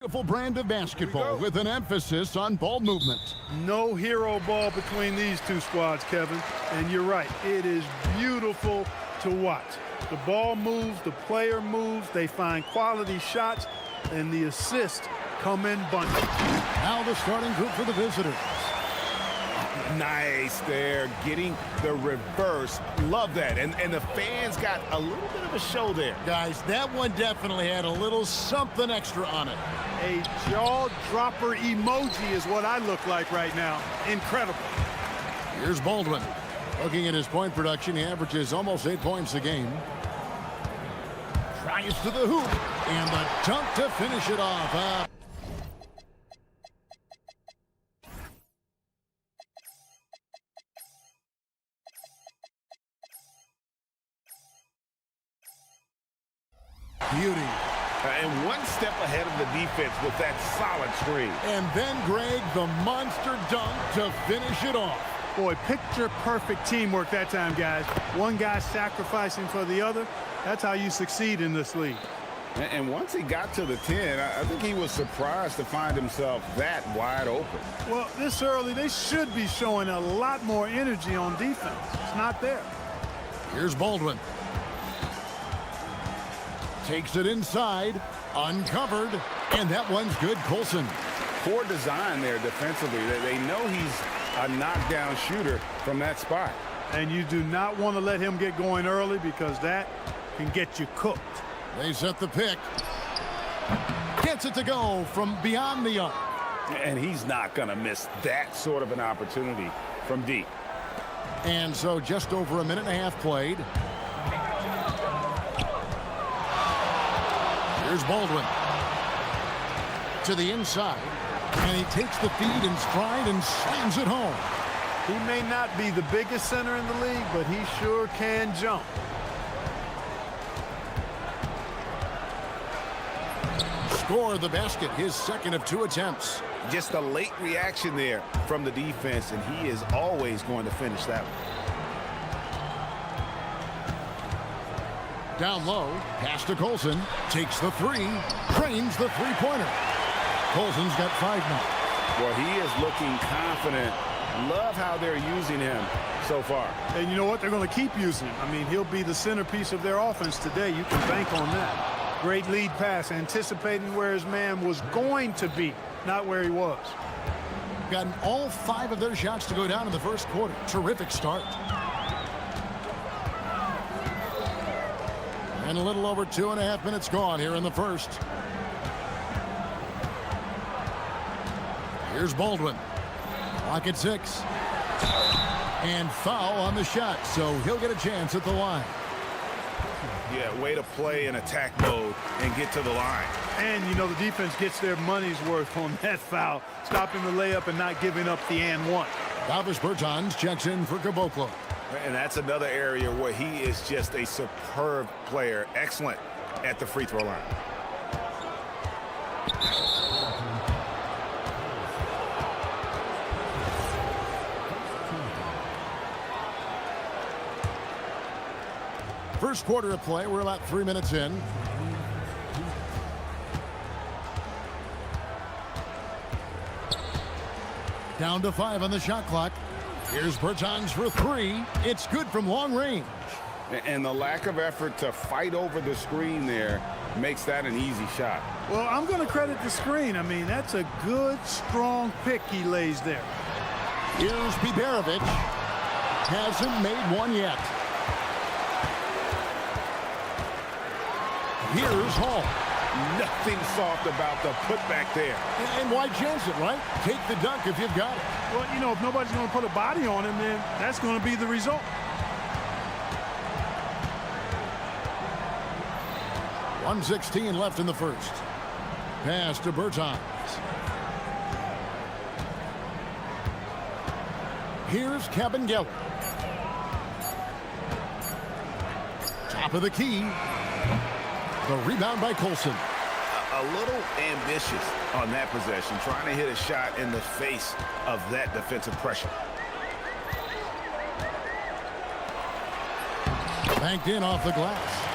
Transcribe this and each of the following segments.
Beautiful brand of basketball with an emphasis on ball movement. No hero ball between these two squads, Kevin. And you're right, it is beautiful to watch. The ball moves, the player moves, they find quality shots, and the assists come in bundles. Now the starting group for the visitors. Nice there, getting the reverse. Love that. And the fans got a little bit of a show there. Guys, that one definitely had a little something extra on it. A jaw-dropper emoji is what I look like right now. Incredible. Here's Baldwin. Looking at his point production, he averages almost 8 points a game. Tries to the hoop, and the dunk to finish it off. Beauty. And one step ahead of the defense with that solid screen. And then, Greg, the monster dunk to finish it off. Boy, picture-perfect teamwork that time, guys. One guy sacrificing for the other. That's how you succeed in this league. And once he got to the 10, I think he was surprised to find himself that wide open. Well, this early, they should be showing a lot more energy on defense. It's not there. Here's Baldwin. Takes it inside, uncovered, and that one's good. Colson. Poor design there defensively. They know he's a knockdown shooter from that spot. And you do not want to let him get going early because that can get you cooked. They set the pick. Gets it to go from beyond the arc. And he's not going to miss that sort of an opportunity from deep. And so just over a minute and a half played. Here's Baldwin. To the inside. And he takes the feed in stride and slams it home. He may not be the biggest center in the league, but he sure can jump. Score the basket, his second of 2 attempts. Just a late reaction there from the defense, and he is always going to finish that one. Down low, pass to Colson. Takes the 3, trains the three-pointer. Colson's got 5 now. Well, he is looking confident. Love how they're using him so far. And you know what? They're going to keep using him. I mean, he'll be the centerpiece of their offense today. You can bank on that. Great lead pass, anticipating where his man was going to be, not where he was. Gotten all 5 of their shots to go down in the first quarter. Terrific start. And a little over 2.5 minutes gone here in the first. Here's Baldwin. Clock at 6. And foul on the shot, so he'll get a chance at the line. Yeah, way to play in attack mode and get to the line. And, you know, the defense gets their money's worth on that foul, stopping the layup and not giving up the and one. Davis Bertans checks in for Caboclo. And that's another area where he is just a superb player. Excellent at the free throw line. First quarter of play, we're about 3 minutes in. Down to 5 on the shot clock. Here's Bertans for 3. It's good from long range. And the lack of effort to fight over the screen there makes that an easy shot. Well, I'm going to credit the screen. I mean, that's a good, strong pick he lays there. Here's Biberovic. Hasn't made one yet. Here's Hall. Nothing soft about the putback there. And why chance it, right? Take the dunk if you've got it. Well, you know, if nobody's going to put a body on him, then that's going to be the result. .116 left in the first. Pass to Bertans. Here's Kabengele. Top of the key. The rebound by Colson. A little ambitious on that possession, trying to hit a shot in the face of that defensive pressure. Banked in off the glass.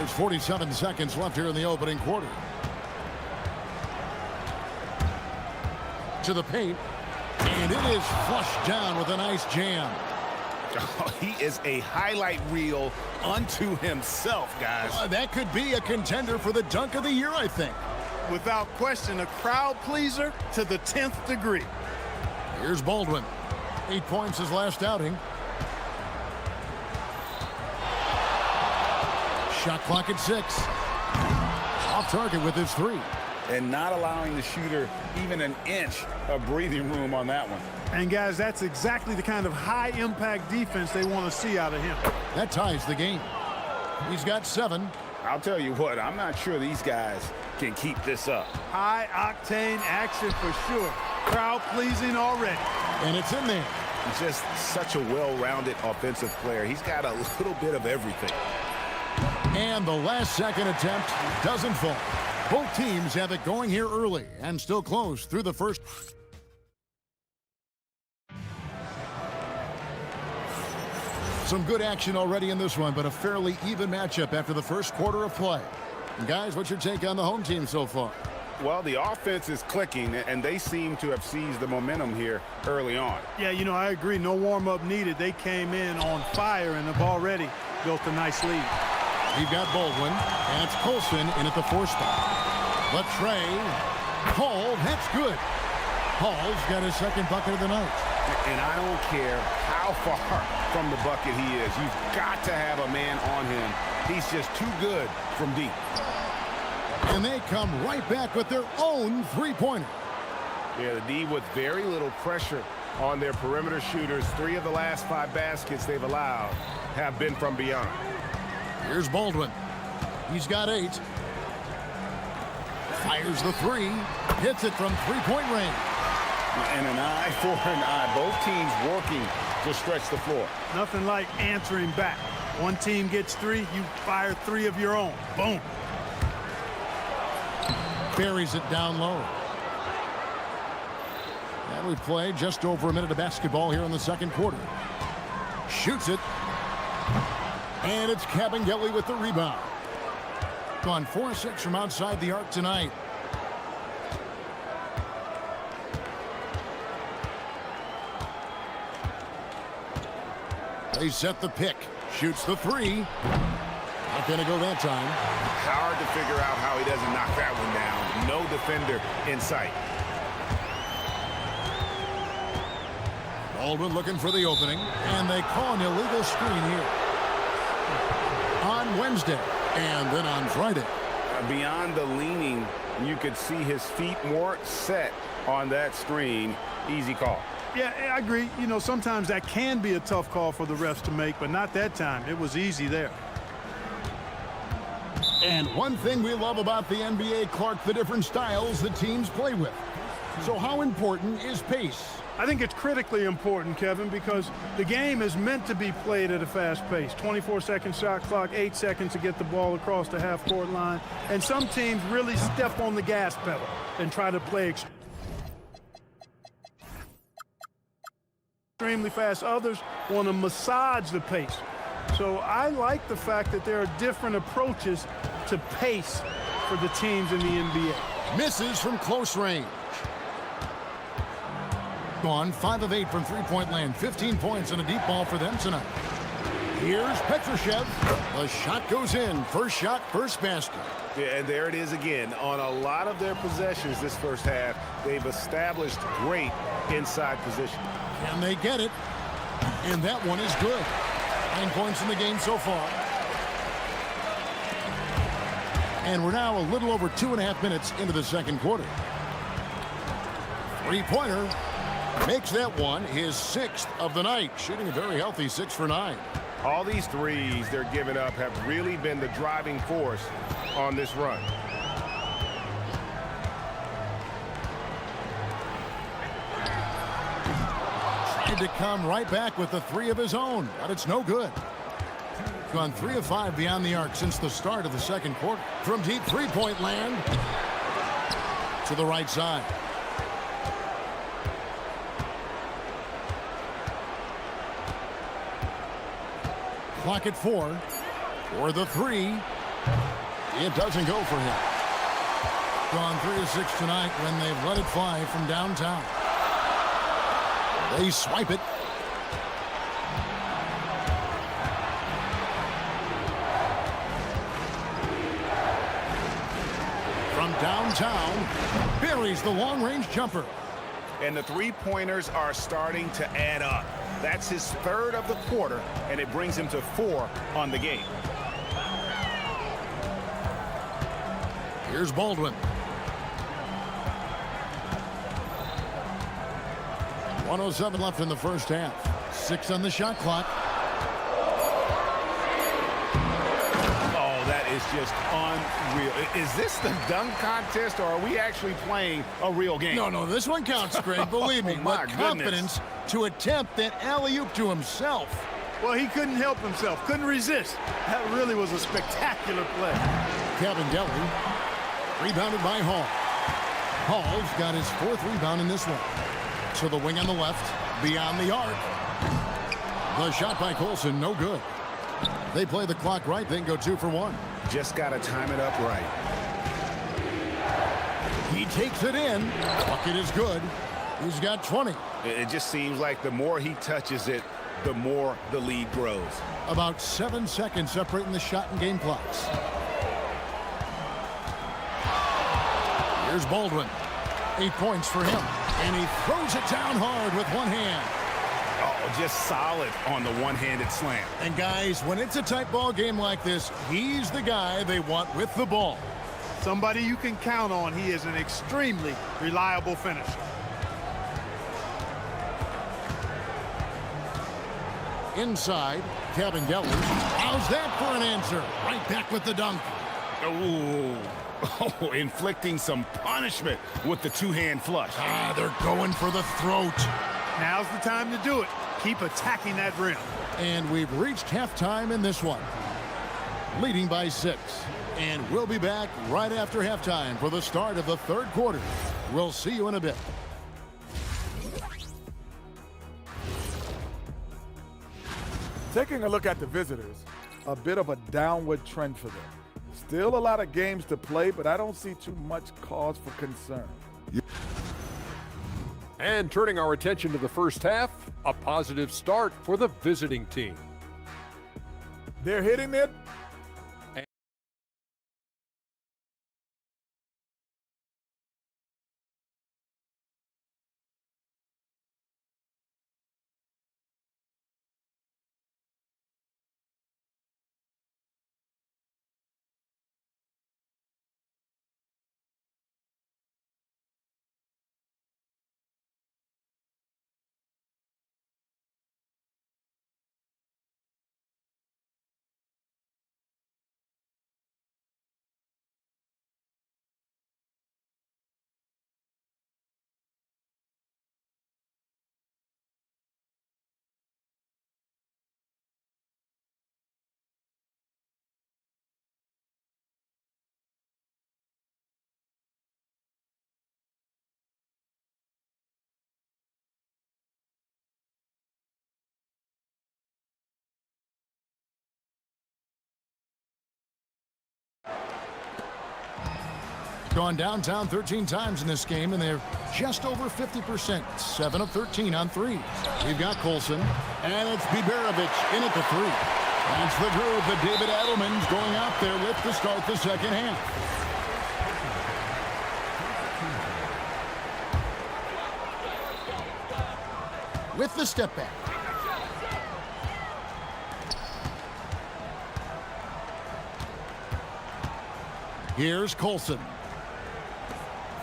There's 47 seconds left here in the opening quarter. To the paint, and it is flushed down with a nice jam. Oh, he is a highlight reel unto himself, guys. That could be a contender for the dunk of the year, I think. Without question, a crowd pleaser to the 10th degree. Here's Baldwin. 8 points his last outing. Shot clock at 6. Off target with his 3. And not allowing the shooter even an inch of breathing room on that one. And guys, that's exactly the kind of high-impact defense they want to see out of him. That ties the game. He's got 7. I'll tell you what, I'm not sure these guys can keep this up. High-octane action for sure. Crowd-pleasing already. And it's in there. He's just such a well-rounded offensive player. He's got a little bit of everything. And the last second attempt doesn't fall. Both teams have it going here early and still close through the first. Some good action already in this one, but a fairly even matchup after the first quarter of play. And guys, what's your take on the home team so far? Well, the offense is clicking, and they seem to have seized the momentum here early on. Yeah, you know, I agree. No warm-up needed. They came in on fire and have already built a nice lead. You've got Baldwin, and it's Colson in at the 4 spot. Latrey, Hall, that's good. Hall's got his second bucket of the night. And I don't care how far from the bucket he is. You've got to have a man on him. He's just too good from deep. And they come right back with their own three-pointer. Yeah, the D with very little pressure on their perimeter shooters. 3 of the last 5 baskets they've allowed have been from beyond. Here's Baldwin. He's got 8. Fires the 3. Hits it from three-point range. And an eye for an eye. Both teams working to stretch the floor. Nothing like answering back. One team gets 3, you fire 3 of your own. Boom. Buries it down low. And we play just over a minute of basketball here in the second quarter. Shoots it. And it's Cabangeli with the rebound. Gone 4-6 from outside the arc tonight. They set the pick. Shoots the 3. Not going to go that time. Hard to figure out how he doesn't knock that one down. No defender in sight. Baldwin looking for the opening. And they call an illegal screen here. On Wednesday. And then on Friday. Beyond the leaning, you could see his feet more set on that screen. Easy call. Yeah, I agree. You know, sometimes that can be a tough call for the refs to make, but not that time. It was easy there. And one thing we love about the NBA, Clark, the different styles that teams play with. So how important is pace? I think it's critically important, Kevin, because the game is meant to be played at a fast pace. 24-second shot clock, 8 seconds to get the ball across the half-court line. And some teams really step on the gas pedal and try to play extremely fast. Others want to massage the pace. So I like the fact that there are different approaches to pace for the teams in the NBA. Misses from close range. Gone 5 of 8 from three-point land. 15 points and a deep ball for them tonight. Here's Petrushev. The shot goes in. First shot, first basket. Yeah, and there it is again. On a lot of their possessions this first half, they've established great inside position. Can they get it? And that one is good. 9 points in the game so far. And we're now a little over 2.5 minutes into the second quarter. Three-pointer. Makes that one his 6th of the night, shooting a very healthy 6 for 9. All these threes they're giving up have really been the driving force on this run. Tried to come right back with the 3 of his own, but it's no good. Gone 3 of 5 beyond the arc since the start of the second quarter. From deep three-point land to the right side. Clock at 4 for the 3. It doesn't go for him. Gone 3 of 6 tonight when they've let it fly from downtown. They swipe it. From downtown, buries the long-range jumper. And the three-pointers are starting to add up. That's his third of the quarter, and it brings him to 4 on the game. Here's Baldwin. 1:07 left in the first half. 6 on the shot clock. Oh, that is just unreal. Is this the dunk contest, or are we actually playing a real game? No, this one counts, Greg. Believe me. Oh, my with confidence to attempt that alley-oop to himself. Well, he couldn't help himself, couldn't resist. That really was a spectacular play. Kevin Gelly, rebounded by Hall. Hall's got his 4th rebound in this one. To the wing on the left, beyond the arc. The shot by Colson, no good. They play the clock right, they can go 2 for 1. Just got to time it up right. He takes it in. Bucket is good. He's got 20. It just seems like the more he touches it, the more the lead grows. About 7 seconds separating the shot and game clocks. Here's Baldwin. 8 points for him. And he throws it down hard with one hand. Oh, just solid on the one-handed slam. And guys, when it's a tight ball game like this, he's the guy they want with the ball. Somebody you can count on. He is an extremely reliable finisher. Inside, Kevin Gelly. How's that for an answer? Right back with the dunk. Oh, inflicting some punishment with the two-hand flush. They're going for the throat. Now's the time to do it. Keep attacking that rim. And we've reached halftime in this one. Leading by 6. And we'll be back right after halftime for the start of the 3rd quarter. We'll see you in a bit. Taking a look at the visitors, a bit of a downward trend for them. Still a lot of games to play, but I don't see too much cause for concern. And turning our attention to the first half, a positive start for the visiting team. They're hitting it. Gone downtown 13 times in this game, and they're just over 50%. 7 of 13 on threes. We've got Colson, and it's Biberovic in at the 3. That's the group that David Adelman's going out there with to start the second half. With the step back. Here's Colson.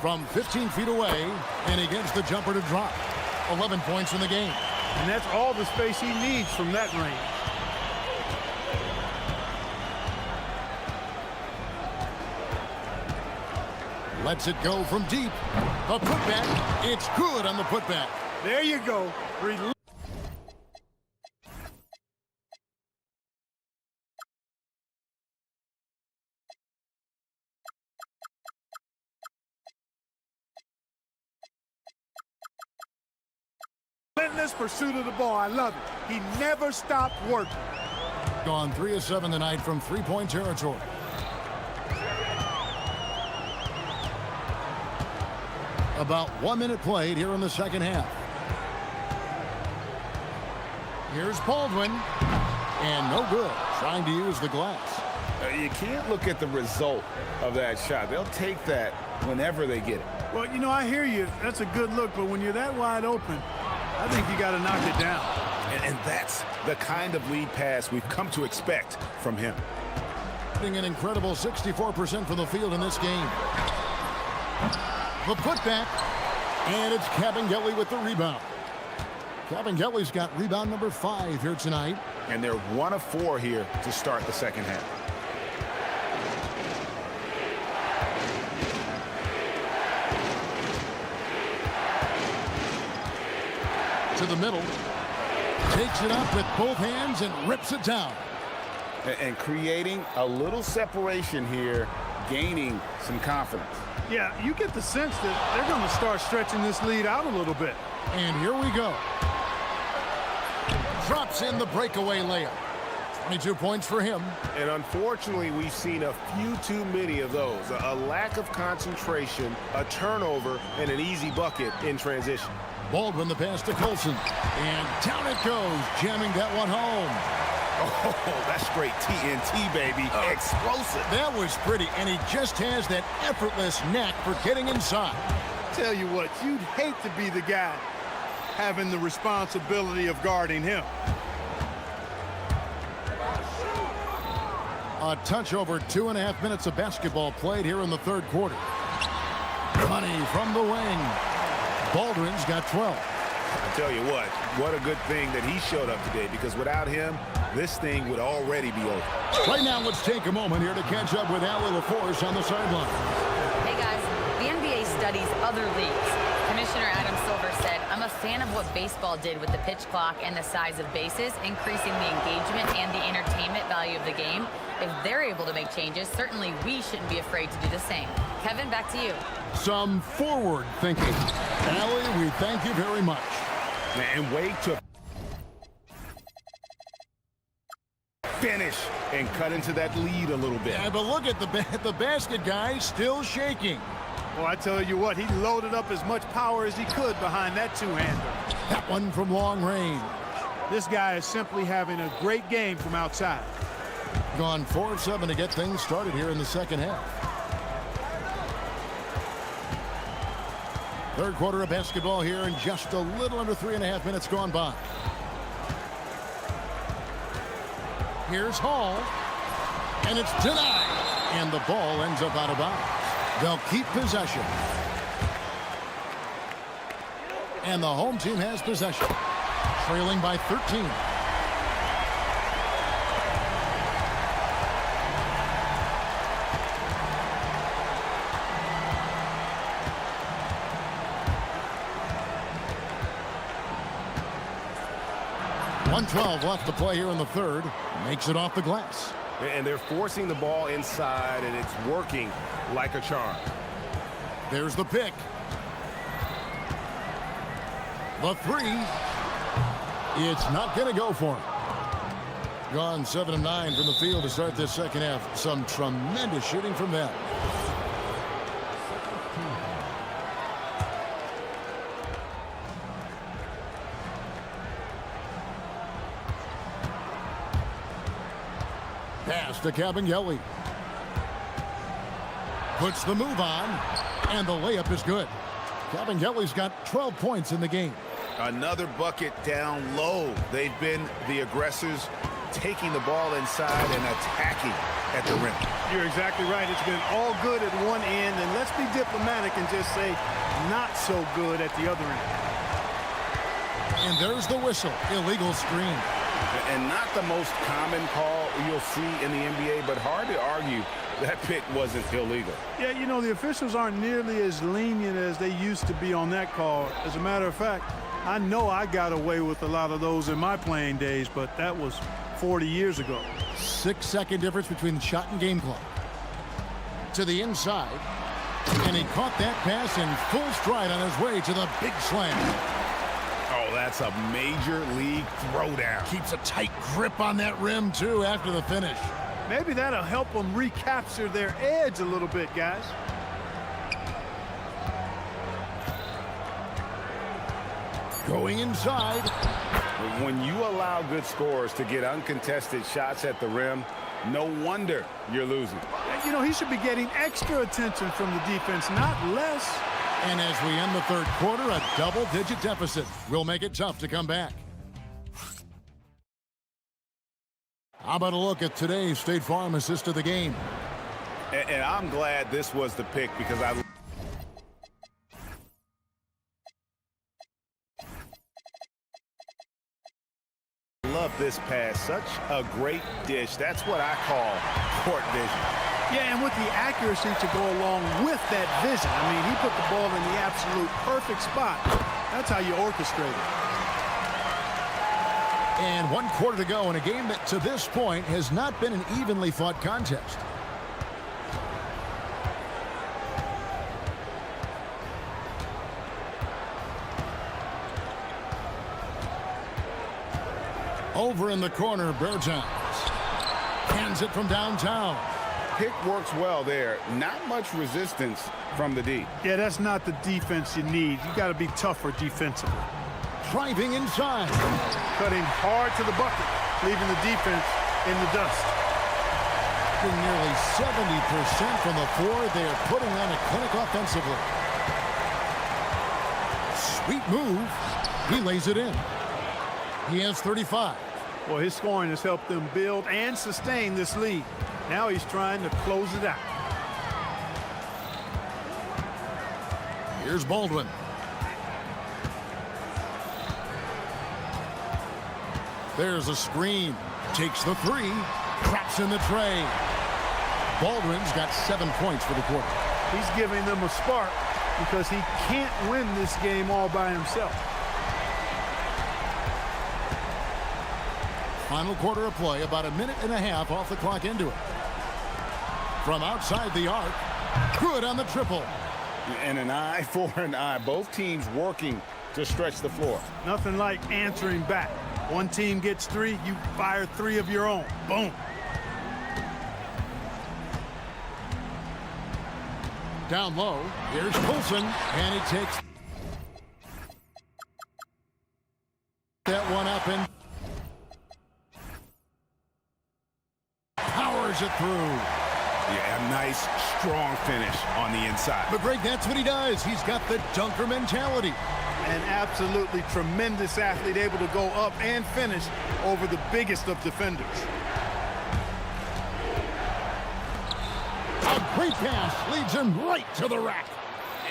From 15 feet away, and he gets the jumper to drop. 11 points in the game. And that's all the space he needs from that range. Lets it go from deep. A putback. It's good on the putback. There you go. Relentless pursuit of the ball. I love it. He never stopped working. Gone 3 of 7 tonight from three-point territory. About 1 minute played here in the second half. Here's Baldwin. And no good. Trying to use the glass. You can't look at the result of that shot. They'll take that whenever they get it. Well, you know, I hear you. That's a good look, but when you're that wide open, I think you got to knock it down. And that's the kind of lead pass we've come to expect from him. An incredible 64% from the field in this game. The putback, and it's Cabangeli with the rebound. Cabangeli's got rebound number 5 here tonight. And they're 1 of 4 here to start the second half. To the middle. Takes it up with both hands and rips it down. And creating a little separation here, gaining some confidence. Yeah, you get the sense that they're going to start stretching this lead out a little bit. And here we go. Drops in the breakaway layup. 22 points for him. And unfortunately, we've seen a few too many of those. A lack of concentration, a turnover, and an easy bucket in transition. Baldwin the pass to Colson. And down it goes, jamming that one home. Oh, that's straight TNT, baby. Explosive. That was pretty, and he just has that effortless knack for getting inside. Tell you what, you'd hate to be the guy having the responsibility of guarding him. A touch over 2.5 minutes of basketball played here in the third quarter. Money from the wing. Baldwin's got 12. I tell you what a good thing that he showed up today, because without him, this thing would already be over. Right now, let's take a moment here to catch up with Allie LaForce on the sideline. Hey guys, the NBA studies other leagues. Commissioner Adam Silver said, I'm a fan of what baseball did with the pitch clock and the size of bases, increasing the engagement and the entertainment value of the game. If they're able to make changes, certainly we shouldn't be afraid to do the same. Kevin, back to you. Some forward thinking. Allie, we thank you very much. And wait to finish and cut into that lead a little bit. Yeah, but look at the basket guy still shaking. Well, I tell you what, he loaded up as much power as he could behind that two-hander. That one from long range. This guy is simply having a great game from outside. Gone 4 of 7 to get things started here in the second half. Third quarter of basketball here, and just a little under 3.5 minutes gone by. Here's Hall, and it's denied, and the ball ends up out of bounds. They'll keep possession, and the home team has possession, trailing by 13. .112 left to play here in the third. Makes it off the glass. And they're forcing the ball inside, and it's working like a charm. There's the pick. The three. It's not going to go for him. Gone 7 of 9 from the field to start this second half. Some tremendous shooting from them. Pass to Cabangeli. Puts the move on, and the layup is good. Cabangeli's got 12 points in the game. Another bucket down low. They've been the aggressors, taking the ball inside and attacking at the rim. You're exactly right. It's been all good at one end, and let's be diplomatic and just say not so good at the other end. And there's the whistle. Illegal screen. And not the most common call you'll see in the NBA, but hard to argue that pick wasn't illegal. Yeah, you know, the officials aren't nearly as lenient as they used to be on that call. As a matter of fact, I know I got away with a lot of those in my playing days, but that was 40 years ago. 6-second difference between the shot and game clock. To the inside, and he caught that pass in full stride on his way to the big slam. Oh, that's a major league throwdown. Keeps a tight grip on that rim, too, after the finish. Maybe that'll help them recapture their edge a little bit, guys. Going inside. When you allow good scorers to get uncontested shots at the rim, no wonder you're losing. You know, he should be getting extra attention from the defense, not less. And as we end the third quarter, a double-digit deficit will make it tough to come back. How about a look at today's State Farm assist of the game? And I'm glad this was the pick because I love this pass. Such a great dish. That's what I call court vision. Yeah, and with the accuracy to go along with that vision. I mean, he put the ball in the absolute perfect spot. That's how you orchestrate it. And 1 quarter to go in a game that to this point has not been an evenly fought contest. Over in the corner, Bertans hands it from downtown. Pick works well there. Not much resistance from the D. Yeah, that's not the defense you need. You got to be tougher defensively. Driving inside. Cutting hard to the bucket, leaving the defense in the dust. Nearly 70% from the floor. They are putting on a clinic offensively. Sweet move. He lays it in. He has 35. Well, his scoring has helped them build and sustain this lead. Now he's trying to close it out. Here's Baldwin. There's a screen. Takes the three. Traps in the tray. Baldwin's got 7 points for the quarter. He's giving them a spark because he can't win this game all by himself. Final quarter of play, about a minute and a half off the clock into it. From outside the arc, good on the triple. And an eye for an eye. Both teams working to stretch the floor. Nothing like answering back. One team gets 3, you fire 3 of your own. Boom. Down low, here's Poulsen, and he takes that one up and powers it through. Yeah, a nice, strong finish on the inside. But Greg, that's what he does. He's got the dunker mentality. An absolutely tremendous athlete, able to go up and finish over the biggest of defenders. A great pass leads him right to the rack.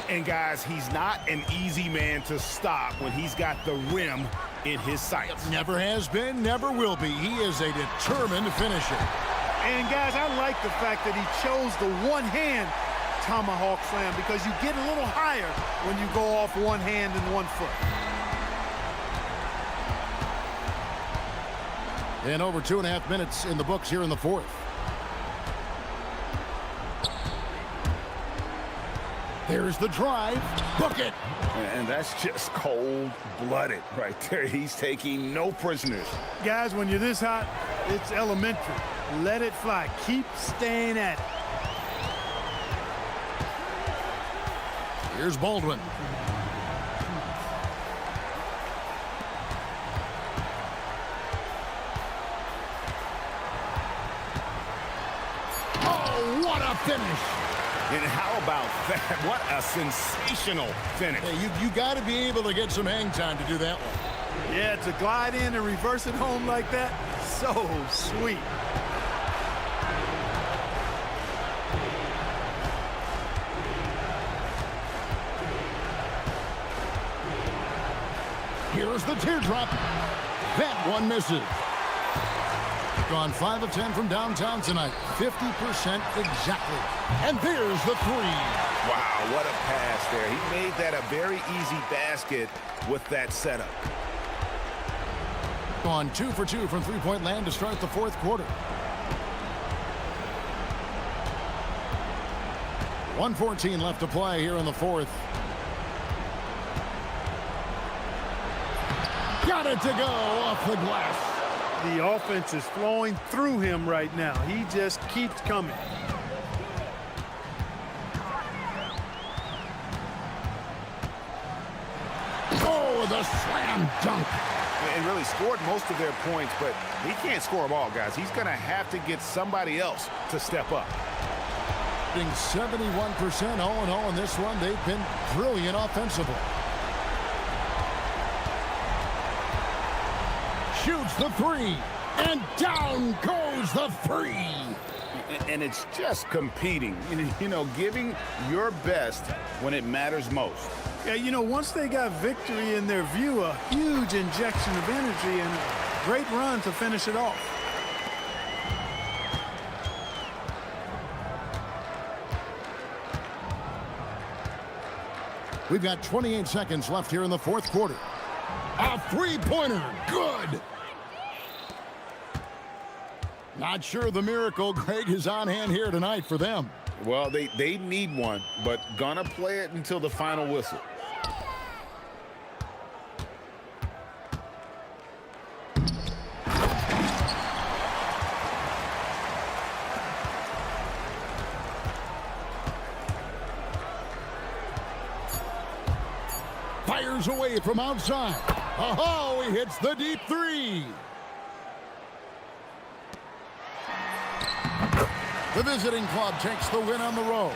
And guys, he's not an easy man to stop when he's got the rim in his sights. Never has been, never will be. He is a determined finisher. And guys, I like the fact that he chose the one-hand tomahawk slam because you get a little higher when you go off one hand and 1 foot. And over 2.5 minutes in the books here in the fourth. There's the drive. Book it. And that's just cold-blooded right there. He's taking no prisoners. Guys, when you're this hot, it's elementary. Let it fly. Keep staying at it. Here's Baldwin. Oh, what a finish. And how about that? What a sensational finish. Hey, you got to be able to get some hang time to do that one. Yeah, to glide in and reverse it home like that, so sweet. Here's the teardrop. That one misses. Gone 5 of 10 from downtown tonight. 50% exactly. And there's the three. Wow, what a pass there. He made that a very easy basket with that setup. Gone 2 for 2 from three-point land to start the fourth quarter. 1:14 left to play here in the fourth. Got it to go off the glass. The offense is flowing through him right now. He just keeps coming. Oh, with a slam dunk. And really scored most of their points, but he can't score them all, guys. He's going to have to get somebody else to step up. Being 71% all in all in this one, they've been brilliant offensively. Shoots the three, and down goes the three. And it's just competing, you know, giving your best when it matters most. Yeah, you know, once they got victory in their view, a huge injection of energy and great run to finish it off. We've got 28 seconds left here in the fourth quarter. A three-pointer, good. Not sure the miracle, Greg, is on hand here tonight for them. Well, they need one, but gonna play it until the final whistle. Fires away from outside. Oh, he hits the deep three. The visiting club takes the win on the road.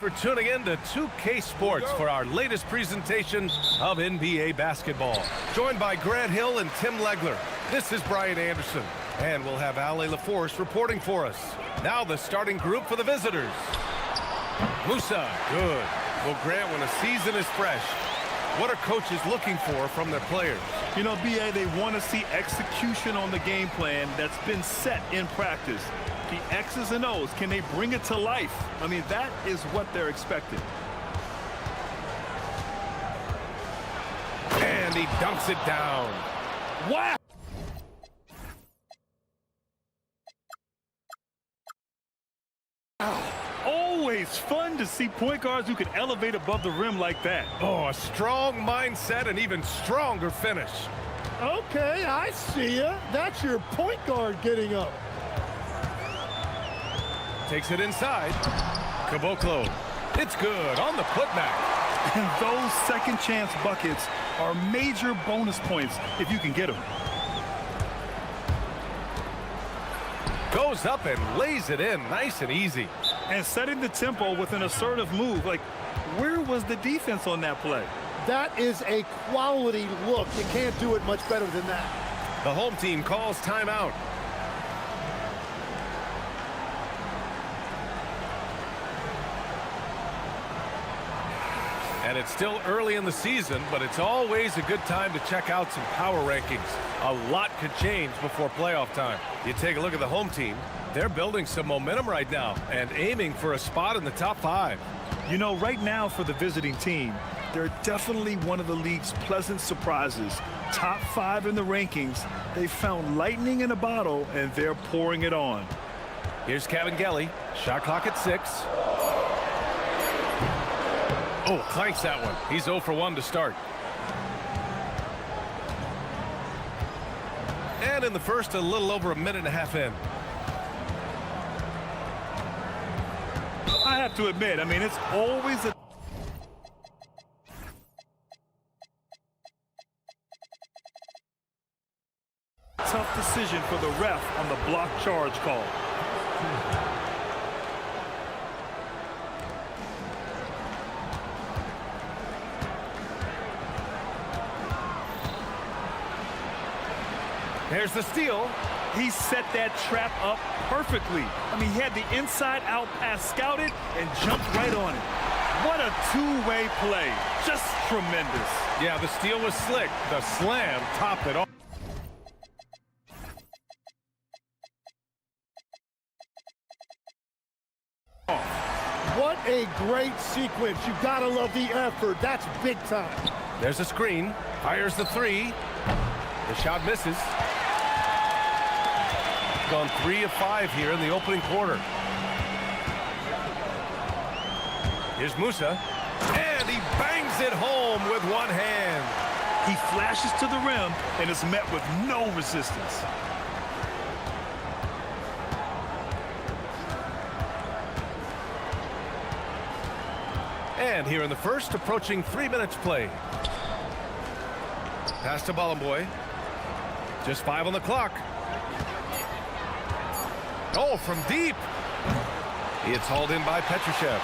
For tuning in to 2K Sports for our latest presentation of NBA basketball. Joined by Grant Hill and Tim Legler, this is Brian Anderson, and we'll have Ale LaForce reporting for us. Now the starting group for the visitors. Musa, good. Well, Grant, when a season is fresh, what are coaches looking for from their players? You know, B.A., they want to see execution on the game plan that's been set in practice. The X's and O's, can they bring it to life? I mean, that is what they're expecting. And he dunks it down. Wow! Always fun to see point guards who can elevate above the rim like that. Oh, a strong mindset and even stronger finish. Okay, I see ya. That's your point guard getting up. Takes it inside. Caboclo. It's good on the putback. And those second chance buckets are major bonus points if you can get them. Goes up and lays it in nice and easy. And setting the tempo with an assertive move. Like, where was the defense on that play? That is a quality look. You can't do it much better than that. The home team calls timeout. And it's still early in the season, but it's always a good time to check out some power rankings. A lot could change before playoff time. You take a look at the home team. They're building some momentum right now and aiming for a spot in the top 5. You know, right now for the visiting team, they're definitely one of the league's pleasant surprises. Top 5 in the rankings. They found lightning in a bottle, and they're pouring it on. Here's Kevin Gelly. Shot clock at 6. Oh, clanks that one. He's 0 for 1 to start. And in the first, a little over a minute and a half in. I have to admit, I mean, it's always a tough decision for the ref on the block charge call. There's the steal. He set that trap up perfectly. I mean, he had the inside-out pass scouted and jumped right on it. What a two-way play. Just tremendous. Yeah, the steal was slick. The slam topped it off. What a great sequence. You gotta love the effort. That's big time. There's a screen. Fires the 3. The shot misses. Gone 3 of 5 here in the opening quarter. Here's Musa, and he bangs it home with one hand. He flashes to the rim and is met with no resistance. And here in the first, approaching 3 minutes play. Pass to Bolomboy. Just 5 on the clock. Oh, from deep. It's hauled in by Petrushev.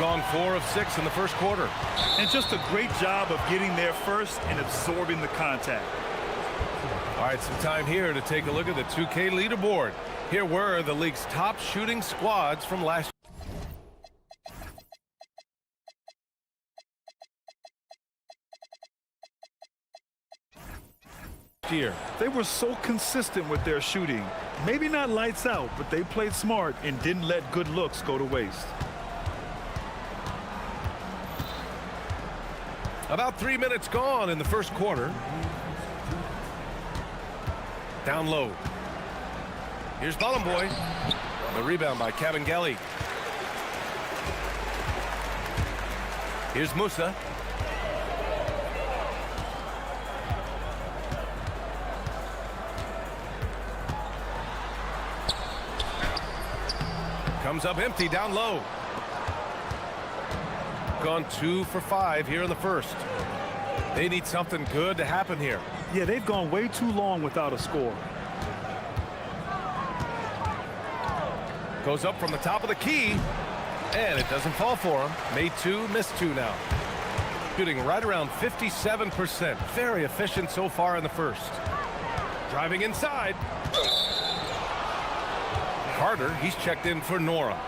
Gone 4 of 6 in the first quarter. And just a great job of getting there first and absorbing the contact. All right, some time here to take a look at the 2K leaderboard. Here were the league's top shooting squads from last year. They were so consistent with their shooting. Maybe not lights out, but they played smart and didn't let good looks go to waste. About 3 minutes gone in the first quarter. Down low. Here's Bolomboy. The rebound by Kevin Gelly. Here's Musa. Comes up empty down low. Gone 2 for 5 here in the first. They need something good to happen here. Yeah, they've gone way too long without a score. Goes up from the top of the key, and it doesn't fall for him. Made two, missed two now. Shooting right around 57%. Very efficient so far in the first. Driving inside. Carter, he's checked in for Nora.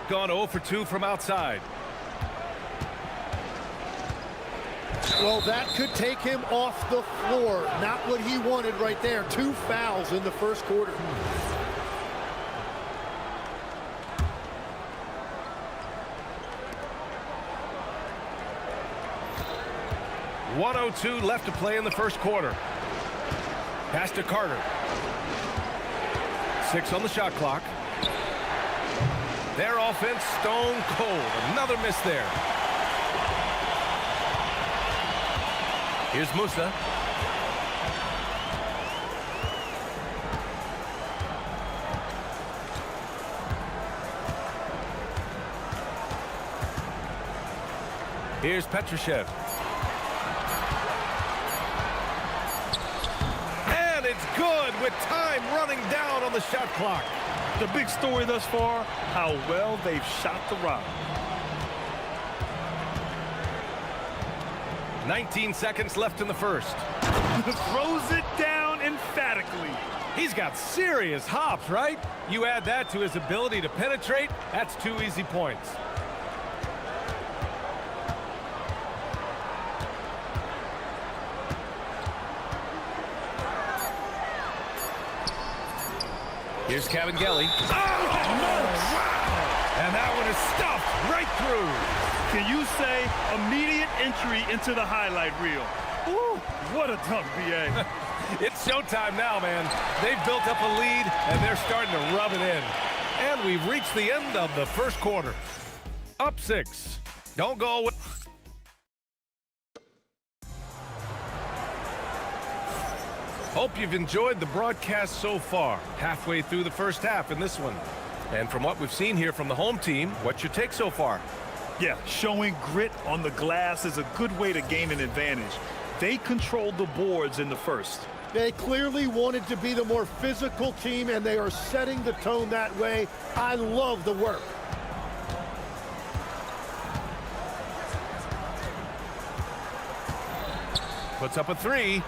Gone 0 for 2 from outside. Well, that could take him off the floor. Not what he wanted right there. 2 fouls in the first quarter. .102 left to play in the first quarter. Pass to Carter. 6 on the shot clock. Their offense stone cold. Another miss there. Here's Musa. Here's Petrushev. And it's good with time running down on the shot clock. The big story thus far, how well they've shot the rock. 19 seconds left in the first. Throws it down emphatically. He's got serious hops, right? You add that to his ability to penetrate, that's 2 easy points. Here's Cavangeli. Oh, and that one is stuffed right through. Can you say immediate entry into the highlight reel? Ooh, what a dunk, BA. It's showtime now, man. They've built up a lead, and they're starting to rub it in. And we've reached the end of the first quarter. Up 6. Don't go away. Hope you've enjoyed the broadcast so far. Halfway through the first half in this one. And from what we've seen here from the home team, what's your take so far? Yeah, showing grit on the glass is a good way to gain an advantage. They controlled the boards in the first. They clearly wanted to be the more physical team, and they are setting the tone that way. I love the work. Puts up a 3.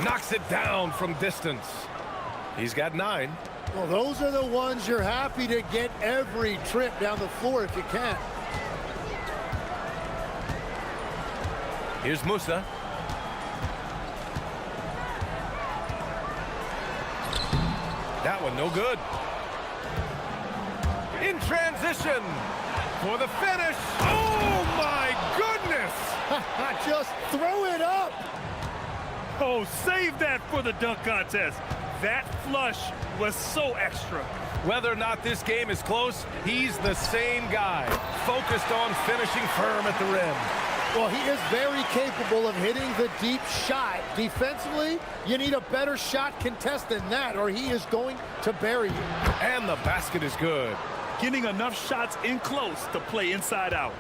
Knocks it down from distance. He's got 9. Well, those are the ones you're happy to get every trip down the floor if you can. Here's Musa. That one no good. In transition for the finish. Oh my goodness! Just throw it up. Oh, save that for the dunk contest. That flush was so extra. Whether or not this game is close, he's the same guy, focused on finishing firm at the rim. Well, he is very capable of hitting the deep shot. Defensively, you need a better shot contest than that, or he is going to bury you. And the basket is good. Getting enough shots in close to play inside out.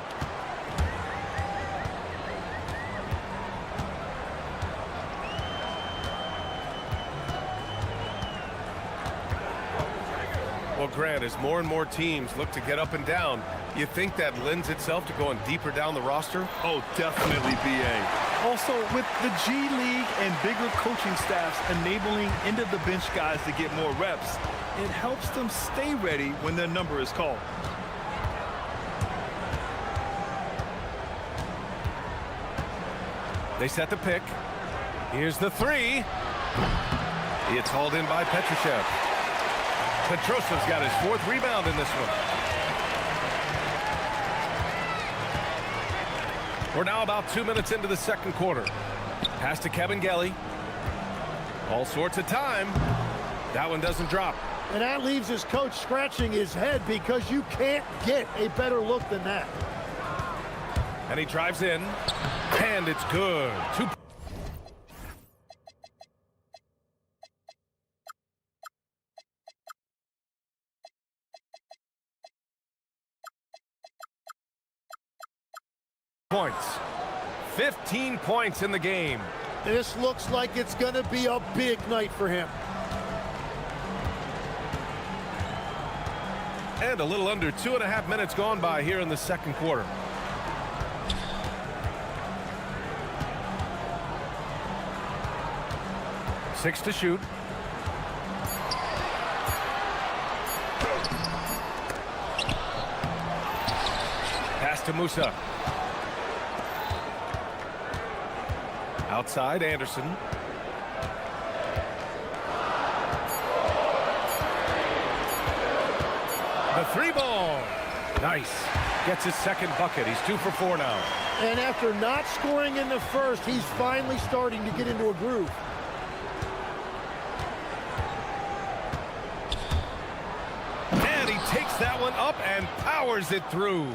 Well, Grant, as more and more teams look to get up and down, you think that lends itself to going deeper down the roster? Oh, definitely, BA. Also, with the G League and bigger coaching staffs enabling end-of-the-bench guys to get more reps, it helps them stay ready when their number is called. They set the pick. Here's the 3. It's hauled in by Petrushev. Petrosev's got his 4th rebound in this one. We're now about 2 minutes into the second quarter. Pass to Cavangeli. All sorts of time. That one doesn't drop. And that leaves his coach scratching his head because you can't get a better look than that. And he drives in. And it's good. 2 points. 15 points in the game. This looks like it's going to be a big night for him. And a little under 2.5 minutes gone by here in the second quarter. Six to shoot. Pass to Musa. Outside, Anderson. The three ball. Nice. Gets his second bucket. He's 2 for 4 now. And after not scoring in the first, he's finally starting to get into a groove. And he takes that one up and powers it through.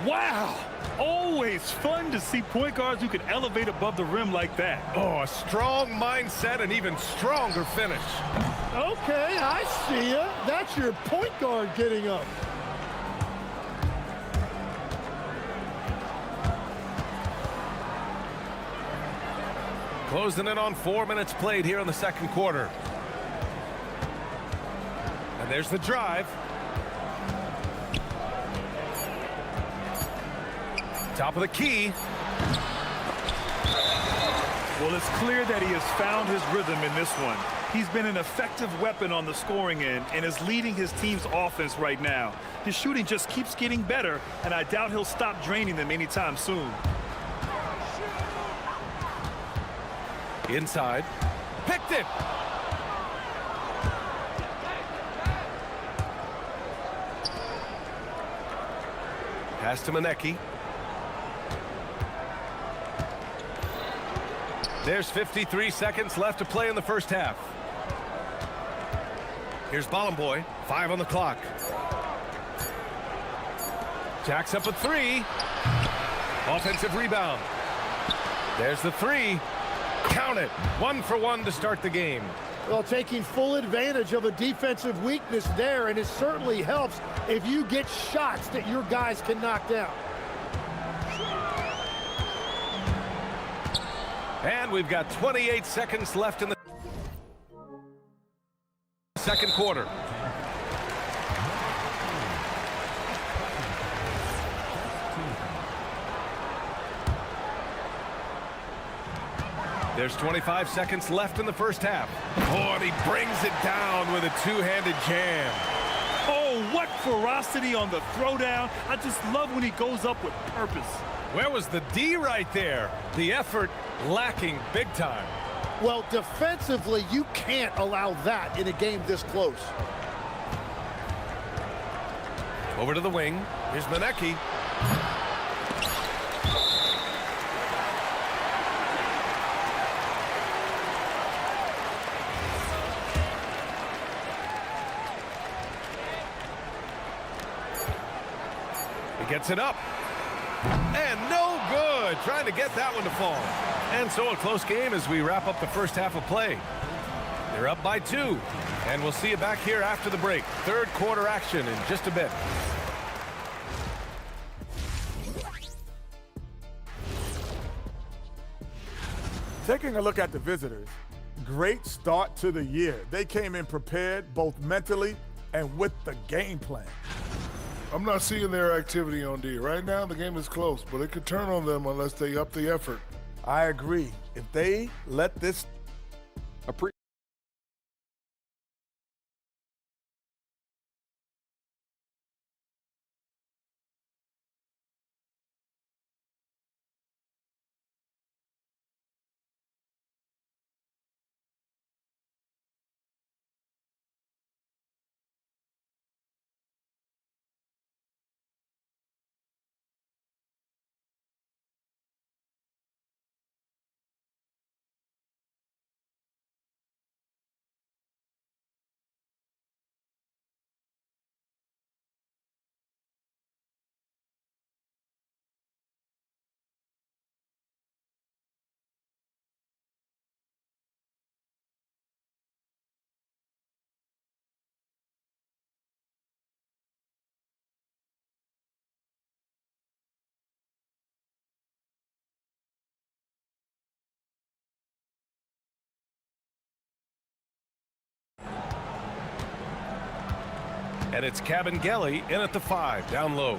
Wow. Always fun to see point guards who can elevate above the rim like that. Oh, a strong mindset and even stronger finish. Okay, I see ya. That's your point guard getting up. Closing in on 4 minutes played here in the second quarter. And there's the drive. Top of the key. Well, it's clear that he has found his rhythm in this one. He's been an effective weapon on the scoring end and is leading his team's offense right now. His shooting just keeps getting better, and I doubt he'll stop draining them anytime soon. Inside. Picked it. Pass to Manecki. There's 53 seconds left to play in the first half. Here's Bollenboy. 5 on the clock. Jacks up a 3. Offensive rebound. There's the 3. Count it. 1 for 1 to start the game. Well, taking full advantage of a defensive weakness there, and it certainly helps if you get shots that your guys can knock down. And we've got 28 seconds left in the second quarter. There's 25 seconds left in the first half. Oh, and he brings it down with a two-handed jam. Oh, what ferocity on the throwdown. I just love when he goes up with purpose. Where was the D right there? The effort lacking big time. Well, defensively, you can't allow that in a game this close. Over to the wing. Here's Manecki. He gets it up. And no good. Trying to get that one to fall. And so a close game as we wrap up the first half of play. They're up by 2. And we'll see you back here after the break. Third quarter action in just a bit. Taking a look at the visitors, great start to the year. They came in prepared both mentally and with the game plan. I'm not seeing their activity on D. Right now, the game is close, but it could turn on them unless they up the effort. I agree. If they let this And it's Cabangeli in at the 5, down low.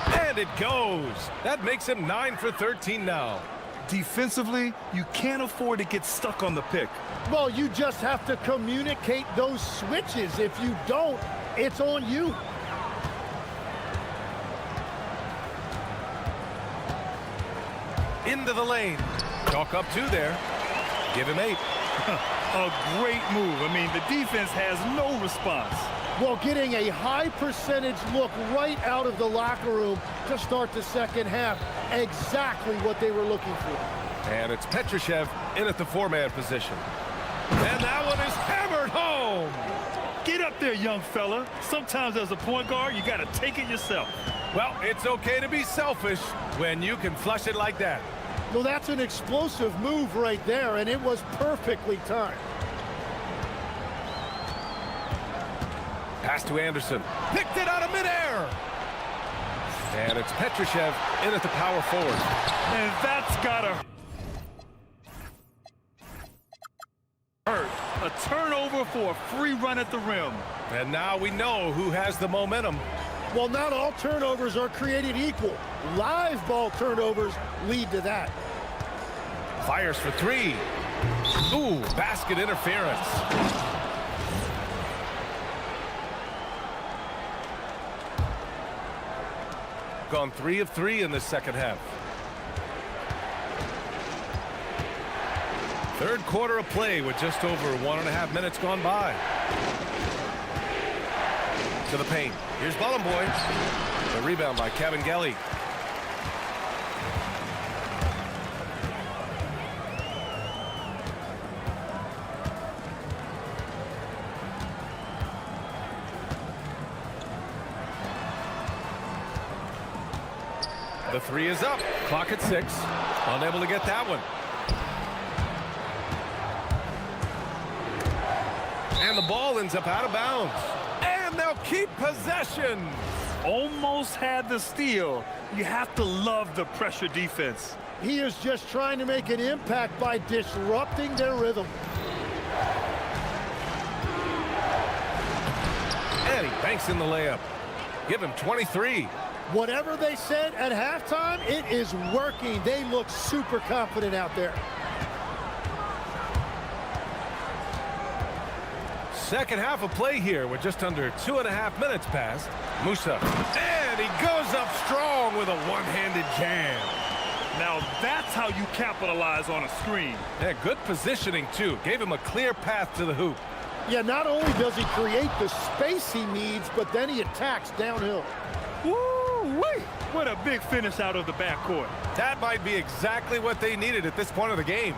And it goes. That makes him 9 for 13 now. Defensively, you can't afford to get stuck on the pick. Well, you just have to communicate those switches. If you don't, it's on you. Into the lane. Chalk up 2 there. Give him 8. A great move. I mean, the defense has no response. Well, getting a high percentage look right out of the locker room to start the second half. Exactly what they were looking for. And it's Petrushev in at the 4-man position. And that one is hammered home. Get up there, young fella. Sometimes as a point guard, you got to take it yourself. Well, it's okay to be selfish when you can flush it like that. Well, that's an explosive move right there, and it was perfectly timed. Pass to Anderson. Picked it out of midair. And it's Petrushev in at the power forward. And that's gotta hurt. A turnover for a free run at the rim. And now we know who has the momentum. Well, not all turnovers are created equal. Live ball turnovers lead to that. Fires for 3. Ooh, basket interference. Gone 3 of 3 in the second half. Third quarter of play with just over 1.5 minutes gone by. To the paint. Here's Bollenboy. The rebound by Cabangeli. The 3 is up. Clock at 6. Unable to get that one. And the ball ends up out of bounds. And they'll keep possession. Almost had the steal. You have to love the pressure defense. He is just trying to make an impact by disrupting their rhythm. And he banks in the layup. Give him 23. Whatever they said at halftime, it is working. They look super confident out there. Second half of play here with just under 2.5 minutes passed. Musa. And he goes up strong with a one-handed jam. Now that's how you capitalize on a screen. Yeah, good positioning, too. Gave him a clear path to the hoop. Yeah, not only does he create the space he needs, but then he attacks downhill. Woo-wee! What a big finish out of the backcourt. That might be exactly what they needed at this point of the game.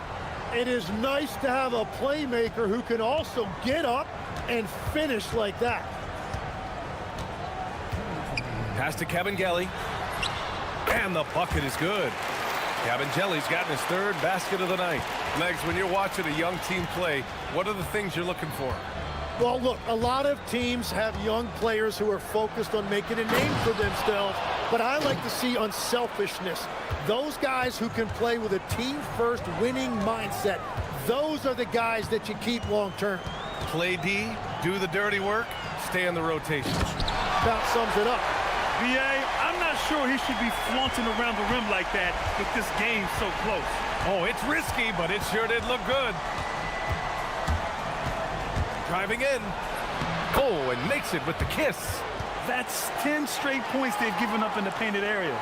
It is nice to have a playmaker who can also get up and finish like that. Pass to Cabangeli. And the bucket is good. Cabangeli's gotten his 3rd basket of the night. Legs, when you're watching a young team play, what are the things you're looking for? Well, look, a lot of teams have young players who are focused on making a name for themselves, but I like to see unselfishness. Those guys who can play with a team-first winning mindset, those are the guys that you keep long-term. Play D, do the dirty work, stay in the rotation. About sums it up. B.A., I'm not sure he should be flaunting around the rim like that with this game so close. Oh, it's risky, but it sure did look good. Driving in. Oh, and makes it with the kiss. That's 10 straight points they've given up in the painted area.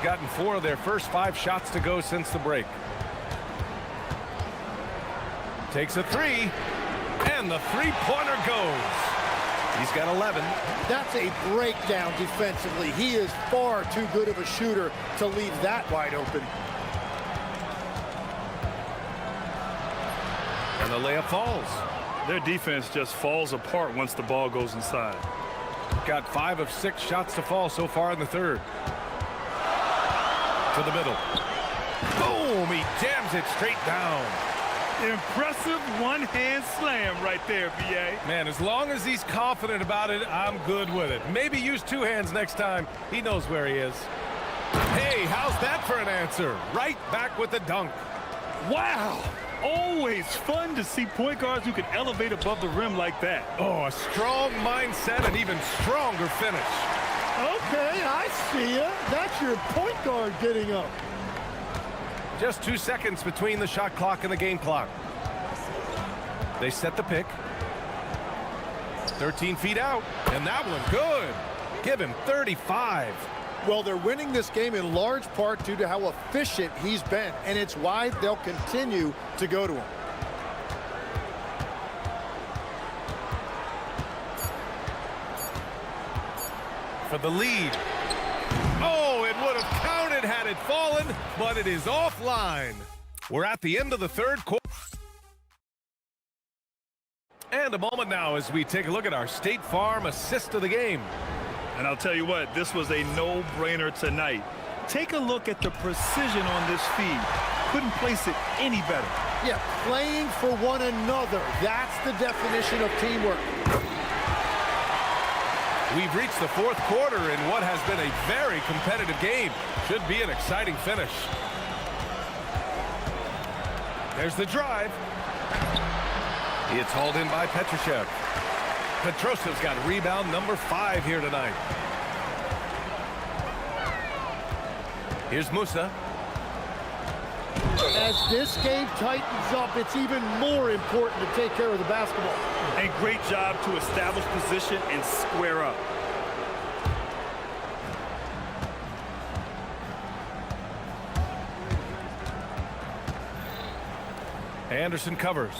Gotten 4 of their first 5 shots to go since the break. Takes a 3, and the three-pointer goes. He's got 11. That's a breakdown defensively. He is far too good of a shooter to leave that wide open. And the layup falls. Their defense just falls apart once the ball goes inside. Got 5 of 6 shots to fall so far in the 3rd. To the middle. Boom! He jams it straight down. Impressive one-hand slam right there, B.A. Man, as long as he's confident about it, I'm good with it. Maybe use 2 hands next time. He knows where he is. Hey, how's that for an answer? Right back with the dunk. Wow! always fun to see point guards who can elevate above the rim like that. Oh, a strong mindset and even stronger finish. Okay, I see ya. That's your point guard getting up. Just 2 seconds between the shot clock and the game clock. They set the pick. 13 feet out, and that one good. Give him 35. Well, they're winning this game in large part due to how efficient he's been, and it's why they'll continue to go to him. For the lead. Oh, it would have counted had it fallen, but it is offline. We're at the end of the third quarter. And a moment now as we take a look at our State Farm assist of the game. And I'll tell you what, this was a no-brainer tonight. Take a look at the precision on this feed. Couldn't place it any better. Yeah, playing for one another. That's the definition of teamwork. We've reached the fourth quarter in what has been a very competitive game. Should be an exciting finish. There's the drive. It's hauled in by Petrushev. Petrosev's got rebound number 5 here tonight. Here's Musa. As this game tightens up, it's even more important to take care of the basketball. And great job to establish position and square up. Anderson covers.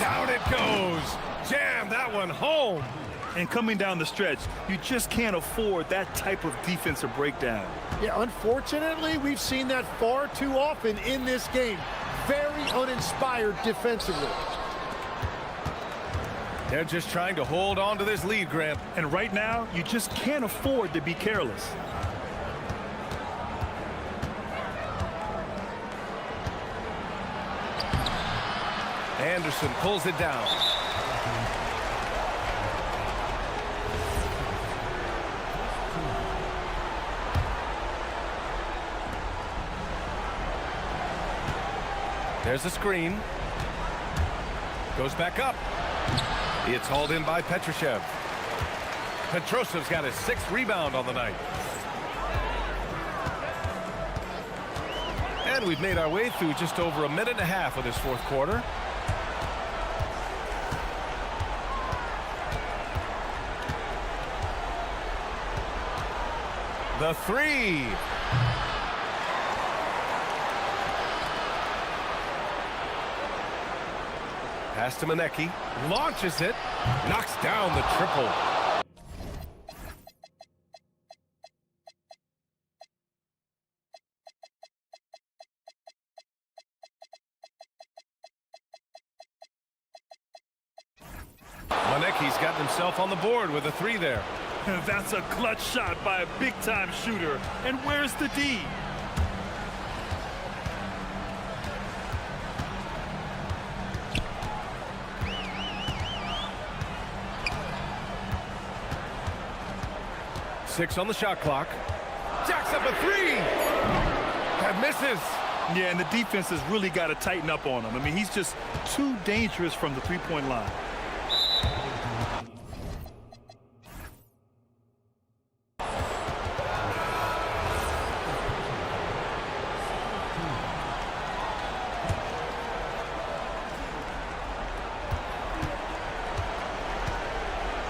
Down it goes. Jam that one home. And coming down the stretch, you just can't afford that type of defensive breakdown. Yeah, unfortunately, we've seen that far too often in this game. Very uninspired defensively. They're just trying to hold on to this lead, Grant. And right now, you just can't afford to be careless. Anderson pulls it down. There's a screen. Goes back up. It's hauled in by Petrushev. Petrosev's got his 6th rebound on the night. And we've made our way through just over a minute and a half of this fourth quarter. The 3. Pass to Manecki. Launches it. Knocks down the triple. Manecki's got himself on the board with a 3 there. That's a clutch shot by a big-time shooter. And where's the D? Six on the shot clock. Jacks up a 3. That misses. Yeah, and the defense has really got to tighten up on him. I mean, he's just too dangerous from the three-point line.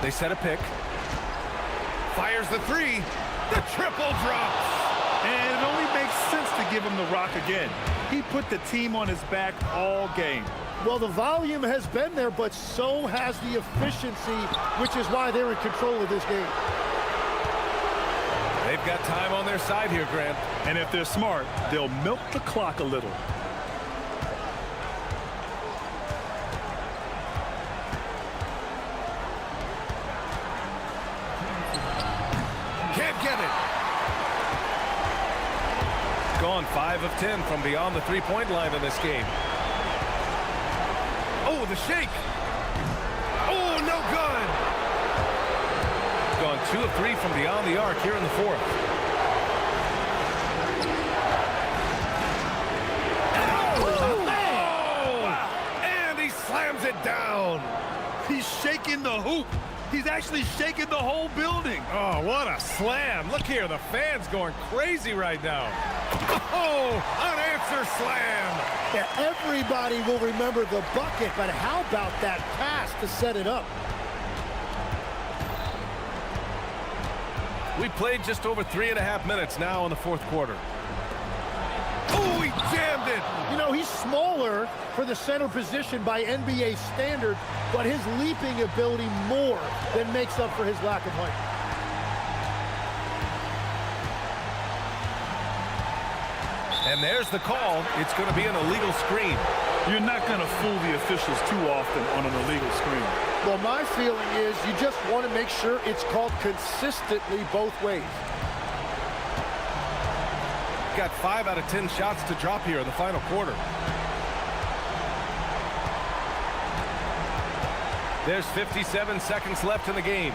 They set a pick. Fires the 3. The triple drops. And it only makes sense to give him the rock again. He put the team on his back all game. Well, the volume has been there, but so has the efficiency, which is why they're in control of this game. They've got time on their side here, Grant. And if they're smart, they'll milk the clock a little. Can't get it. Gone 5 of 10 from beyond the three-point line in this game. Oh, the shake. Oh, no good. Gone 2 of 3 from beyond the arc here in the fourth. He's shaking the hoop. He's actually shaking the whole building. Oh, what a slam. Look here, the fans going crazy right now. Oh, unanswered slam. Yeah, everybody will remember the bucket, but how about that pass to set it up? We played just over 3.5 minutes now in the fourth quarter. Oh, he jammed it. You know, he's smaller for the center position by NBA standards, but his leaping ability more than makes up for his lack of height. And there's the call. It's going to be an illegal screen. You're not going to fool the officials too often on an illegal screen. Well, my feeling is you just want to make sure it's called consistently both ways. Got 5 out of 10 shots to drop here in the final quarter. There's 57 seconds left in the game.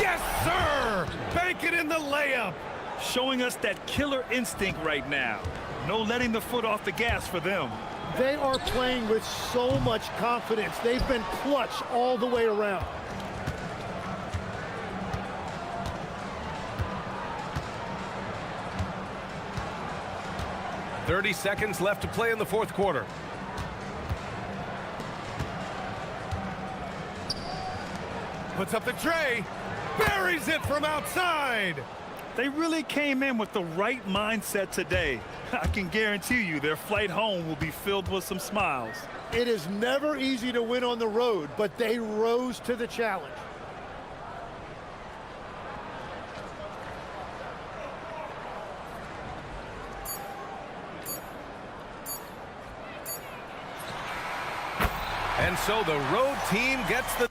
Yes, sir! Bank it in the layup. Showing us that killer instinct right now. No letting the foot off the gas for them. They are playing with so much confidence. They've been clutch all the way around. .30 seconds left to play in the fourth quarter. Puts up the tray. Buries it from outside. They really came in with the right mindset today. I can guarantee you their flight home will be filled with some smiles. It is never easy to win on the road, but they rose to the challenge. And so the road team gets the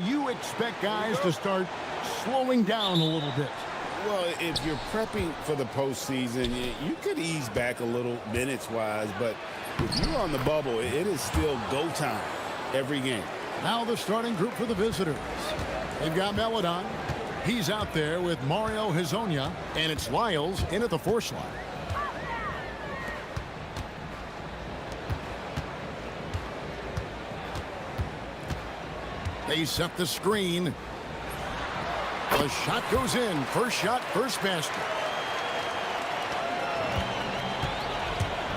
You expect guys to start slowing down a little bit. Well, if you're prepping for the postseason, you could ease back a little minutes-wise, but if you're on the bubble, it is still go time every game. Now the starting group for the visitors. They've got Melodon. He's out there with Mario Hezonja, and it's Lyles in at the 4 slot. They set the screen. The shot goes in. First shot, first basket.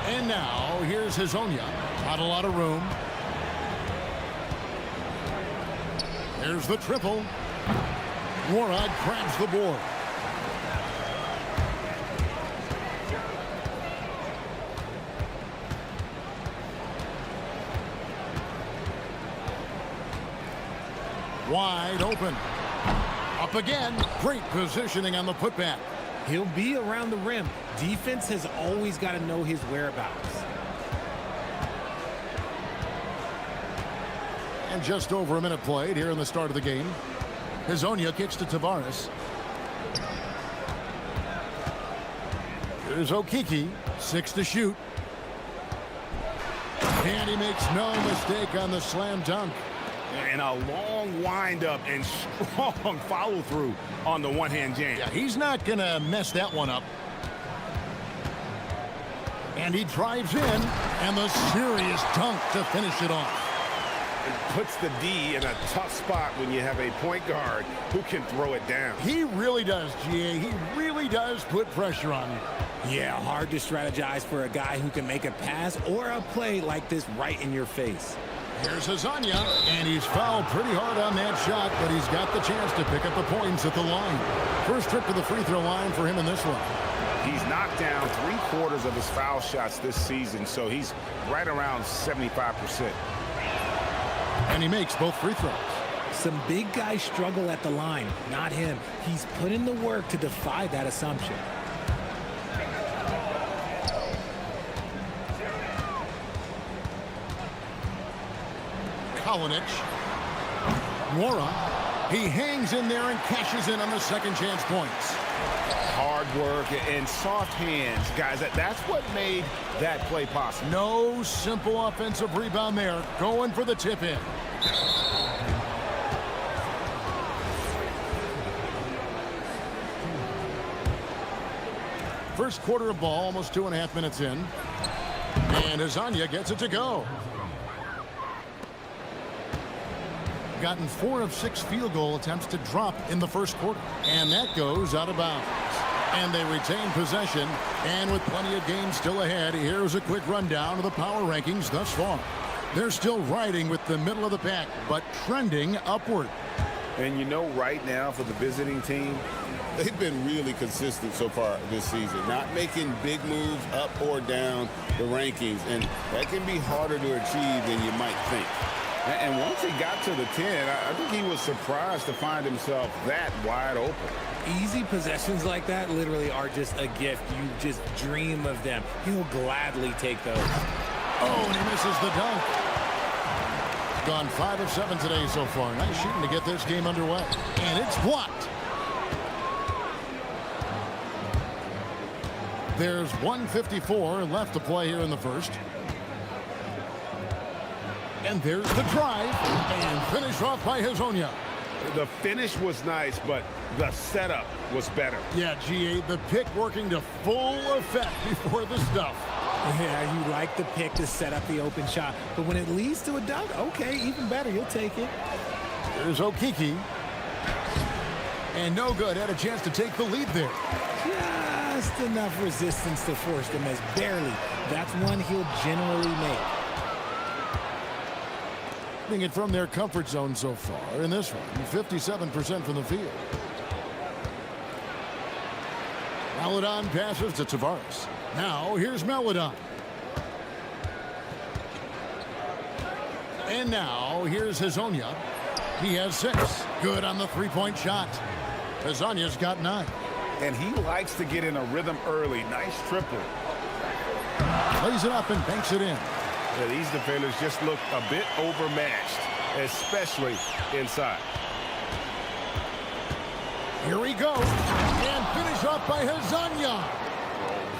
And now here's Hezonja. Not a lot of room. There's the triple. Warrod grabs the board. Wide open. Up again. Great positioning on the putback. He'll be around the rim. Defense has always got to know his whereabouts. And just over a minute played here in the start of the game. Hezonja kicks to Tavares. Here's Okiki. 6 to shoot. And he makes no mistake on the slam dunk. And a long windup and strong follow-through on the one-hand jam. Yeah, he's not going to mess that one up. And he drives in, and the serious dunk to finish it off. It puts the D in a tough spot when you have a point guard who can throw it down. He really does, GA. He really does put pressure on you. Yeah, hard to strategize for a guy who can make a pass or a play like this right in your face. Here's Hezonja, and he's fouled pretty hard on that shot, but he's got the chance to pick up the points at the line. First trip to the free throw line for him in this one. He's knocked down 3/4 of his foul shots this season, so he's right around 75%. And he makes both free throws. Some big guys struggle at the line, not him. He's put in the work to defy that assumption. Kalinic. Mora. He hangs in there and cashes in on the second chance points. Hard work and soft hands, guys. That's what made that play possible. No simple offensive rebound there. Going for the tip in. First quarter of ball, almost 2.5 minutes in. And Hezonja gets it to go. Gotten 4 of 6 field goal attempts to drop in the first quarter. And that goes out of bounds. And they retain possession. And with plenty of games still ahead, here's a quick rundown of the power rankings thus far. They're still riding with the middle of the pack, but trending upward. And you know, right now for the visiting team, they've been really consistent so far this season, not making big moves up or down the rankings. And that can be harder to achieve than you might think. And once he got to the 10, I think he was surprised to find himself that wide open. Easy possessions like that literally are just a gift. You just dream of them. He'll gladly take those. Oh, and he misses the dunk. Gone 5 of 7 today so far. Nice shooting to get this game underway. And it's blocked. There's 1:54 left to play here in the first. And there's the drive, and finish off by Hezonja. The finish was nice, but the setup was better. Yeah, GA, the pick working to full effect before the stuff. Yeah, you like the pick to set up the open shot, but when it leads to a dunk, okay, even better, you'll take it. There's Okiki. And no good, had a chance to take the lead there. Just enough resistance to force them as barely. That's one he'll generally make. It from their comfort zone so far in this one, 57% from the field. Melodon passes to Tavares. Now here's Melodon. And now here's Hezonja. He has 6. Good on the three-point shot. Hezonja's got 9. And he likes to get in a rhythm early. Nice triple. Plays it up and banks it in. Yeah, these defenders just look a bit overmatched. especially inside. Here he goes, and finish off by Hezonja.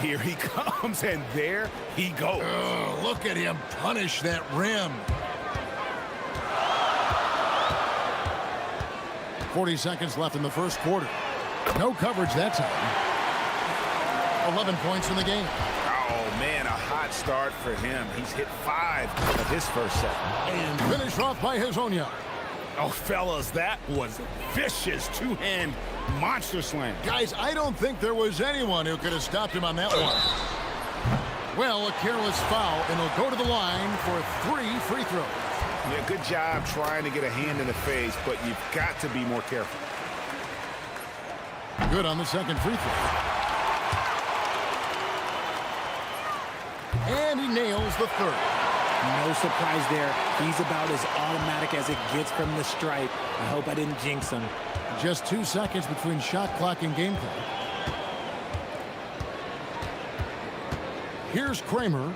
Here he comes, and there he goes. Oh, look at him punish that rim. 40 seconds left in the first quarter. No coverage that time. 11 points in the game. Oh, man, a hot start for him. He's hit 5 of his first set. And finished off by Hezonja. Oh, fellas, that was vicious two-hand monster slam. Guys, I don't think there was anyone who could have stopped him on that one. Well, a careless foul, and he'll go to the line for 3 free throws. Yeah, good job trying to get a hand in the face, but you've got to be more careful. Good on the second free throw. And he nails the third. No surprise there. He's about as automatic as it gets from the stripe. I hope I didn't jinx him. Just 2 seconds between shot clock and gameplay. Here's Kramer.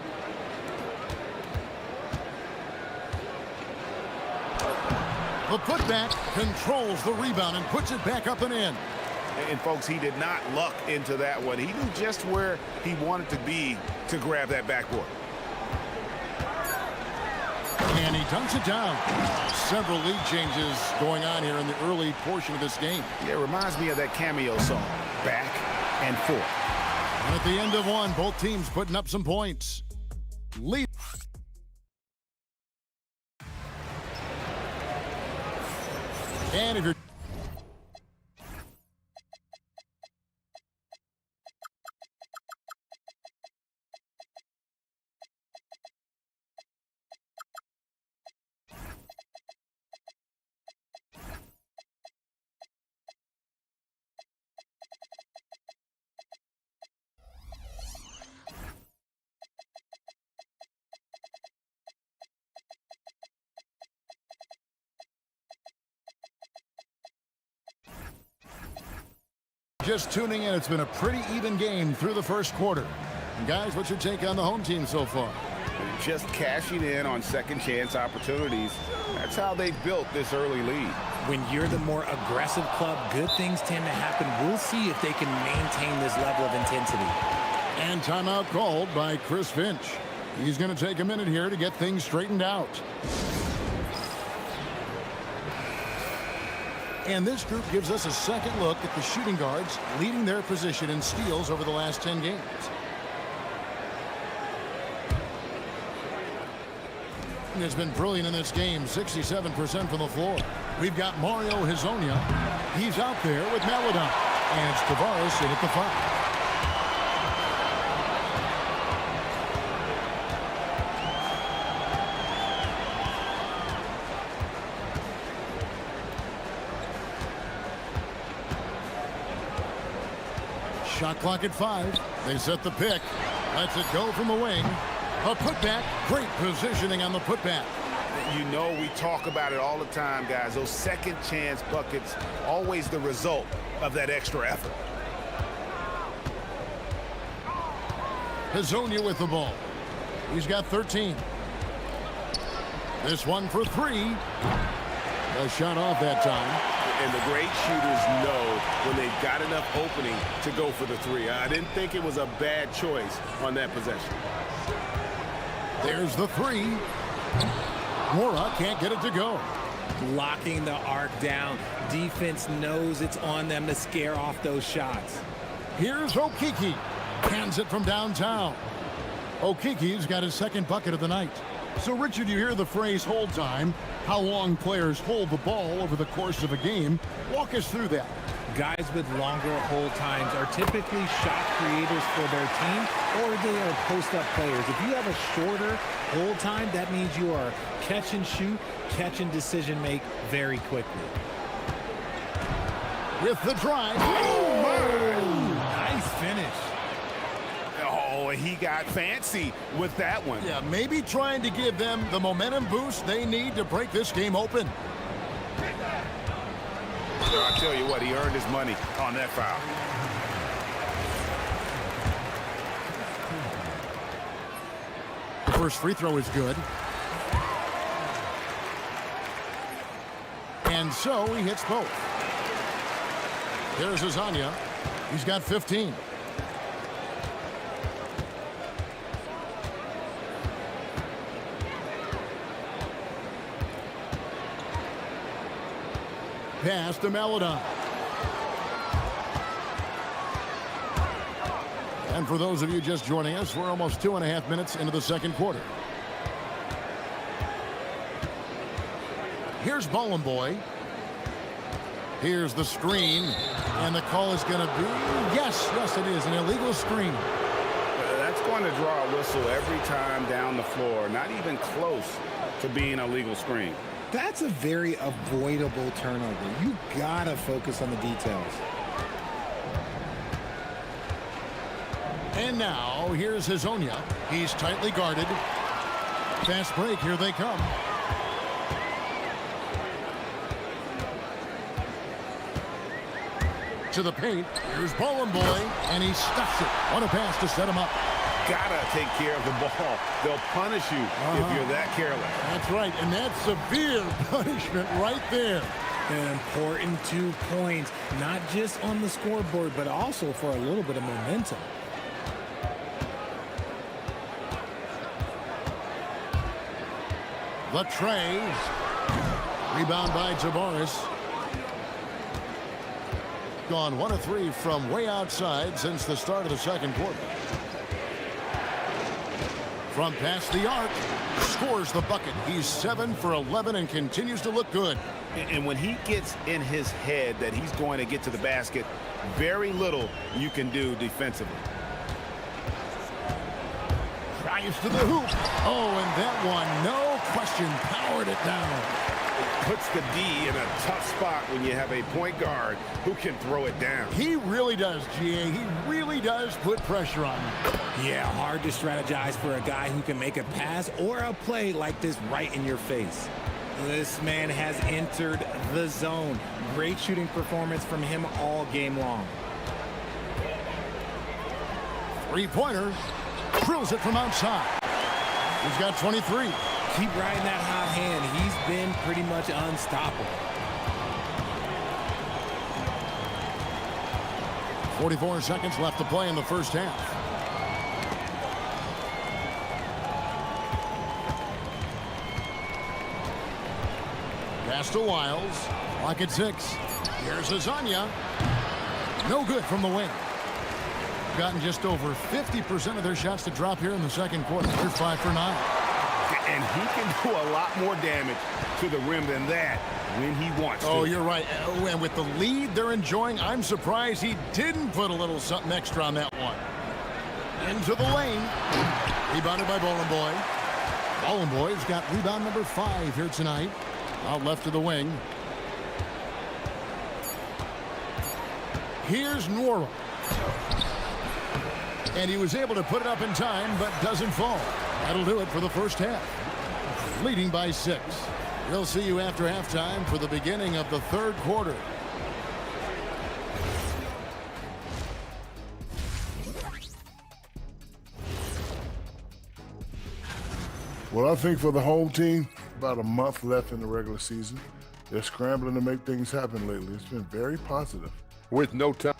The putback controls the rebound and puts it back up and in. And folks, he did not luck into that one. He knew just where he wanted to be to grab that backboard. And he dunks it down. Several lead changes going on here in the early portion of this game. Yeah, it reminds me of that cameo song, Back and Forth. And at the end of one, both teams putting up some points. Lead. And if you're just tuning in, it's been a pretty even game through the first quarter. And guys, what's your take on the home team so far? Just cashing in on second chance opportunities. That's how they built this early lead. When you're the more aggressive club, good things tend to happen. We'll see if they can maintain this level of intensity. And timeout called by Chris Finch. He's going to take a minute here to get things straightened out. And this group gives us a second look at the shooting guards leading their position in steals over the last 10 games. And has been brilliant in this game, 67% from the floor. We've got Mario Hezonja. He's out there with Maladon. And it's Tavares in at the 5. Shot clock at 5. They set the pick. Lets it go from the wing. A putback. Great positioning on the putback. You know, we talk about it all the time, guys. Those second chance buckets, always the result of that extra effort. Hezonja with the ball. He's got 13. This one for 3. A shot off that time. And the great shooters know when they've got enough opening to go for the 3. I didn't think it was a bad choice on that possession. There's the 3. Mora can't get it to go. Locking the arc down. Defense knows it's on them to scare off those shots. Here's Okiki. Hands it from downtown. Okiki's got his second bucket of the night. So, Richard, you hear the phrase hold time, how long players hold the ball over the course of a game. Walk us through that. Guys with longer hold times are typically shot creators for their team, or they are post-up players. If you have a shorter hold time, that means you are catch and shoot, catch and decision make very quickly. With the drive. Oh, nice finish. Oh, he got fancy with that one. Yeah, maybe trying to give them the momentum boost they need to break this game open. I'll tell you what, he earned his money on that foul. The first free throw is good. And so he hits both. There's Azania. He's got 15. Pass to Melodon. And for those of you just joining us, we're almost 2.5 minutes into the second quarter. Here's Bowling Boy. Here's the screen. And the call is going to be, yes, it is, an illegal screen. That's going to draw a whistle every time down the floor. Not even close to being a legal screen. That's a very avoidable turnover. You gotta focus on the details. And now, here's Hazonia. He's tightly guarded. Fast break, here they come. To the paint, here's Bowling Boy, and he stuffs it. What a pass to set him up. Gotta take care of the ball. They'll punish you if you're that careless. That's right, and that's severe punishment right there. An important 2 points, not just on the scoreboard, but also for a little bit of momentum. The tray. Rebound by Tavares. Gone 1 of 3 from way outside since the start of the second quarter. From past the arc, scores the bucket. He's 7 for 11 and continues to look good. And when he gets in his head that he's going to get to the basket, very little you can do defensively. Drives to the hoop. Oh, and that one, no question, powered it down. Puts the D in a tough spot when you have a point guard who can throw it down. He really does, GA. He really does put pressure on him. Yeah, hard to strategize for a guy who can make a pass or a play like this right in your face. This man has entered the zone. Great shooting performance from him all game long. Three-pointer. Drills it from outside. He's got 23. Keep riding that hot hand. He's been pretty much unstoppable. 44 seconds left to play in the first half. Pass to Wiles. Clock at 6. Here's Azania. No good from the wing. Gotten just over 50% of their shots to drop here in the second quarter. They're 5 for 9. And he can do a lot more damage to the rim than that when he wants to. Oh, you're right. And with the lead they're enjoying, I'm surprised he didn't put a little something extra on that one. Into the lane. Rebounded by Bowling Boy. Bowling Boy's got rebound number 5 here tonight. Out left to the wing. Here's Nora. And he was able to put it up in time, but doesn't fall. That'll do it for the first half. Leading by 6. We'll see you after halftime for the beginning of the third quarter. Well, I think for the home team, about a month left in the regular season. They're scrambling to make things happen lately. It's been very positive. With no time.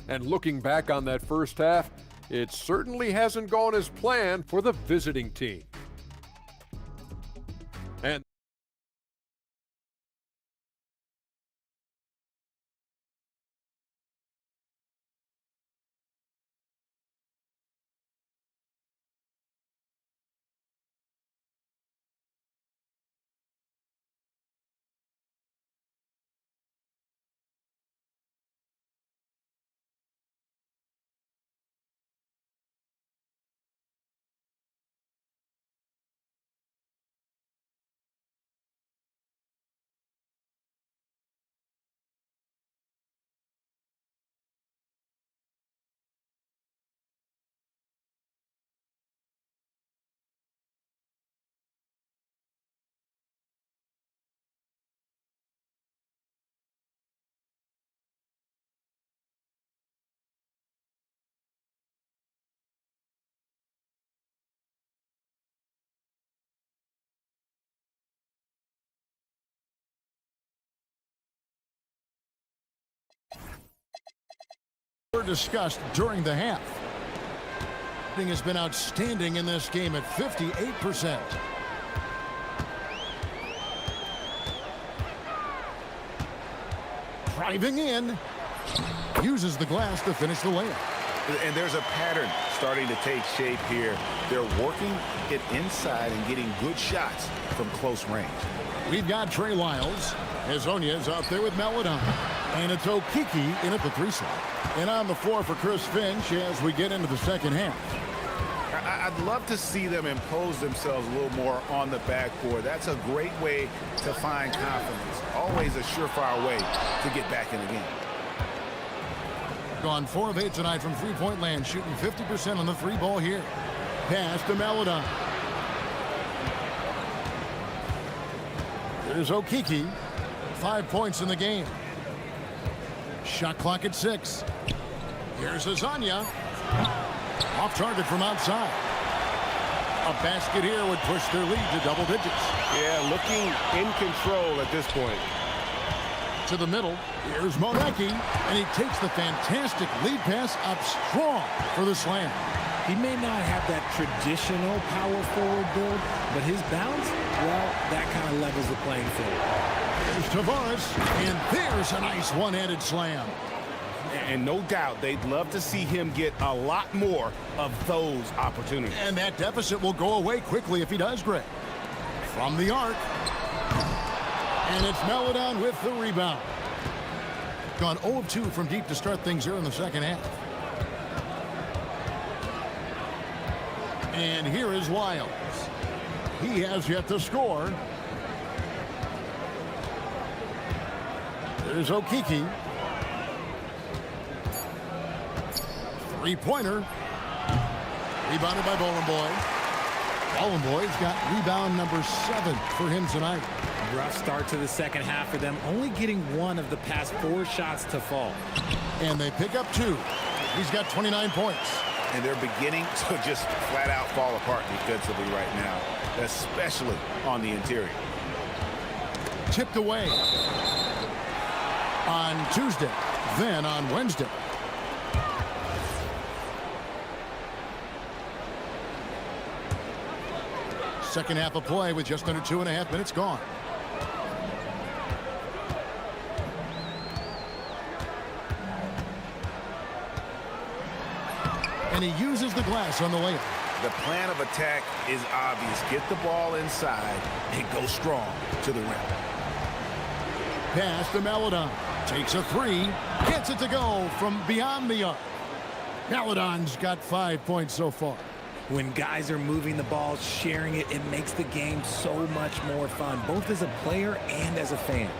And looking back on that first half, it certainly hasn't gone as planned for the visiting team. And were discussed during the half. Has been outstanding in this game at 58%. Driving in, uses the glass to finish the layup. And there's a pattern starting to take shape here. They're working it inside and getting good shots from close range. We've got Trey Lyles. Hezonya's out there with Melodon. And it's Okiki in at the 3 slot. And on the floor for Chris Finch as we get into the second half. I'd love to see them impose themselves a little more on the backboard. That's a great way to find confidence. Always a surefire way to get back in the game. Gone 4 of 8 tonight from three-point land, shooting 50% on the 3 ball here. Pass to Melodon. There's Okiki. 5 points in the game. Shot clock at 6. Here's Hezonja. Off target from outside. A basket here would push their lead to double digits. Yeah, looking in control at this point. To the middle, here's Monecki, and he takes the fantastic lead pass up strong for the slam. He may not have that traditional power forward build, but his bounce, well, that kind of levels the playing field. There's Tavares, and there's a nice one-handed slam. And no doubt they'd love to see him get a lot more of those opportunities. And that deficit will go away quickly if he does, Greg. From the arc. And it's Melodon with the rebound. Gone 0 of 2 from deep to start things here in the second half. And here is Lyles. He has yet to score. There's Okiki. Three-pointer. Rebounded by Boy. Boy's got rebound number 7 for him tonight. Rough start to the second half for them, only getting 1 of the past 4 shots to fall. And they pick up 2. He's got 29 points. And they're beginning to just flat out fall apart defensively right now, especially on the interior. Tipped away on Tuesday, then on Wednesday. Second half of play with just under 2.5 minutes gone. And he uses the glass on the layup. The plan of attack is obvious. Get the ball inside and go strong to the rim. Pass to Melodon. Takes a 3. Gets it to go from beyond the arc. Melodon's got 5 points so far. When guys are moving the ball, sharing it, it makes the game so much more fun, both as a player and as a fan.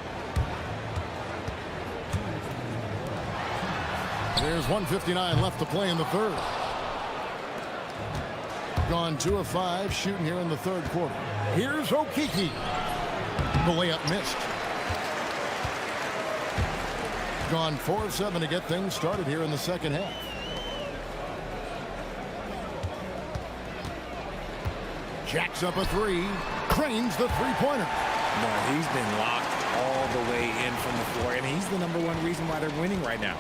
There's 1:59 left to play in the third. Gone 2 of 5 shooting here in the third quarter. Here's Okiki. The layup missed. Gone 4 of 7 to get things started here in the second half. Jacks up a 3. Trains the three-pointer. No, he's been locked all the way in from the floor, and he's the #1 reason why they're winning right now.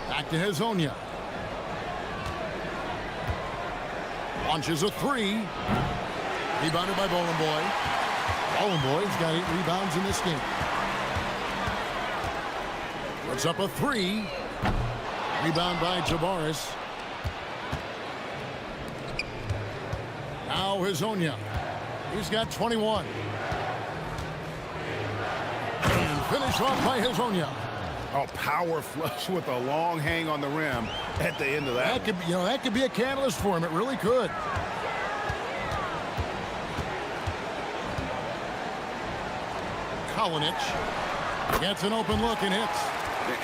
Back to Hezonja. Launches a 3. Rebounded by Boy. Boy's got 8 rebounds in this game. Puts up a 3. Rebound by Tavares. Now Hezonja. He's got 21. And finished off by Hezonja. Oh, power flush with a long hang on the rim at the end of that. That could be, that could be a catalyst for him. It really could. Kalinic gets an open look and hits.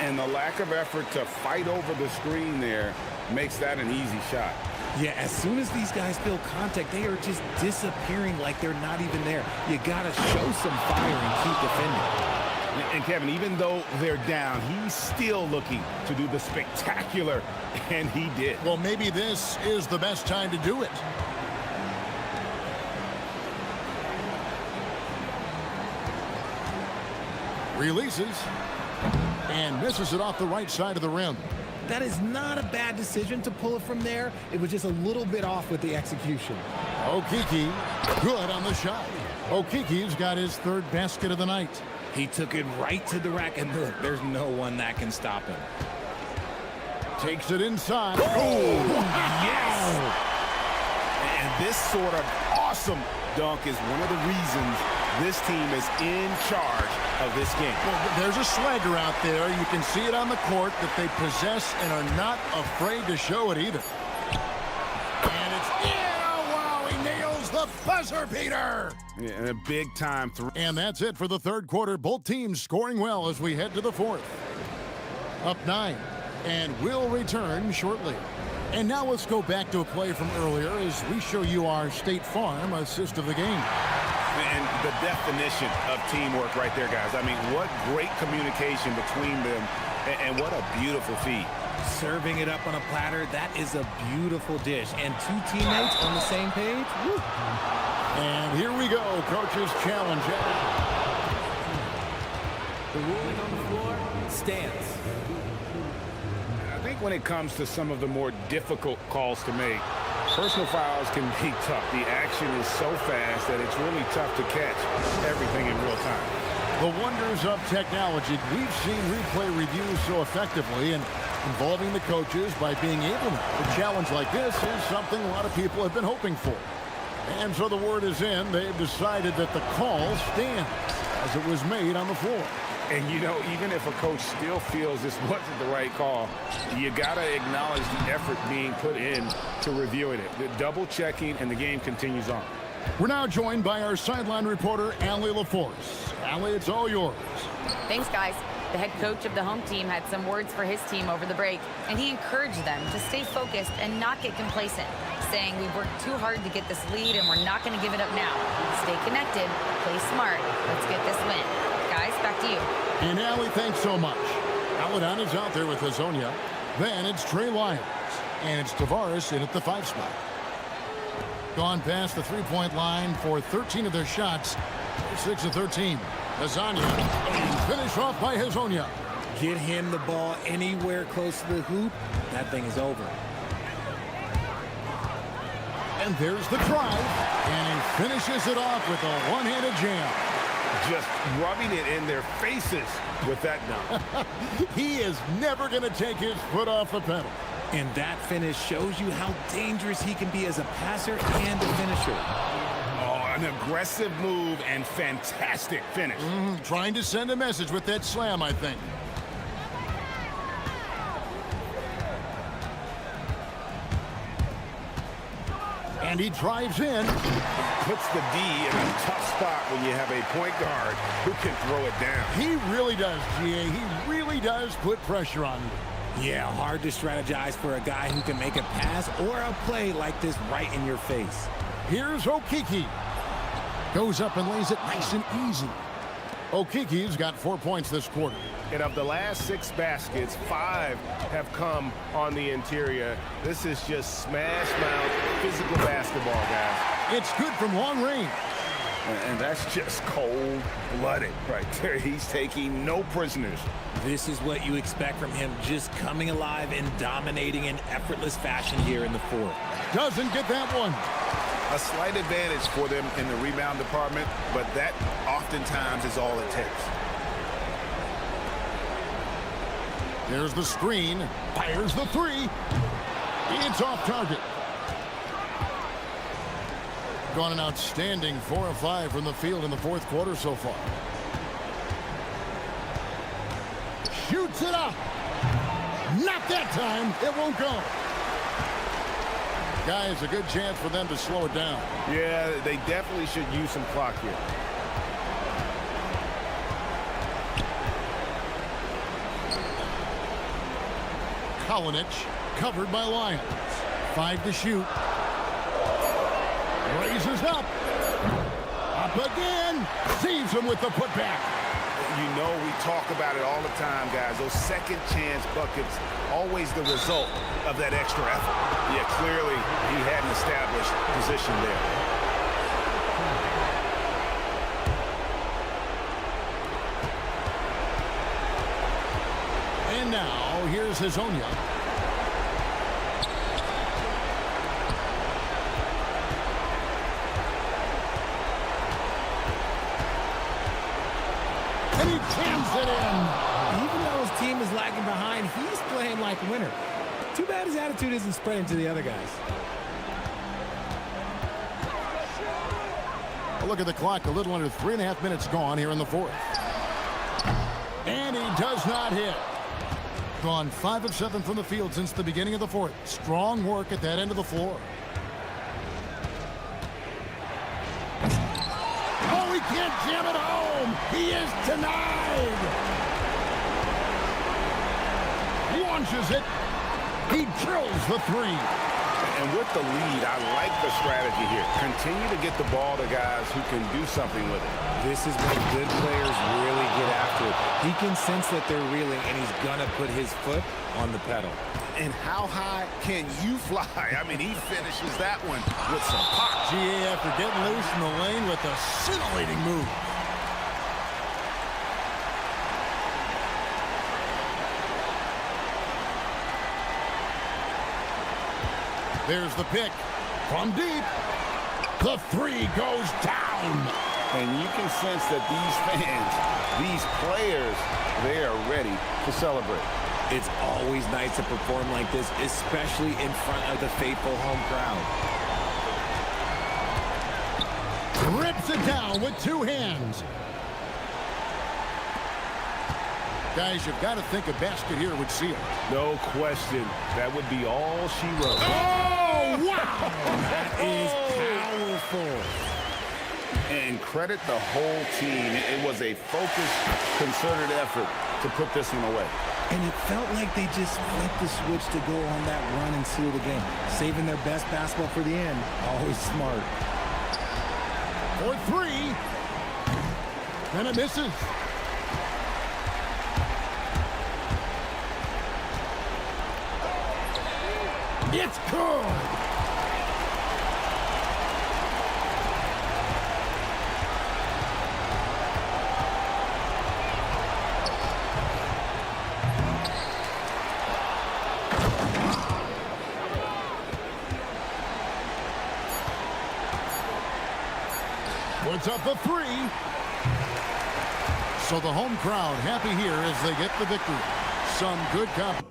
And the lack of effort to fight over the screen there makes that an easy shot. Yeah, as soon as these guys feel contact, they are just disappearing like they're not even there. You got to show some fire and keep defending. And Kevin, even though they're down, he's still looking to do the spectacular, and he did. Well, maybe this is the best time to do it. Releases. And misses it off the right side of the rim. That is not a bad decision to pull it from there. It was just a little bit off with the execution. Okeke, good on the shot. Okeke's got his third basket of the night. He took it right to the rack, and look, there's no one that can stop him. Takes it inside. Yes! And this sort of awesome dunk is one of the reasons this team is in charge of this game. Well, there's a swagger out there. You can see it on the court that they possess and are not afraid to show it either. And it's in. Oh, wow, he nails the buzzer beater. Yeah, and a big time three. And that's it for the third quarter. Both teams scoring well as we head to the fourth. Up 9, and we'll return shortly. And now let's go back to a play from earlier as we show you our State Farm assist of the game. And the definition of teamwork right there, guys. I mean, what great communication between them, and what a beautiful feed. Serving it up on a platter, that is a beautiful dish. And two teammates on the same page. Woo. And here we go, coach's challenge. The ruling on the floor stands. I think when it comes to some of the more difficult calls to make, personal fouls can be tough. The action is so fast that it's really tough to catch everything in real time. The wonders of technology. We've seen replay reviews so effectively and involving the coaches by being able to. A challenge like this is something a lot of people have been hoping for. And so the word is in. They've decided that the call stands as it was made on the floor. And, you know, even if a coach still feels this wasn't the right call, you got to acknowledge the effort being put in to reviewing it. The double checking, and the game continues on. We're now joined by our sideline reporter, Allie LaForce. Allie, it's all yours. Thanks, guys. The head coach of the home team had some words for his team over the break, and he encouraged them to stay focused and not get complacent, saying we've worked too hard to get this lead and we're not going to give it up now. Stay connected, play smart, let's get this win. Guys, back to you. And Allie, thanks so much. Aladon is out there with Hazonia. Then it's Trey Lyons. And it's Tavares in at the 5 spot. Gone past the three-point line for 13 of their shots. 6 of 13. Hazonia. Finished off by Hazonia. Get him the ball anywhere close to the hoop. That thing is over. And there's the drive. And he finishes it off with a one-handed jam. Just rubbing it in their faces with that dunk. He is never going to take his foot off the pedal. And that finish shows you how dangerous he can be as a passer and a finisher. Oh, an aggressive move and fantastic finish. Trying to send a message with that slam, I think. And he drives in. Puts the D in a tough spot when you have a point guard who can throw it down. He really does, GA. He really does put pressure on you. Yeah, hard to strategize for a guy who can make a pass or a play like this right in your face. Here's Okeke. Goes up and lays it nice and easy. Okeke's got 4 points this quarter. And of the last 6 baskets, 5 have come on the interior. This is just smash mouth physical basketball, guys. It's good from long range. And that's just cold-blooded right there. He's taking no prisoners. This is what you expect from him, just coming alive and dominating in effortless fashion here in the fourth. Doesn't get that one. A slight advantage for them in the rebound department, but that oftentimes is all it takes. There's the screen. Fires the 3. It's off target. Gone an outstanding 4 of 5 from the field in the fourth quarter so far. Shoots it up. Not that time. It won't go. Guys, a good chance for them to slow it down. Yeah, they definitely should use some clock here. Kalinich covered by Lyons. 5 to shoot. Raises up. Up again. Sees him with the putback. You know, we talk about it all the time, guys. Those second chance buckets, always the result of that extra effort. Yeah, clearly he had an established position there. And now, here's Hazonia. And he jams it in. Even though his team is lagging behind, he's playing like a winner. Too bad his attitude isn't spreading to the other guys. A look at the clock, a little under 3.5 minutes gone here in the fourth. And he does not hit. Gone 5 of 7 from the field since the beginning of the fourth. Strong work at that end of the floor. Oh, he can't jam it home. He is denied. Launches it. He drills the three. And with the lead, I like the strategy here. Continue to get the ball to guys who can do something with it. This is when good players really get after it. He can sense that they're reeling, and he's going to put his foot on the pedal. And how high can you fly? I mean, he finishes that one with some pop. GA after getting loose in the lane with a scintillating move. There's the pick from deep. The three goes down. And you can sense that these fans, these players, they are ready to celebrate. It's always nice to perform like this, especially in front of the faithful home crowd. Rips it down with two hands. Guys, you've got to think a basket here would seal. No question. That would be all she wrote. Oh, wow! That is powerful. And credit the whole team. It was a focused, concerted effort to put this one away. And it felt like they just flipped the switch to go on that run and seal the game. Saving their best basketball for the end. Always smart. For three. And it misses. It's good. Puts up a three. So the home crowd happy here as they get the victory. Some good company.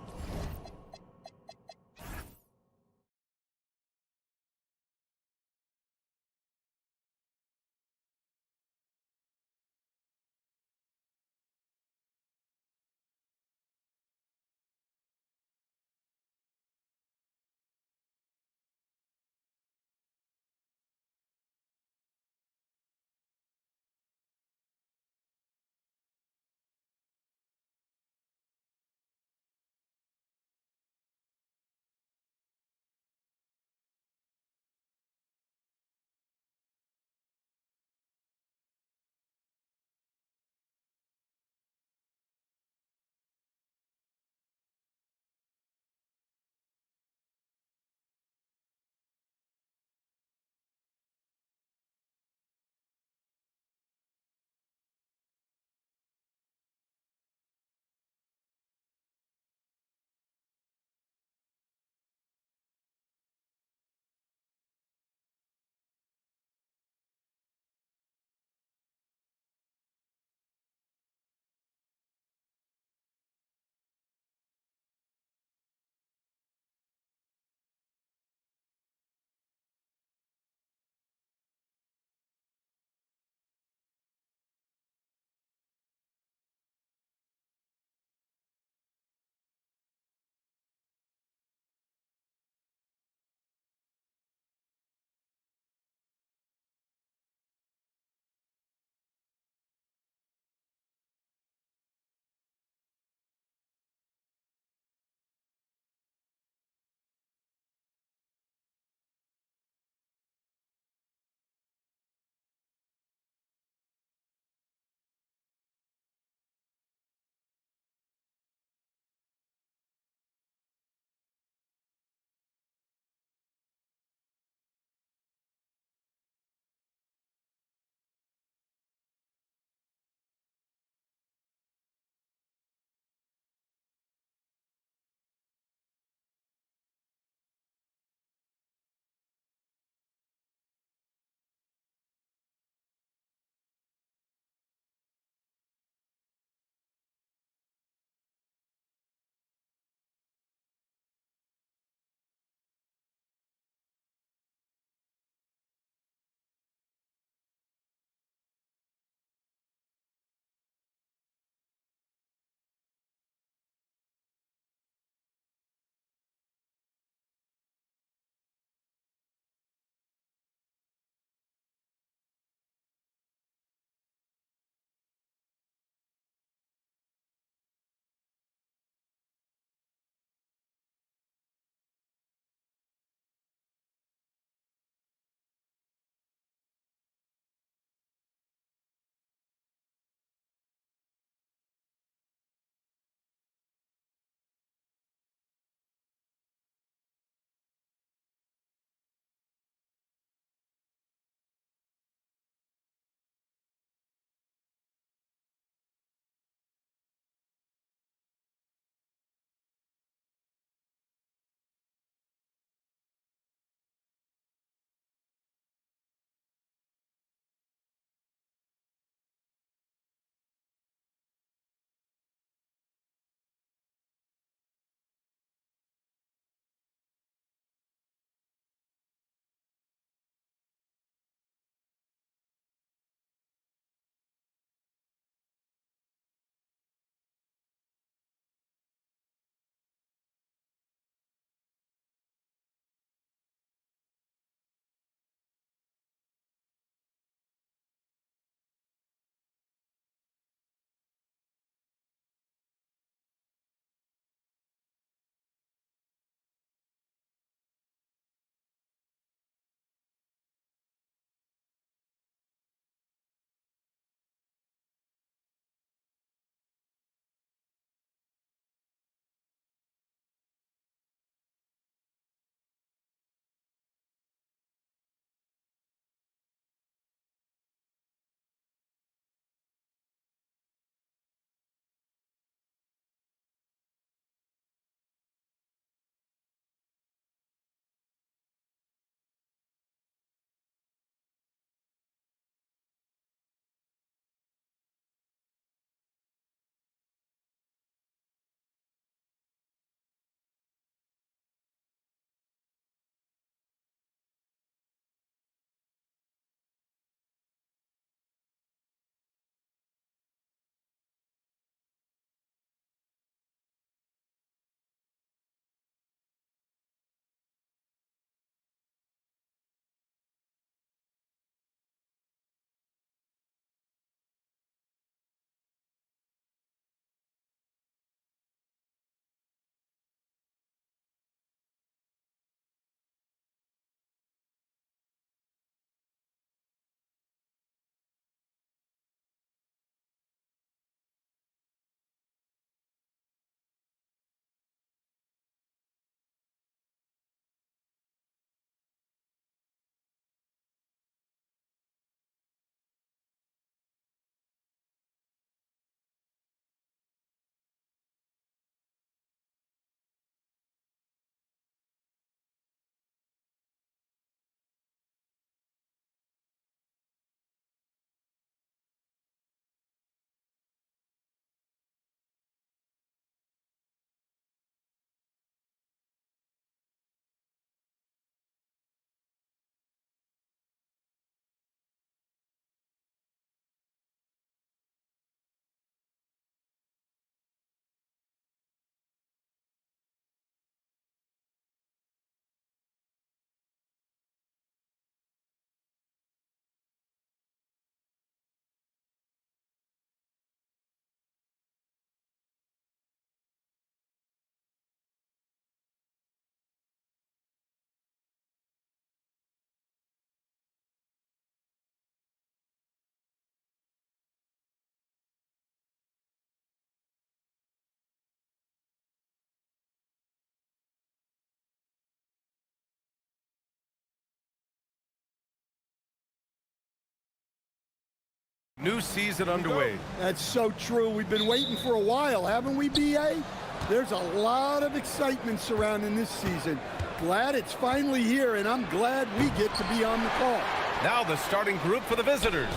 New season underway. That's so true. We've been waiting for a while, haven't we, BA? There's a lot of excitement surrounding this season. Glad it's finally here, and I'm glad we get to be on the call. Now the starting group for the visitors.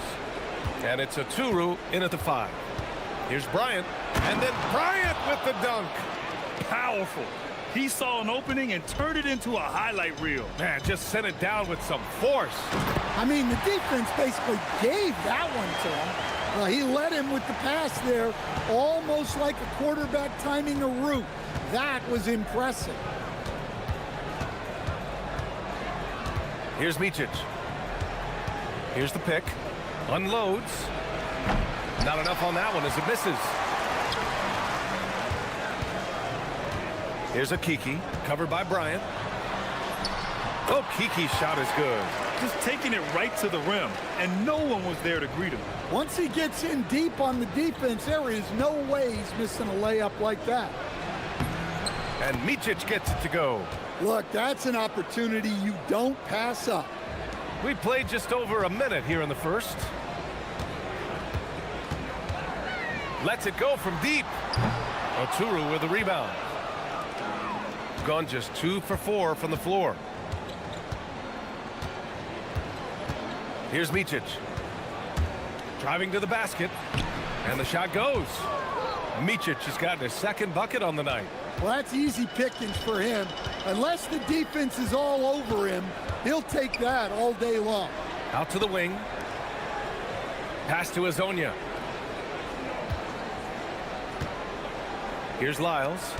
And it's a Turu in at the 5. Here's Bryant, and then Bryant with the dunk. Powerful. He saw an opening and turned it into a highlight reel. Man, just sent it down with some force. I mean, the defense basically gave that one to him. He led him with the pass there, almost like a quarterback timing a route. That was impressive. Here's Micic. Here's the pick. Unloads. Not enough on that one as it misses. Here's a Kiki, covered by Bryant. Oh, Kiki's shot is good. Just taking it right to the rim, and no one was there to greet him. Once he gets in deep on the defense, there is no way he's missing a layup like that. And Micic gets it to go. Look, that's an opportunity you don't pass up. We played just over a minute here in the first. Lets it go from deep. Oturu with the rebound. Gone just 2 for 4 from the floor. Here's Micic. Driving to the basket. And the shot goes. Micic has gotten his second bucket on the night. Well, that's easy pickings for him. Unless the defense is all over him, he'll take that all day long. Out to the wing. Pass to Azonia. Here's Lyles.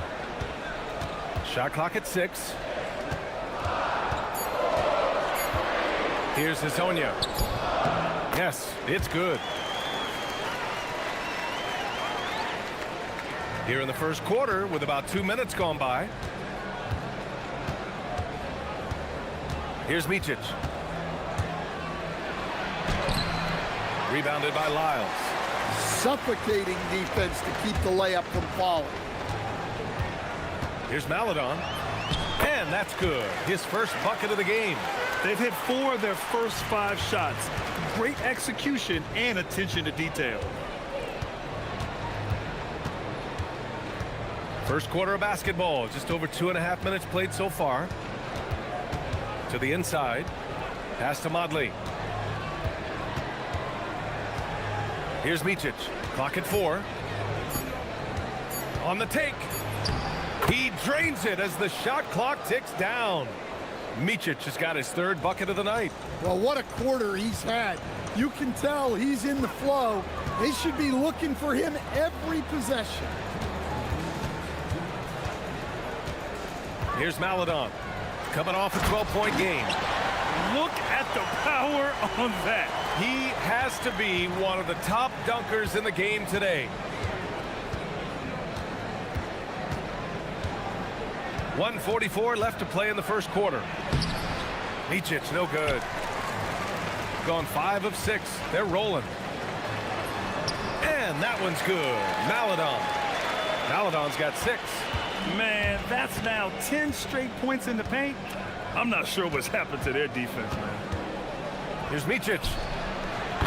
Shot clock at 6. Here's Azonia. Yes, it's good. Here in the first quarter with about 2 minutes gone by. Here's Micic. Rebounded by Lyles. Suffocating defense to keep the layup from falling. Here's Maladon. And that's good. His first bucket of the game. They've hit 4 of their first 5 shots. Great execution and attention to detail. First quarter of basketball. Just over 2.5 minutes played so far. To the inside. Pass to Modley. Here's Micic. Clock at 4. On the take. He drains it as the shot clock ticks down. Micic has got his 3rd bucket of the night. Well, what a quarter he's had. You can tell he's in the flow. They should be looking for him every possession. Here's Maladon. Coming off a 12-point game. Look at the power on that. He has to be one of the top dunkers in the game today. 1:44 left to play in the first quarter. Micic, no good. Gone 5 of 6. They're rolling. And that one's good. Maladon. Maladon's got 6. Man, that's now 10 straight points in the paint. I'm not sure what's happened to their defense, man. Here's Micic.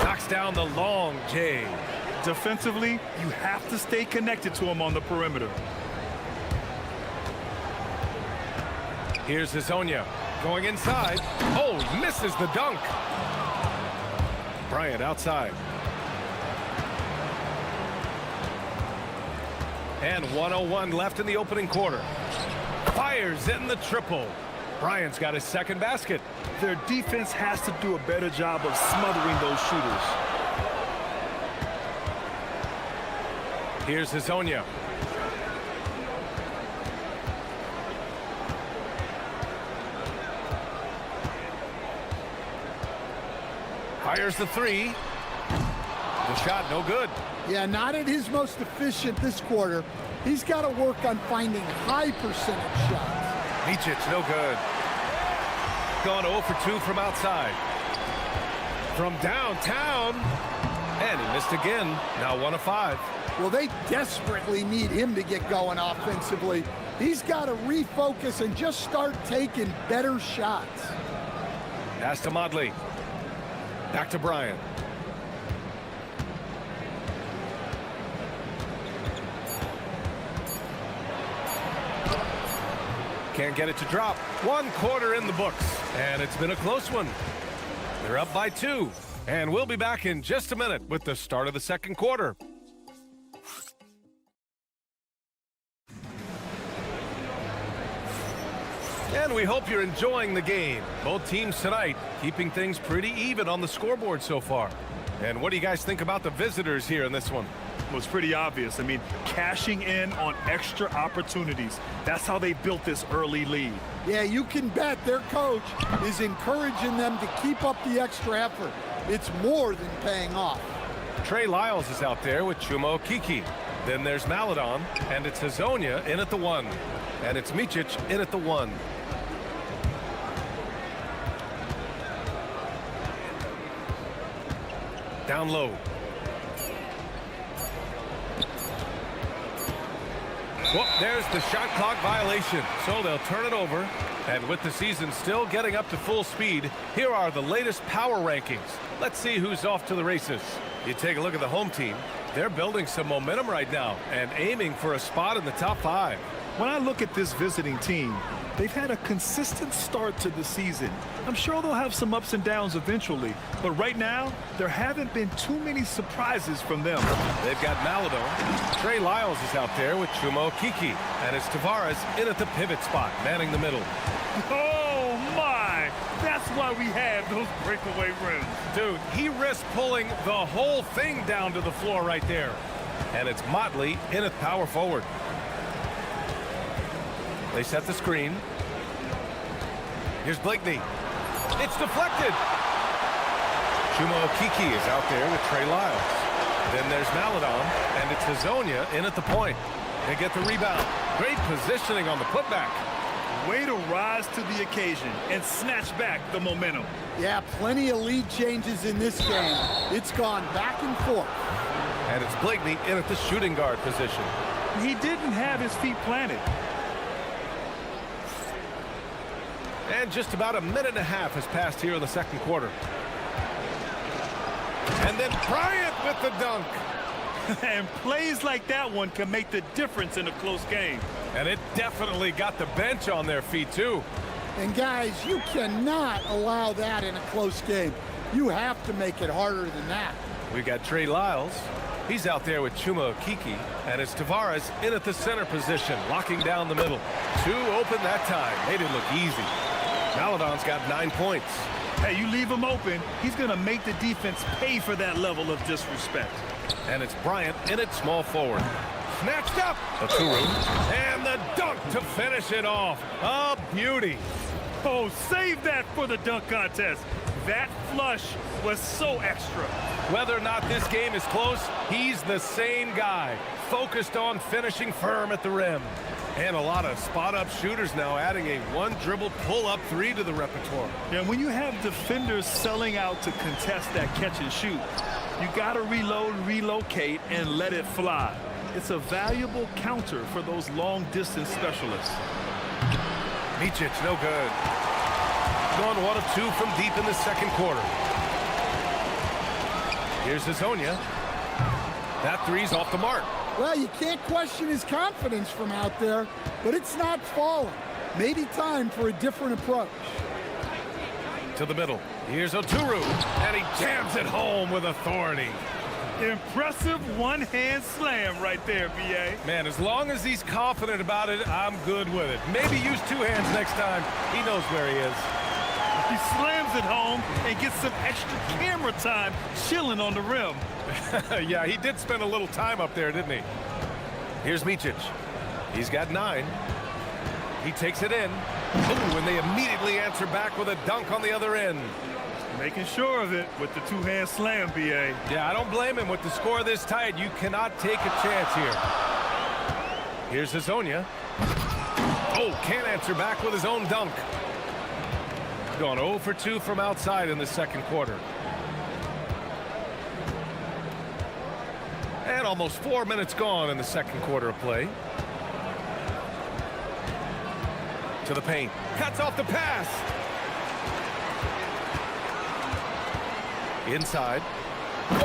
Knocks down the long J. Defensively, you have to stay connected to him on the perimeter. Here's Azonia going inside. Oh, misses the dunk. Bryant outside. And 1:01 left in the opening quarter. Fires in the triple. Bryant's got his 2nd basket. Their defense has to do a better job of smothering those shooters. Here's Azonia. Fires the 3. The shot no good. Yeah, not at his most efficient this quarter. He's got to work on finding high percentage shots. Micic, no good. Gone 0 for 2 from outside. From downtown. And he missed again. Now 1 of 5. Well, they desperately need him to get going offensively. He's got to refocus and just start taking better shots. Pass to Modley. Back to Bryant. Can't get it to drop. 1 quarter in the books, and it's been a close one. They're up by 2, and we'll be back in just a minute with the start of the second quarter. And we hope you're enjoying the game. Both teams tonight keeping things pretty even on the scoreboard so far. And what do you guys think about the visitors here in this one? Well, it's pretty obvious. I mean, cashing in on extra opportunities. That's how they built this early lead. Yeah, you can bet their coach is encouraging them to keep up the extra effort. It's more than paying off. Trey Lyles is out there with Chumo Kiki. Then there's Maladon, and it's Hazonia in at the 1. And it's Micic in at the 1. Down low. Well, there's the shot clock violation, so they'll turn it over. And with the season still getting up to full speed, here are the latest power rankings. Let's see who's off to the races. You take a look at the home team. They're building some momentum right now and aiming for a spot in the top 5. When I look at this visiting team, they've had a consistent start to the season. I'm sure they'll have some ups and downs eventually, but right now, there haven't been too many surprises from them. They've got Maladon. Trey Lyles is out there with Chumo Kiki, and it's Tavares in at the pivot spot, manning the middle. Oh my! That's why we have those breakaway rims. Dude, he risked pulling the whole thing down to the floor right there. And it's Motley in at power forward. They set the screen. Here's Blakeney. It's deflected. Chumo Kiki is out there with Trey Lyles. Then there's Maladon, and it's Hazonia in at the point. They get the rebound. Great positioning on the putback. Way to rise to the occasion and snatch back the momentum. Yeah, plenty of lead changes in this game. It's gone back and forth. And it's Blakeney in at the shooting guard position. He didn't have his feet planted. And just about a minute and a half has passed here in the second quarter. And then Bryant with the dunk. And plays like that one can make the difference in a close game. And it definitely got the bench on their feet, too. And guys, you cannot allow that in a close game. You have to make it harder than that. We've got Trey Lyles. He's out there with Chumo Kiki. And it's Tavares in at the center position, locking down the middle. 2 open that time. Made it look easy. Maladon's got 9 points. Hey, you leave him open, he's going to make the defense pay for that level of disrespect. And it's Bryant in at small forward. Snatched up. Okuru. And the dunk to finish it off. A beauty. Oh, save that for the dunk contest. That flush was so extra. Whether or not this game is close, he's the same guy. Focused on finishing firm at the rim. And a lot of spot-up shooters now adding a 1-dribble pull-up 3 to the repertoire. And when you have defenders selling out to contest that catch and shoot, you got to reload, relocate, and let it fly. It's a valuable counter for those long-distance specialists. Micic, no good. Gone 1 of 2 from deep in the second quarter. Here's Hazonia. That 3's off the mark. Well, you can't question his confidence from out there, but it's not falling. Maybe time for a different approach. To the middle. Here's Oturu, and he jams it home with authority. Impressive one-hand slam right there, B.A. Man, as long as he's confident about it, I'm good with it. Maybe use 2 hands next time. He knows where he is. He slams it home and gets some extra camera time chilling on the rim. Yeah, he did spend a little time up there, didn't he? Here's Micic. He's got 9. He takes it in. Ooh, and they immediately answer back with a dunk on the other end. Making sure of it with the 2-hand slam, B.A. Yeah, I don't blame him. With the score this tight, you cannot take a chance here. Here's Hazonia. Oh, can't answer back with his own dunk. Gone 0 for 2 from outside in the second quarter. And almost 4 minutes gone in the second quarter of play. To the paint. Cuts off the pass. Inside.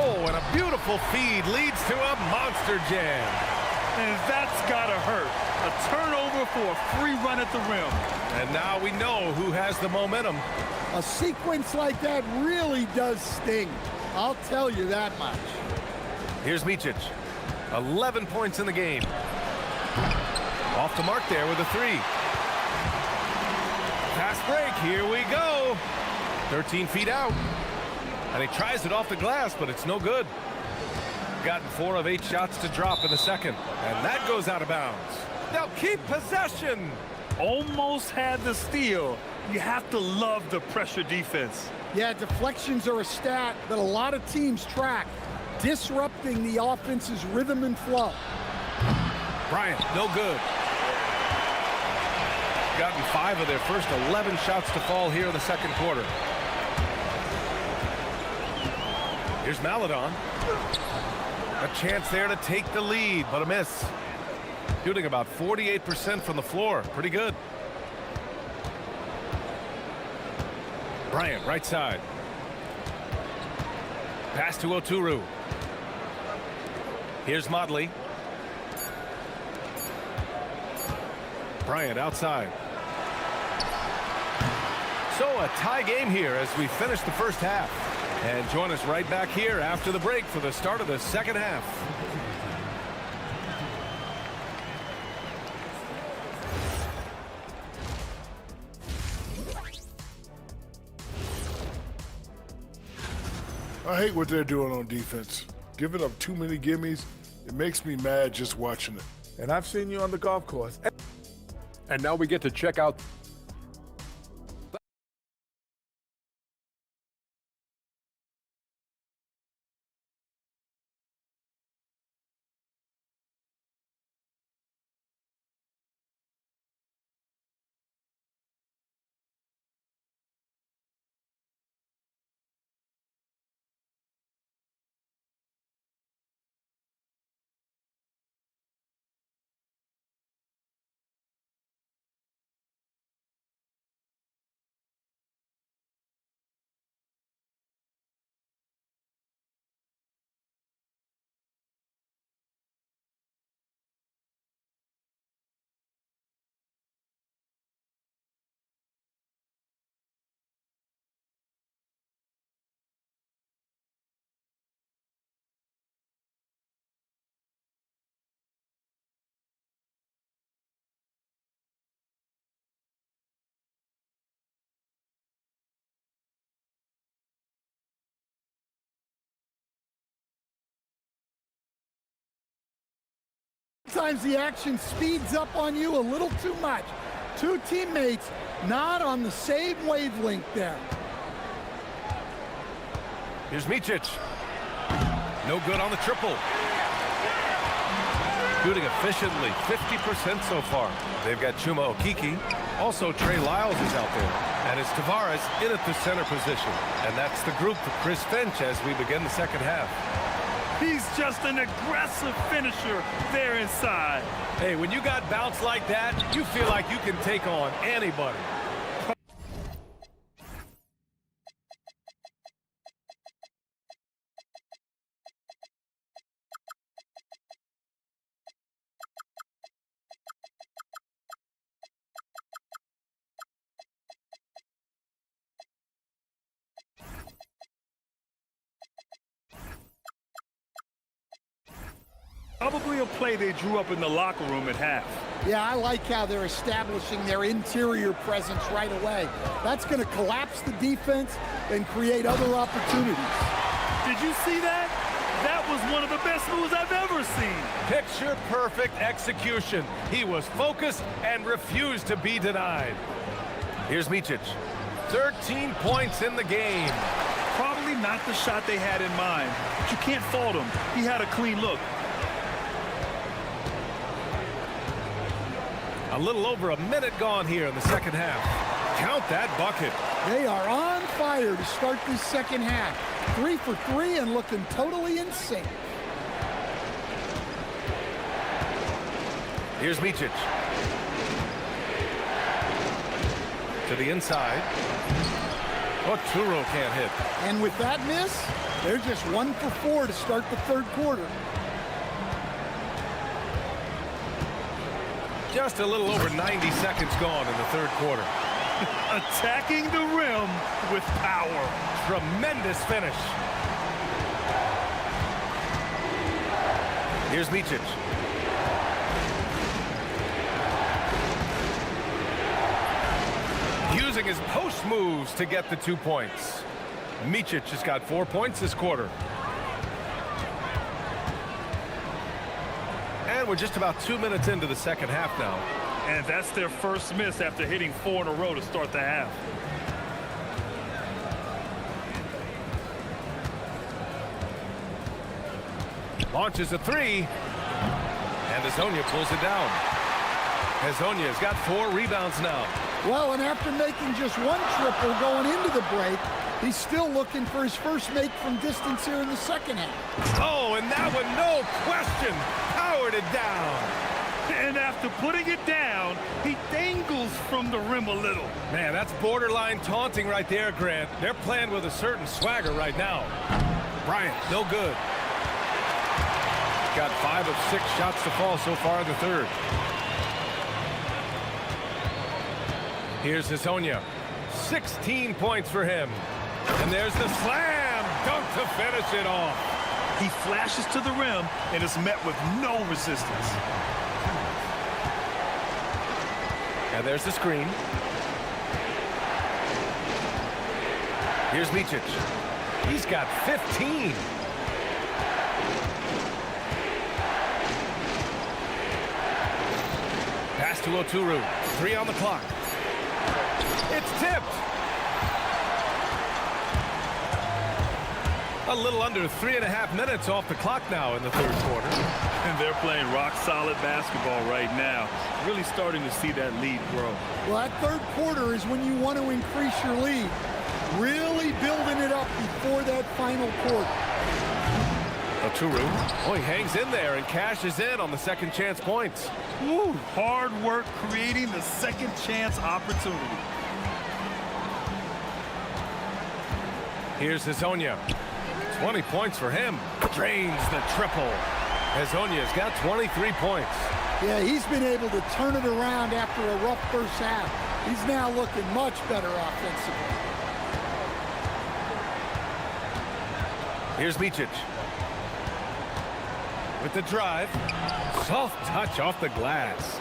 Oh, and a beautiful feed leads to a monster jam. And that's gotta hurt. A turnover for a free run at the rim. And now we know who has the momentum. A sequence like that really does sting. I'll tell you that much. Here's Micic. 11 points in the game. Off the mark there with a three. Fast break, here we go. 13 feet out. And he tries it off the glass, but it's no good. Gotten 4 of 8 shots to drop in the second. And that goes out of bounds. They'll keep possession. Almost had the steal. You have to love the pressure defense. Yeah, deflections are a stat that a lot of teams track, disrupting the offense's rhythm and flow. Bryant, no good. Gotten 5 of their first 11 shots to fall here in the second quarter. Here's Maladon. A chance there to take the lead, but a miss. Shooting about 48% from the floor. Pretty good. Bryant, right side. Pass to Oturu. Here's Motley. Bryant outside. So a tie game here as we finish the first half. And join us right back here after the break for the start of the second half. I hate what they're doing on defense. Giving up too many gimmies, it makes me mad just watching it. And I've seen you on the golf course. And now we get to check out Sometimes the action speeds up on you a little too much. Two teammates not on the same wavelength there. Here's Micic. No good on the triple. Shooting efficiently, 50% so far. They've got Chuma Okiki. Also, Trey Lyles is out there. And it's Tavares in at the center position. And that's the group for Chris Finch as we begin the second half. He's just an aggressive finisher there inside. Hey, when you got bounce like that, you feel like you can take on anybody. Probably a play they drew up in the locker room at half. Yeah, I like how they're establishing their interior presence right away. That's going to collapse the defense and create other opportunities. Did you see that? That was one of the best moves I've ever seen. Picture perfect execution. He was focused and refused to be denied. Here's Micic. 13 points in the game. Probably not the shot they had in mind, but you can't fault him. He had a clean look. A little over a minute gone here in the second half. Count that bucket. They are on fire to start this second half. 3 for 3 and looking totally in sync. Here's Micic. To the inside. Oturu can't hit. And with that miss, they're just 1 for 4 to start the third quarter. Just a little over 90 seconds gone in the third quarter. Attacking the rim with power. Tremendous finish. Here's Micic. Using his post moves to get the 2 points. Micic has got 4 points this quarter. And we're just about 2 minutes into the second half now. And that's their first miss after hitting 4 in a row to start the half. Launches a 3. And Hezonja pulls it down. Hezonja's got 4 rebounds now. Well, and after making just 1 triple going into the break, he's still looking for his first make from distance here in the second half. Oh, and that one, no question, powered it down. And after putting it down, he dangles from the rim a little. Man, that's borderline taunting right there, Grant. They're playing with a certain swagger right now. Bryant, no good. Got 5 of 6 shots to fall so far in the third. Here's Hezonja. 16 points for him. And there's the slam dunk to finish it off. He flashes to the rim and is met with no resistance. And there's the screen. Here's Micic. He's got 15. Pass to Oturu. 3 on the clock. It's tipped. A little under 3.5 minutes off the clock now in the third quarter. And they're playing rock-solid basketball right now. Really starting to see that lead grow. Well, that third quarter is when you want to increase your lead. Really building it up before that final quarter. Oturu. Oh, he hangs in there and cashes in on the second chance points. Woo, hard work creating the second chance opportunity. Here's Hezonja. 20 points for him. Drains the triple. Hezonja's got 23 points. Yeah, he's been able to turn it around after a rough first half. He's now looking much better offensively. Here's Micic. With the drive. Soft touch off the glass.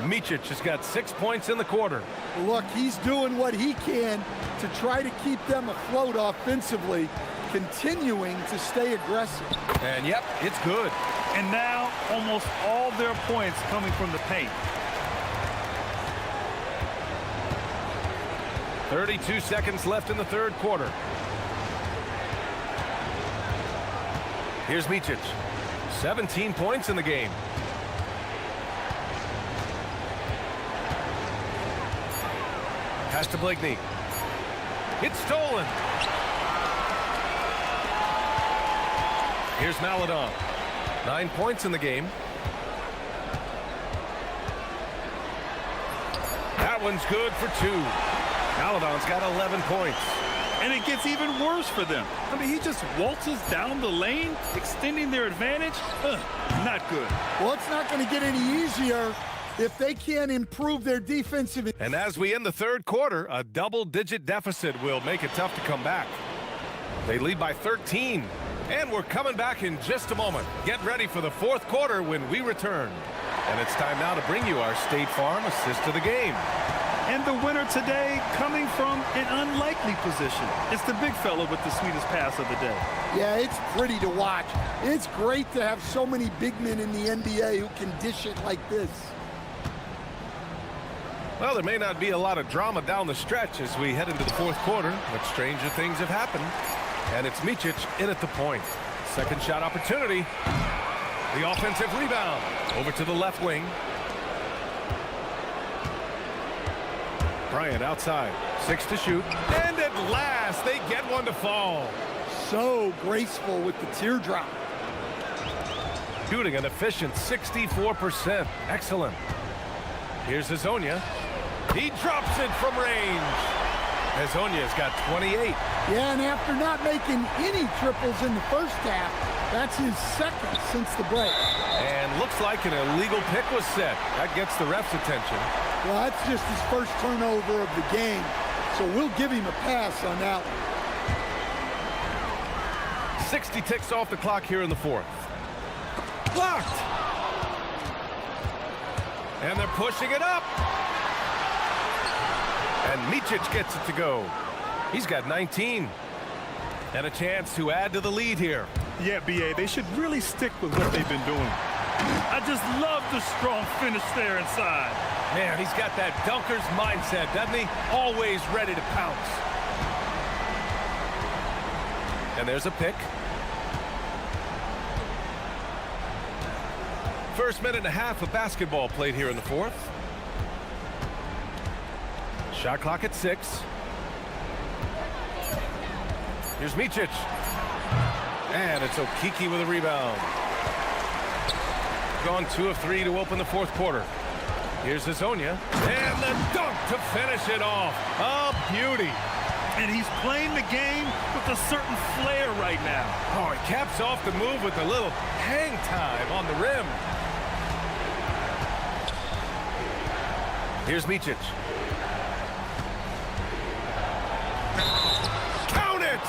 Micic has got 6 points in the quarter. Look, he's doing what he can to try to keep them afloat offensively, continuing to stay aggressive. And yep, it's good. And now almost all their points coming from the paint. 32 seconds left in the third quarter. Here's Micic. 17 points in the game. Pass to Blakeney. It's stolen. Here's Maledon. 9 points in the game. That one's good for 2. Maledon's got 11 points. And it gets even worse for them. I mean, he just waltzes down the lane, extending their advantage. Not good. Well, it's not going to get any easier if they can't improve their defensive. And as we end the third quarter, a double-digit deficit will make it tough to come back. They lead by 13. And we're coming back in just a moment. Get ready for the fourth quarter when we return. And it's time now to bring you our State Farm assist of the game. And the winner today coming from an unlikely position. It's the big fella with the sweetest pass of the day. Yeah, it's pretty to watch. It's great to have so many big men in the NBA who can dish it like this. Well, there may not be a lot of drama down the stretch as we head into the fourth quarter, but stranger things have happened. And it's Micic in at the point. Second shot opportunity. The offensive rebound. Over to the left wing. Bryant outside. 6 to shoot. And at last, they get one to fall. So graceful with the teardrop. Shooting an efficient 64%. Excellent. Here's Hezonja. He drops it from range. Hezonja's got 28. Yeah, and after not making any triples in the first half, that's his second since the break. And looks like an illegal pick was set. That gets the ref's attention. Well, that's just his first turnover of the game, so we'll give him a pass on that one. 60 ticks off the clock here in the fourth. Blocked! And they're pushing it up. And Micic gets it to go. He's got 19. And a chance to add to the lead here. Yeah, B.A., they should really stick with what they've been doing. I just love the strong finish there inside. Man, he's got that dunker's mindset, doesn't he? Always ready to pounce. And there's a pick. First minute and a half of basketball played here in the fourth. Shot clock at 6. Here's Micic. And it's Okiki with a rebound. Gone 2 of 3 to open the fourth quarter. Here's Hezonja. And the dunk to finish it off. A beauty. And he's playing the game with a certain flair right now. Oh, he caps off the move with a little hang time on the rim. Here's Micic. Count it!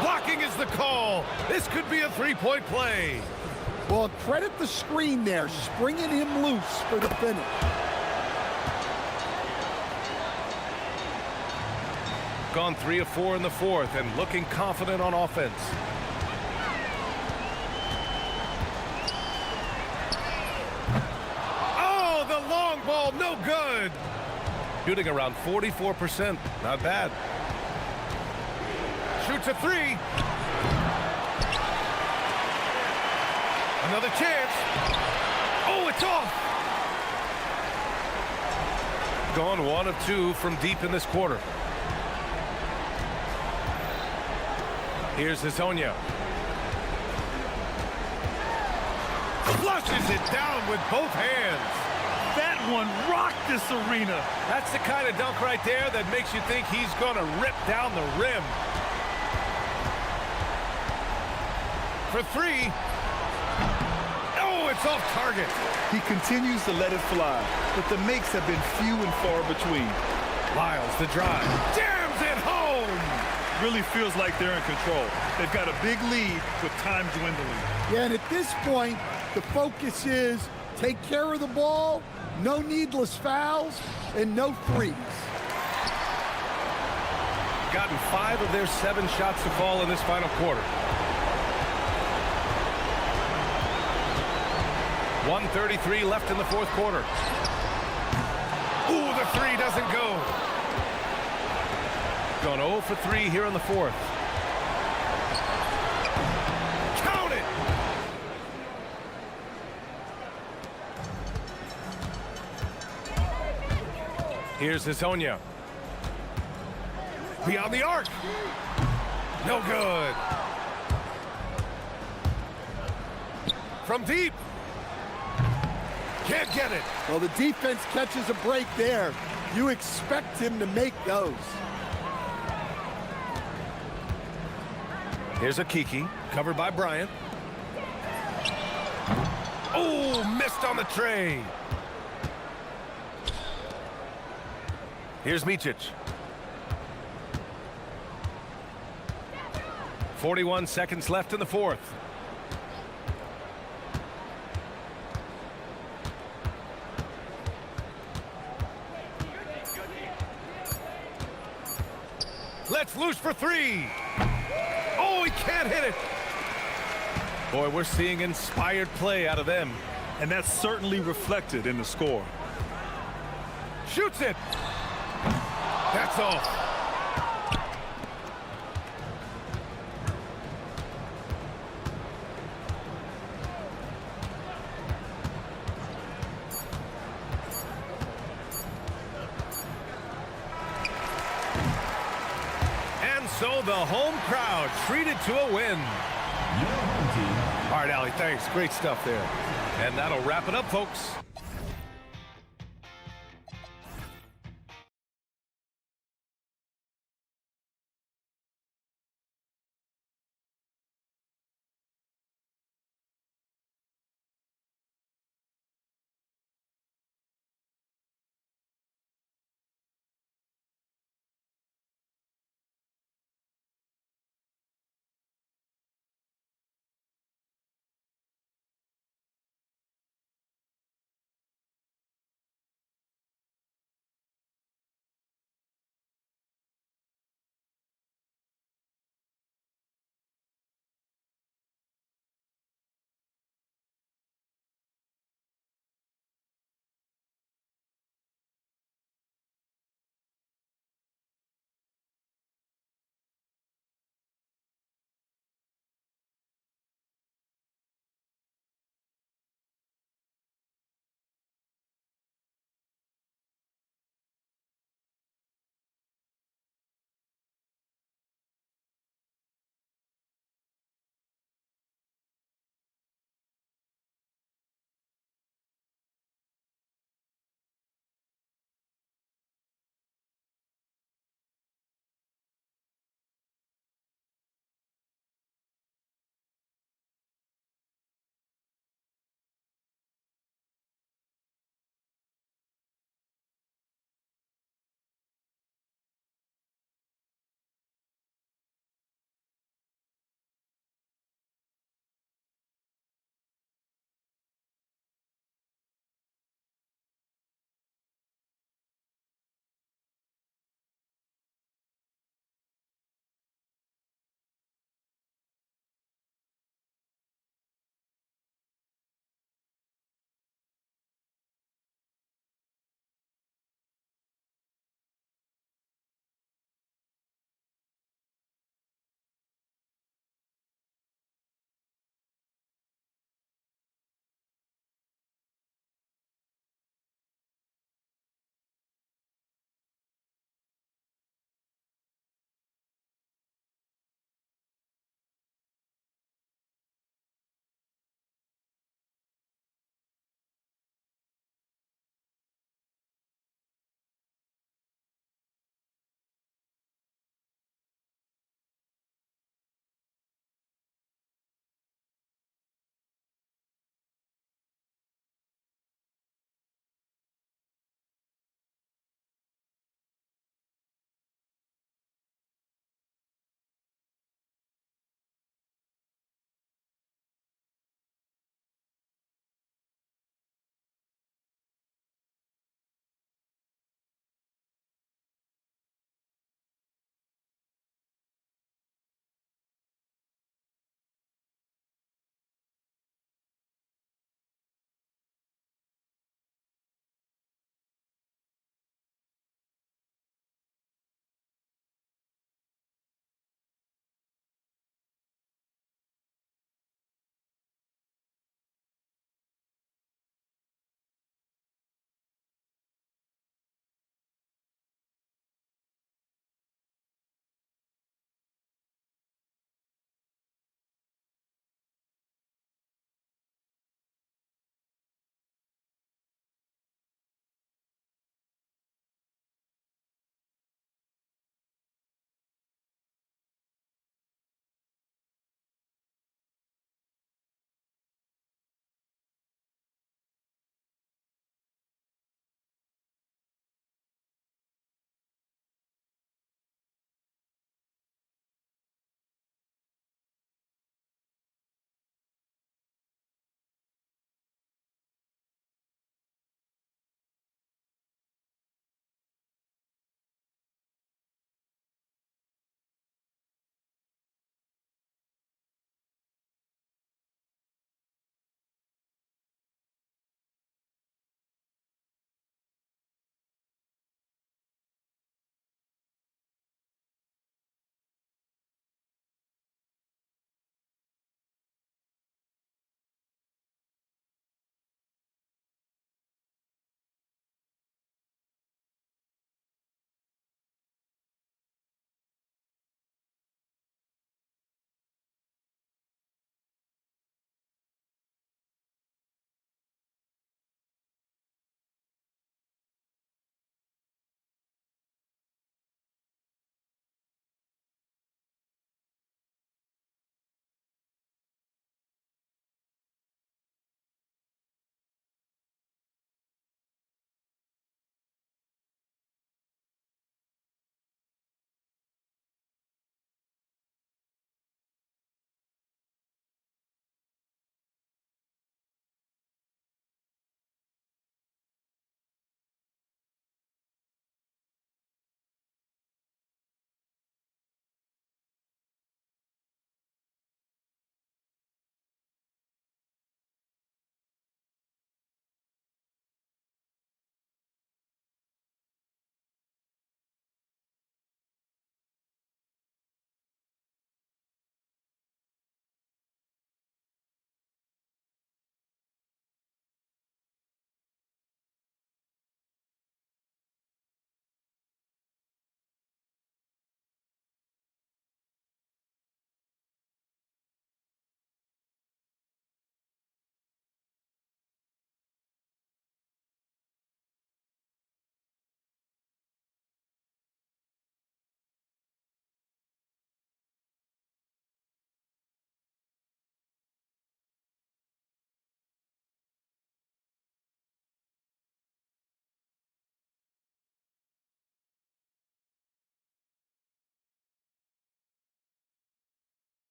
Blocking is the call. This could be a three-point play. Well, credit the screen there, springing him loose for the finish. Gone 3 of 4 in the fourth and looking confident on offense. Oh, the long ball, no good. Shooting around 44%, not bad. Shoots a 3. Another chance. Oh, it's off. Gone 1 of 2 from deep in this quarter. Here's Hezonja. Flushes it down with both hands. That one rocked this arena. That's the kind of dunk right there that makes you think he's going to rip down the rim. For 3. Oh, it's off target. He continues to let it fly, but the makes have been few and far between. Lyles the drive. Jams it home. Really feels like they're in control. They've got a big lead with time dwindling. Yeah, and at this point, the focus is take care of the ball, no needless fouls, and no threes. Gotten 5 of their 7 shots to fall in this final quarter. 1:33 left in the fourth quarter. Ooh, the 3 doesn't go. Gone 0 for 3 here in the fourth. Count it! Here's Hezonja. Beyond the arc. No good. From deep. Can't get it. Well, the defense catches a break there. You expect him to make those. Here's Okiki, covered by Bryant. Oh, missed on the tray. Here's Micic. 41 seconds left in the fourth. Let's loose for 3. Oh, he can't hit it. Boy, we're seeing inspired play out of them. And that's certainly reflected in the score. Shoots it. That's off. And so the home crowd treated to a win. All right, Allie, thanks. Great stuff there. And that'll wrap it up, folks.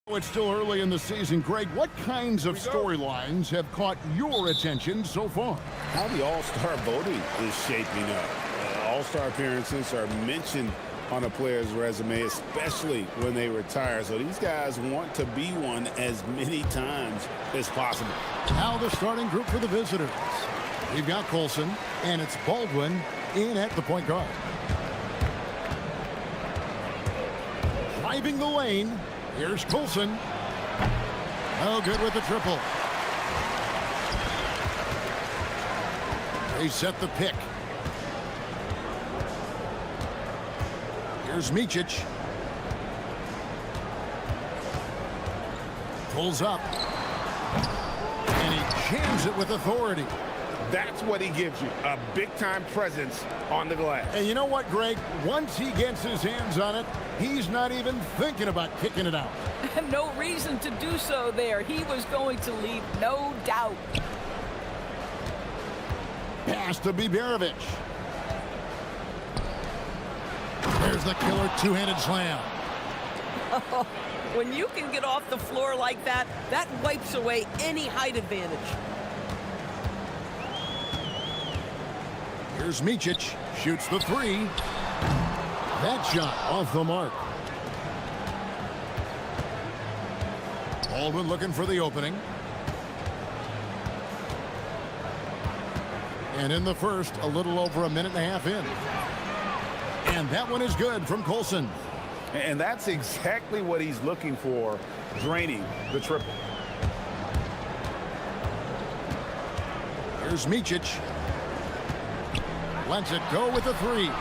It's still early in the season. Greg, what kinds of storylines have caught your attention so far? How the All-Star voting is shaping up. All-Star appearances are mentioned on a player's resume, especially when they retire. So these guys want to be one as many times as possible. Now the starting group for the visitors. We've got Colson, and it's Baldwin in at the point guard. Driving the lane, here's Colson. No good with the triple. They set the pick. Here's Micic. Pulls up. And he jams it with authority. That's what he gives you, a big-time presence on the glass. And you know what, Greg? Once he gets his hands on it, he's not even thinking about kicking it out. No reason to do so there. He was going to leave, no doubt. Pass to Biberovic. There's the killer two-handed slam. When you can get off the floor like that, that wipes away any height advantage. Here's Micic, shoots the three. That shot off the mark. Baldwin looking for the opening. And in the first, a little over a minute and a half in. And that one is good from Colson. And that's exactly what he's looking for, draining the triple. Here's Micic. Lets it go with the three.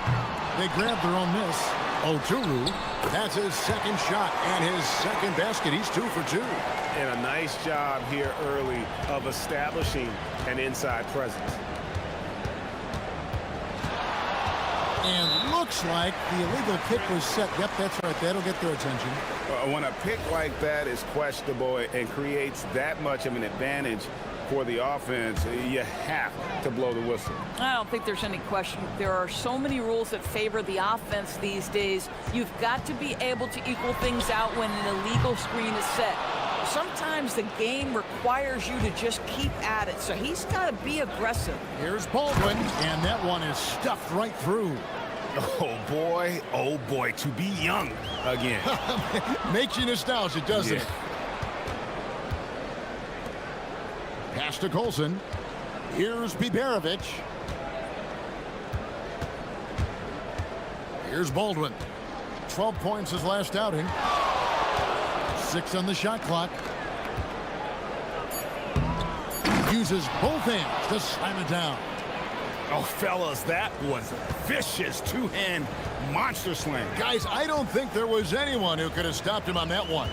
They grab their own miss. Oturu, that's his second shot and his second basket. He's 2 for 2. And a nice job here early of establishing an inside presence. And looks like the illegal kick was set. Yep, that's right. That'll get their attention. When a pick like that is questionable and creates that much of an advantage for the offense, you have to blow the whistle. I don't think there's any question. There are so many rules that favor the offense these days. You've got to be able to equal things out when an illegal screen is set. Sometimes the game requires you to just keep at it, so he's got to be aggressive. Here's Baldwin, and that one is stuffed right through. Oh boy, to be young again. Makes you nostalgic, doesn't it? Pass to Colson. Here's Biberovic. Here's Baldwin. 12 points his last outing. 6 on the shot clock. Uses both hands to slam it down. Oh, fellas, that was vicious two-hand monster slam. Guys, I don't think there was anyone who could have stopped him on that one.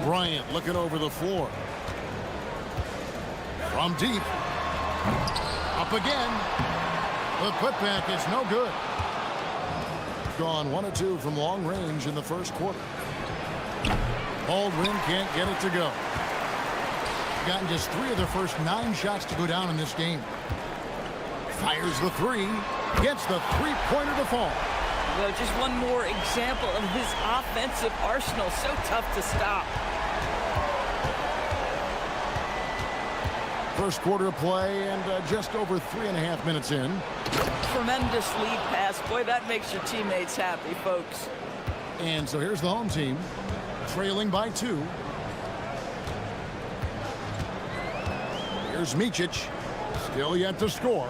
Bryant looking over the floor. From deep. Up again. The putback is no good. Gone 1 of 2 from long range in the first quarter. Baldwin can't get it to go. Gotten just 3 of the first 9 shots to go down in this game. Fires the 3. Gets the three-pointer to fall. Well, just one more example of his offensive arsenal. So tough to stop. First quarter of play and just over 3.5 minutes in. Tremendous lead pass. Boy, that makes your teammates happy, folks. And so here's the home team, trailing by 2. Here's Micic, still yet to score.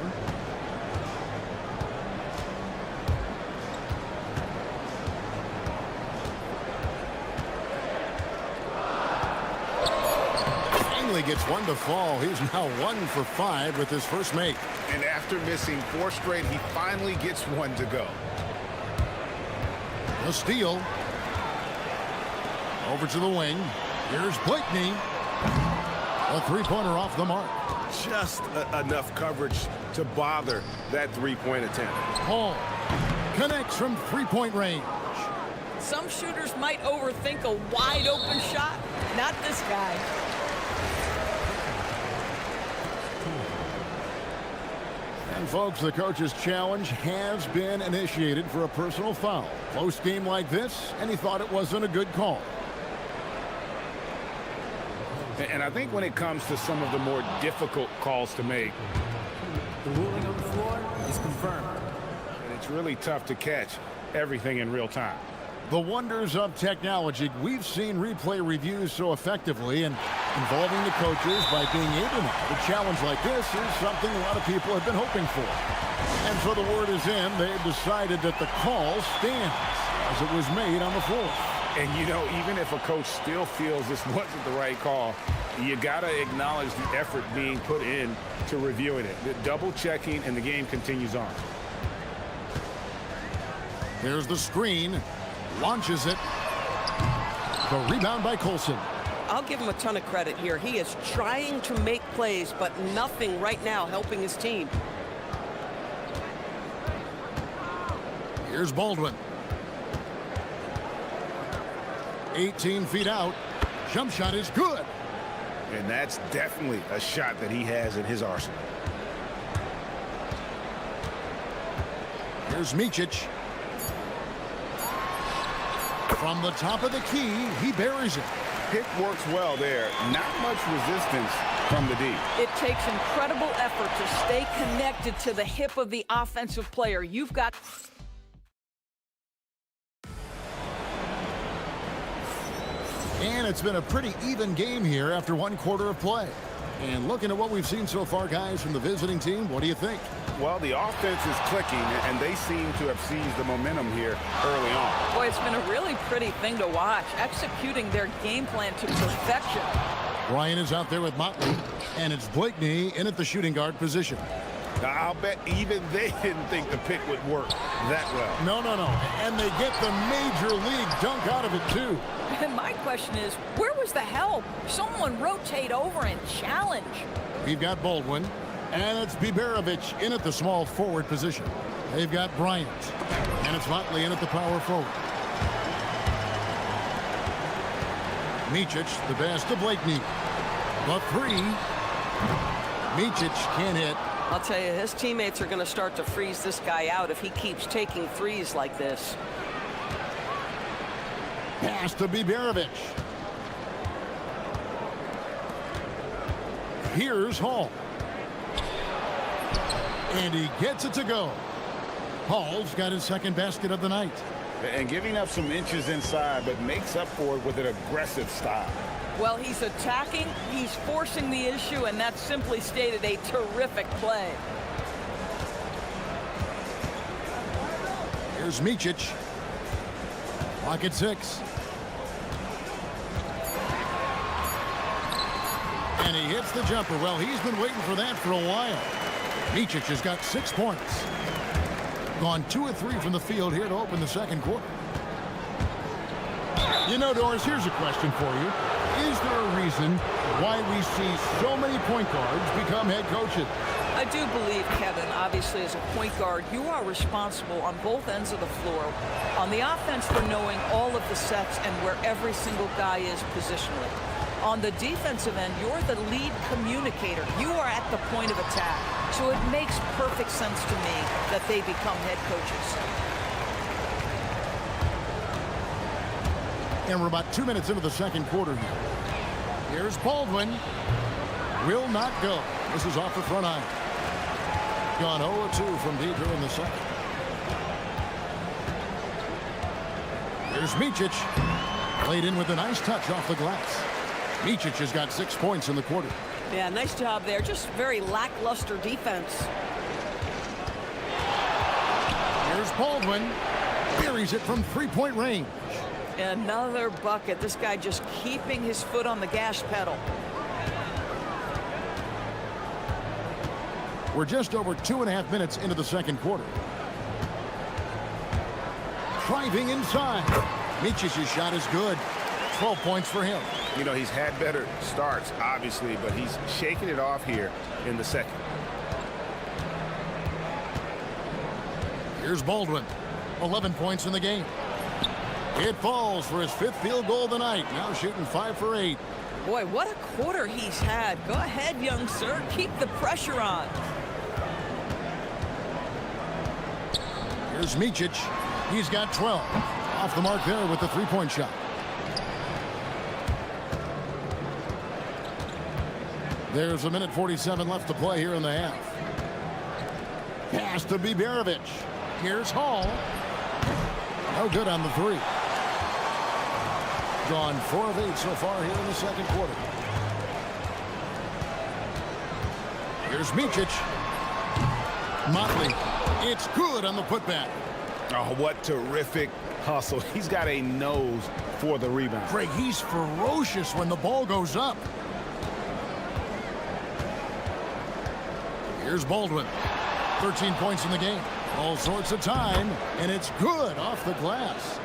Gets one to fall. He's now 1 for 5 with his first make. And after missing 4 straight, he finally gets 1 to go. A steal. Over to the wing. Here's Blakeney. A three-pointer off the mark. Just enough coverage to bother that three-point attempt. Hall connects from three-point range. Some shooters might overthink a wide-open shot. Not this guy. And folks, the coach's challenge has been initiated for a personal foul. Close game like this, and he thought it wasn't a good call. And I think when it comes to some of the more difficult calls to make, The ruling on the floor is confirmed. it's really tough to catch everything in real time. The wonders of technology. We've seen replay reviews so effectively, and involving the coaches by being able to challenge like this is something a lot of people have been hoping for. And so the word is in. They've decided that the call stands as it was made on the floor. And, you know, even if a coach still feels this wasn't the right call, you got to acknowledge the effort being put in to reviewing it. The double checking, and the game continues on. Here's the screen. Launches it. The rebound by Colson. I'll give him a ton of credit here. He is trying to make plays, but nothing right now helping his team. Here's Baldwin. 18 feet out. Jump shot is good. And that's definitely a shot that he has in his arsenal. Here's Micic. From the top of the key, he buries it. Pick works well there. Not much resistance from the D. It takes incredible effort to stay connected to the hip of the offensive player. You've got... And it's been a pretty even game here after one quarter of play. And looking at what we've seen so far, guys, from the visiting team, what do you think? Well, the offense is clicking, and they seem to have seized the momentum here early on. Boy, it's been a really pretty thing to watch, executing their game plan to perfection. Ryan is out there with Motley, and it's Blakeney in at the shooting guard position. I'll bet even they didn't think the pick would work that well. No. And they get the major league dunk out of it, too. And my question is, where was the help? Someone rotate over and challenge. We've got Baldwin, and it's Biberovic in at the small forward position. They've got Bryant, and it's Motley in at the power forward. Micic, the pass to Blakeney. The three. Micic can't hit. I'll tell you, his teammates are going to start to freeze this guy out if he keeps taking threes like this. Pass to Biberovic. Here's Hall. And he gets it to go. Hall's got his second basket of the night. And giving up some inches inside, but makes up for it with an aggressive style. Well, he's attacking, he's forcing the issue, and that's simply stated a terrific play. Here's Micic. Clock at 6. And he hits the jumper. Well, he's been waiting for that for a while. Micic has got 6 points. Gone 2 of 3 from the field here to open the second quarter. You know, Doris, here's a question for you. Is there a reason why we see so many point guards become head coaches? I do believe, Kevin, obviously as a point guard, you are responsible on both ends of the floor. On the offense for knowing all of the sets and where every single guy is positionally. On the defensive end, you're the lead communicator. You are at the point of attack. So it makes perfect sense to me that they become head coaches. And we're about 2 minutes into the second quarter here. Here's Baldwin. Will not go. This is off the front iron. Gone 0-2 from deep here in the second. Here's Micic. Played in with a nice touch off the glass. Micic has got 6 points in the quarter. Yeah, nice job there. Just very lackluster defense. Here's Baldwin. Buries it from three-point range. Another bucket. This guy just keeping his foot on the gas pedal. We're just over 2.5 minutes into the second quarter. Driving inside. Micic's shot is good. 12 points for him. You know, he's had better starts, obviously, but he's shaking it off here in the second. Here's Baldwin. 11 points in the game. It falls for his 5th field goal of the night. Now shooting 5 for 8. Boy, what a quarter he's had. Go ahead, young sir. Keep the pressure on. Here's Micic. He's got 12. Off the mark there with the three-point shot. There's a minute 47 left to play here in the half. Pass to Biberovic. Here's Hall. No good on the three. Gone 4 of 8 so far here in the second quarter. Here's Micic. Motley. It's good on the putback. Oh, what terrific hustle. He's got a nose for the rebound. Craig, he's ferocious when the ball goes up. Here's Baldwin. 13 points in the game. All sorts of time, and it's good off the glass.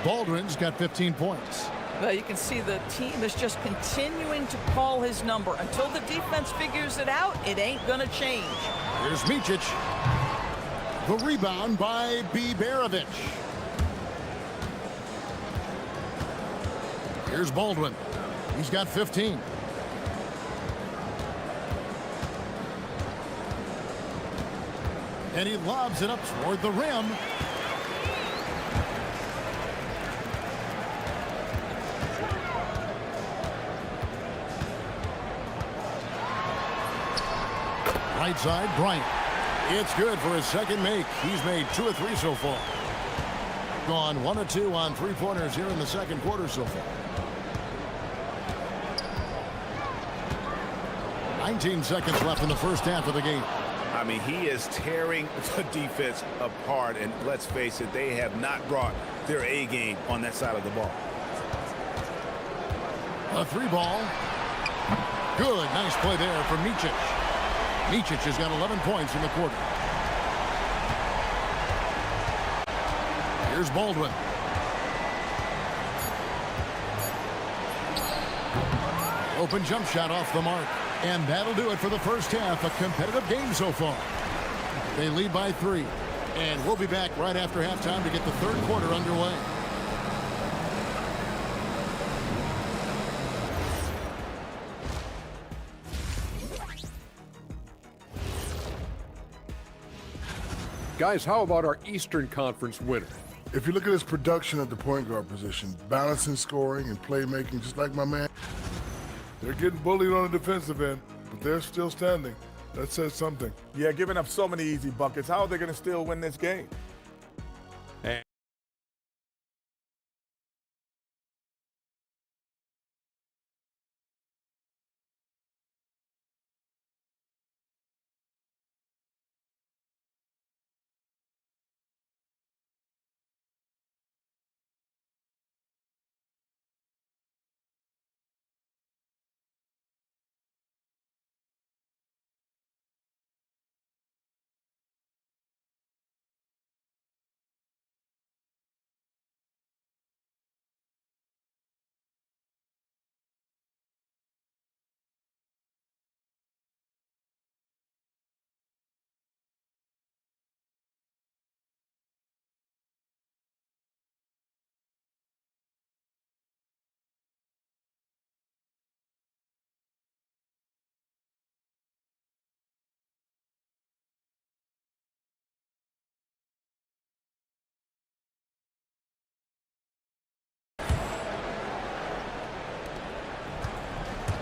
Baldwin's got 15 points. Well, you can see the team is just continuing to call his number. Until the defense figures it out, it ain't going to change. Here's Micic. The rebound by Biberovic. Here's Baldwin. He's got 15. And he lobs it up toward the rim. Right side, Bryant. It's good for his second make. He's made 2 of 3 so far. Gone 1 of 2 on three-pointers here in the second quarter so far. 19 seconds left in the first half of the game. I mean, he is tearing the defense apart, and let's face it, they have not brought their A game on that side of the ball. A 3-ball. Good, nice play there for Micic. Micic has got 11 points in the quarter. Here's Baldwin. Open jump shot off the mark. And that'll do it for the first half. A competitive game so far. They lead by 3. And we'll be back right after halftime to get the third quarter underway. Guys, how about our Eastern Conference winner? If you look at his production at the point guard position, balancing scoring and playmaking, just like my man, they're getting bullied on the defensive end, but they're still standing. That says something. Yeah, giving up so many easy buckets. How are they going to still win this game?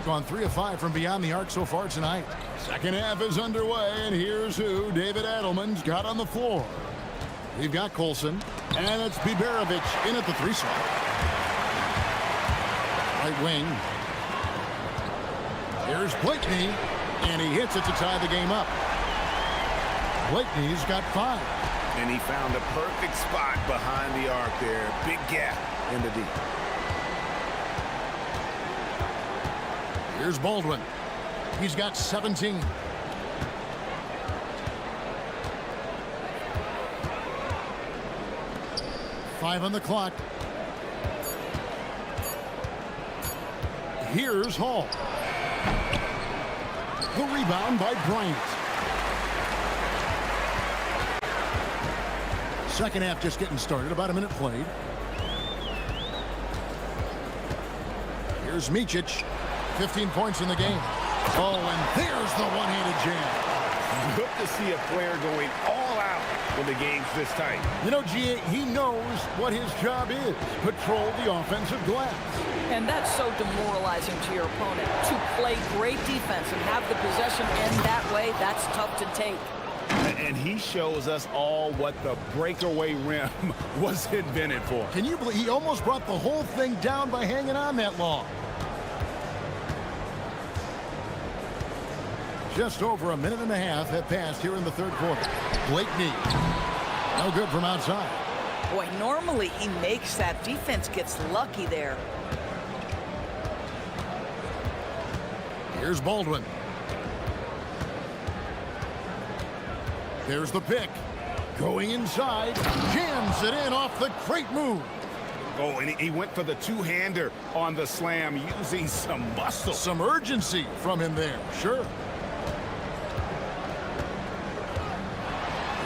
Gone 3 of 5 from beyond the arc so far tonight. Second half is underway, and here's who David Adelman's got on the floor. We've got Colson, and it's Biberovic in at the 3 slot. Right wing. Here's Blakeney, and he hits it to tie the game up. Blakeney's got 5. And he found a perfect spot behind the arc there. Big gap in the deep. Here's Baldwin. He's got 17. Five on the clock. Here's Hall. The rebound by Bryant. Second half just getting started. About a minute played. Here's Micic. 15 points in the game. Oh, and there's the one-handed jam. Good to see a player going all out when the game's this tight. You know, G.A., he knows what his job is. Patrol the offensive glass. And that's so demoralizing to your opponent. To play great defense and have the possession end that way, that's tough to take. And he shows us all what the breakaway rim was invented for. Can you believe he almost brought the whole thing down by hanging on that long? Just over a minute and a half have passed here in the third quarter. Blakeney, no good from outside. Boy, normally he makes that. Defense gets lucky there. Here's Baldwin. There's the pick. Going inside. Jams it in off the great move. Oh, and he went for the two-hander on the slam using some muscle. Some urgency from him there, sure.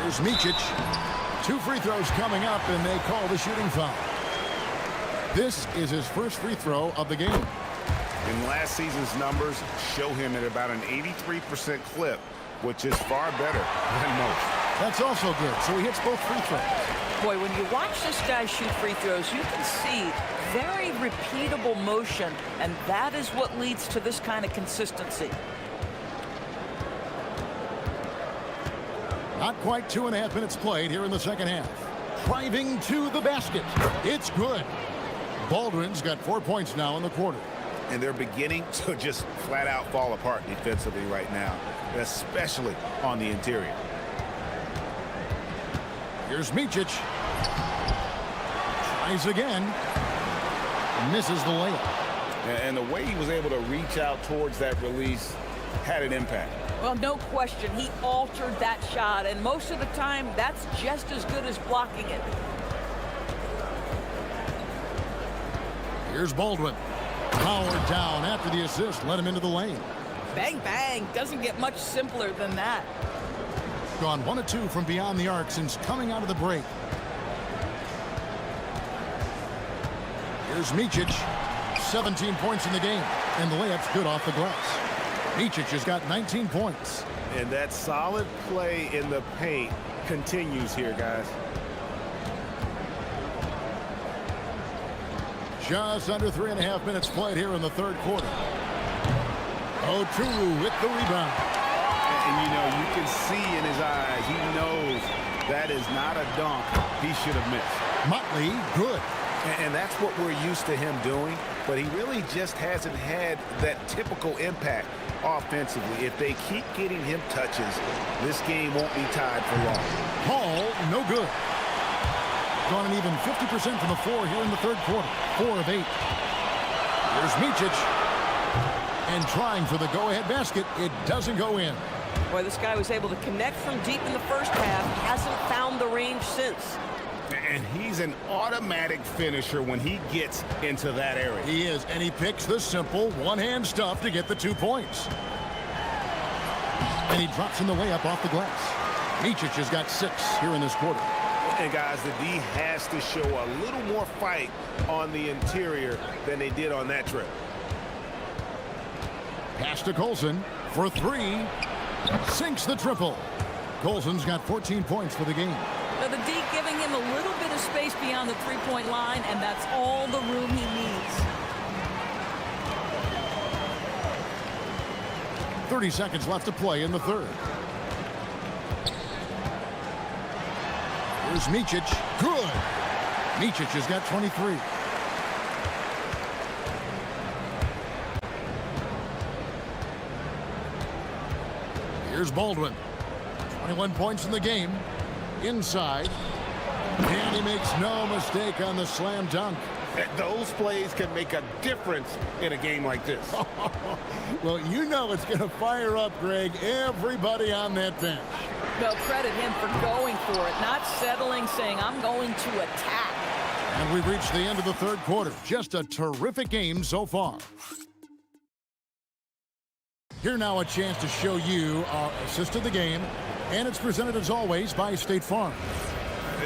Here's Micic. 2 free throws coming up, and they call the shooting foul. This is his first free throw of the game. In last season's numbers, show him at about an 83% clip, which is far better than most. That's also good, so he hits both free throws. Boy, when you watch this guy shoot free throws, you can see very repeatable motion, and that is what leads to this kind of consistency. Not quite 2.5 minutes played here in the second half. Driving to the basket. It's good. Baldwin's got 4 points now in the quarter. And they're beginning to just flat out fall apart defensively right now, especially on the interior. Here's Micic. Tries again. Misses the layup. And the way he was able to reach out towards that release had an impact. Well, no question. He altered that shot, and most of the time, that's just as good as blocking it. Here's Baldwin. Powered down after the assist. Let him into the lane. Bang, bang. Doesn't get much simpler than that. Gone 1 of 2 from beyond the arc since coming out of the break. Here's Micic. 17 points in the game, and the layup's good off the glass. Micic has got 19 points. And that solid play in the paint continues here, guys. Just under 3.5 minutes played here in the third quarter. Oturu with the rebound. And you know, you can see in his eyes, he knows that is not a dunk he should have missed. Motley, good. And that's what we're used to him doing, but he really just hasn't had that typical impact offensively. If they keep getting him touches, this game won't be tied for long. Hall, no good. Gone an even 50% from the floor here in the third quarter. 4 of 8. Here's Micic. And trying for the go-ahead basket. It doesn't go in. Boy, this guy was able to connect from deep in the first half. Hasn't found the range since. And he's an automatic finisher when he gets into that area. He is, and he picks the simple one-hand stuff to get the 2 points. And he drops in the layup off the glass. Micic has got 6 here in this quarter. And guys, the D has to show a little more fight on the interior than they did on that trip. Pass to Colson for 3. Sinks the triple. Colson's got 14 points for the game. Now the D giving him a little bit of space beyond the three-point line, and that's all the room he needs. 30 seconds left to play in the third. Here's Micic. Good. Micic has got 23. Here's Baldwin. 21 points in the game. Inside. And he makes no mistake on the slam dunk. Those plays can make a difference in a game like this. Well, you know it's going to fire up, Greg, everybody on that bench. Well, credit him for going for it, not settling, saying, I'm going to attack. And we've reached the end of the third quarter. Just a terrific game so far. Here now a chance to show you our assist of the game. And it's presented, as always, by State Farm.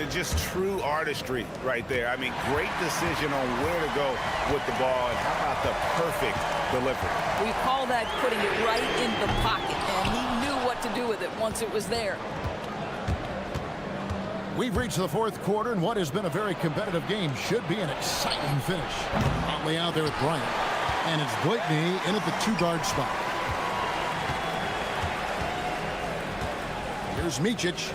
Just true artistry right there. I mean, great decision on where to go with the ball. And how about the perfect delivery? We call that putting it right in the pocket, and he knew what to do with it once it was there. We've reached the fourth quarter, and what has been a very competitive game should be an exciting finish. Probably out there with Bryant. And it's Blakeney in at the 2-guard spot. Here's Micic.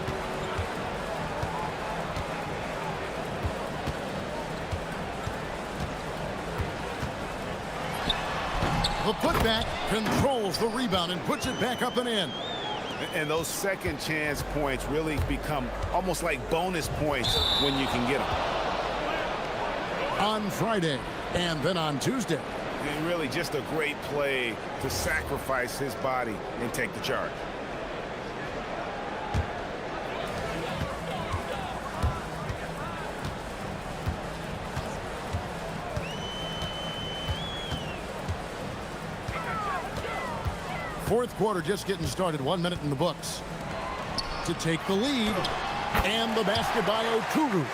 The putback controls the rebound and puts it back up and in. And those second chance points really become almost like bonus points when you can get them. On Friday and then on Tuesday. And really just a great play to sacrifice his body and take the charge. Fourth quarter just getting started. 1 minute in the books. To take the lead. And the basket by Okuru.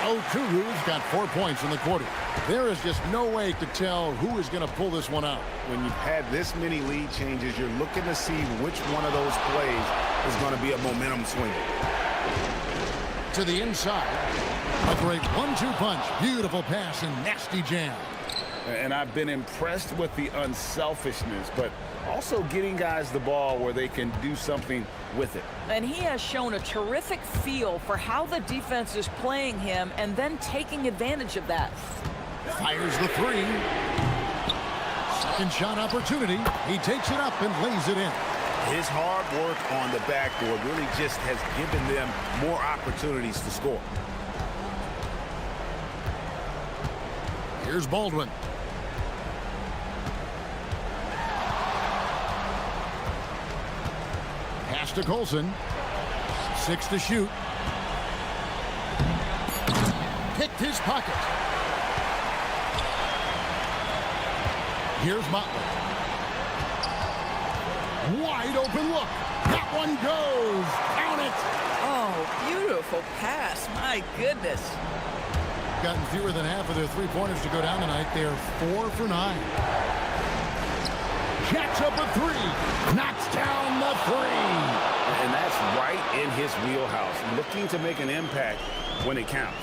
Okuru's got 4 points in the quarter. There is just no way to tell who is going to pull this one out. When you've had this many lead changes, you're looking to see which one of those plays is going to be a momentum swinger. To the inside. A great 1-2 punch. Beautiful pass and nasty jam. And I've been impressed with the unselfishness, but also getting guys the ball where they can do something with it. And he has shown a terrific feel for how the defense is playing him and then taking advantage of that. Fires the 3. Second shot opportunity. He takes it up and lays it in. His hard work on the backboard really just has given them more opportunities to score. Here's Baldwin. Pass to Colson. 6 to shoot. Picked his pocket. Here's Motley. Wide open look. That one goes. Count it. Oh, beautiful pass. My goodness. Gotten fewer than half of their three-pointers to go down tonight. They're 4 for 9. Jacks up a 3. Knocks down the 3. And that's right in his wheelhouse. Looking to make an impact when it counts.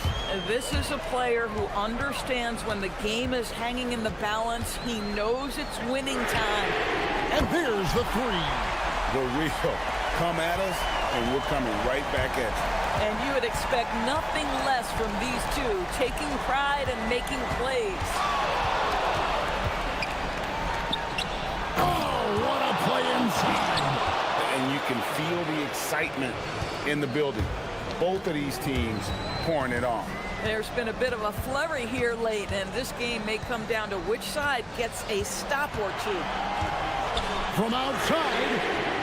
This is a player who understands when the game is hanging in the balance. He knows it's winning time. And there's the 3. The real. Come at us, and we're coming right back at you. And you would expect nothing less from these two, taking pride and making plays. Oh, what a play inside. And you can feel the excitement in the building. Both of these teams pouring it on. There's been a bit of a flurry here late, and this game may come down to which side gets a stop or two. From outside.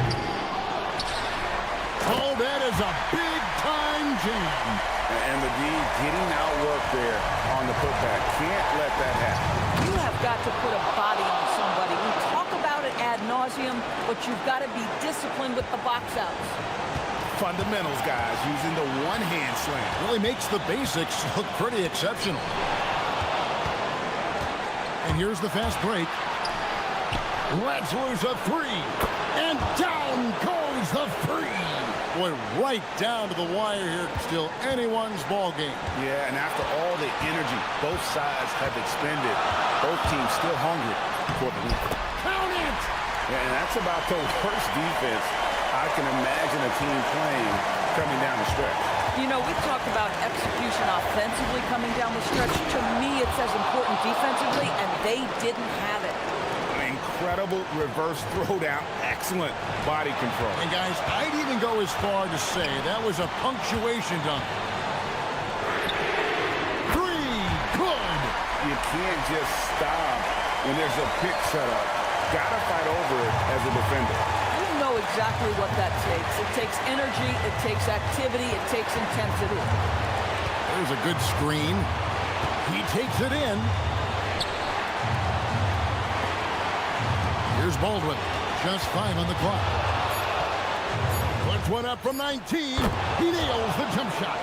Oh, that is a big-time jam. And the D getting outworked there on the putback. Can't let that happen. You have got to put a body on somebody. We talk about it ad nauseum, but you've got to be disciplined with the box outs. Fundamentals, guys, using the one-hand slam. Really makes the basics look pretty exceptional. And here's the fast break. Let's lose a 3. And down goes the 3. Boy, right down to the wire here. Still anyone's ball game. Yeah, and after all the energy both sides have expended, both teams still hungry for the win. Count it! Yeah, and that's about the worst defense I can imagine a team playing coming down the stretch. You know, we talked about execution offensively coming down the stretch. To me, it's as important defensively, and they didn't have it. Incredible reverse throwdown. Excellent body control. And guys, I'd even go as far to say that was a punctuation dunk. 3, good. You can't just stop when there's a pick set up. Gotta fight over it as a defender. You know exactly what that takes. It takes energy, it takes activity, it takes intensity. There's a good screen. He takes it in. Here's Baldwin. Just 5 on the clock. Puts one up from 19. He nails the jump shot.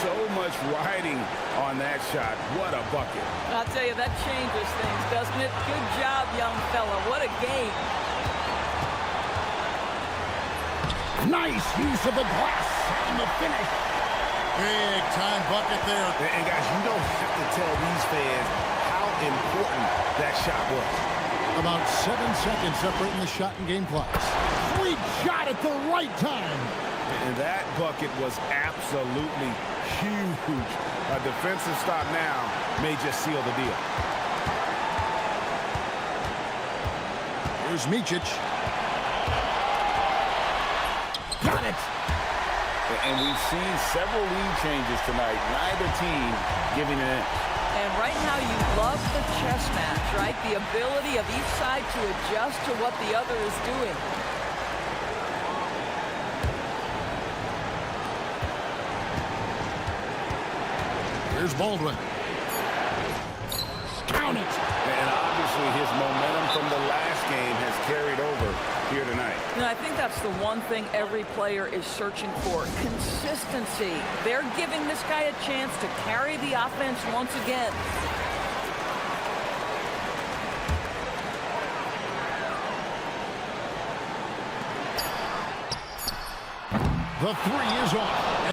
So much riding on that shot. What a bucket. I'll tell you, that changes things, doesn't it? Good job, young fella. What a game. Nice use of the glass on the finish. Big time bucket there. And guys, you don't have to tell these fans how important that shot was. About 7 seconds separating the shot and game clocks. Sweet shot at the right time. And that bucket was absolutely huge. A defensive stop now may just seal the deal. Here's Micic. Got it. And we've seen several lead changes tonight. Neither team giving an inch. And right now you love the chess match, right? The ability of each side to adjust to what the other is doing. Here's Baldwin. Count it. And obviously his momentum from the last game has carried over here tonight. I think that's the one thing every player is searching for. Consistency. They're giving this guy a chance to carry the offense once again. The three is off.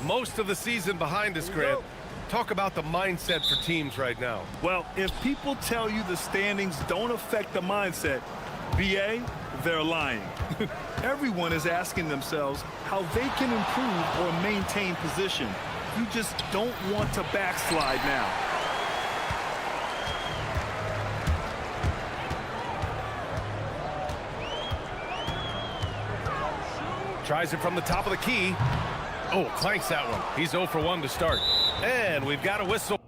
most of the season behind us, Grant. Talk about the mindset for teams right now. Well, if people tell you the standings don't affect the mindset, BA, they're lying. Everyone is asking themselves how they can improve or maintain position. You just don't want to backslide now. Tries it from the top of the key. Oh, clanks that one. He's 0 for 1 to start. And we've got a whistle.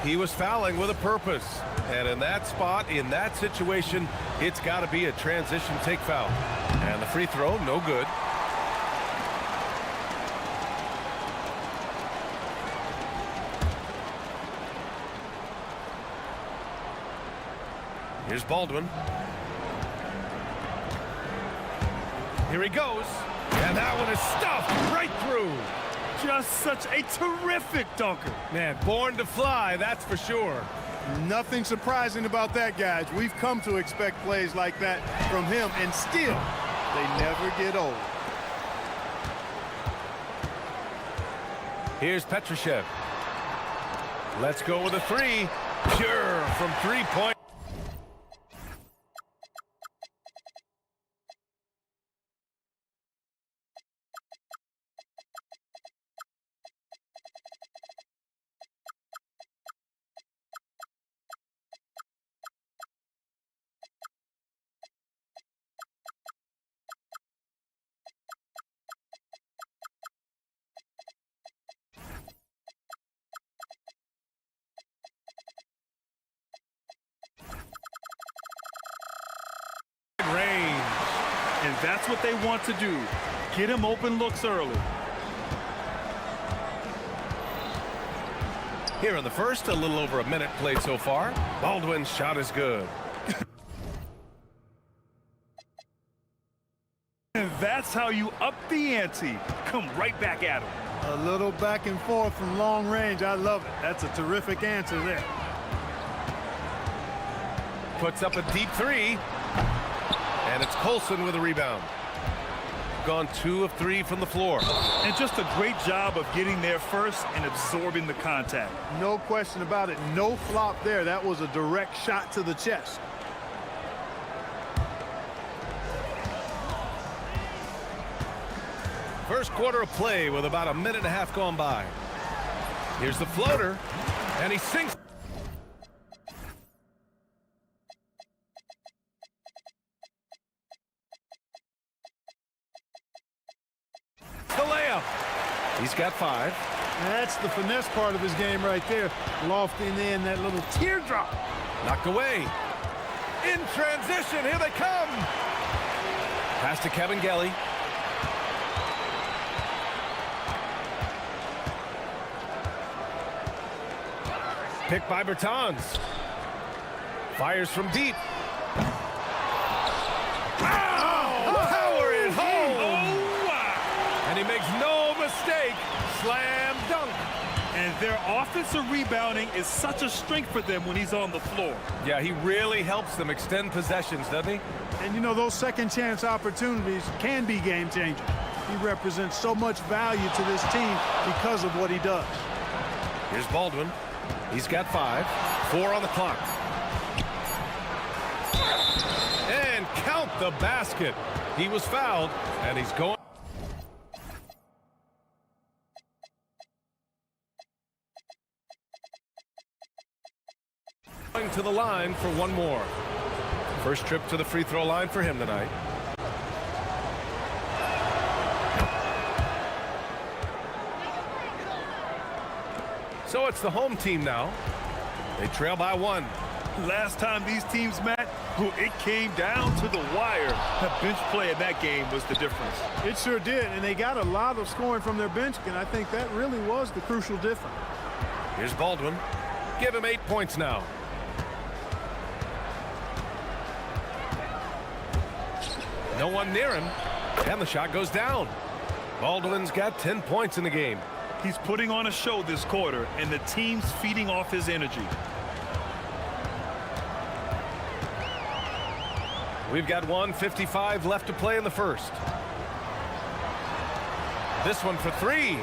He was fouling with a purpose. And in that spot, in that situation, it's got to be a transition take foul. And the free throw, no good. Here's Baldwin. Here he goes. And that one is stuffed right through. Just such a terrific dunker. Man, born to fly, that's for sure. Nothing surprising about that, guys. We've come to expect plays like that from him, and still, they never get old. Here's Petrushev. Let's go with a three. Pure from 3-point. And that's what they want to do. Get him open looks early. Here in the first, a little over a minute played so far. Baldwin's shot is good. And that's how you up the ante. Come right back at him. A little back and forth from long range. I love it. That's a terrific answer there. Puts up a deep three. And it's Colson with a rebound. Gone 2 of 3 from the floor. And just a great job of getting there first and absorbing the contact. No question about it. No flop there. That was a direct shot to the chest. First quarter of play with about a minute and a half gone by. Here's the floater. And he sinks. He's got 5. That's the finesse part of his game right there. Lofting in that little teardrop. Knocked away. In transition, here they come. Pass to Kevin Gelly. Picked by Bertans. Fires from deep. Power it home. And he makes no mistake. Slam dunk. And their offensive rebounding is such a strength for them when he's on the floor. Yeah, he really helps them extend possessions, doesn't he? And you know, those second chance opportunities can be game changing. He represents so much value to this team because of what he does. Here's Baldwin. He's got 5. 4 on the clock. And count the basket. He was fouled, and he's going. To the line for one more. First trip to the free throw line for him tonight. So it's the home team now. They trail by 1. Last time these teams met, it came down to the wire. The bench play in that game was the difference. It sure did, and they got a lot of scoring from their bench, and I think that really was the crucial difference. Here's Baldwin. Give him 8 points now. No one near him, and the shot goes down. Baldwin's got 10 points in the game. He's putting on a show this quarter, and the team's feeding off his energy. We've got 1:55 left to play in the first. This one for 3.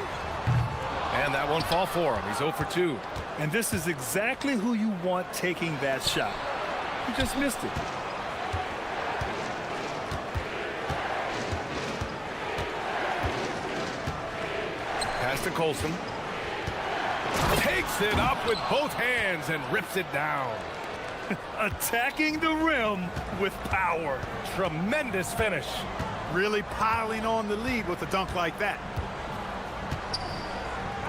And that won't fall for him. He's 0 for 2. And this is exactly who you want taking that shot. He just missed it. Pass to Colson. Takes it up with both hands and rips it down. Attacking the rim with power. Tremendous finish. Really piling on the lead with a dunk like that.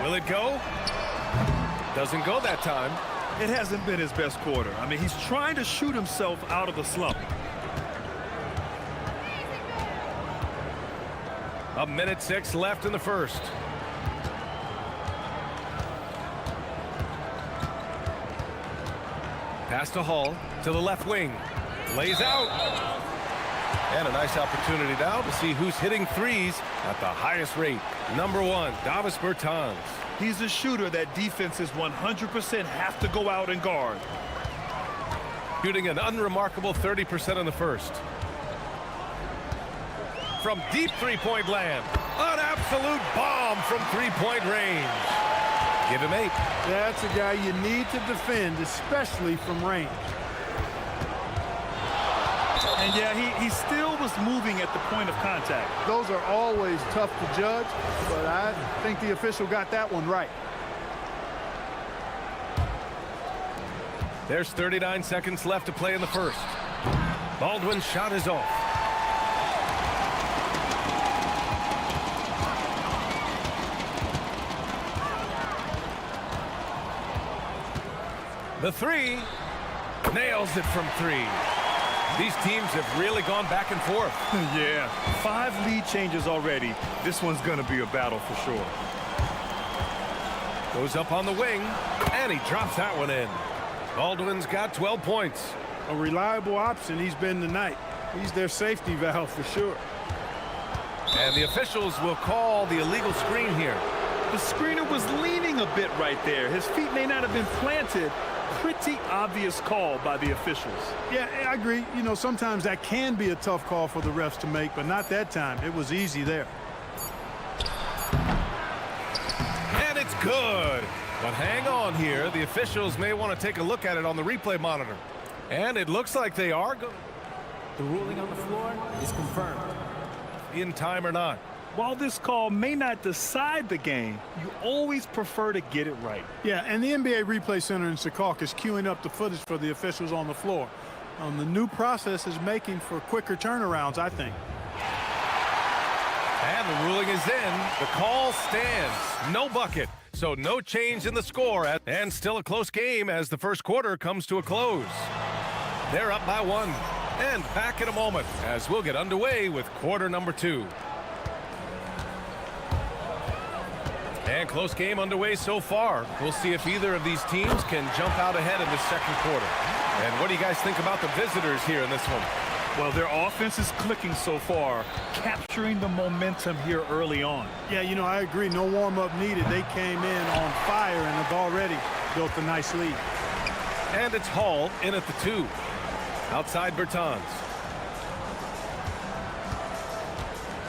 Will it go? Doesn't go that time. It hasn't been his best quarter. I mean, he's trying to shoot himself out of the slump. A minute 6 left in the first. Pass to Hall to the left wing. Lays out. And a nice opportunity now to see who's hitting threes at the highest rate. Number 1, Davis Bertans. He's a shooter that defenses 100% have to go out and guard. Shooting an unremarkable 30% in the first. From deep three-point land. An absolute bomb from three-point range. Give him 8. That's a guy you need to defend, especially from range. And yeah, he still was moving at the point of contact. Those are always tough to judge, but I think the official got that one right. There's 39 seconds left to play in the first. Baldwin's shot is off. The 3. Nails it from 3. These teams have really gone back and forth. Yeah, 5 lead changes already. This one's going to be a battle for sure. Goes up on the wing, and he drops that one in. Baldwin's got 12 points. A reliable option he's been tonight. He's their safety valve for sure. And the officials will call the illegal screen here. The screener was leaning a bit right there. His feet may not have been planted. Pretty obvious call by the officials. Yeah, I agree. You know, sometimes that can be a tough call for the refs to make, but not that time. It was easy there. And it's good. But hang on here. The officials may want to take a look at it on the replay monitor. And it looks like they are good. The ruling on the floor is confirmed. In time or not. While this call may not decide the game, you always prefer to get it right. Yeah, and the NBA Replay Center in Secaucus is queuing up the footage for the officials on the floor. The new process is making for quicker turnarounds, I think. And the ruling is in. The call stands. No bucket. So no change in the score. And still a close game as the first quarter comes to a close. They're up by 1. And back in a moment as we'll get underway with quarter number 2. And close game underway so far. We'll see if either of these teams can jump out ahead in the second quarter. And what do you guys think about the visitors here in this one? Well, their offense is clicking so far, capturing the momentum here early on. Yeah, you know, I agree. No warm-up needed. They came in on fire and have already built a nice lead. And it's Hall in at the 2. Outside Bertans.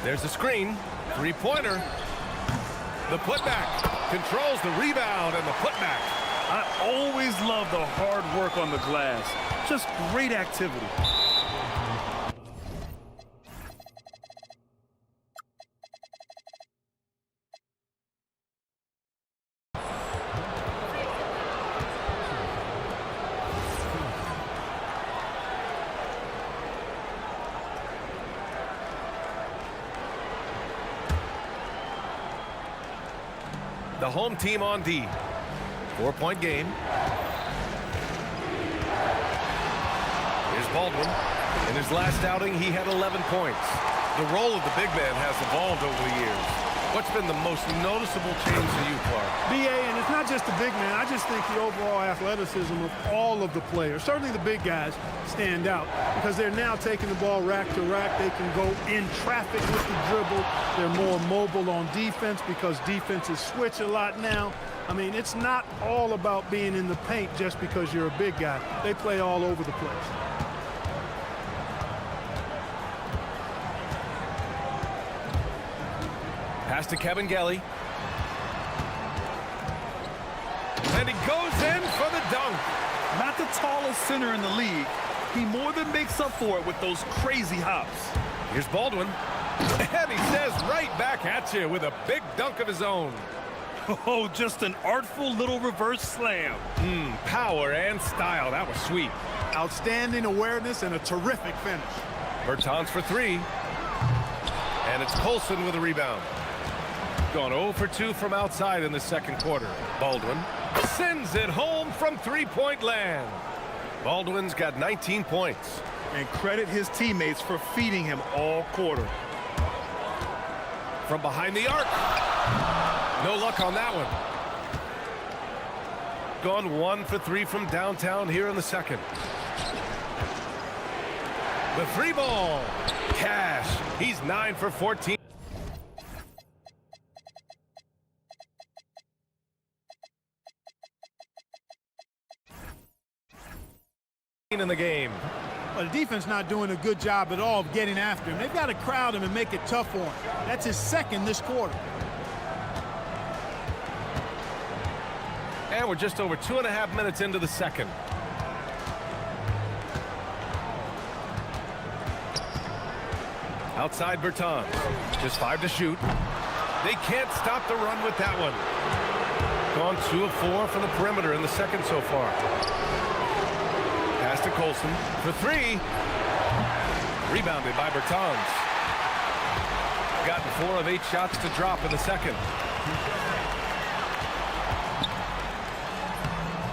There's a screen. Three-pointer. The putback. Controls the rebound and the putback. I always love the hard work on the glass. Just great activity. The home team on D. 4-point game. Here's Baldwin. In his last outing, he had 11 points. The role of the big man has evolved over the years. What's been the most noticeable change to you, Clark? BA, and it's not just the big man. I just think the overall athleticism of all of the players, certainly the big guys, stand out because they're now taking the ball rack to rack. They can go in traffic with the dribble. They're more mobile on defense because defenses switch a lot now. I mean, it's not all about being in the paint just because you're a big guy. They play all over the place. Pass to Kevin Gelly. And he goes in for the dunk. Not the tallest center in the league. He more than makes up for it with those crazy hops. Here's Baldwin. And he says right back at you with a big dunk of his own. Oh, just an artful little reverse slam. Power and style. That was sweet. Outstanding awareness and a terrific finish. Bertans for three. And it's Colson with a rebound. Gone 0 for 2 from outside in the second quarter. Baldwin sends it home from three-point land. Baldwin's got 19 points. And credit his teammates for feeding him all quarter. From behind the arc. No luck on that one. Gone 1 for 3 from downtown here in the second. The three ball. Cash. He's 9 for 14. In the game. Well, the defense not doing a good job at all of getting after him. They've got to crowd him and make it tough for him. That's his second this quarter. And we're just over 2.5 minutes into the second. Outside Bertans. Just 5 to shoot. They can't stop the run with that one. Gone 2 of 4 from the perimeter in the second so far. Pass to Colson for 3. Rebounded by Bertans. Gotten 4 of 8 shots to drop in the second.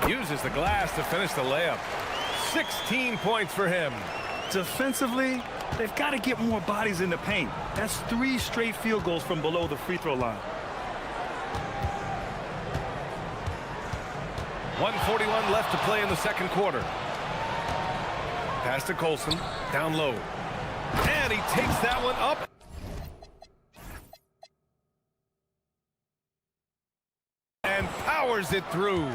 Uses the glass to finish the layup. 16 points for him. Defensively, they've got to get more bodies in the paint. That's 3 straight field goals from below the free throw line. 1:41 left to play in the second quarter. Pass to Colson, down low. And he takes that one up. And powers it through.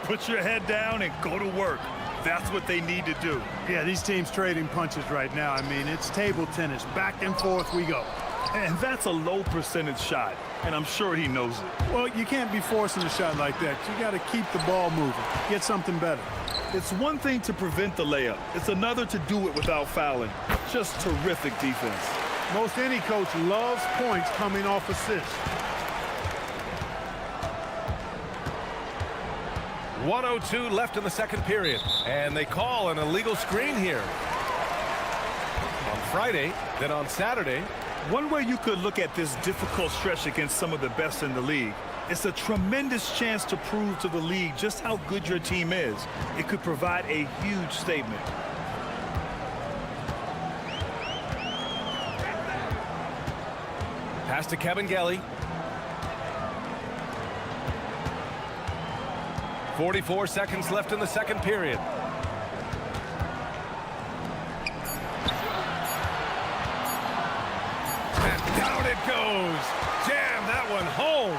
Put your head down and go to work. That's what they need to do. Yeah, these teams trading punches right now. I mean, it's table tennis. Back and forth we go. And that's a low percentage shot, and I'm sure he knows it. Well, you can't be forcing a shot like that. You got to keep the ball moving. Get something better. It's one thing to prevent the layup. It's another to do it without fouling. Just terrific defense. Most any coach loves points coming off assists. 1:02 left in the second period. And they call an illegal screen here. On Friday, then on Saturday. One way you could look at this difficult stretch against some of the best in the league, it's a tremendous chance to prove to the league just how good your team is. It could provide a huge statement. Pass to Kevin Gelly. 44 seconds left in the second period. And down it goes. Jam that one home.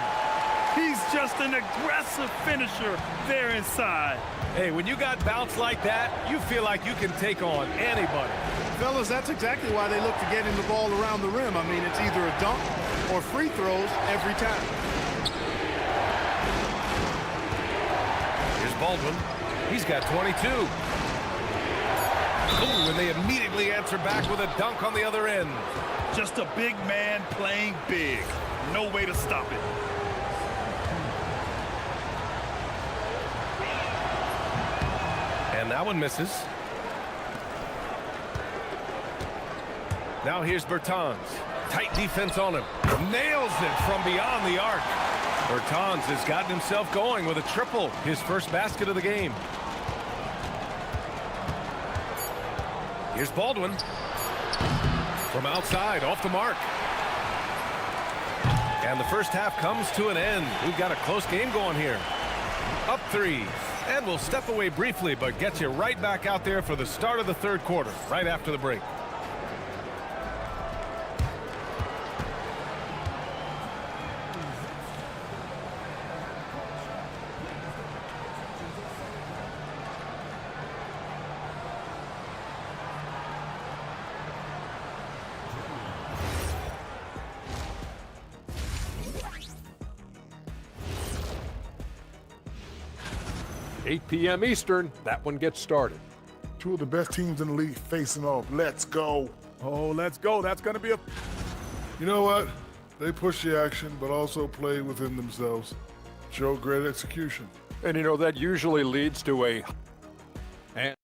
He's just an aggressive finisher there inside. Hey, when you got bounce like that, you feel like you can take on anybody. Fellas, that's exactly why they look to getting the ball around the rim. I mean, it's either a dunk or free throws every time. Here's Baldwin. He's got 22. Ooh, and they immediately answer back with a dunk on the other end. Just a big man playing big. No way to stop it. And that one misses. Now here's Bertans. Tight defense on him. Nails it from beyond the arc. Bertans has gotten himself going with a triple. His first basket of the game. Here's Baldwin. From outside, off the mark. And the first half comes to an end. We've got a close game going here. Up 3. And we'll step away briefly, but get you right back out there for the start of the third quarter, right after the break. $8 p.m. Eastern, that one gets started. Two of the best teams in the league facing off. Let's go. Oh, let's go. That's going to be a... You know what? They push the action, but also play within themselves. Show great execution. And you know, that usually leads to a... And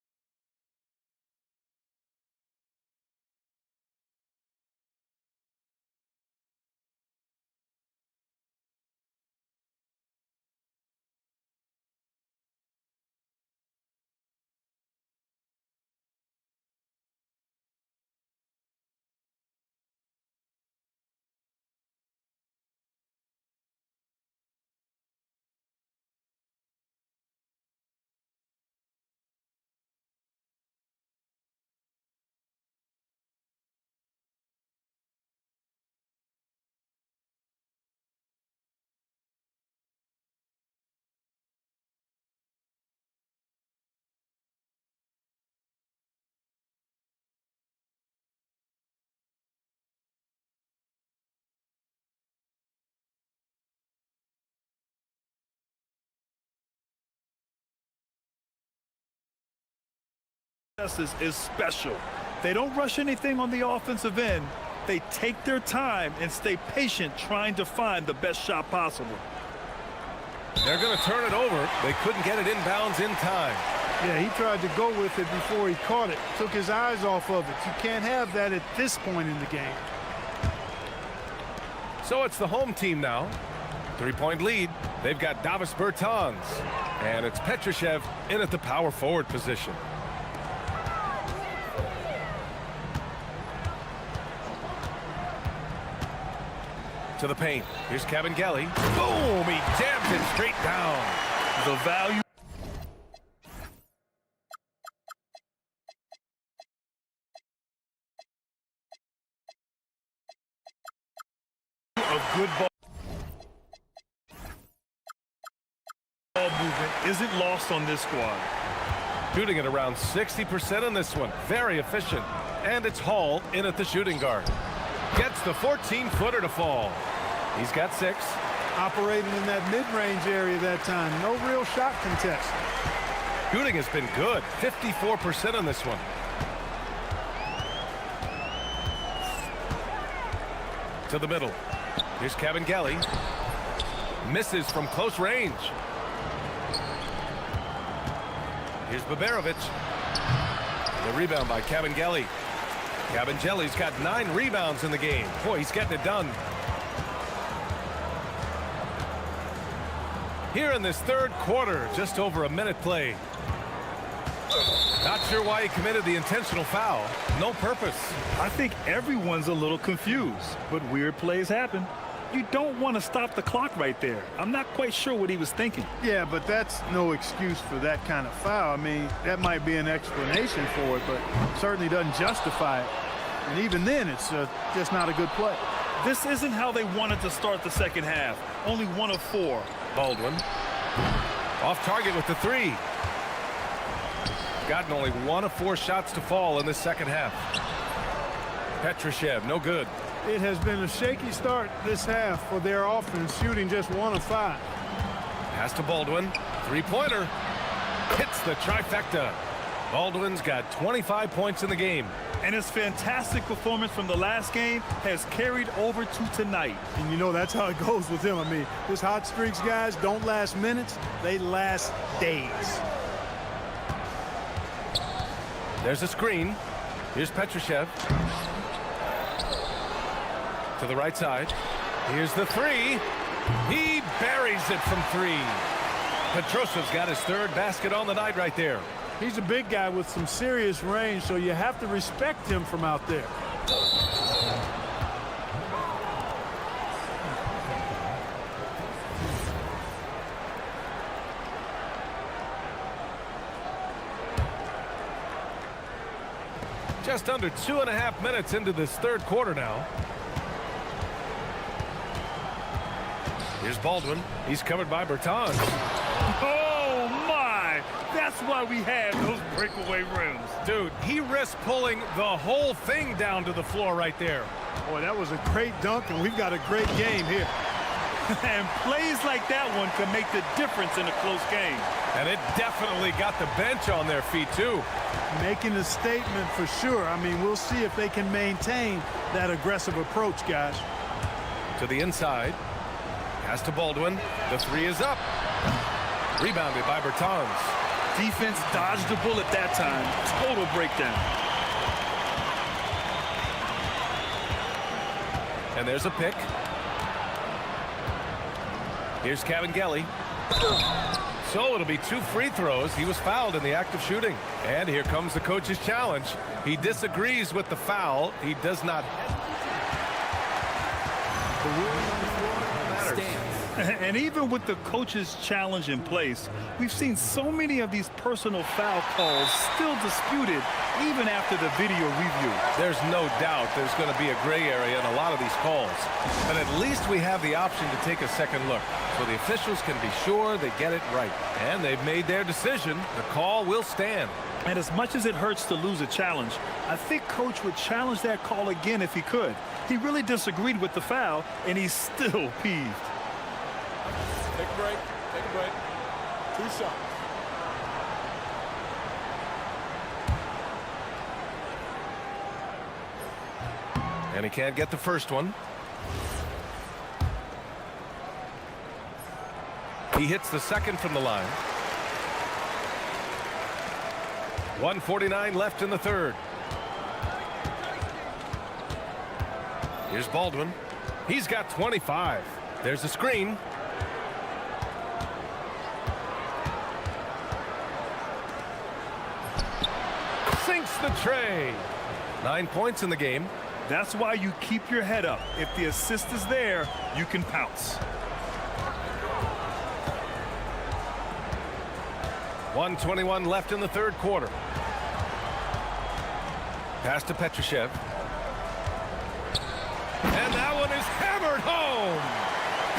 is special. They don't rush anything on the offensive end. They take their time and stay patient trying to find the best shot possible. They're going to turn it over. They couldn't get it inbounds in time. Yeah, he tried to go with it before he caught it. Took his eyes off of it. You can't have that at this point in the game. So it's the home team now. 3-point lead. They've got Davis Bertans. And it's Petrushev in at the power forward position. To the paint. Here's Kabengele. Boom! He jams it straight down. The value of good ball movement isn't lost on this squad. Shooting at around 60% on this one. Very efficient. And it's Hall in at the shooting guard. Gets the 14-footer to fall. He's got 6. Operating in that mid-range area that time. No real shot contest. Shooting has been good. 54% on this one. To the middle. Here's Kabengele. Misses from close range. Here's Baberovic. The rebound by Kabengele. Kabengele's got 9 rebounds in the game. Boy, he's getting it done. Here in this third quarter, just over a minute played. Not sure why he committed the intentional foul. No purpose. I think everyone's a little confused, but weird plays happen. You don't want to stop the clock right there. I'm not quite sure what he was thinking. Yeah, but that's no excuse for that kind of foul. I mean, that might be an explanation for it, but certainly doesn't justify it. And even then, it's just not a good play. This isn't how they wanted to start the second half. Only 1 of 4. Baldwin. Off target with the 3. Gotten only 1 of 4 shots to fall in the second half. Petrushev, no good. It has been a shaky start this half for their offense, shooting just 1 of 5. Pass to Baldwin. 3-pointer. Hits the trifecta. Baldwin's got 25 points in the game. And his fantastic performance from the last game has carried over to tonight. And you know, that's how it goes with him. I mean, his hot streaks, guys, don't last minutes. They last days. There's a screen. Here's Petrushev. To the right side. Here's the 3. He buries it from 3. Petrusev's got his 3rd basket on the night right there. He's a big guy with some serious range, so you have to respect him from out there. Just under 2.5 minutes into this third quarter now. Here's Baldwin. He's covered by Bertans. Oh, my! That's why we have those breakaway rims. Dude, he risked pulling the whole thing down to the floor right there. Boy, that was a great dunk, and we've got a great game here. And plays like that one can make the difference in a close game. And it definitely got the bench on their feet, too. Making a statement for sure. I mean, we'll see if they can maintain that aggressive approach, guys. To the inside. Pass to Baldwin. The three is up. Rebounded by Bertans. Defense dodged the bullet that time. Total breakdown. And there's a pick. Here's Cavangeli. So it'll be 2 free throws. He was fouled in the act of shooting. And here comes the coach's challenge. He disagrees with the foul. He does not. The ruling on the floor matters. And even with the coach's challenge in place, we've seen so many of these personal foul calls still disputed even after the video review. There's no doubt there's going to be a gray area in a lot of these calls. But at least we have the option to take a second look, so the officials can be sure they get it right. And they've made their decision. The call will stand. And as much as it hurts to lose a challenge, I think Coach would challenge that call again if he could. He really disagreed with the foul, and he's still peeved. Take a break. Take a break. 2 shots. And he can't get the first one. He hits the second from the line. 1:49 left in the third. Here's Baldwin. He's got 25. There's a screen. Sinks the tray. 9 points in the game. That's why you keep your head up. If the assist is there, you can pounce. 1:21 left in the third quarter. Pass to Petrushev. And that one is hammered home.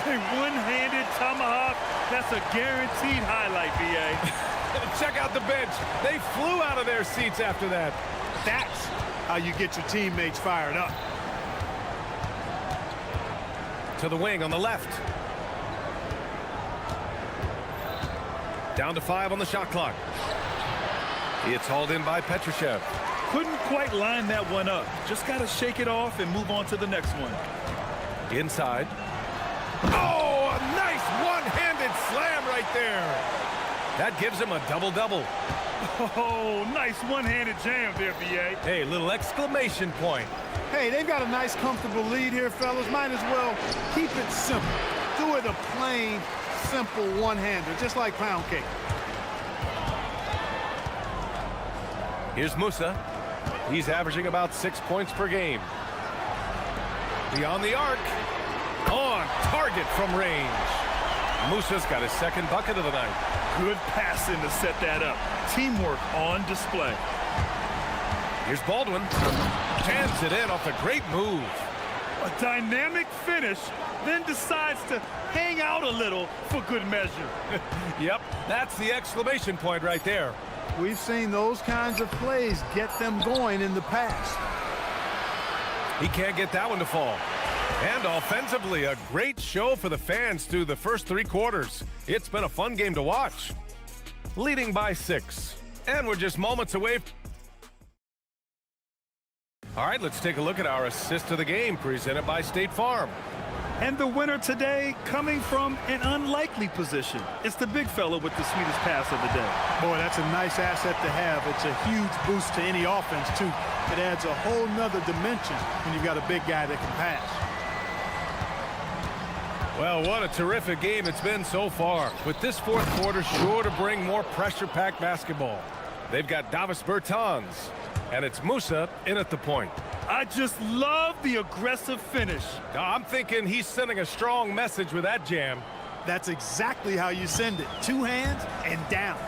A one-handed tomahawk. That's a guaranteed highlight, BA. Check out the bench. They flew out of their seats after that. That's how you get your teammates fired up. To the wing on the left. Down to 5 on the shot clock. It's hauled in by Petrushev. Couldn't quite line that one up. Just got to shake it off and move on to the next one. Inside. Oh, a nice one-handed slam right there. That gives him a double-double. Oh, nice one-handed jam there, BA. Hey, little exclamation point. Hey, they've got a nice, comfortable lead here, fellas. Might as well keep it simple. Do it a plain, simple one-hander, just like pound cake. Here's Musa. He's averaging about 6 points per game. Beyond the arc. On target from range. Musa's got his second bucket of the night. Good passing to set that up. Teamwork on display. Here's Baldwin. Jams it in off a great move. A dynamic finish, then decides to hang out a little for good measure. Yep, that's the exclamation point right there. We've seen those kinds of plays get them going in the past. He can't get that one to fall. And offensively, a great show for the fans through the first 3 quarters. It's been a fun game to watch. Leading by 6. And we're just moments away. All right, let's take a look at our assist of the game presented by State Farm. And the winner today coming from an unlikely position. It's the big fella with the sweetest pass of the day. Boy, that's a nice asset to have. It's a huge boost to any offense, too. It adds a whole nother dimension when you've got a big guy that can pass. Well, what a terrific game it's been so far. With this fourth quarter sure to bring more pressure-packed basketball. They've got Davis Bertans, and it's Musa in at the point. I just love the aggressive finish. I'm thinking he's sending a strong message with that jam. That's exactly how you send it. 2 hands and down.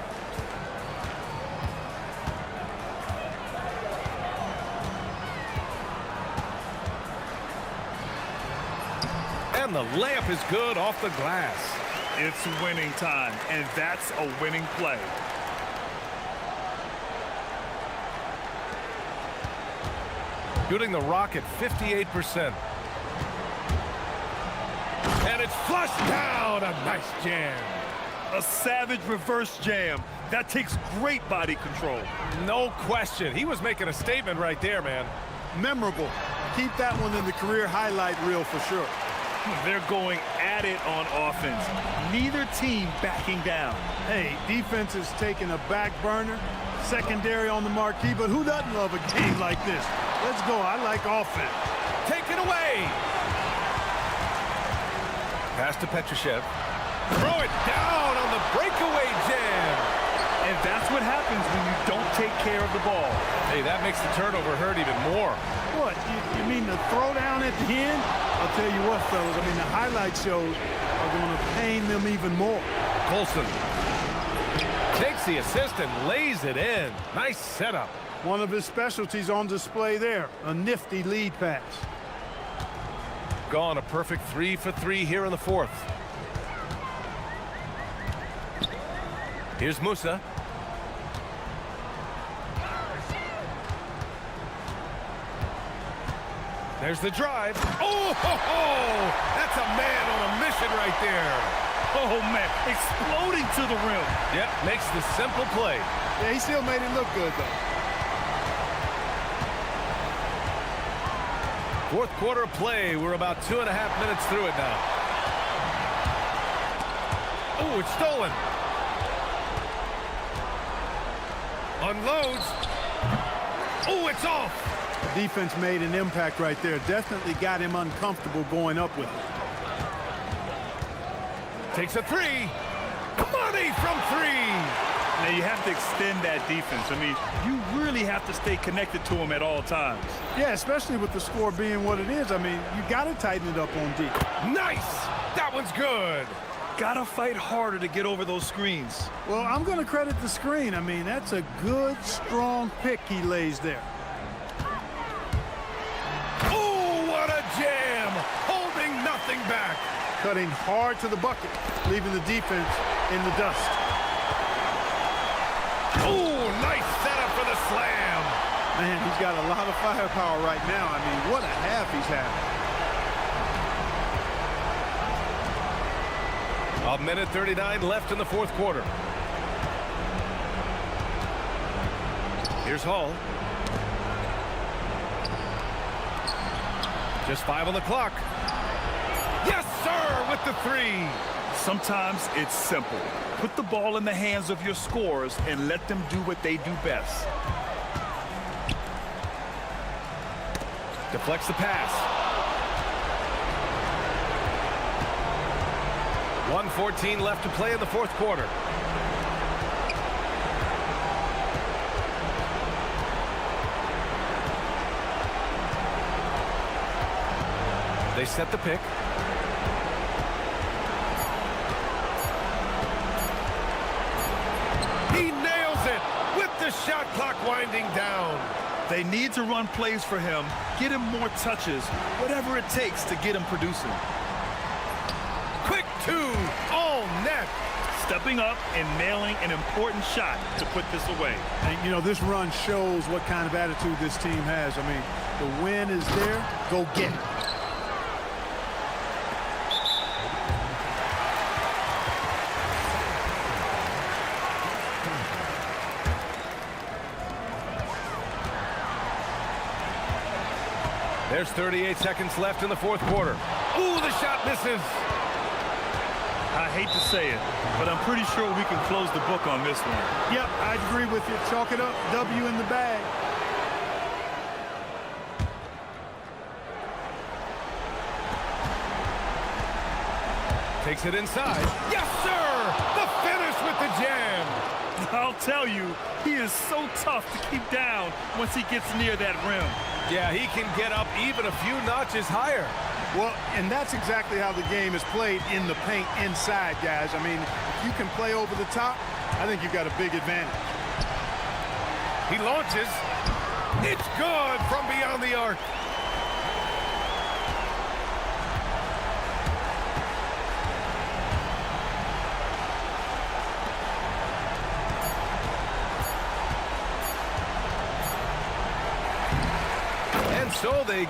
And the layup is good off the glass. It's winning time, and that's a winning play. Shooting the rock at 58%. And it's flushed down. A nice jam. A savage reverse jam. That takes great body control. No question. He was making a statement right there, man. Memorable. Keep that one in the career highlight reel for sure. They're going at it on offense. Neither team backing down. Hey, defense is taking a back burner, secondary on the marquee, but who doesn't love a game like this? Let's go. I like offense. Take it away. Pass to Petrushev. Throw it down on the breakaway jam. And that's what happens when you don't take care of the ball. Hey, that makes the turnover hurt even more. What, you mean the throwdown at the end? I'll tell you what, fellas, I mean, the highlight shows are going to pain them even more. Colson takes the assist and lays it in. Nice setup. One of his specialties on display there, a nifty lead pass. Gone a perfect 3 for 3 here in the fourth. Here's Musa. There's the drive. Oh, ho, ho! That's a man on a mission right there. Oh, man, exploding to the rim. Yep, makes the simple play. Yeah, he still made it look good, though. Fourth quarter of play. We're about 2.5 minutes through it now. Oh, it's stolen. Unloads. Oh, it's off. The defense made an impact right there. Definitely got him uncomfortable going up with it. Takes a three. Money from three. Now you have to extend that defense. I mean, you really have to stay connected to him at all times. Yeah, especially with the score being what it is. I mean, you got to tighten it up on defense. Nice. That one's good. Gotta fight harder to get over those screens. Well, I'm going to credit the screen. I mean, that's a good, strong pick he lays there. Oh, what a jam. Holding nothing back. Cutting hard to the bucket, leaving the defense in the dust. Oh, nice setup for the slam. Man, he's got a lot of firepower right now. I mean, what a half he's having. A minute 39 left in the fourth quarter. Here's Hall. Just 5 on the clock. Yes, sir, with the three. Sometimes it's simple. Put the ball in the hands of your scorers and let them do what they do best. Deflects the pass. 1:14 left to play in the fourth quarter. They set the pick. He nails it with the shot clock winding down. They need to run plays for him, get him more touches, whatever it takes to get him producing. Quick two, all net. Stepping up and nailing an important shot to put this away. And, you know, this run shows what kind of attitude this team has. I mean, the win is there. Go get it. There's 38 seconds left in the fourth quarter. Ooh, the shot misses. I hate to say it, but I'm pretty sure we can close the book on this one. Yep, I agree with you. Chalk it up. W in the bag. Takes it inside. Yes, sir! The finish with the jam. I'll tell you, he is so tough to keep down once he gets near that rim. Yeah, he can get up even a few notches higher. Well, and that's exactly how the game is played in the paint inside, guys. I mean, if you can play over the top, I think you've got a big advantage. He launches. It's good from beyond the arc. And so they...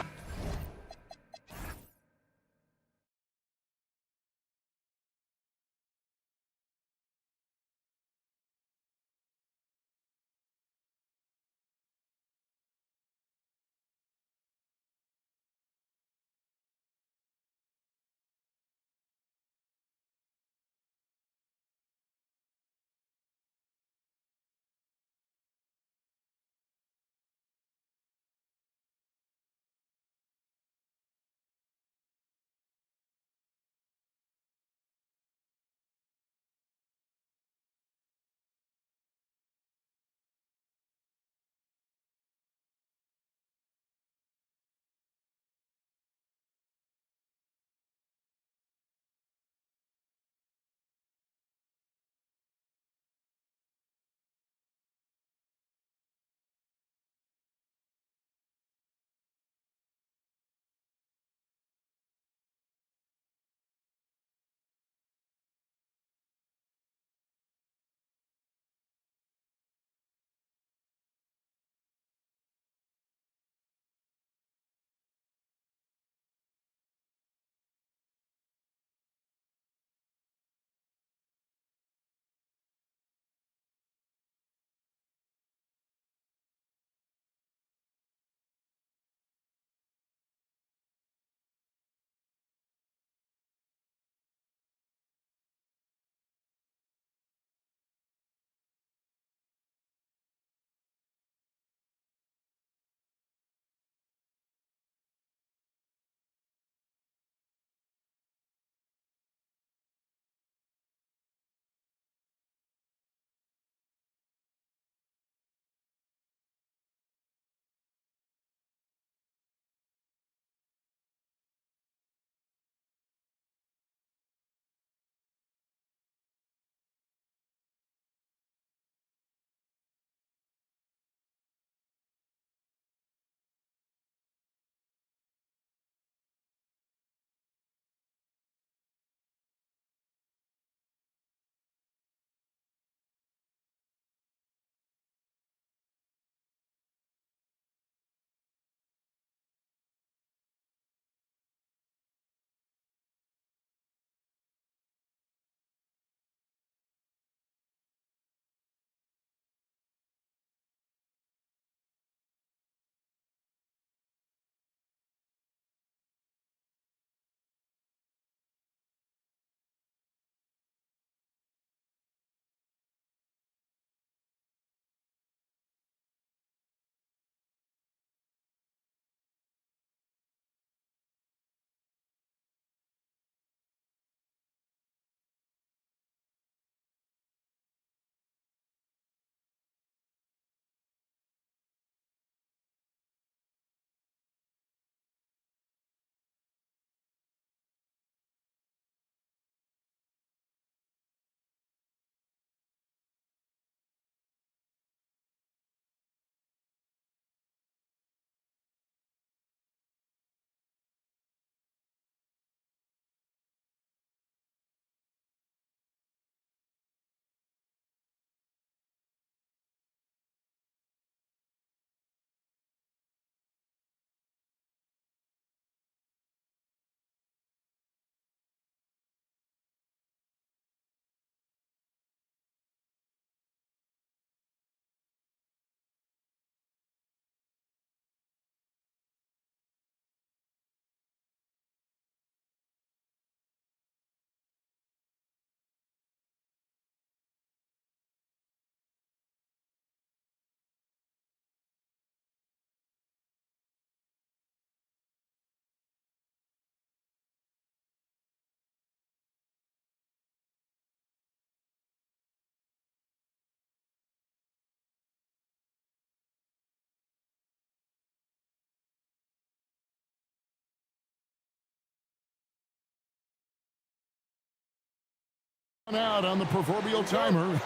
Out on the proverbial timer.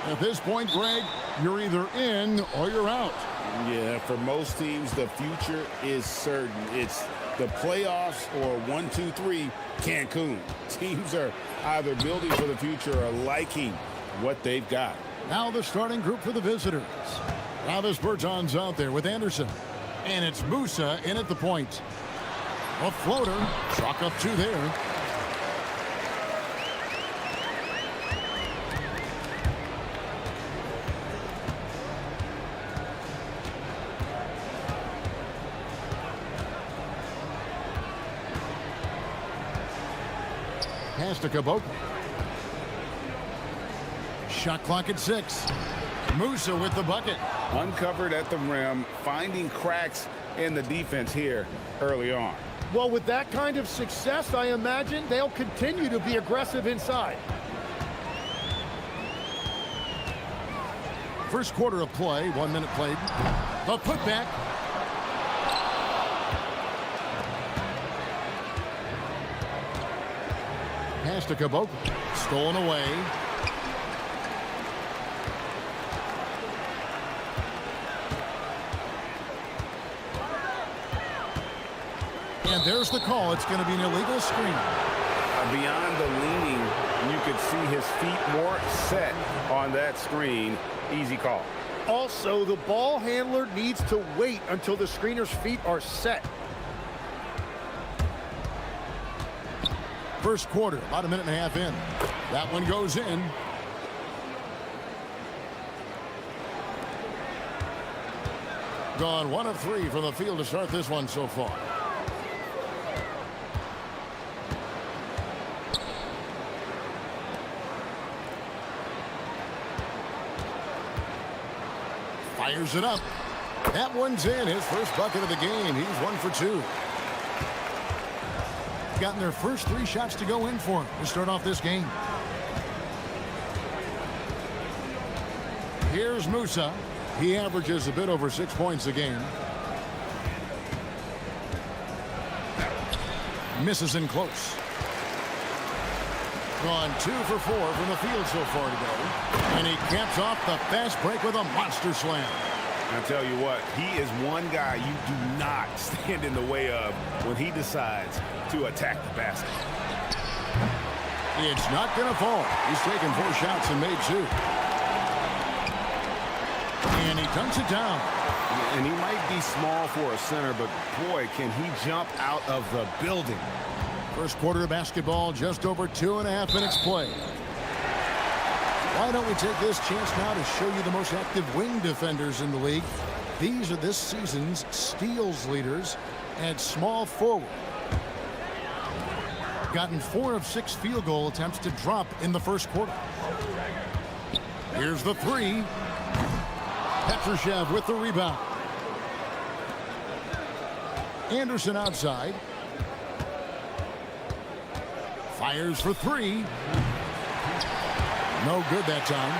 At this point, Greg, you're either in or you're out. Yeah, for most teams, the future is certain. It's the playoffs or 1, 2, 3 Cancun. Teams are either building for the future or liking what they've got. Now the starting group for the visitors. Travis Berton's out there with Anderson. And it's Musa in at the point. A floater. Chalk up 2 there. Pass to Caboclo. Shot clock at 6. Musa with the bucket. Uncovered at the rim, finding cracks in the defense here early on. Well, with that kind of success, I imagine they'll continue to be aggressive inside. First quarter of play, 1 minute played. The putback. Pass to Caboclo. Stolen away. And there's the call. It's going to be an illegal screen. Beyond the leaning, you could see his feet more set on that screen. Easy call. Also, the ball handler needs to wait until the screener's feet are set. First quarter, about a minute and a half in. That one goes in. Gone 1 of 3 from the field to start this one so far. Fires it up. That one's in. His first bucket of the game. He's 1 for 2. Gotten their first 3 shots to go in for him to start off this game. Here's Musa. He averages a bit over 6 points a game. Misses in close. Gone 2 for 4 from the field so far today. And he caps off the fast break with a monster slam. I tell you what, he is one guy you do not stand in the way of when he decides to attack the basket. It's not going to fall. He's taken 4 shots and made 2. And he dunks it down. And he might be small for a center, but boy, can he jump out of the building. First quarter of basketball, just over 2.5 minutes played. Why don't we take this chance now to show you the most active wing defenders in the league? These are this season's steals leaders at small forward. Gotten 4 of 6 field goal attempts to drop in the first quarter. Here's the 3. Petrushev with the rebound. Anderson outside. Fires for 3. No good that time.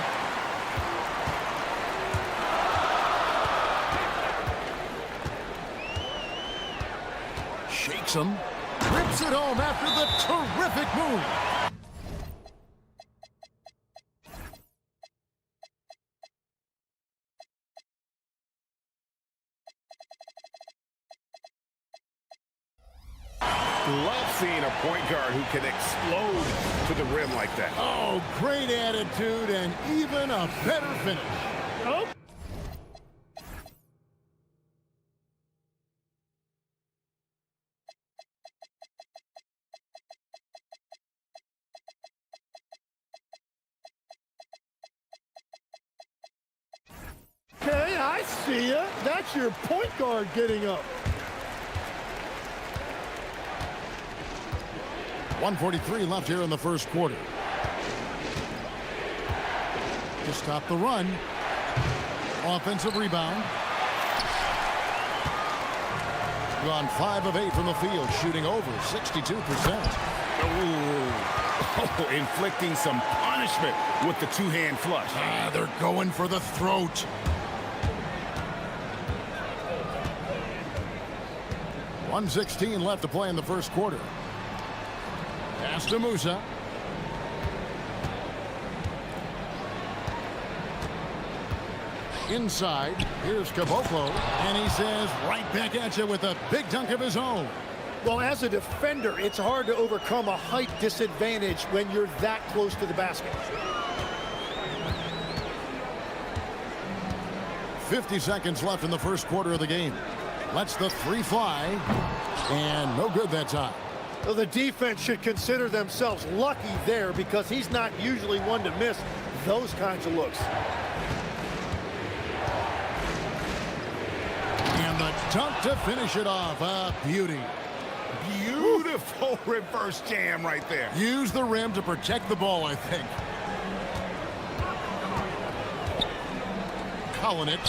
Shakes him. Rips it home after the terrific move. Love seeing a point guard who can explode to the rim like that. Oh, great attitude and even a better finish. Oh. Hey, I see ya. That's your point guard getting up. 1:43 left here in the first quarter. To stop the run. Offensive rebound. Gone 5 of 8 from the field, shooting over 62%. Ooh. Inflicting some punishment with the 2-hand flush. They're going for the throat. .116 left to play in the first quarter. Pass to Musa. Inside, here's Caboclo, and he says right back at you with a big dunk of his own. Well, as a defender, it's hard to overcome a height disadvantage when you're that close to the basket. 50 seconds left in the first quarter of the game. Lets the three fly. And no good that time. So the defense should consider themselves lucky there because he's not usually one to miss those kinds of looks. And the dunk to finish it off. A beauty. Beautiful reverse jam right there. Use the rim to protect the ball, I think. Kalinic.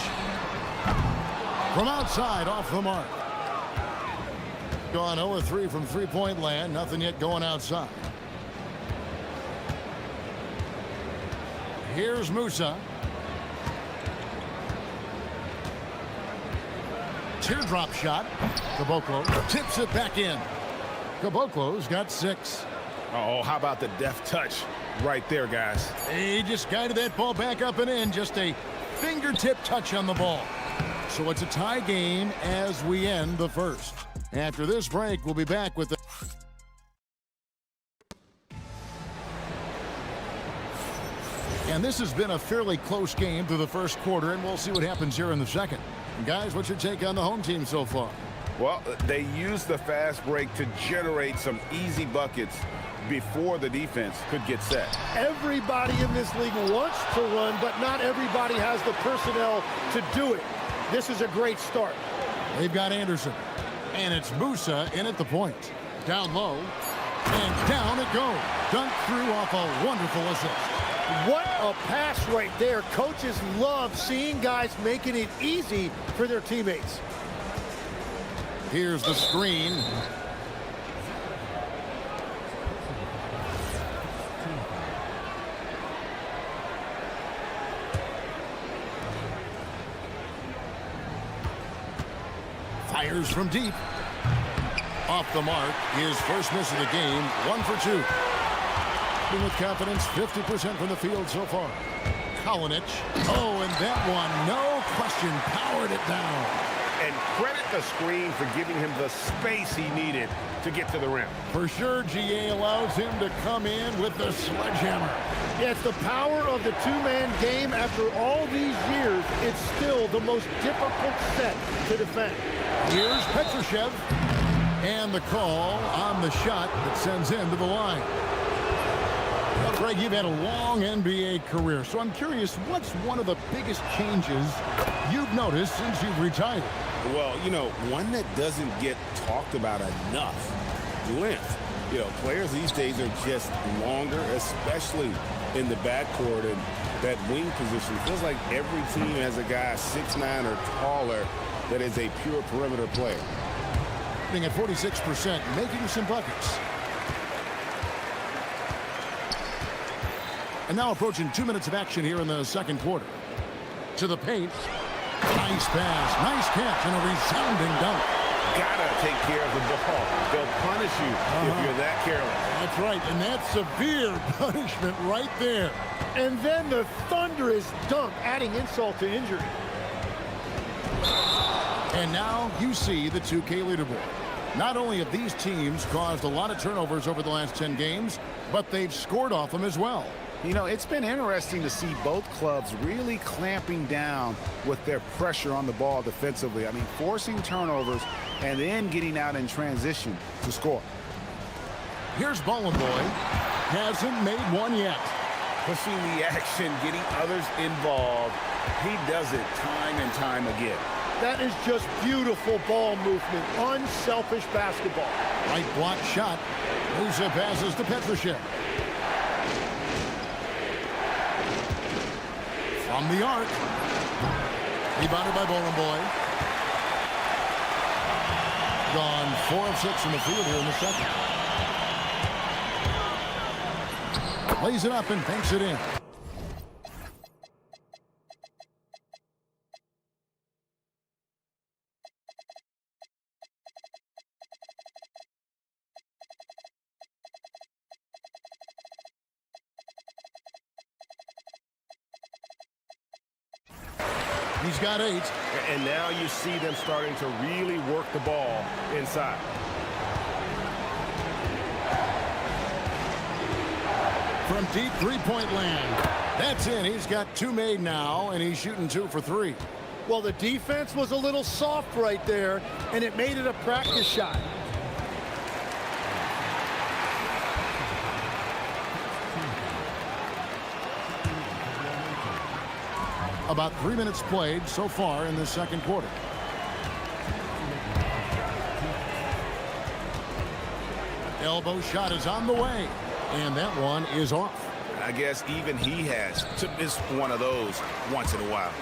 From outside, off the mark. Gone 0-3 from three-point land. Nothing yet going outside. Here's Musa. Teardrop shot. Caboclo tips it back in. Caboclo's got 6. Oh, how about the deft touch right there, guys? He just guided that ball back up and in. Just a fingertip touch on the ball. So it's a tie game as we end the first. After this break, we'll be back with the... And this has been a fairly close game through the first quarter, and we'll see what happens here in the second. And guys, what's your take on the home team so far? Well, they used the fast break to generate some easy buckets before the defense could get set. Everybody in this league wants to run, but not everybody has the personnel to do it. This is a great start. They've got Anderson. And it's Musa in at the point. Down low. And down it goes. Dunked through off a wonderful assist. What a pass right there. Coaches love seeing guys making it easy for their teammates. Here's the screen. Fires from deep. Off the mark. His first miss of the game. 1 for 2. With confidence, 50% from the field so far. Kalinic. Oh, and that one, no question, powered it down. And credit the screen for giving him the space he needed to get to the rim. For sure, GA allows him to come in with the sledgehammer. Yeah, it's the power of the two-man game. After all these years, it's still the most difficult set to defend. Here's Petrushev. And the call on the shot that sends him to the line. Well, Greg, you've had a long NBA career, so I'm curious, what's one of the biggest changes you've noticed since you've retired? Well, you know, one that doesn't get talked about enough, length. You know, players these days are just longer, especially in the backcourt, and that wing position. It feels like every team has a guy 6'9" or taller that is a pure perimeter player. At 46%, making some buckets. And now approaching 2 minutes of action here in the second quarter. To the paint. Nice pass, nice catch, and a resounding dunk. Gotta take care of the ball. They'll punish you if you're that careless. That's right, and that's severe punishment right there. And then the thunderous dunk, adding insult to injury. And now you see the 2K leaderboard. Not only have these teams caused a lot of turnovers over the last 10 games, but they've scored off them as well. You know, it's been interesting to see both clubs really clamping down with their pressure on the ball defensively. I mean, forcing turnovers and then getting out in transition to score. Here's Bollenboy. Hasn't made one yet. Pushing the action, getting others involved. He does it time and time again. That is just beautiful ball movement. Unselfish basketball. Right block shot. Musa passes to Petrushev. From the arc. Rebounded by Bollenboy. Gone 4 of 6 from the field here in the second. Lays it up and banks it in. He's got 8. And now you see them starting to really work the ball inside. From deep three-point land. That's in. He's got 2 made now, and he's shooting 2 for 3. Well, the defense was a little soft right there, and it made it a practice shot. About 3 minutes played so far in the second quarter. Elbow shot is on the way, and that one is off. I guess even he has to miss one of those once in a while.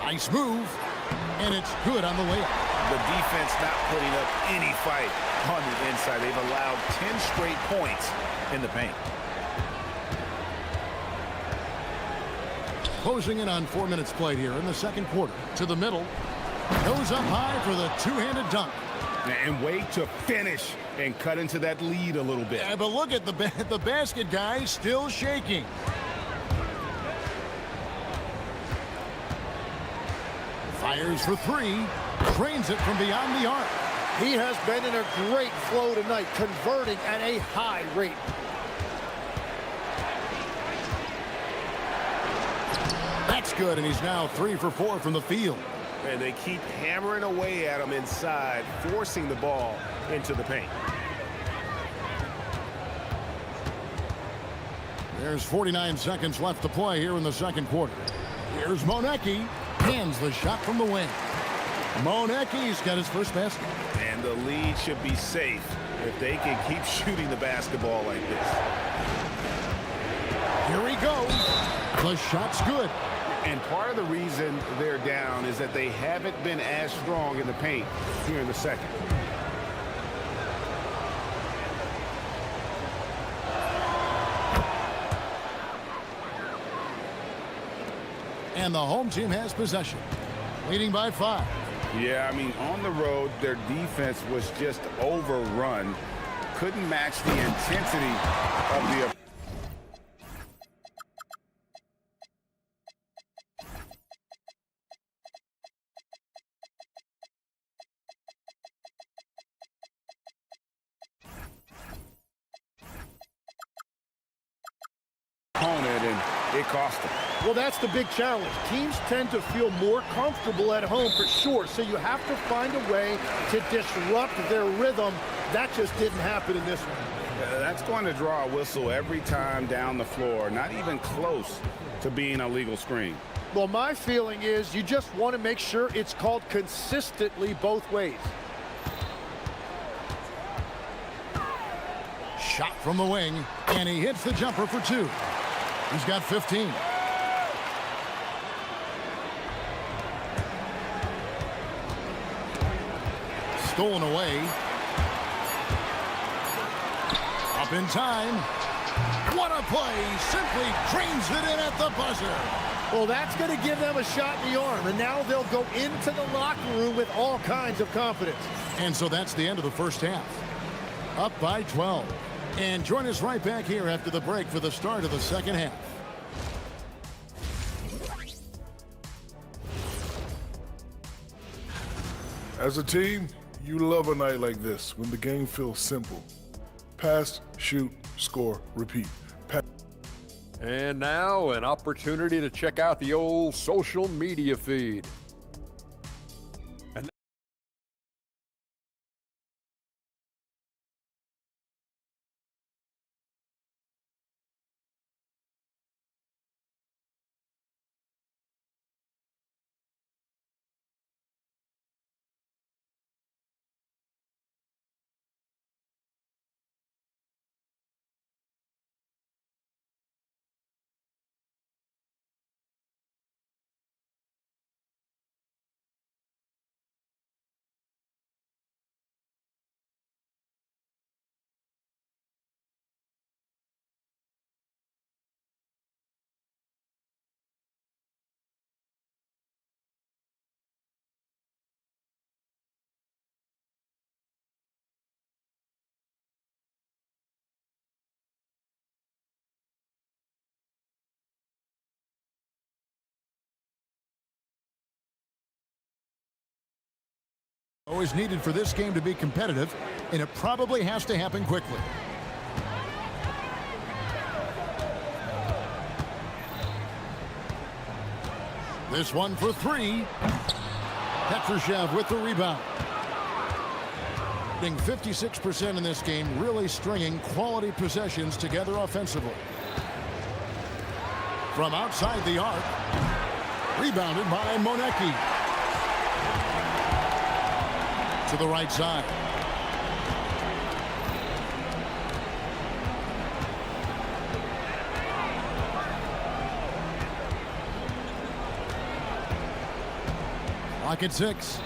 Nice move, and it's good on the way up. The defense not putting up any fight on the inside. They've allowed 10 straight points in the paint. Closing in on 4 minutes played here in the second quarter. To the middle. Goes up high for the two-handed dunk. And wait to finish and cut into that lead a little bit. Yeah, but look at the basket guy still shaking. Fires for three. Drains it from beyond the arc. He has been in a great flow tonight, converting at a high rate. That's good, and he's now 3 for 4 from the field. And they keep hammering away at him inside, forcing the ball into the paint. There's 49 seconds left to play here in the second quarter. Here's Monecki. Hands the shot from the wing. Monecki's got his first basket. And the lead should be safe if they can keep shooting the basketball like this. Here he goes. The shot's good. And part of the reason they're down is that they haven't been as strong in the paint here in the second. And the home team has possession, leading by 5. Yeah, I mean, on the road, their defense was just overrun. Couldn't match the intensity of the opponent, and it cost them. Well, that's the big challenge. Teams tend to feel more comfortable at home for sure, so you have to find a way to disrupt their rhythm. That just didn't happen in this one. That's going to draw a whistle every time down the floor, not even close to being a legal screen. Well, my feeling is you just want to make sure it's called consistently both ways. Shot from the wing, and he hits the jumper for 2. He's got 15. Stolen away. Up in time. What a play. Simply drains it in at the buzzer. Well, that's going to give them a shot in the arm, and now they'll go into the locker room with all kinds of confidence. And so that's the end of the first half. Up by 12. And join us right back here after the break for the start of the second half. As a team, you love a night like this when the game feels simple. Pass, shoot, score, repeat. And now an opportunity to check out the old social media feed. Always needed for this game to be competitive, and it probably has to happen quickly. This one for three. Petrushev with the rebound. 56% in this game, really stringing quality possessions together offensively. From outside the arc, rebounded by Monecki. To the right side. Clock at 6.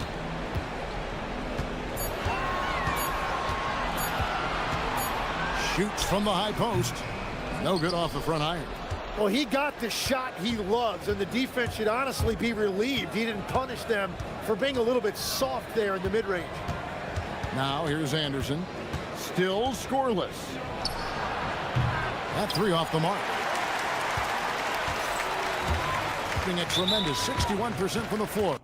Shoots from the high post. No good off the front iron. Well, he got the shot he loves, and the defense should honestly be relieved. He didn't punish them for being a little bit soft there in the mid-range. Now here's Anderson. Still scoreless. That three off the mark. Shooting a tremendous 61% from the floor.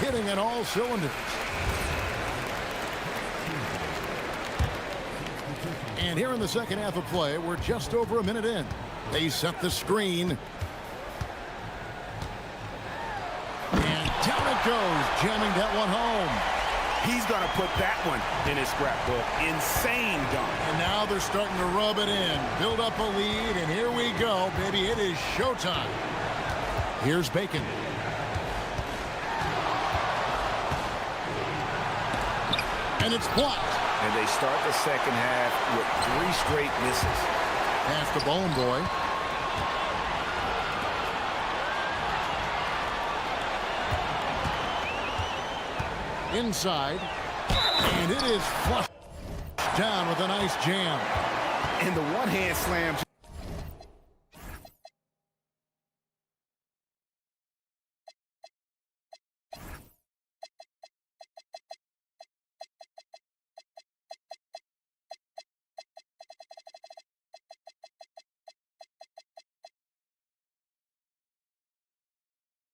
Hitting at all cylinders. And here in the second half of play, we're just over a minute in. They set the screen. And down it goes, jamming that one home. He's going to put that one in his scrapbook. Insane dunk. And now they're starting to rub it in, build up a lead, and here we go, baby. It is showtime. Here's Bacon. And it's blocked. And they start the second half with 3 straight misses. Pass to Bone Boy. Inside. And it is flushed down with a nice jam. And the one-hand slam.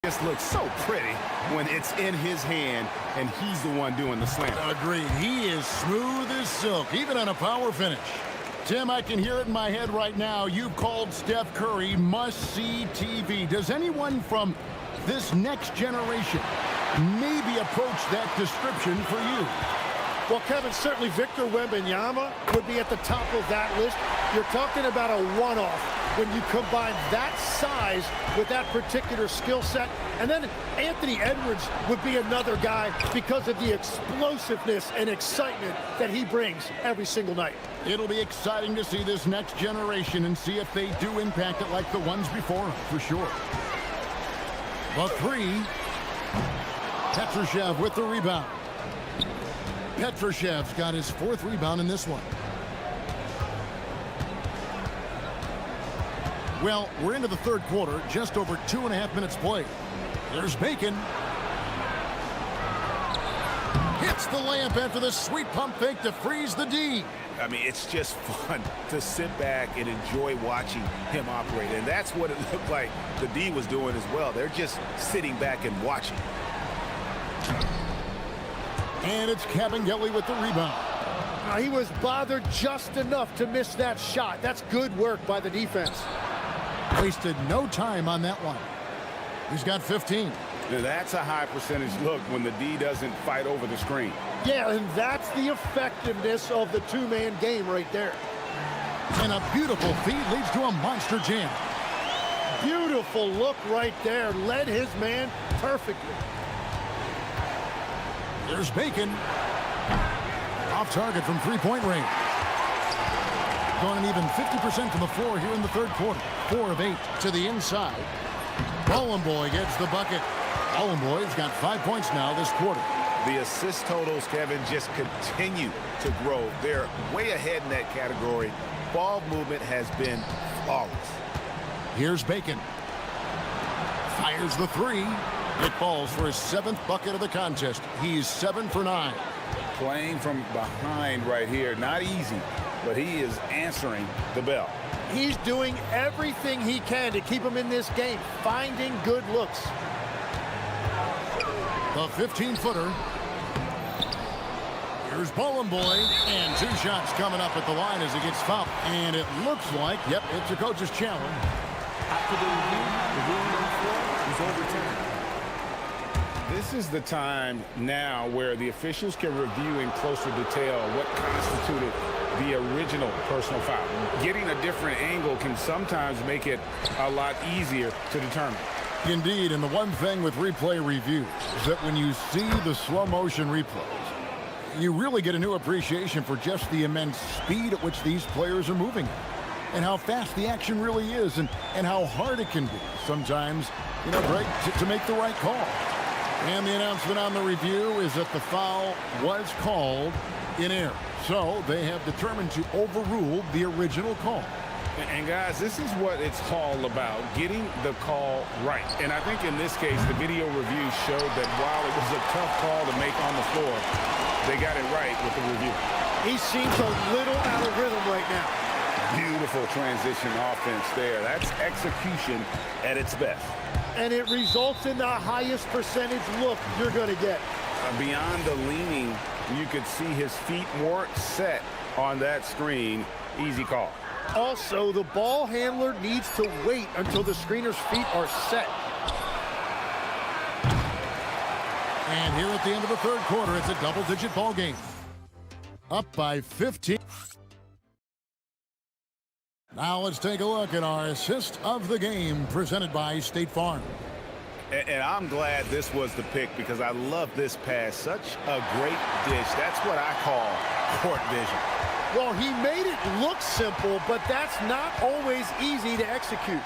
Just looks so pretty when it's in his hand and he's the one doing the slam. Agreed. He is smooth as silk, even on a power finish. Tim, I can hear it in my head right now. You've called Steph Curry must-see TV. Does anyone from this next generation maybe approach that description for you? Well, Kevin, certainly Victor Wembanyama would be at the top of that list. You're talking about a one-off when you combine that size with that particular skill set. And then Anthony Edwards would be another guy because of the explosiveness and excitement that he brings every single night. It'll be exciting to see this next generation and see if they do impact it like the ones before, for sure. The three. Petrushev with the rebound. Petrushev's got his 4th rebound in this one. Well, we're into the third quarter, just over 2.5 minutes played. There's Bacon. Hits the layup after the sweet pump fake to freeze the D. I mean, it's just fun to sit back and enjoy watching him operate. And that's what it looked like the D was doing as well. They're just sitting back and watching. And it's Kabengele with the rebound. He was bothered just enough to miss that shot. That's good work by the defense. Wasted no time on that one. He's got 15. Now that's a high percentage look when the D doesn't fight over the screen. Yeah, and that's the effectiveness of the two-man game right there. And a beautiful feed leads to a monster jam. Beautiful look right there. Led his man perfectly. There's Bacon. Off target from three-point range. Going an even 50% from the floor here in the third quarter. 4 of 8 to the inside. Bollenboy gets the bucket. Bollenboy's got 5 points now this quarter. The assist totals, Kevin, just continue to grow. They're way ahead in that category. Ball movement has been flawless. Here's Bacon. Fires the three. It falls for his 7th bucket of the contest. He's 7 for 9. Playing from behind right here. Not easy, but he is answering the bell. He's doing everything he can to keep him in this game, finding good looks. The 15-footer. Here's Bowling Boy, and 2 shots coming up at the line as he gets fouled. And it looks like, yep, it's a coach's challenge. After the review, the ruling on the floor is overturned. This is the time now where the officials can review in closer detail what constituted the original personal foul. Getting a different angle can sometimes make it a lot easier to determine. Indeed, and the one thing with replay reviews is that when you see the slow motion replays, you really get a new appreciation for just the immense speed at which these players are moving at, and how fast the action really is, and how hard it can be sometimes, you know, Greg, to make the right call. And the announcement on the review is that the foul was called in error. So they have determined to overrule the original call. And guys, this is what it's all about, getting the call right. And I think in this case, the video review showed that while it was a tough call to make on the floor, they got it right with the review. He seems a little out of rhythm right now. Beautiful transition offense there. That's execution at its best. And it results in the highest percentage look you're going to get. Beyond the leaning, you could see his feet weren't set on that screen. Easy call. Also, the ball handler needs to wait until the screener's feet are set. And here at the end of the third quarter, it's a double-digit ball game. Up by 15. Now let's take a look at our assist of the game presented by State Farm. And I'm glad this was the pick because I love this pass. Such a great dish. That's what I call court vision. Well, he made it look simple, but that's not always easy to execute.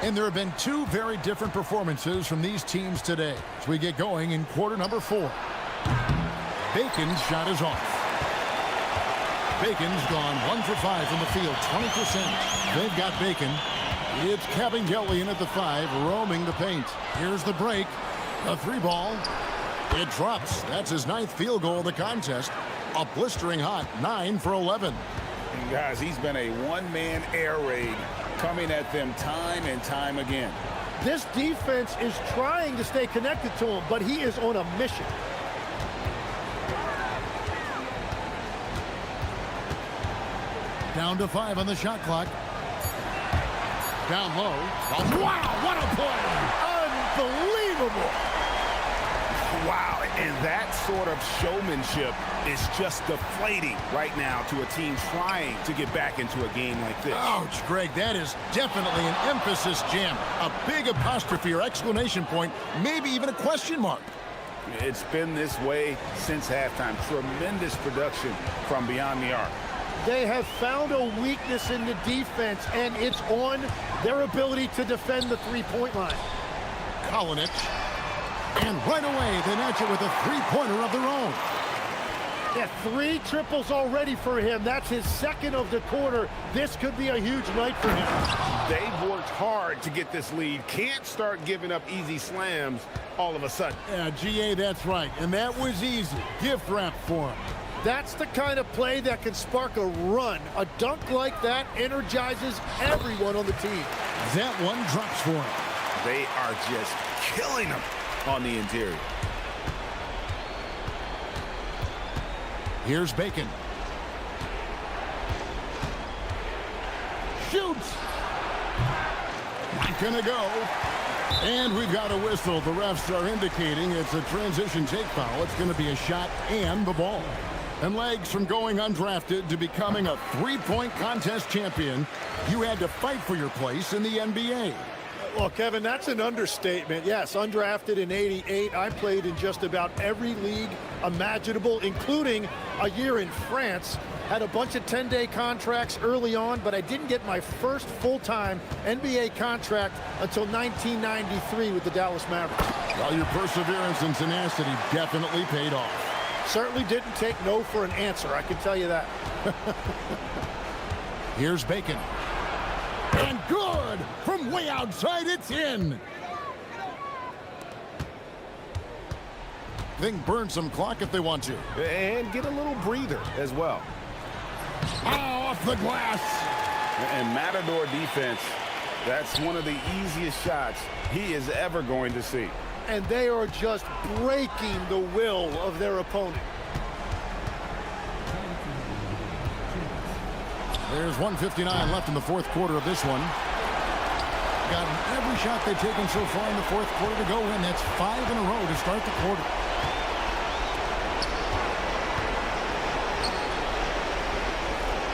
And there have been 2 very different performances from these teams today as we get going in quarter number 4. Bacon's shot is off. Bacon's gone 1 for 5 from the field, 20%. They've got Bacon. It's Cabangelian at the 5, roaming the paint. Here's the break. A 3-ball. It drops. That's his 9th field goal of the contest. A blistering hot 9 for 11. And guys, he's been a one-man air raid coming at them time and time again. This defense is trying to stay connected to him, but he is on a mission. Down to 5 on the shot clock. Down low. Oh, wow, what a play! Unbelievable! Wow, and that sort of showmanship is just deflating right now to a team trying to get back into a game like this. Ouch, Greg, that is definitely an emphasis jam. A big apostrophe or exclamation point, maybe even a question mark. It's been this way since halftime. Tremendous production from beyond the arc. They have found a weakness in the defense, and it's on their ability to defend the three-point line. Kalinic. And right away, they match it with a three-pointer of their own. Yeah, 3 triples already for him. That's his 2nd of the quarter. This could be a huge night for him. They've worked hard to get this lead. Can't start giving up easy slams all of a sudden. Yeah, GA, that's right. And that was easy. Gift wrap for him. That's the kind of play that can spark a run. A dunk like that energizes everyone on the team. That one drops for him. They are just killing him on the interior. Here's Bacon. Shoots. Gonna go. And we've got a whistle. The refs are indicating it's a transition take foul. It's going to be a shot and the ball. And legs from going undrafted to becoming a three-point contest champion, you had to fight for your place in the NBA. Well, Kevin, that's an understatement. Yes, undrafted in '88. I played in just about every league imaginable, including a year in France. Had a bunch of 10-day contracts early on, but I didn't get my first full-time NBA contract until 1993 with the Dallas Mavericks. Well, your perseverance and tenacity definitely paid off. Certainly didn't take no for an answer, I can tell you that. Here's Bacon. And good! From way outside, it's in! They can burn some clock if they want to. And get a little breather as well. Oh, off the glass. And Matador defense, that's one of the easiest shots he is ever going to see. And they are just breaking the will of their opponent. There's 1:59 left in the fourth quarter of this one. Got every shot they've taken so far in the fourth quarter to go in. That's 5 in a row to start the quarter.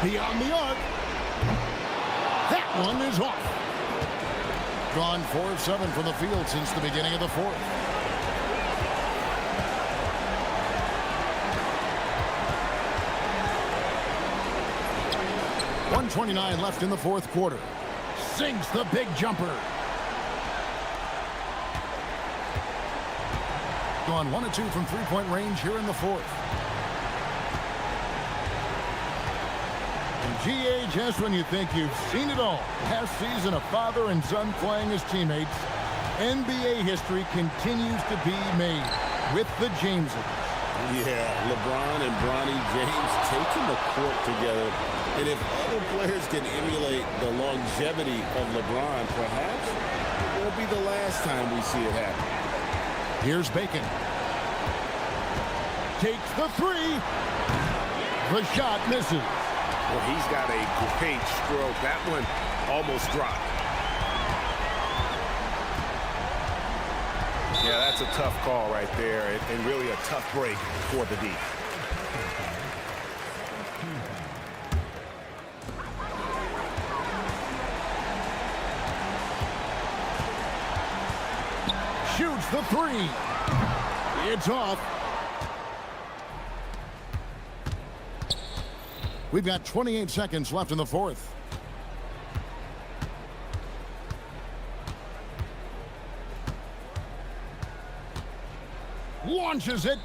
Beyond the arc. That one is off. Gone 4 of 7 from the field since the beginning of the fourth. .129 left in the fourth quarter. Sinks the big jumper. Gone 1 of 2 from three-point range here in the fourth. And GA, just when you think you've seen it all, last season a father and son playing as teammates, NBA history continues to be made with the Jameses. Yeah, LeBron and Bronny James taking the court together. And if other players can emulate the longevity of LeBron, perhaps it will be the last time we see it happen. Here's Bacon. Takes the three. The shot misses. Well, he's got a great stroke. That one almost dropped. Yeah, that's a tough call right there, and really a tough break for the D. Shoots the three. It's off. We've got 28 seconds left in the fourth. Launches it.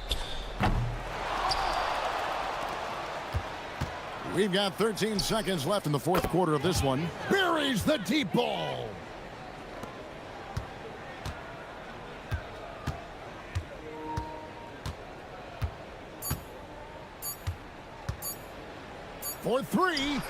We've got 13 seconds left in the fourth quarter of this one. Buries the deep ball. For three.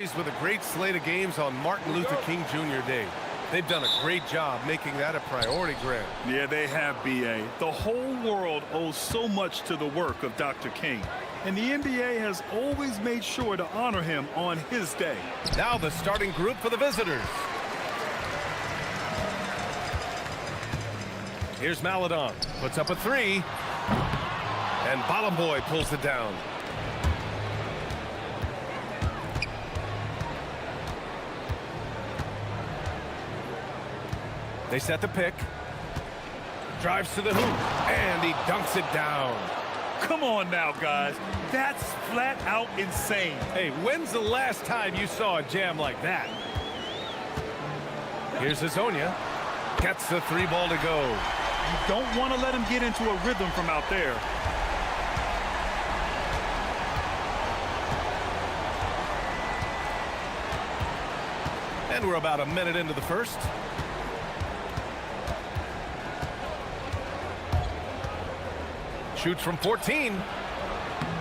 With a great slate of games on Martin Luther King Jr. Day. They've done a great job making that a priority, Grant. Yeah, they have, B.A. The whole world owes so much to the work of Dr. King. And the NBA has always made sure to honor him on his day. Now the starting group for the visitors. Here's Maladon. Puts up a three. And Bottom Boy pulls it down. They set the pick. Drives to the hoop. And he dunks it down. Come on now, guys. That's flat out insane. Hey, when's the last time you saw a jam like that? Here's Hazonia. Gets the three ball to go. You don't want to let him get into a rhythm from out there. And we're about a minute into the first. Shoots from 14.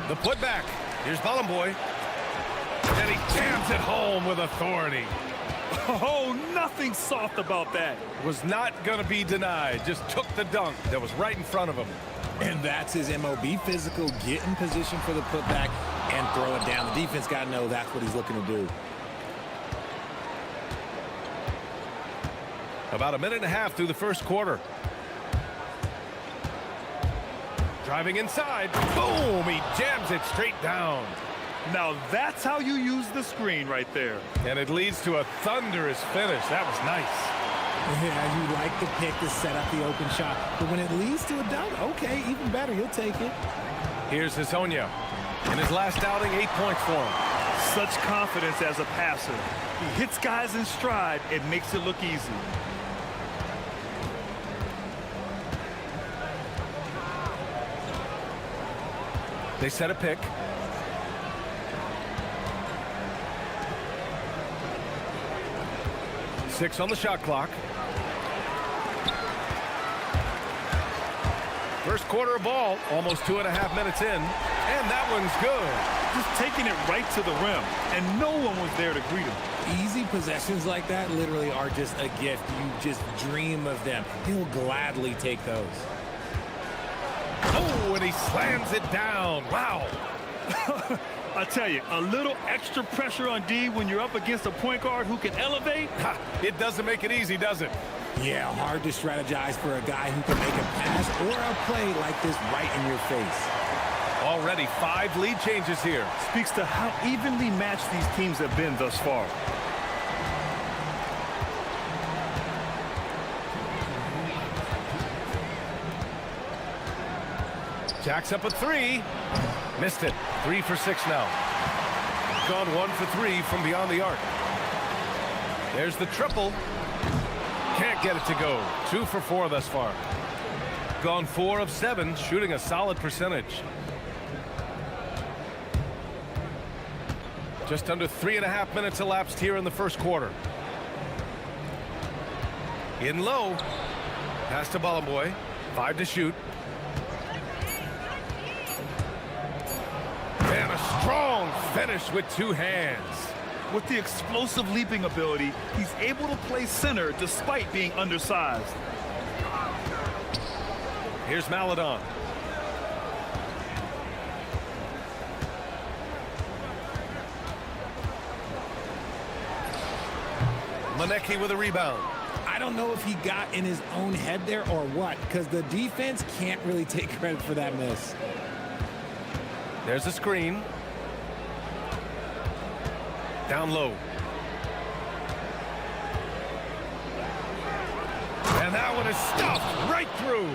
The putback. Here's Bottom Boy. And he jams it home with authority. Oh, nothing soft about that. Was not going to be denied. Just took the dunk that was right in front of him. And that's his MO. Be physical, get in position for the putback, and throw it down. The defense got to know that's what he's looking to do. About a minute and a half through the first quarter. Driving inside. Boom! He jams it straight down. Now that's how you use the screen right there. And it leads to a thunderous finish. That was nice. Yeah, you like the pick to set up the open shot. But when it leads to a dunk, okay, even better. You'll take it. Here's Hazonia. In his last outing, 8 points for him. Such confidence as a passer. He hits guys in stride. It makes it look easy. They set a pick. Six on the shot clock. First quarter of ball, almost 2.5 minutes in, and that one's good. Just taking it right to the rim, and no one was there to greet him. Easy possessions like that literally are just a gift. You just dream of them. He'll gladly take those. Oh, and he slams it down. Wow. I tell you, a little extra pressure on D when you're up against a point guard who can elevate. It doesn't make it easy, does it? Yeah, hard to strategize for a guy who can make a pass or a play like this right in your face. Already 5 lead changes here. Speaks to how evenly matched these teams have been thus far. Jacks up a three. Missed it. 3 for 6 now. Gone 1 for 3 from beyond the arc. There's the triple. Can't get it to go. 2 for 4 thus far. Gone 4 of 7, shooting a solid percentage. Just under 3.5 minutes elapsed here in the first quarter. In low. Pass to Bottom Boy. 5 to shoot. And a strong finish with 2 hands. With the explosive leaping ability, he's able to play center despite being undersized. Here's Maladon. Manecki with a rebound. I don't know if he got in his own head there or what, because the defense can't really take credit for that miss. There's a screen. Down low. And that one is stuffed right through.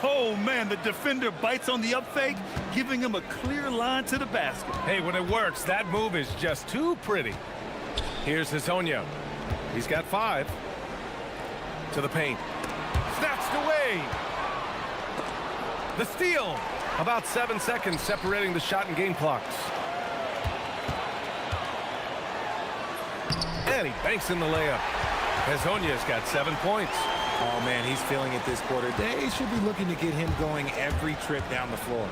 Oh, man, the defender bites on the up fake, giving him a clear line to the basket. Hey, when it works, that move is just too pretty. Here's Hazonia. He's got 5. To the paint. Snatched away. The steal. About 7 seconds separating the shot and game clocks. And he banks in the layup. Hazonia's got 7 points. Oh, man, he's feeling it this quarter. They should be looking to get him going every trip down the floor.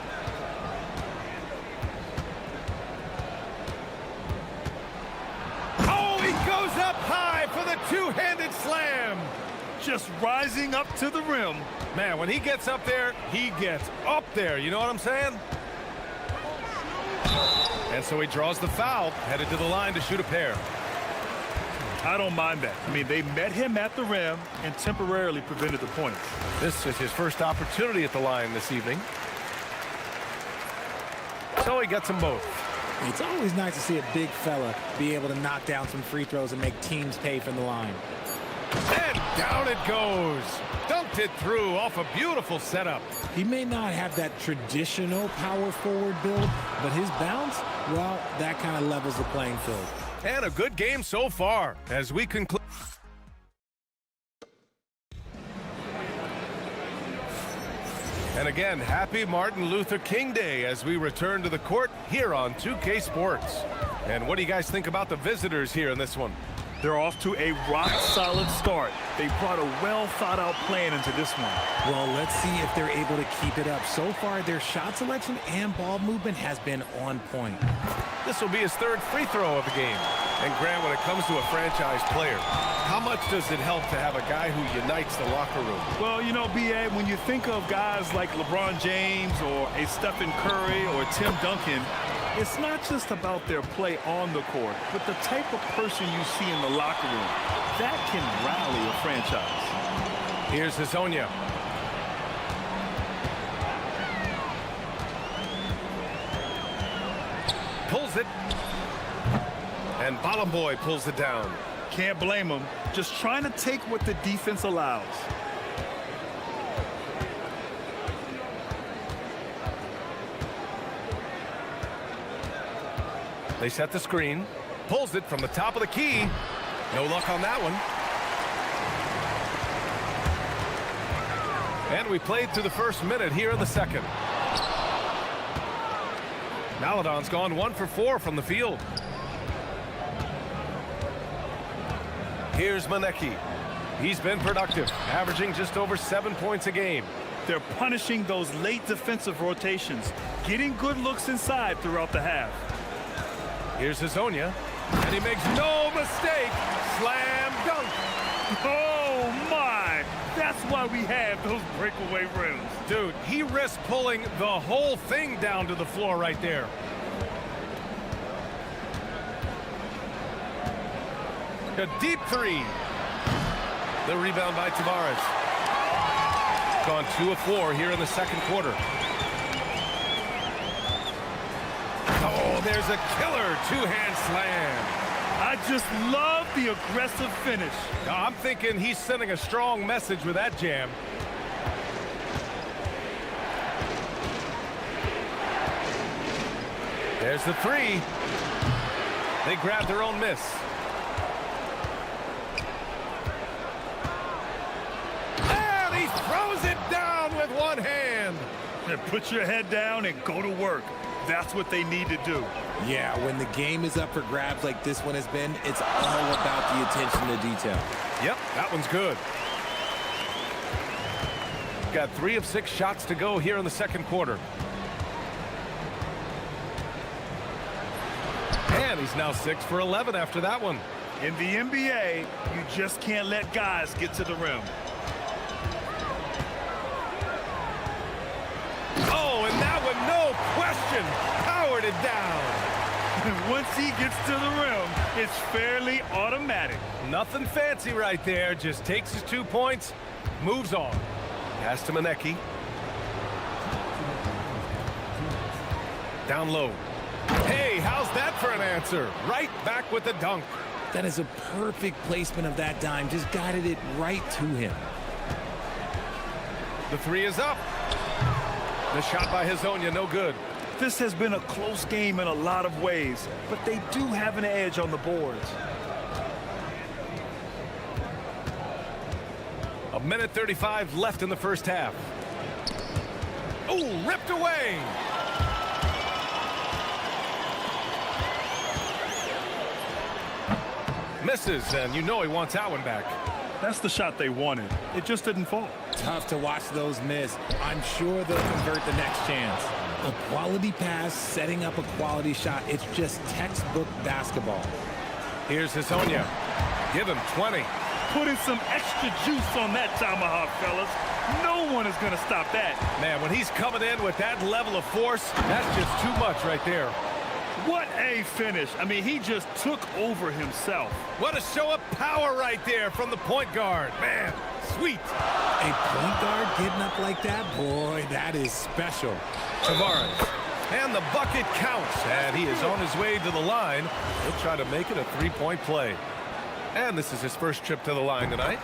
just rising up to the rim. Man, when he gets up there, he gets up there. You know what I'm saying? And so he draws the foul, headed to the line to shoot a pair. I don't mind that. I mean, they met him at the rim and temporarily prevented the points. This is his first opportunity at the line this evening. So he gets them both. It's always nice to see a big fella be able to knock down some free throws and make teams pay from the line. And down it goes. Dunked it through off a beautiful setup. He may not have that traditional power forward build, but his bounce, well, that kind of levels the playing field. And a good game so far as we conclude. And again, happy Martin Luther King Day as we return to the court here on 2K Sports. And what do you guys think about the visitors here in this one? They're off to a rock-solid start. They brought a well-thought-out plan into this one. Well, let's see if they're able to keep it up. So far, their shot selection and ball movement has been on point. This will be his third free throw of the game. And Grant, when it comes to a franchise player, how much does it help to have a guy who unites the locker room? Well, you know, B.A., when you think of guys like LeBron James or a Stephen Curry or Tim Duncan, it's not just about their play on the court, but the type of person you see in the locker room. That can rally a franchise. Here's Hazonia. Pulls it. And Balamboy pulls it down. Can't blame him. Just trying to take what the defense allows. They set the screen. Pulls it from the top of the key. No luck on that one. And we played through the first minute here in the second. Maladon's gone 1 for 4 from the field. Here's Manecki. He's been productive, averaging just over 7 points a game. They're punishing those late defensive rotations, getting good looks inside throughout the half. Here's Hazonia, and he makes no mistake. Slam dunk. Oh, my. That's why we have those breakaway rims. Dude, he risked pulling the whole thing down to the floor right there. A deep three. The rebound by Tavares. Gone 2 of 4 here in the second quarter. Oh, there's a killer two-hand slam. I just love the aggressive finish. I'm thinking he's sending a strong message with that jam. There's the three. They grab their own miss. And he throws it down with one hand. And put your head down and go to work. That's what they need to do. Yeah, when the game is up for grabs like this one has been, it's all about the attention to detail. Yep, that one's good. Got 3 of 6 shots to go here in the second quarter. And he's now 6 for 11 after that one. In the NBA, you just can't let guys get to the rim. Oh, and that one, no question, powered it down. Once he gets to the rim, it's fairly automatic. Nothing fancy right there, just takes his 2 points, moves on. Pass to Manecki. Down low. Hey, how's that for an answer? Right back with the dunk. That is a perfect placement of that dime. Just guided it right to him. The three is up. The shot by Hazonia, no good. This has been a close game in a lot of ways, but they do have an edge on the boards. A minute 35 left in the first half. Oh, ripped away. Misses, and you know he wants that one back. That's the shot they wanted. It just didn't fall. Tough to watch those miss. I'm sure they'll convert the next chance. A quality pass, setting up a quality shot. It's just textbook basketball. Here's Hazonia. Give him 20. putting some extra juice on that tomahawk, fellas. No one is going to stop that. Man, when he's coming in with that level of force, that's just too much right there. What a finish. I mean, he just took over himself. What a show of power right there from the point guard. Man, sweet. A point guard getting up like that, boy, that is special. Tavares. And the bucket counts, and he is on his way to the line. He'll try to make it a three-point play. And this is his first trip to the line tonight.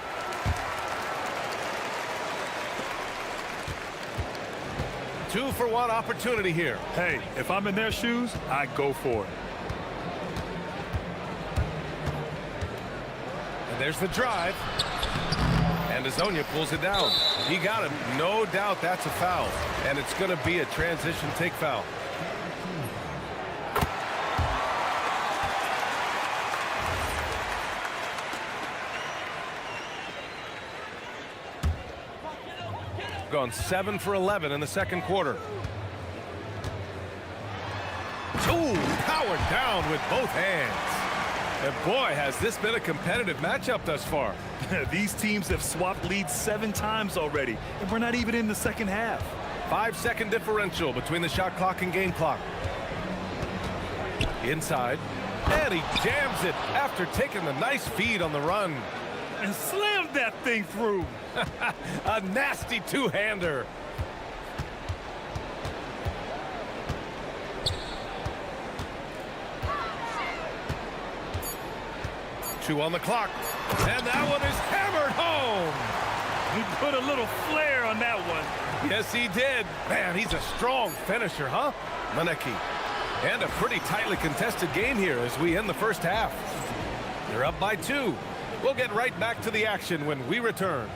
Two-for-one opportunity here. Hey, if I'm in their shoes, I go for it. And there's the drive. And Azonia pulls it down. He got him. No doubt that's a foul. And it's going to be a transition take foul. Gone 7 for 11 in the second quarter. Powered down with both hands. And boy, has this been a competitive matchup thus far. These teams have swapped leads 7 times already, and we're not even in the second half. 5-second differential between the shot clock and game clock. Inside, and he jams it after taking the nice feed on the run. And slammed that thing through. A nasty two-hander. Two on the clock, and that one is hammered home. He put a little flair on that one. Yes, he did. Man, he's a strong finisher, huh? Maneki. And a pretty tightly contested game here as we end the first half. They're up by 2. We'll get right back to the action when we return.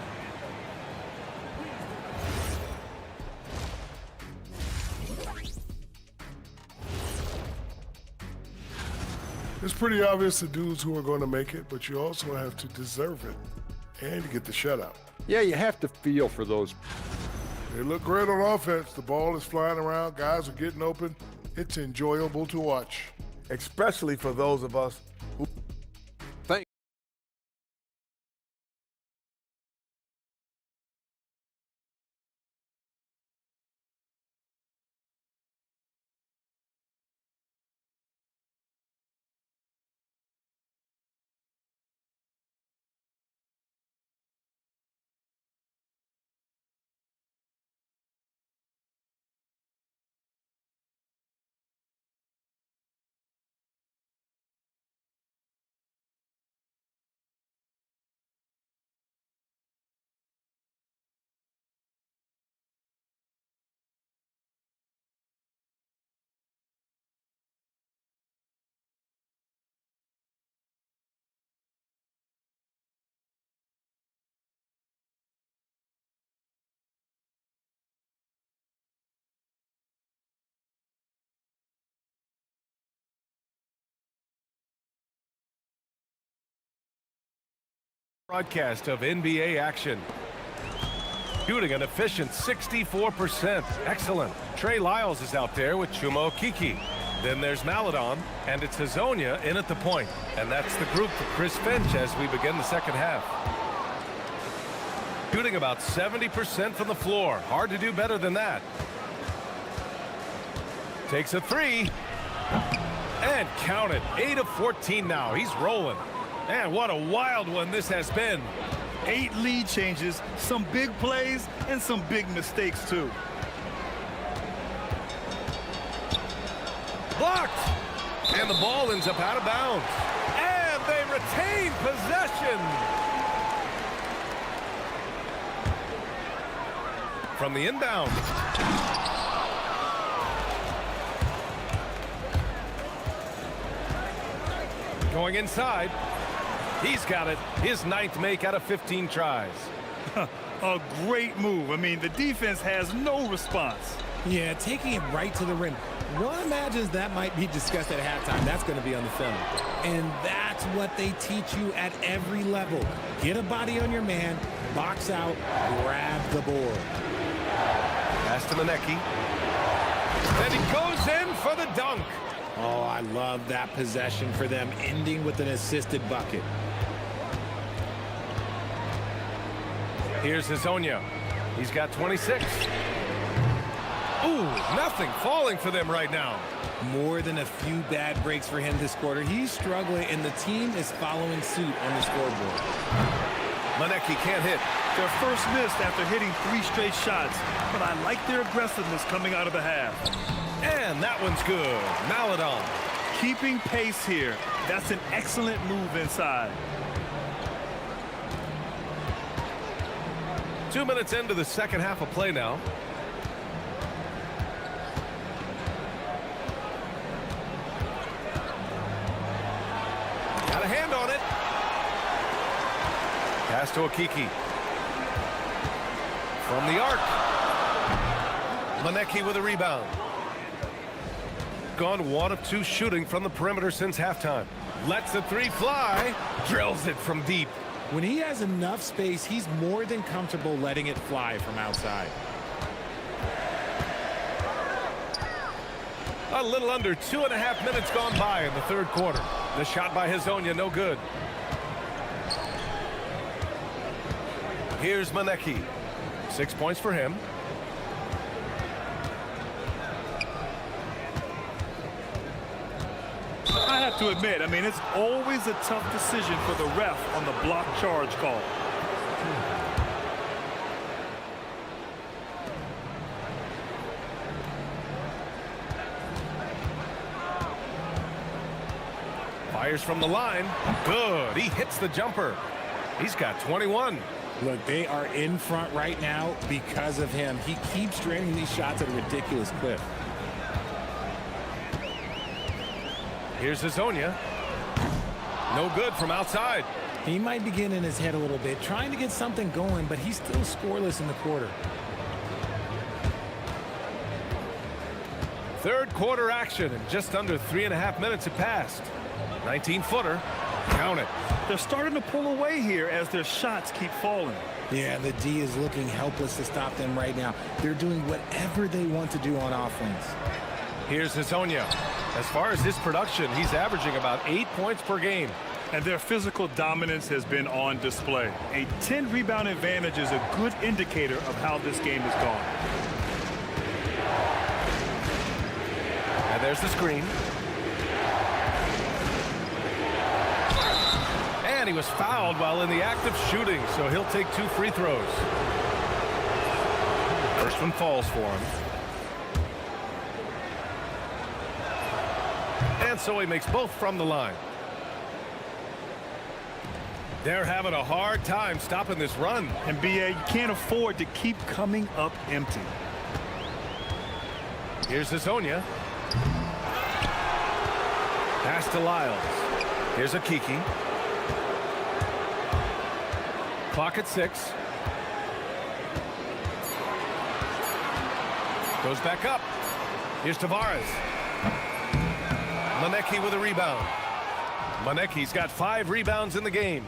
It's pretty obvious the dudes who are going to make it, but you also have to deserve it and to get the shutout. Yeah, you have to feel for those. They look great on offense. The ball is flying around. Guys are getting open. It's enjoyable to watch. Especially for those of us who... Broadcast of NBA action. Shooting an efficient 64%. Excellent. Trey Lyles is out there with Chuma Okeke. Then there's Maladon, and it's Azonia in at the point. And that's the group for Chris Finch as we begin the second half. Shooting about 70% from the floor. Hard to do better than that. Takes a 3. And count it. 8 of 14 now. He's rolling. Man, what a wild one this has been. 8 lead changes, some big plays, and some big mistakes, too. Blocked! And the ball ends up out of bounds. And they retain possession. From the inbound. Going inside. He's got it. His 9th make out of 15 tries. A great move. I mean, the defense has no response. Yeah, taking it right to the rim. One imagines that might be discussed at halftime. That's going to be on the film. And that's what they teach you at every level. Get a body on your man, box out, grab the board. Pass to Maneki. And he goes in for the dunk. Oh, I love that possession for them, ending with an assisted bucket. Here's Hazonia. He's got 26. Ooh, nothing falling for them right now. More than a few bad breaks for him this quarter. He's struggling, and the team is following suit on the scoreboard. Manecki can't hit. Their first miss after hitting 3 straight shots, but I like their aggressiveness coming out of the half. And that one's good. Maladon. Keeping pace here. That's an excellent move inside. 2 minutes into the second half of play now. Got a hand on it. Pass to Akiki. From the arc. Manecki with a rebound. Gone 1 of 2 shooting from the perimeter since halftime. Lets the 3 fly. Drills it from deep. When he has enough space, he's more than comfortable letting it fly from outside. A little under 2.5 minutes gone by in the third quarter. The shot by Hazonia, no good. Here's Manecki. 6 points for him. I have to admit, I mean, it's always a tough decision for the ref on the block charge call. Fires from the line. Good. He hits the jumper. He's got 21. Look, they are in front right now because of him. He keeps draining these shots at a ridiculous clip. Here's Hazonia. No good from outside. He might be getting in his head a little bit, trying to get something going, but he's still scoreless in the quarter. Third quarter action, and just under 3.5 minutes have passed. 19-footer. Count it. They're starting to pull away here as their shots keep falling. Yeah, the D is looking helpless to stop them right now. They're doing whatever they want to do on offense. Here's Hazonia. As far as his production, he's averaging about 8 points per game. And their physical dominance has been on display. A 10-rebound advantage is a good indicator of how this game has gone. And there's the screen. And he was fouled while in the act of shooting, so he'll take 2 free throws. First one falls for him. And so he makes both from the line. They're having a hard time stopping this run. And BA, you can't afford to keep coming up empty. Here's Hazonia. Pass to Lyles. Here's Akiki. Clock at 6. Goes back up. Here's Tavares. Manecki with a rebound. Manecki's got 5 rebounds in the game.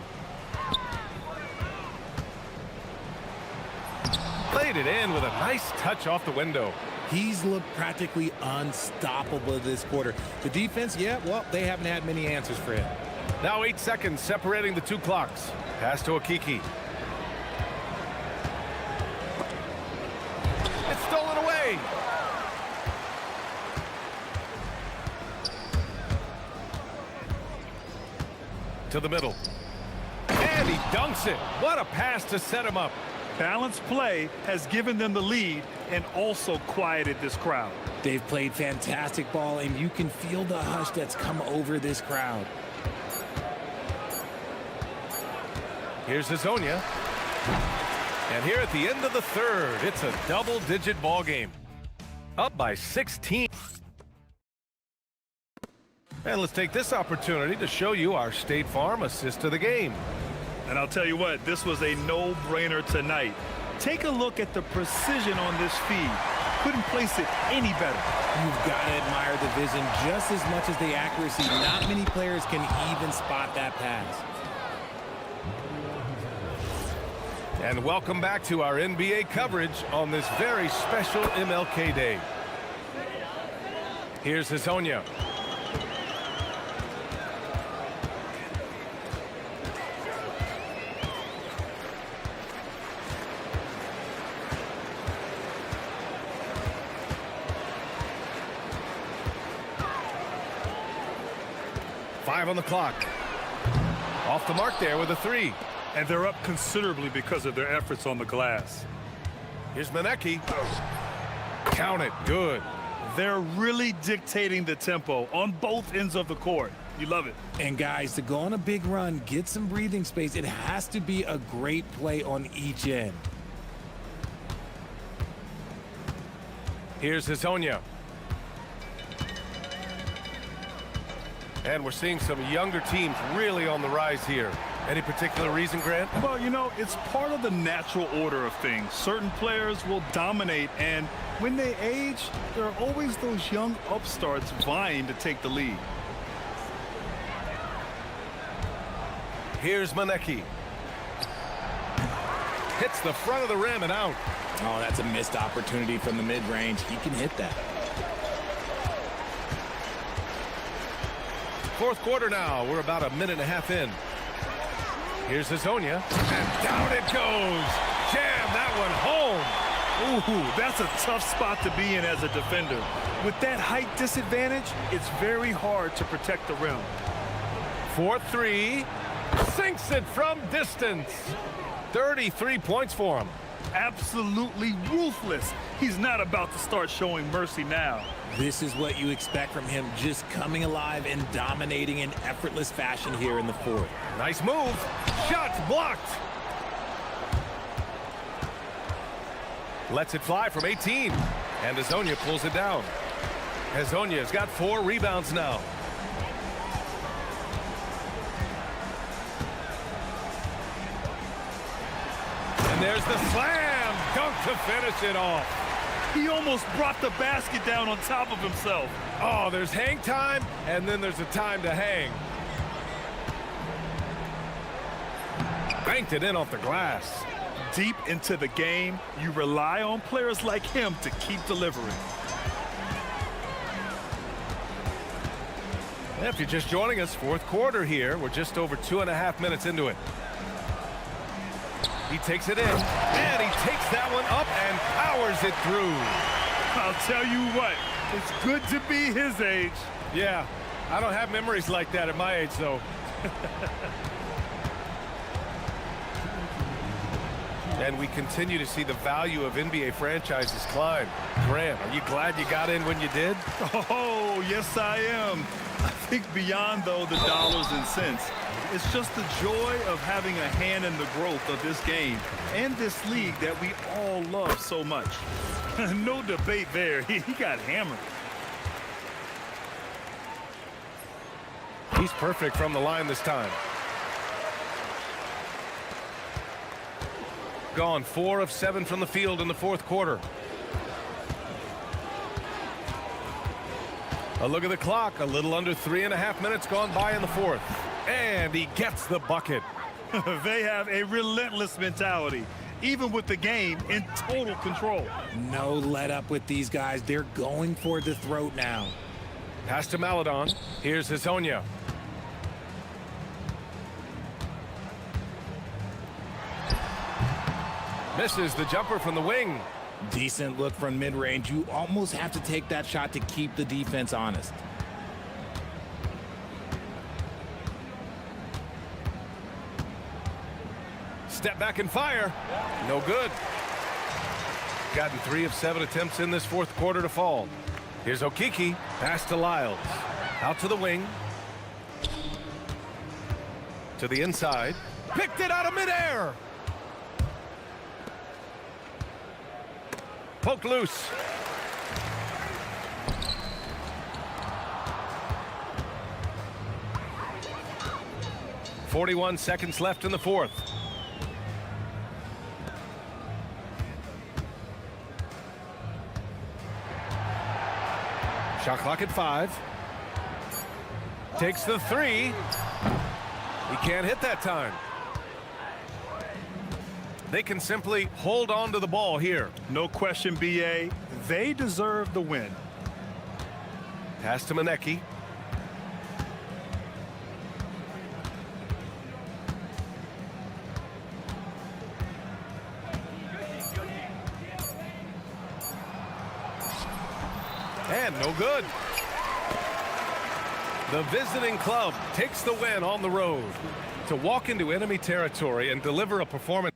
Played it in with a nice touch off the window. He's looked practically unstoppable this quarter. The defense, yeah, well, they haven't had many answers for him. Now 8 seconds separating the 2 clocks. Pass to Akiki. It's stolen away. To the middle. And he dunks it. What a pass to set him up. Balanced play has given them the lead and also quieted this crowd. They've played fantastic ball, and you can feel the hush that's come over this crowd. Here's Hazonia. And here at the end of the third, it's a double-digit ball game. Up by 16. And let's take this opportunity to show you our State Farm assist to the game. And I'll tell you what, this was a no-brainer tonight. Take a look at the precision on this feed. Couldn't place it any better. You've got to admire the vision just as much as the accuracy. Not many players can even spot that pass. And welcome back to our NBA coverage on this very special MLK Day. Here's Hazonia. 5 on the clock. Off the mark there with a 3. And they're up considerably because of their efforts on the glass. Here's Manecki. Count it. Good. They're really dictating the tempo on both ends of the court. You love it. And guys, to go on a big run, get some breathing space, it has to be a great play on each end. Here's Hezonja. And we're seeing some younger teams really on the rise here. Any particular reason, Grant? Well, you know, it's part of the natural order of things. Certain players will dominate, and when they age, there are always those young upstarts vying to take the lead. Here's Manecki. Hits the front of the rim and out. Oh, that's a missed opportunity from the mid-range. He can hit that. Fourth quarter now. We're about a minute and a half in. Here's Hezonja. And down it goes. Jam that one home. Ooh, that's a tough spot to be in as a defender. With that height disadvantage, it's very hard to protect the rim. 4-3. Sinks it from distance. 33 points for him. Absolutely ruthless. He's not about to start showing mercy now. This is what you expect from him, just coming alive and dominating in effortless fashion here in the fourth. Nice move. Shots blocked. Lets it fly from 18. And Hezonja pulls it down. Hezonja's got 4 rebounds now. And there's the slam dunk to finish it off. He almost brought the basket down on top of himself. Oh, there's hang time, and then there's a time to hang. Banked it in off the glass. Deep into the game, you rely on players like him to keep delivering. If you're just joining us, fourth quarter here. We're just over 2.5 minutes into it. He takes it in, and he takes that one up and powers it through. I'll tell you what, it's good to be his age. Yeah, I don't have memories like that at my age, though. And we continue to see the value of NBA franchises climb. Grant, are you glad you got in when you did? Oh, yes, I am. I think beyond, though, the dollars and cents, it's just the joy of having a hand in the growth of this game and this league that we all love so much. No debate there. He got hammered. He's perfect from the line this time. Gone 4 of 7 from the field in the fourth quarter. A look at the clock. A little under 3.5 minutes gone by in the fourth. And he gets the bucket. They have a relentless mentality, even with the game in total control. No let up with these guys. They're going for the throat now. Pass to Maledon. Here's Hezonja. Misses the jumper from the wing. Decent look from mid-range. You almost have to take that shot to keep the defense honest. Step back and fire. No good. Gotten 3 of 7 attempts in this fourth quarter to fall. Here's Okiki. Pass to Lyles. Out to the wing. To the inside. Picked it out of midair. Poked loose. .41 seconds left in the fourth. Shot clock at 5. Takes the 3. He can't hit that time. They can simply hold on to the ball here. No question, BA. They deserve the win. Pass to Manecki. And no good. The visiting club takes the win on the road. To walk into enemy territory and deliver a performance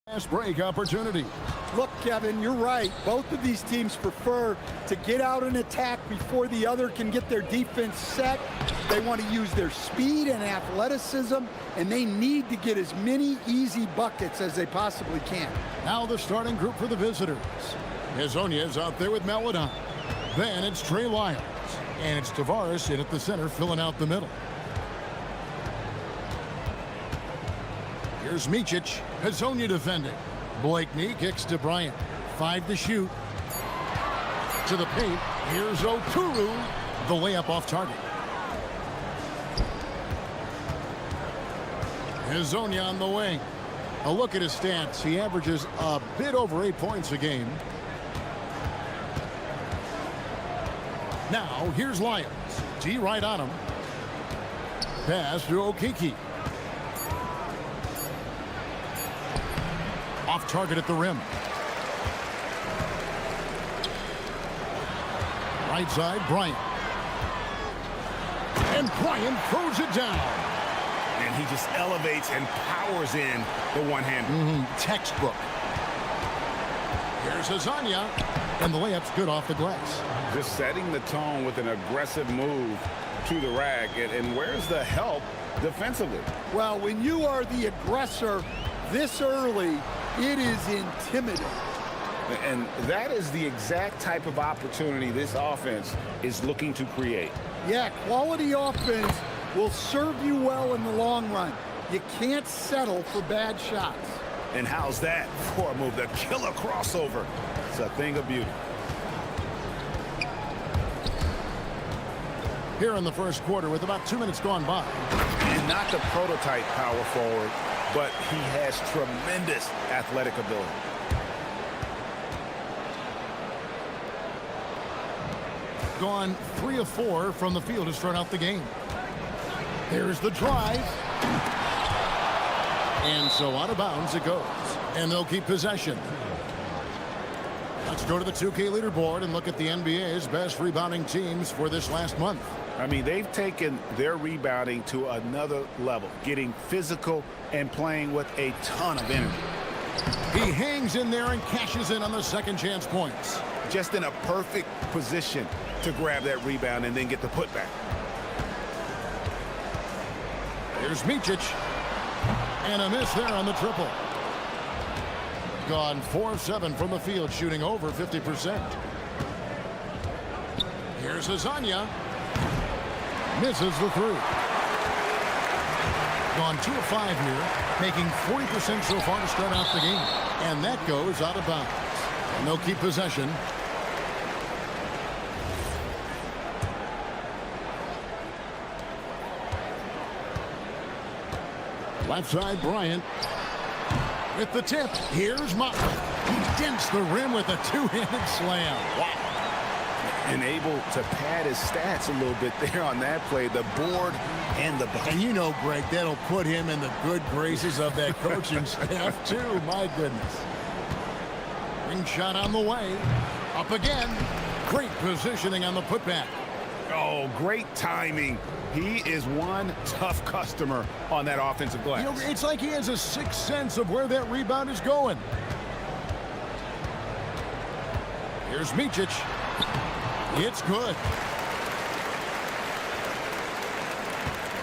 Fast break opportunity. Look, Kevin, you're right. Both of these teams prefer to get out and attack before the other can get their defense set. They want to use their speed and athleticism, and they need to get as many easy buckets as they possibly can. Now the starting group for the visitors. Hazonia is out there with Maladon. Then it's Trey Lyles. And it's Tavares in at the center, filling out the middle. Here's Micic. Hazonia defending. Blakeney kicks to Bryant. 5 to shoot. To the paint. Here's Oturu. The layup off target. Hazonia on the wing. A look at his stats. He averages a bit over 8 points a game. Now, here's Lyons. T right on him. Pass to Okiki. Off target at the rim. Right side, Bryant. And Bryant throws it down. And he just elevates and powers in the one-hander. Textbook. Here's Hazonia. And the layup's good off the glass. Just setting the tone with an aggressive move to the rack. And where's the help defensively? Well, when you are the aggressor this early, it is intimidating. And that is the exact type of opportunity this offense is looking to create. Yeah, quality offense will serve you well in the long run. You can't settle for bad shots. And how's that for a move? The killer crossover. It's a thing of beauty. Here in the first quarter with about 2 minutes gone by. And not the prototype power forward, but he has tremendous athletic ability. Gone 3 of 4 from the field to start out the game. Here's the drive. And so out of bounds it goes. And they'll keep possession. Let's go to the 2K leaderboard and look at the NBA's best rebounding teams for this last month. I mean, they've taken their rebounding to another level, getting physical and playing with a ton of energy. He hangs in there and cashes in on the second chance points. Just in a perfect position to grab that rebound and then get the putback. Here's Micic. And a miss there on the triple. Gone 4 of 7 from the field, shooting over 50%. Here's Hazonia. Misses the 3. Gone 2 of 5 here, making 40% so far to start out the game. And that goes out of bounds. And they'll keep possession. Left side, Bryant. With the tip, here's Motley. He dents the rim with a two-handed slam. Wow. And able to pad his stats a little bit there on that play. The board and the bucket. And you know, Greg, that'll put him in the good graces of that coaching staff, too. My goodness. Ring shot on the way. Up again. Great positioning on the putback. Oh, great timing. He is one tough customer on that offensive glass. You know, it's like he has a sixth sense of where that rebound is going. Here's Micic. It's good.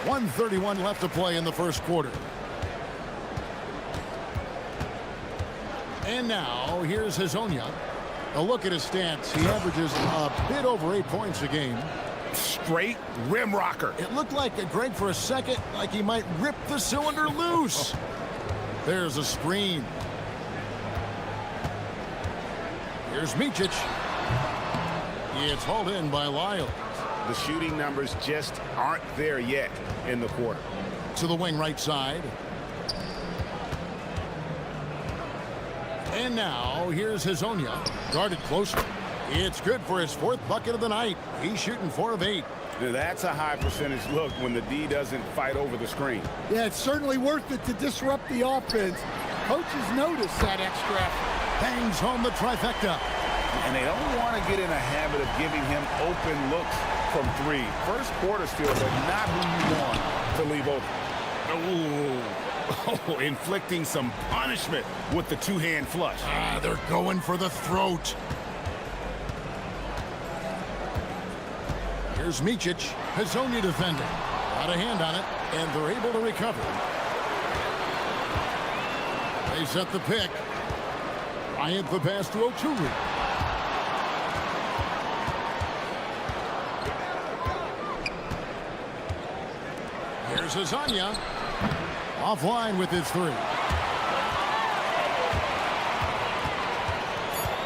1:31 left to play in the first quarter. And now, here's Hazonia. A look at his stats. He averages a bit over 8 points a game. Straight rim rocker. It looked like, Greg, for a second, like he might rip the cylinder loose. There's a screen. Here's Micic. It's hauled in by Lyles. The shooting numbers just aren't there yet in the quarter. To the wing right side. And now, here's Hazonia. Guarded closely. It's good for his 4th bucket of the night. He's shooting 4 of 8. Now that's a high percentage look when the D doesn't fight over the screen. Yeah, it's certainly worth it to disrupt the offense. Coaches notice that extra effort. Bangs home the trifecta. And they don't want to get in a habit of giving him open looks from 3. First quarter steals are not who you want to leave open. Ooh. Oh, inflicting some punishment with the two-hand flush. They're going for the throat. Here's Micic, his only defender. Got a hand on it, and they're able to recover. They set the pick. Bryant the pass to Oturu. Here's Azania. Offline with his three.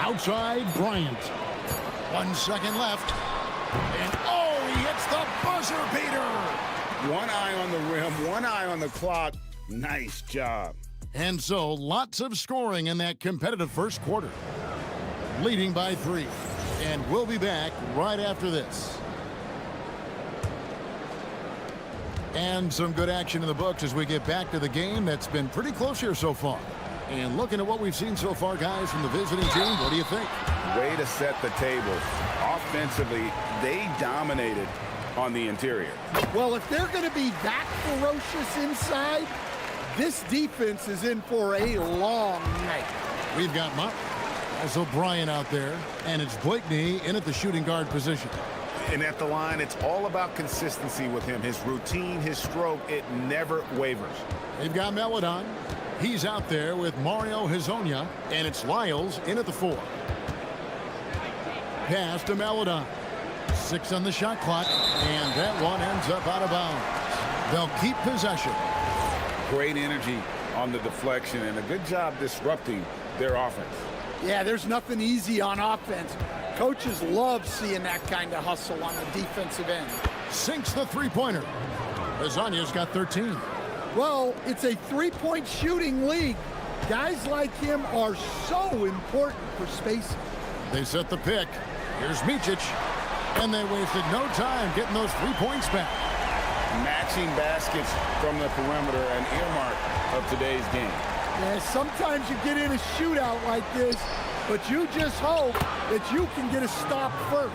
Outside, Bryant. 1 second left. And oh, he hits the buzzer beater. One eye on the rim, one eye on the clock. Nice job. And so, lots of scoring in that competitive first quarter. Leading by 3. And we'll be back right after this. And some good action in the books as we get back to the game that's been pretty close here so far. And looking at what we've seen so far, guys, from the visiting team, what do you think? Way to set the table. Offensively, they dominated on the interior. Well, if they're going to be that ferocious inside, this defense is in for a long night. We've got Mupp, also Bryant out there, and it's Blakeney in at the shooting guard position. And at the line, it's all about consistency with him. His routine, his stroke, it never wavers. They've got Melodon. He's out there with Mario Hezonja, and it's Lyles in at the 4. Pass to Melodon. 6 on the shot clock, and that one ends up out of bounds. They'll keep possession. Great energy on the deflection, and a good job disrupting their offense. Yeah, there's nothing easy on offense. Coaches love seeing that kind of hustle on the defensive end. Sinks the three-pointer. Hezonja's got 13. Well, it's a three-point shooting league. Guys like him are so important for spacing. They set the pick. Here's Micic. And they wasted no time getting those 3 points back. Matching baskets from the perimeter, an earmark of today's game. Yeah, sometimes you get in a shootout like this, but you just hope that you can get a stop first.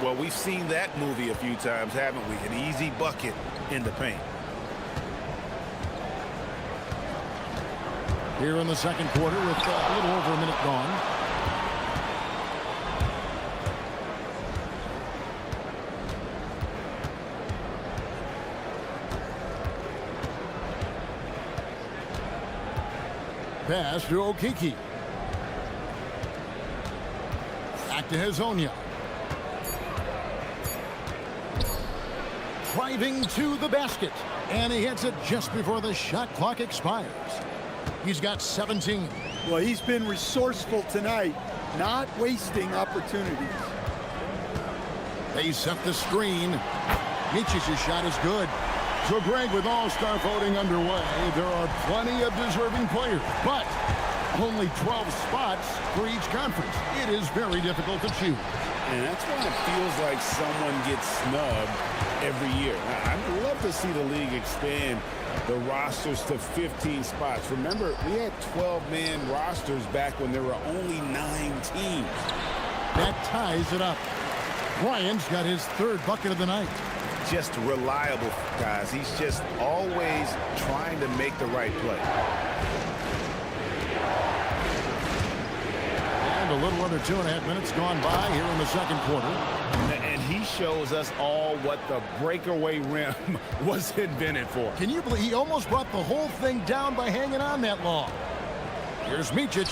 Well, we've seen that movie a few times, haven't we? An easy bucket in the paint. Here in the second quarter with a little over a minute gone. Pass to Okiki. Back to Hezonja. Driving to the basket. And he hits it just before the shot clock expires. He's got 17. Well, he's been resourceful tonight, not wasting opportunities. They set the screen. Micic's shot is good. So, Greg, with all-star voting underway, there are plenty of deserving players, but only 12 spots for each conference. It is very difficult to choose. And that's why it feels like someone gets snubbed every year. I'd love to see the league expand the rosters to 15 spots. Remember, we had 12-man rosters back when there were only 9 teams. That ties it up. Bryant's got his 3rd bucket of the night. Just reliable, guys. He's just always trying to make the right play. And a little under 2.5 minutes gone by here in the second quarter. And he shows us all what the breakaway rim was invented for. Can you believe he almost brought the whole thing down by hanging on that long? Here's Micic.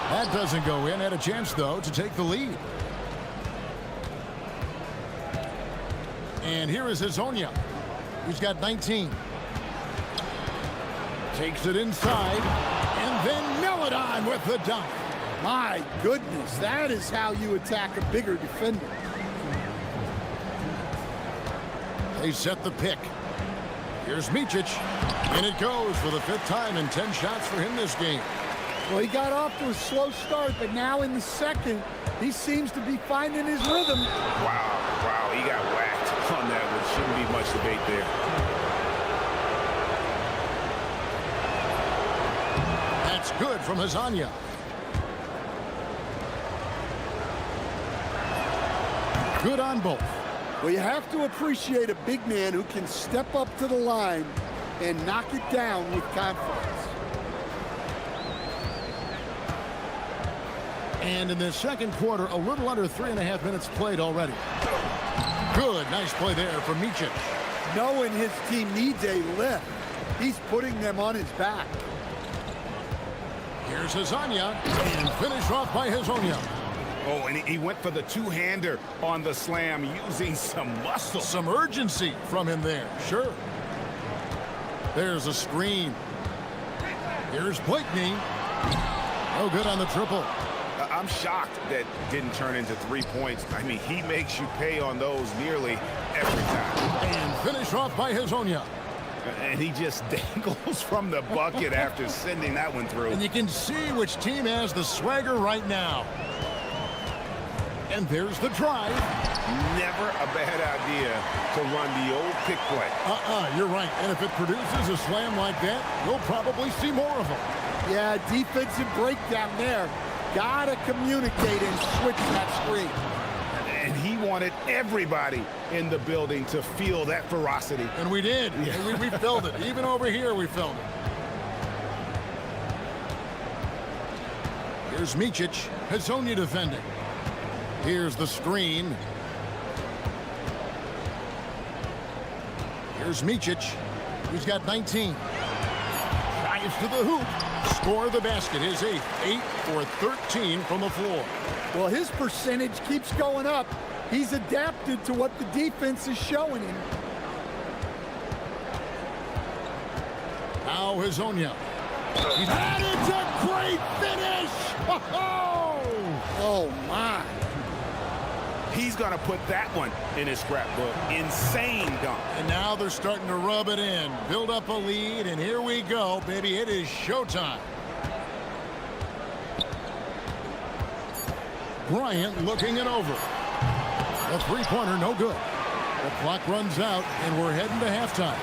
That doesn't go in. Had a chance, though, to take the lead. And here is Hezonja. He's got 19. Takes it inside. And then Melodon with the dunk. My goodness, that is how you attack a bigger defender. They set the pick. Here's Micic. And it goes for the 5th time in 10 shots for him this game. Well, he got off to a slow start, but now in the second, he seems to be finding his rhythm. Wow, he got whacked on that one. Shouldn't be much debate there. That's good from Hezonja. Good on both. Well, you have to appreciate a big man who can step up to the line and knock it down with confidence. And in the second quarter, a little under 3.5 minutes played already. Good, nice play there from Micic. Knowing his team needs a lift, he's putting them on his back. Here's Hezonja, and finished off by Hezonja. Oh, and he went for the two-hander on the slam, using some muscle. Some urgency from him there, sure. There's a screen. Here's Blakeney. No good on the triple. I'm shocked that didn't turn into 3 points. I mean, he makes you pay on those nearly every time. And finished off by Hezonja. And he just dangles from the bucket after sending that one through. And you can see which team has the swagger right now. And there's the drive. Never a bad idea to run the old pick play. You're right. And if it produces a slam like that, you'll probably see more of them. Yeah, defensive breakdown there. Gotta communicate and switch that screen. And he wanted everybody in the building to feel that ferocity. And we did. Yeah. And we felt it. Even over here, we felt it. Here's Micic. Hezonja defending. Here's the screen. Here's Micic. He's got 19. Drives to the hoop. Score the basket. His 8th. 8 for 13 from the floor. Well, his percentage keeps going up. He's adapted to what the defense is showing him. Now Hezonja. And it's a great finish! Oh, my. He's going to put that one in his scrapbook. Insane dunk. And now they're starting to rub it in. Build up a lead, and here we go, baby. It is showtime. Bryant looking it over. A three-pointer, no good. The clock runs out, and we're heading to halftime.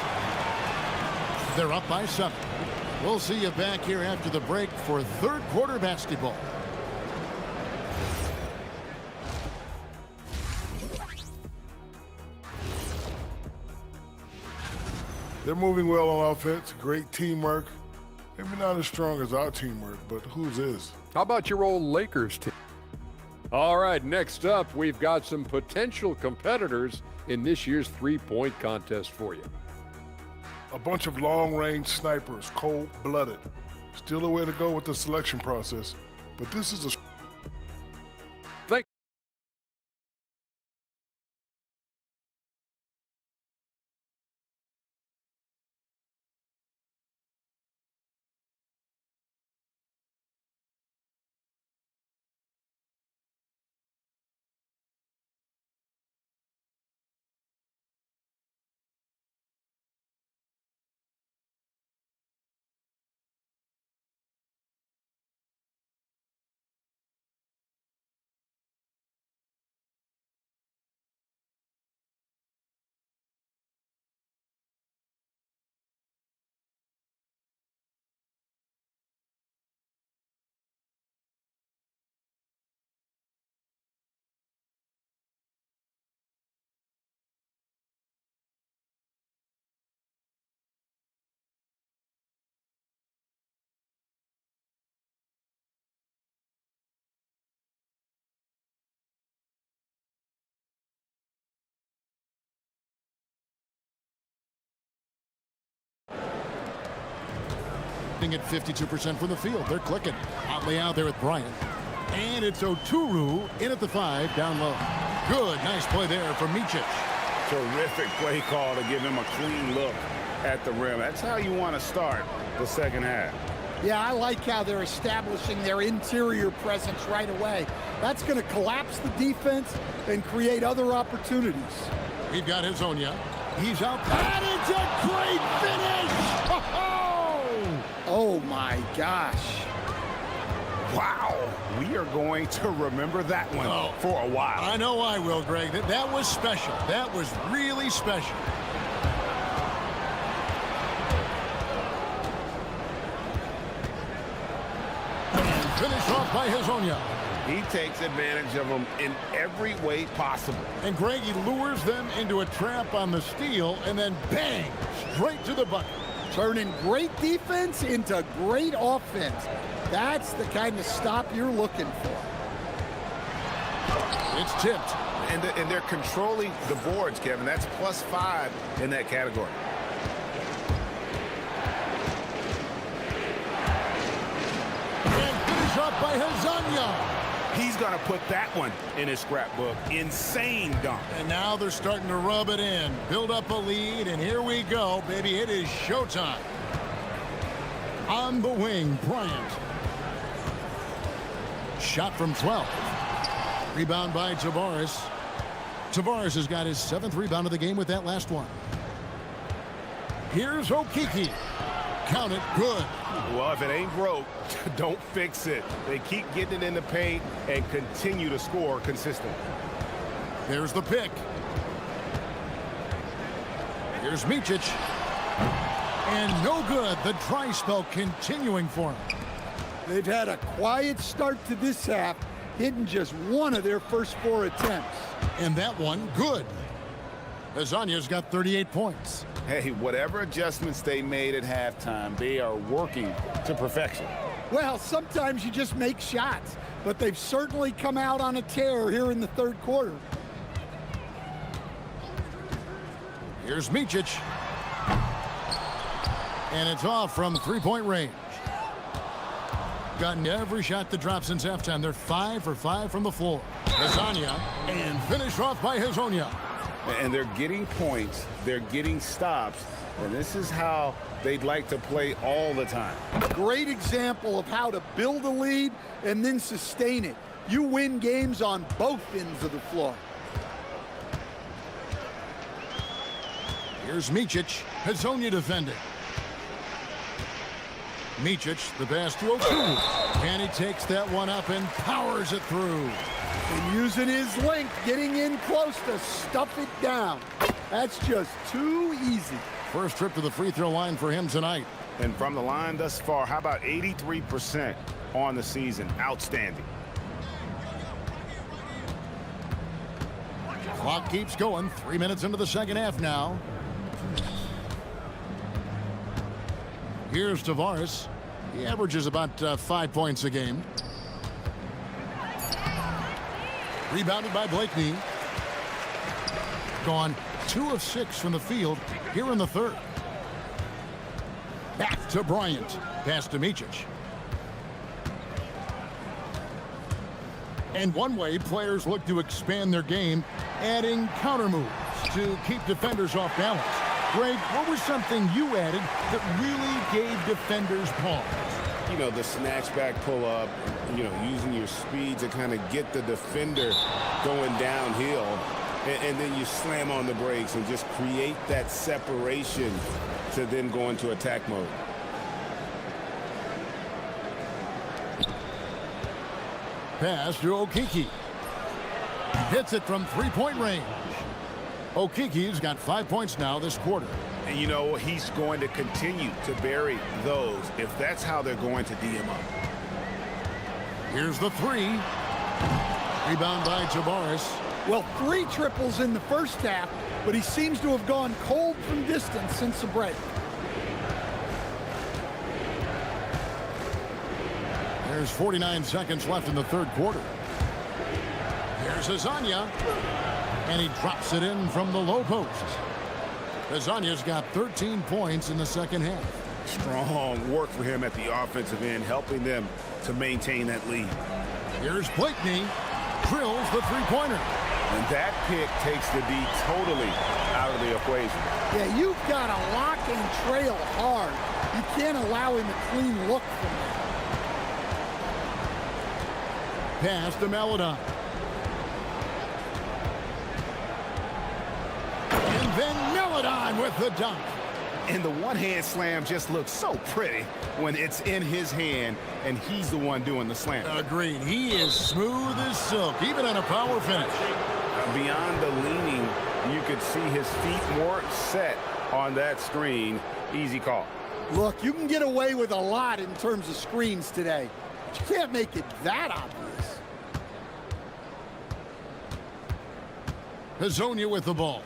They're up by 7. We'll see you back here after the break for third quarter basketball. They're moving well on offense. Great teamwork. Maybe not as strong as our teamwork, but whose is? How about your old Lakers team? All right, next up, we've got some potential competitors in this year's three-point contest for you. A bunch of long-range snipers, cold-blooded. Still a way to go with the selection process, but this is a... At 52% from the field. They're clicking. Hotly out there with Bryant. And it's Oturu in at the 5, down low. Good, nice play there from Micic. Terrific play call to give him a clean look at the rim. That's how you want to start the second half. Yeah, I like how they're establishing their interior presence right away. That's going to collapse the defense and create other opportunities. We've got Hezonja. He's out. And it's a great finish! Oh, my gosh. Wow. We are going to remember that one for a while. I know I will, Greg. That was special. That was really special. And finished off by Hezonja. He takes advantage of them in every way possible. And Greg, he lures them into a trap on the steal, and then bang, straight to the bucket. turning great defense into great offense. That's the kind of stop you're looking for. It's tipped. And they're controlling the boards, Kevin. That's +5 in that category. And finish up by Hazanya. He's going to put that one in his scrapbook. Insane dunk. And now they're starting to rub it in, build up a lead, and here we go, baby. It is showtime. On the wing, Bryant. Shot from 12. Rebound by Tavares. Tavares has got his 7th rebound of the game with that last one. Here's Okiki. Count it, good. Well, if it ain't broke, don't fix it. They keep getting it in the paint and continue to score consistently. There's the pick. Here's Micic. And no good. The dry spell continuing for him. They've had a quiet start to this half, hitting just one of their first 4 attempts. And that one, good. Hazanya's got 38 points. Hey, whatever adjustments they made at halftime, they are working to perfection. Well, sometimes you just make shots, but they've certainly come out on a tear here in the 3rd quarter. Here's Micic. And it's off from 3-point range. Gotten every shot that dropped since halftime. They're 5 for 5 from the floor. Hazanya, and finished off by Hazanya. And they're getting points, they're getting stops, and this is how they'd like to play all the time. Great example of how to build a lead and then sustain it. You win games on both ends of the floor. Here's Micic. Hazanya defending. Micic, the pass to Oku. And he takes that one up and powers it through. And using his length, getting in close to stuff it down. That's just too easy. First trip to the free throw line for him tonight. And from the line thus far, how about 83% on the season? Outstanding. Clock keeps going. 3 minutes into the second half now. Here's Tavares. He averages about 5 points a game. Rebounded by Blakeney. Gone 2 of 6 from the field here in the 3rd. Back to Bryant. Pass to Micic. And one way players look to expand their game, adding counter moves to keep defenders off balance. Greg, what was something you added that really gave defenders pause? You know, the snatch back pull up, you know, using your speed to kind of get the defender going downhill. And then you slam on the brakes and just create that separation to then go into attack mode. Pass to Okiki. Hits it from 3-point range. Okiki's got 5 points now this quarter. And you know, he's going to continue to bury those if that's how they're going to D him up. Here's the 3. Rebound by Tavares. Well, 3 triples in the first half, but he seems to have gone cold from distance since the break. There's 49 seconds left in the 3rd quarter. Here's Hazanya. And he drops it in from the low post. Hazanya's got 13 points in the second half. Strong work for him at the offensive end, helping them to maintain that lead. Here's Blakeney. Drills the 3-pointer. And that pick takes the D totally out of the equation. Yeah, you've got to lock and trail hard. You can't allow him a clean look from there. Pass to Maladon. And then Maladon with the dunk. And the one-hand slam just looks so pretty when it's in his hand and he's the one doing the slam. Agreed. He is smooth as silk, even on a power finish. Beyond the leaning, you could see his feet more set on that screen. Easy call. Look, you can get away with a lot in terms of screens today, but you can't make it that obvious. Hazanya with the ball.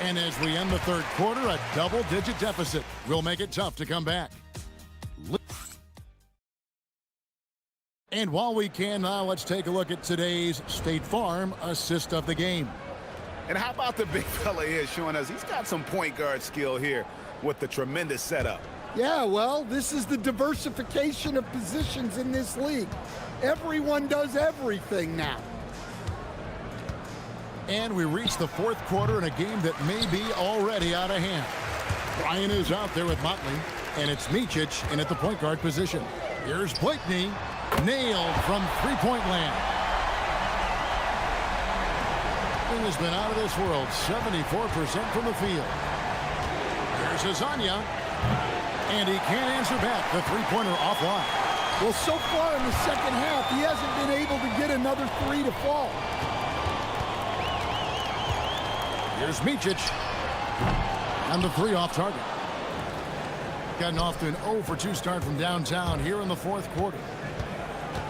And as we end the third quarter, a double-digit deficit will make it tough to come back. And while we can now, let's take a look at today's State Farm assist of the game. And how about the big fella here showing us he's got some point guard skill here with the tremendous setup. Yeah, well, this is the diversification of positions in this league. Everyone does everything now. And we reach the fourth quarter in a game that may be already out of hand. Brian is out there with Motley, and it's Micic in at the point guard position. Here's Blakeney, nailed from three-point land. He has been out of this world, 74% from the field. Here's Azania, and he can't answer back. The three-pointer offline. Well, so far in the second half, he hasn't been able to get another three to fall. Here's Micic, and the three off target. Gotten off to an 0 for 2 start from downtown here in the fourth quarter.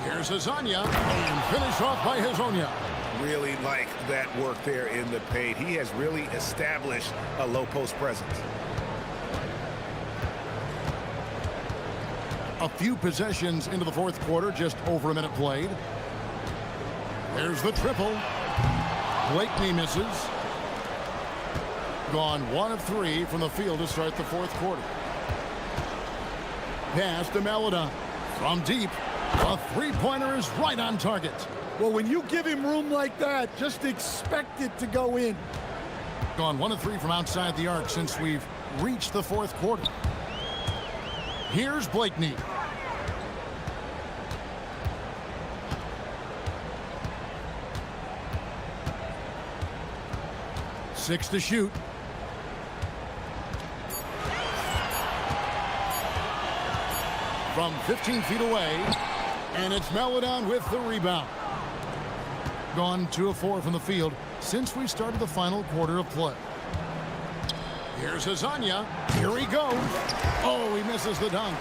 Here's Azania, and finished off by Hazonia. Really like that work there in the paint. He has really established a low post presence. A few possessions into the fourth quarter, just over a minute played. There's the triple. Blakeney misses. Gone 1 of 3 from the field to start the fourth quarter. Pass to Melida. From deep, a three-pointer is right on target. Well, when you give him room like that, just expect it to go in. Gone 1 of 3 from outside the arc since we've reached the fourth quarter. Here's Blakeney. Six to shoot. From 15 feet away, and it's Melodon with the rebound. Gone 2 of 4 from the field since we started the final quarter of play. Here's Azania. Here he goes. Oh, he misses the dunk.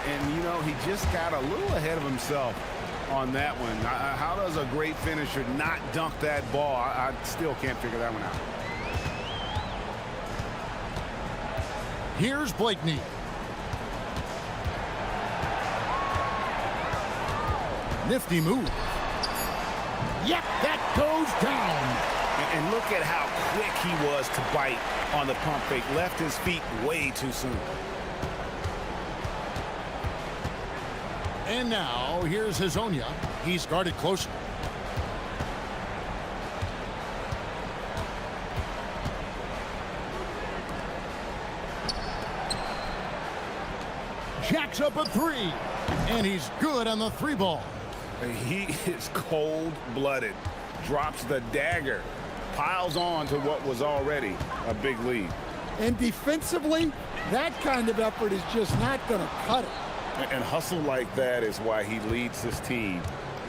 And you know, he just got a little ahead of himself on that one. How does a great finisher not dunk that ball? I still can't figure that one out. Here's Blakeney. Nifty move. Yep, that goes down. And look at how quick he was to bite on the pump fake. Left his feet way too soon. And now, here's Hazonia. He's guarded closer. Jacks up a three. And he's good on the three ball. He is cold-blooded. Drops the dagger. Piles on to what was already a big lead. And defensively, that kind of effort is just not going to cut it. And hustle like that is why he leads his team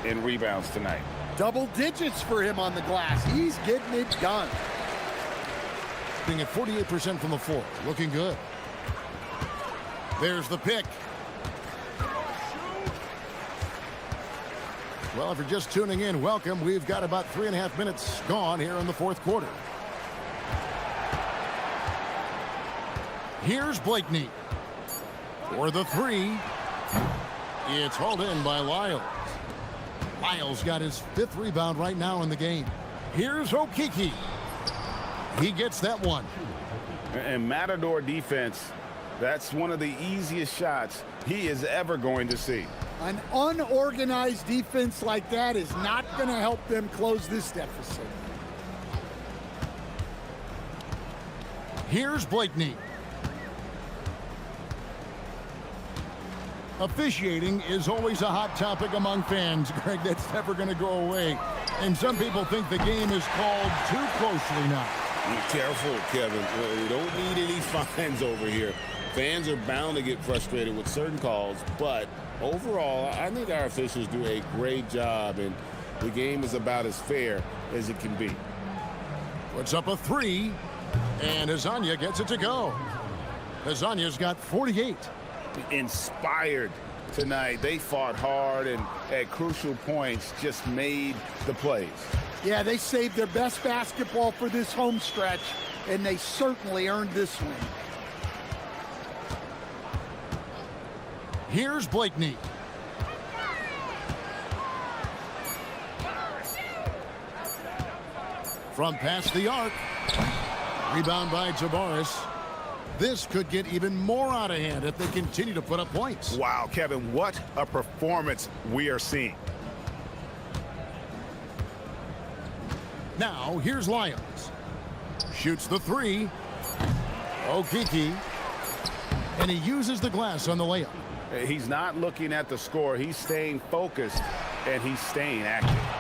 in rebounds tonight. Double digits for him on the glass. He's getting it done. Being at 48% from the floor. Looking good. There's the pick. Well, if you're just tuning in, welcome. We've got about 3.5 minutes gone here in the fourth quarter. Here's Blakeney for the three. It's hauled in by Lyles. Lyles got his 5th rebound right now in the game. Here's Okiki. He gets that one. And Matador defense, that's one of the easiest shots he is ever going to see. An unorganized defense like that is not going to help them close this deficit. Here's Blakeney. Officiating is always a hot topic among fans, Greg. That's never going to go away. And some people think the game is called too closely now. Be careful, Kevin. We don't need any fines over here. Fans are bound to get frustrated with certain calls, but overall, I think our officials do a great job, and the game is about as fair as it can be. Puts up a three, and Hazonia gets it to go. Hazania's got 48. Inspired tonight. They fought hard and at crucial points just made the plays. Yeah, they saved their best basketball for this home stretch. and they certainly earned this win. Here's Blakeney. From past the arc. Rebound by Javaris. This could get even more out of hand if they continue to put up points. Wow, Kevin, what a performance we are seeing. Now, here's Lyons. Shoots the three. Okiki. And he uses the glass on the layup. He's not looking at the score. He's staying focused, and he's staying active.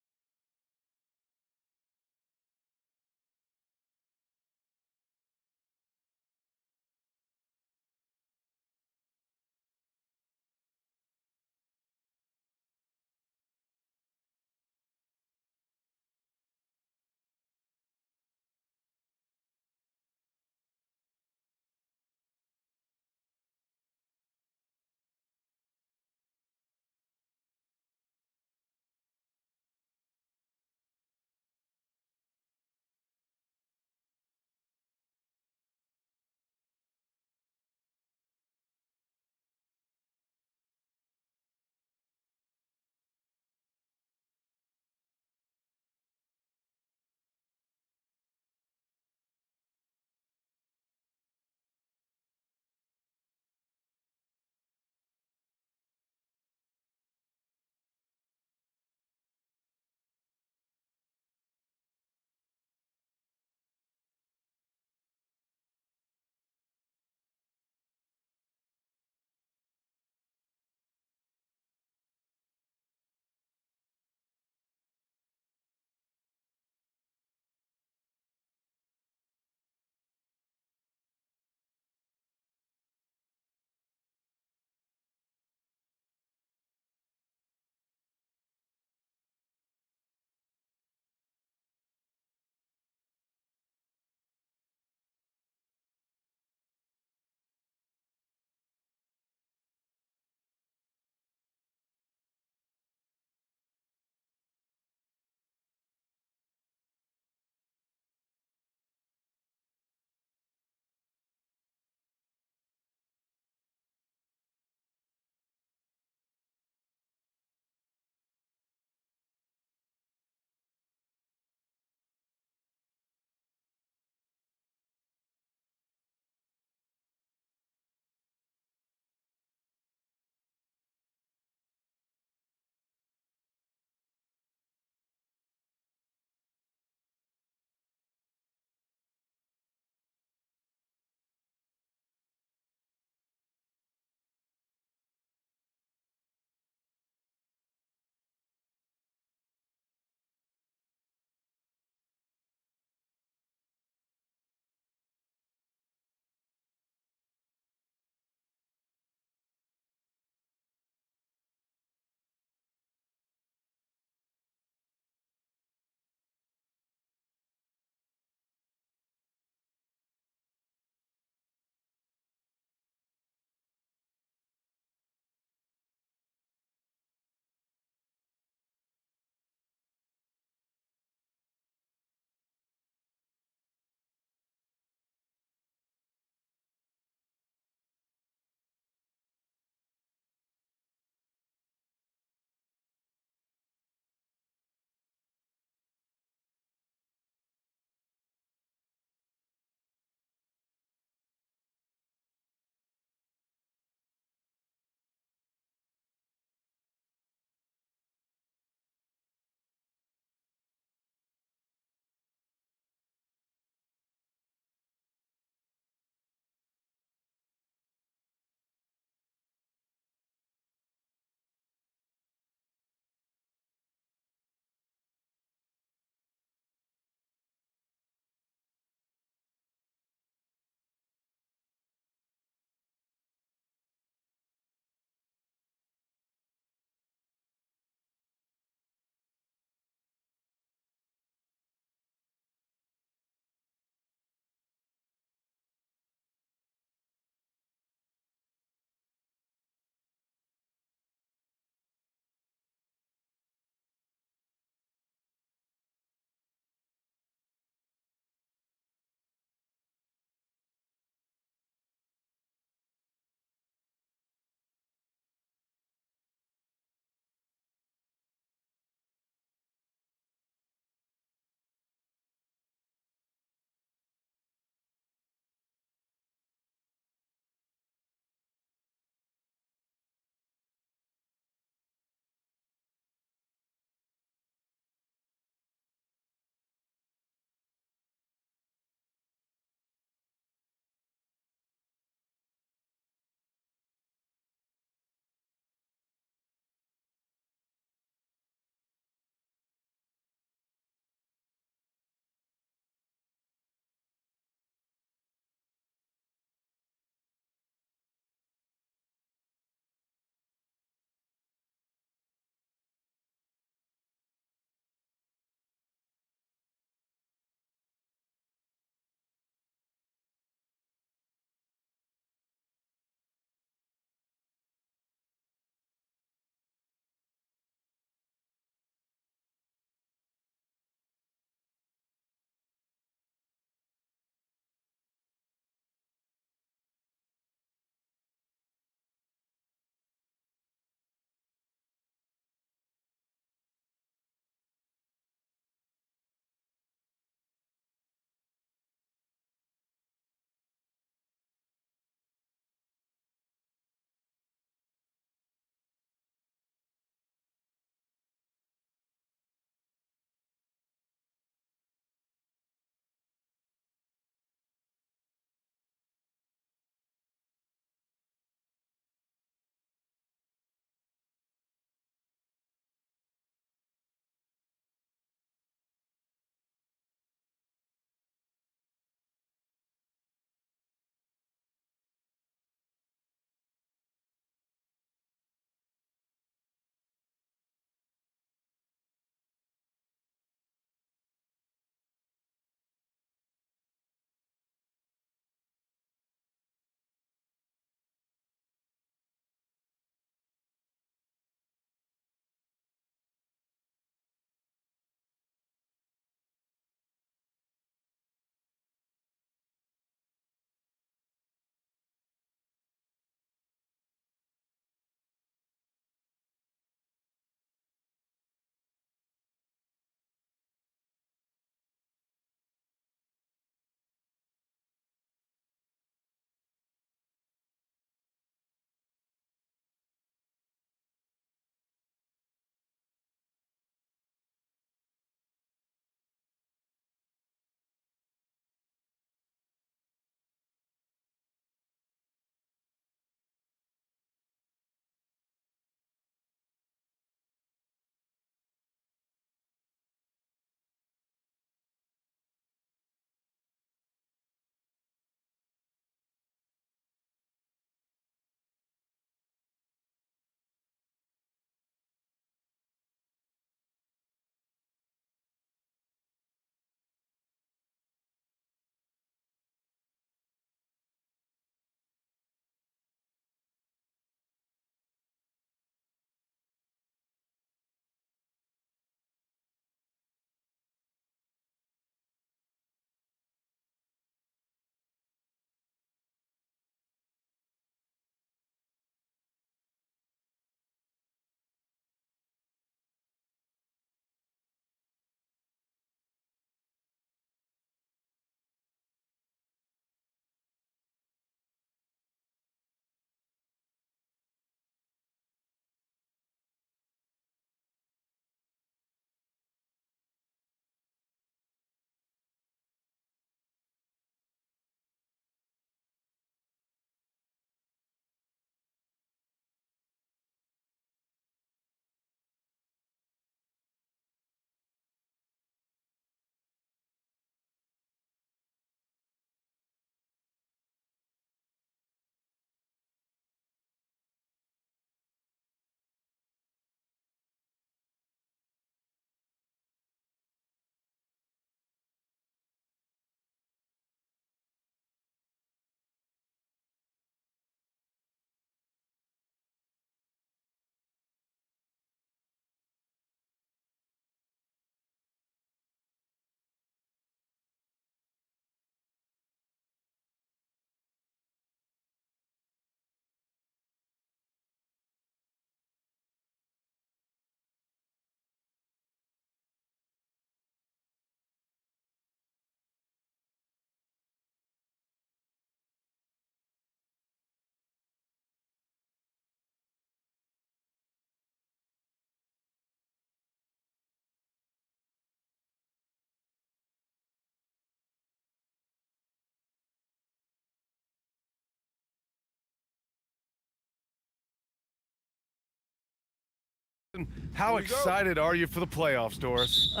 How excited are you for the playoffs, Doris? BA,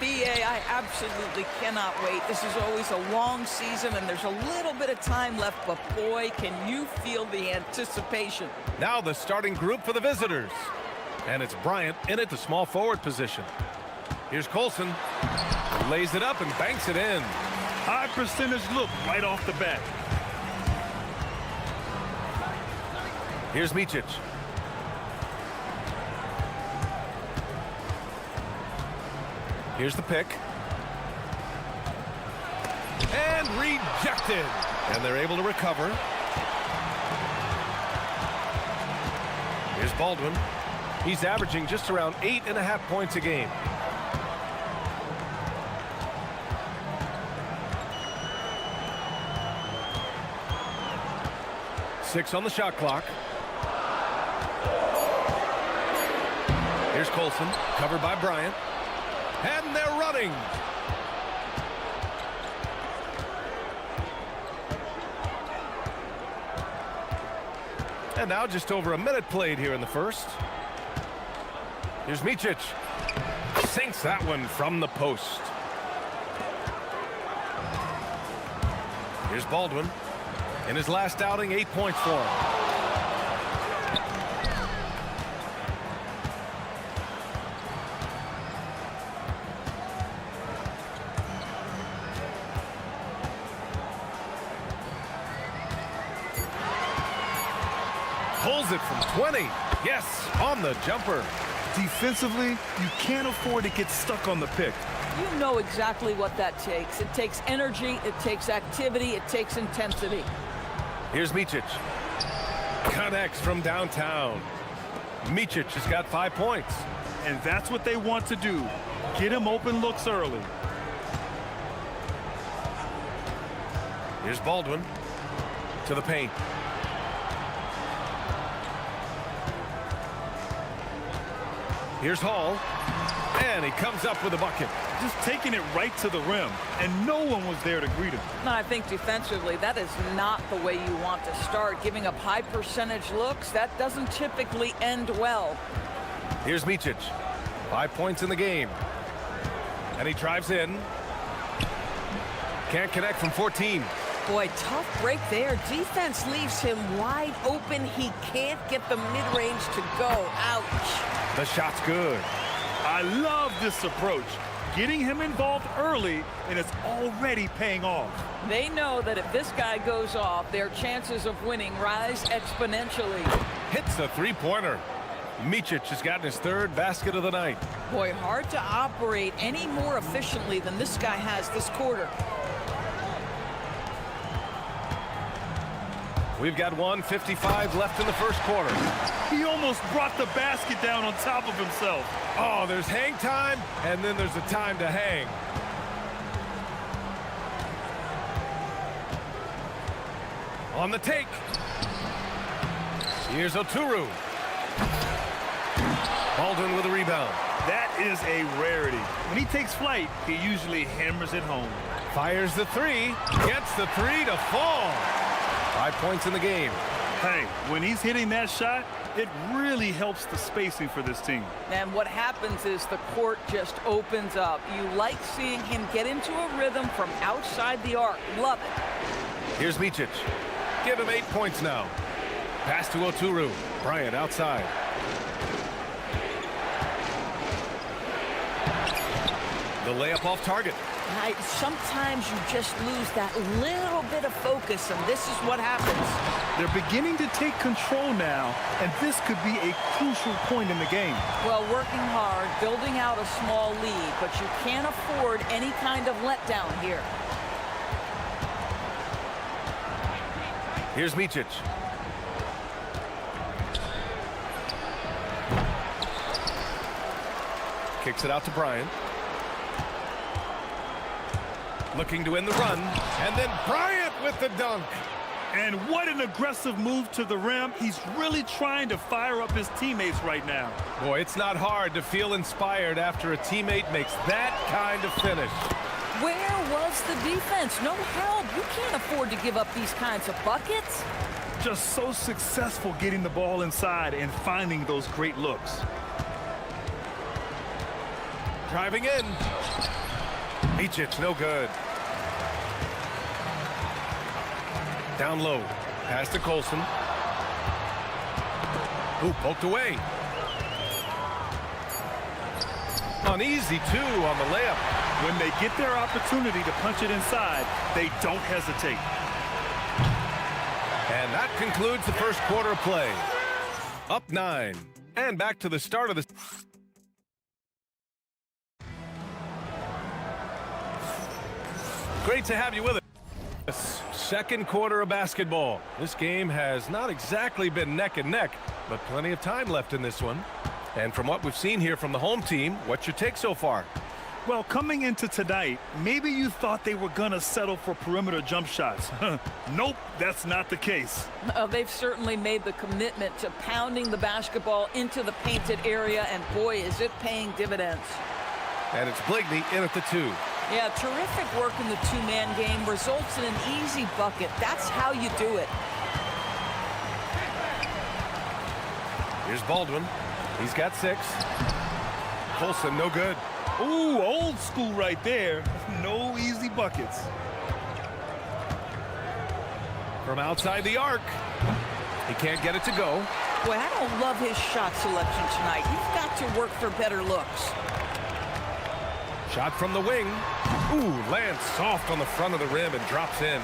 I absolutely cannot wait. This is always a long season, and there's a little bit of time left, but boy, can you feel the anticipation. Now the starting group for the visitors. And it's Bryant in at the small forward position. Here's Colson. Lays it up and banks it in. High percentage look right off the bat. Here's Micic. Here's the pick. And rejected. And they're able to recover. Here's Baldwin. He's averaging just around 8.5 points a game. Six on the shot clock. Here's Colson, covered by Bryant. And they're running. And now just over a minute played here in the first. Here's Micic. Sinks that one from the post. Here's Baldwin. In his last outing, 8 points for him. Pulls it from 20. Yes, on the jumper. Defensively, you can't afford to get stuck on the pick. You know exactly what that takes. It takes energy, it takes activity, it takes intensity. Here's Micic. Connects from downtown. Micic has got 5 points. And that's what they want to do. Get him open looks early. Here's Baldwin to the paint. Here's Hall. And he comes up with a bucket. Just taking it right to the rim, and no one was there to greet him. No, I think defensively, that is not the way you want to start. Giving up high percentage looks, that doesn't typically end well. Here's Micic. 5 points in the game. And he drives in. Can't connect from 14. Boy, tough break there. Defense leaves him wide open. He can't get the mid-range to go. Ouch. The shot's good. I love this approach. Getting him involved early, and it's already paying off. They know that if this guy goes off, their chances of winning rise exponentially. Hits the three-pointer. Micic has gotten his third basket of the night. Boy, hard to operate any more efficiently than this guy has this quarter. We've got 1:55 left in the first quarter. He almost brought the basket down on top of himself. Oh, there's hang time, and then there's a time to hang. On the take. Here's Oturu. Baldwin with a rebound. That is a rarity. When he takes flight, he usually hammers it home. Fires the three. Gets the three to fall. 5 points in the game. Hey, when he's hitting that shot, it really helps the spacing for this team. And what happens is the court just opens up. You like seeing him get into a rhythm from outside the arc. Love it. Here's Micic. Give him 8 points now. Pass to Oturu. Bryant outside. The layup off target. Sometimes you just lose that little bit of focus, and this is what happens. They're beginning to take control now, and this could be a crucial point in the game. Well, working hard, building out a small lead, but you can't afford any kind of letdown here. Here's Micic. Kicks it out to Bryant. Looking to win the run, and then Bryant with the dunk. And what an aggressive move to the rim. He's really trying to fire up his teammates right now. Boy, it's not hard to feel inspired after a teammate makes that kind of finish. Where was the defense? No help. You can't afford to give up these kinds of buckets. Just so successful getting the ball inside and finding those great looks. Driving in. Micic, no good. Down low. Pass to Colson. Ooh, poked away. Uneasy, too, on the layup. When they get their opportunity to punch it inside, they don't hesitate. And that concludes the first quarter of play. Up 9. And back to the start of the... Great to have you with us. Second quarter of basketball. This game has not exactly been neck and neck, but plenty of time left in this one. And from what we've seen here from the home team, what's your take so far? Well, coming into tonight, maybe you thought they were going to settle for perimeter jump shots. Nope, that's not the case. They've certainly made the commitment to pounding the basketball into the painted area, and boy, is it paying dividends. And it's Bligney in at the 2. Yeah, terrific work in the two-man game results in an easy bucket. That's how you do it. Here's Baldwin. He's got 6. Colson, no good. Ooh, old school right there. No easy buckets. From outside the arc. He can't get it to go. Boy, I don't love his shot selection tonight. You've got to work for better looks. Shot from the wing. Ooh, lands soft on the front of the rim and drops in.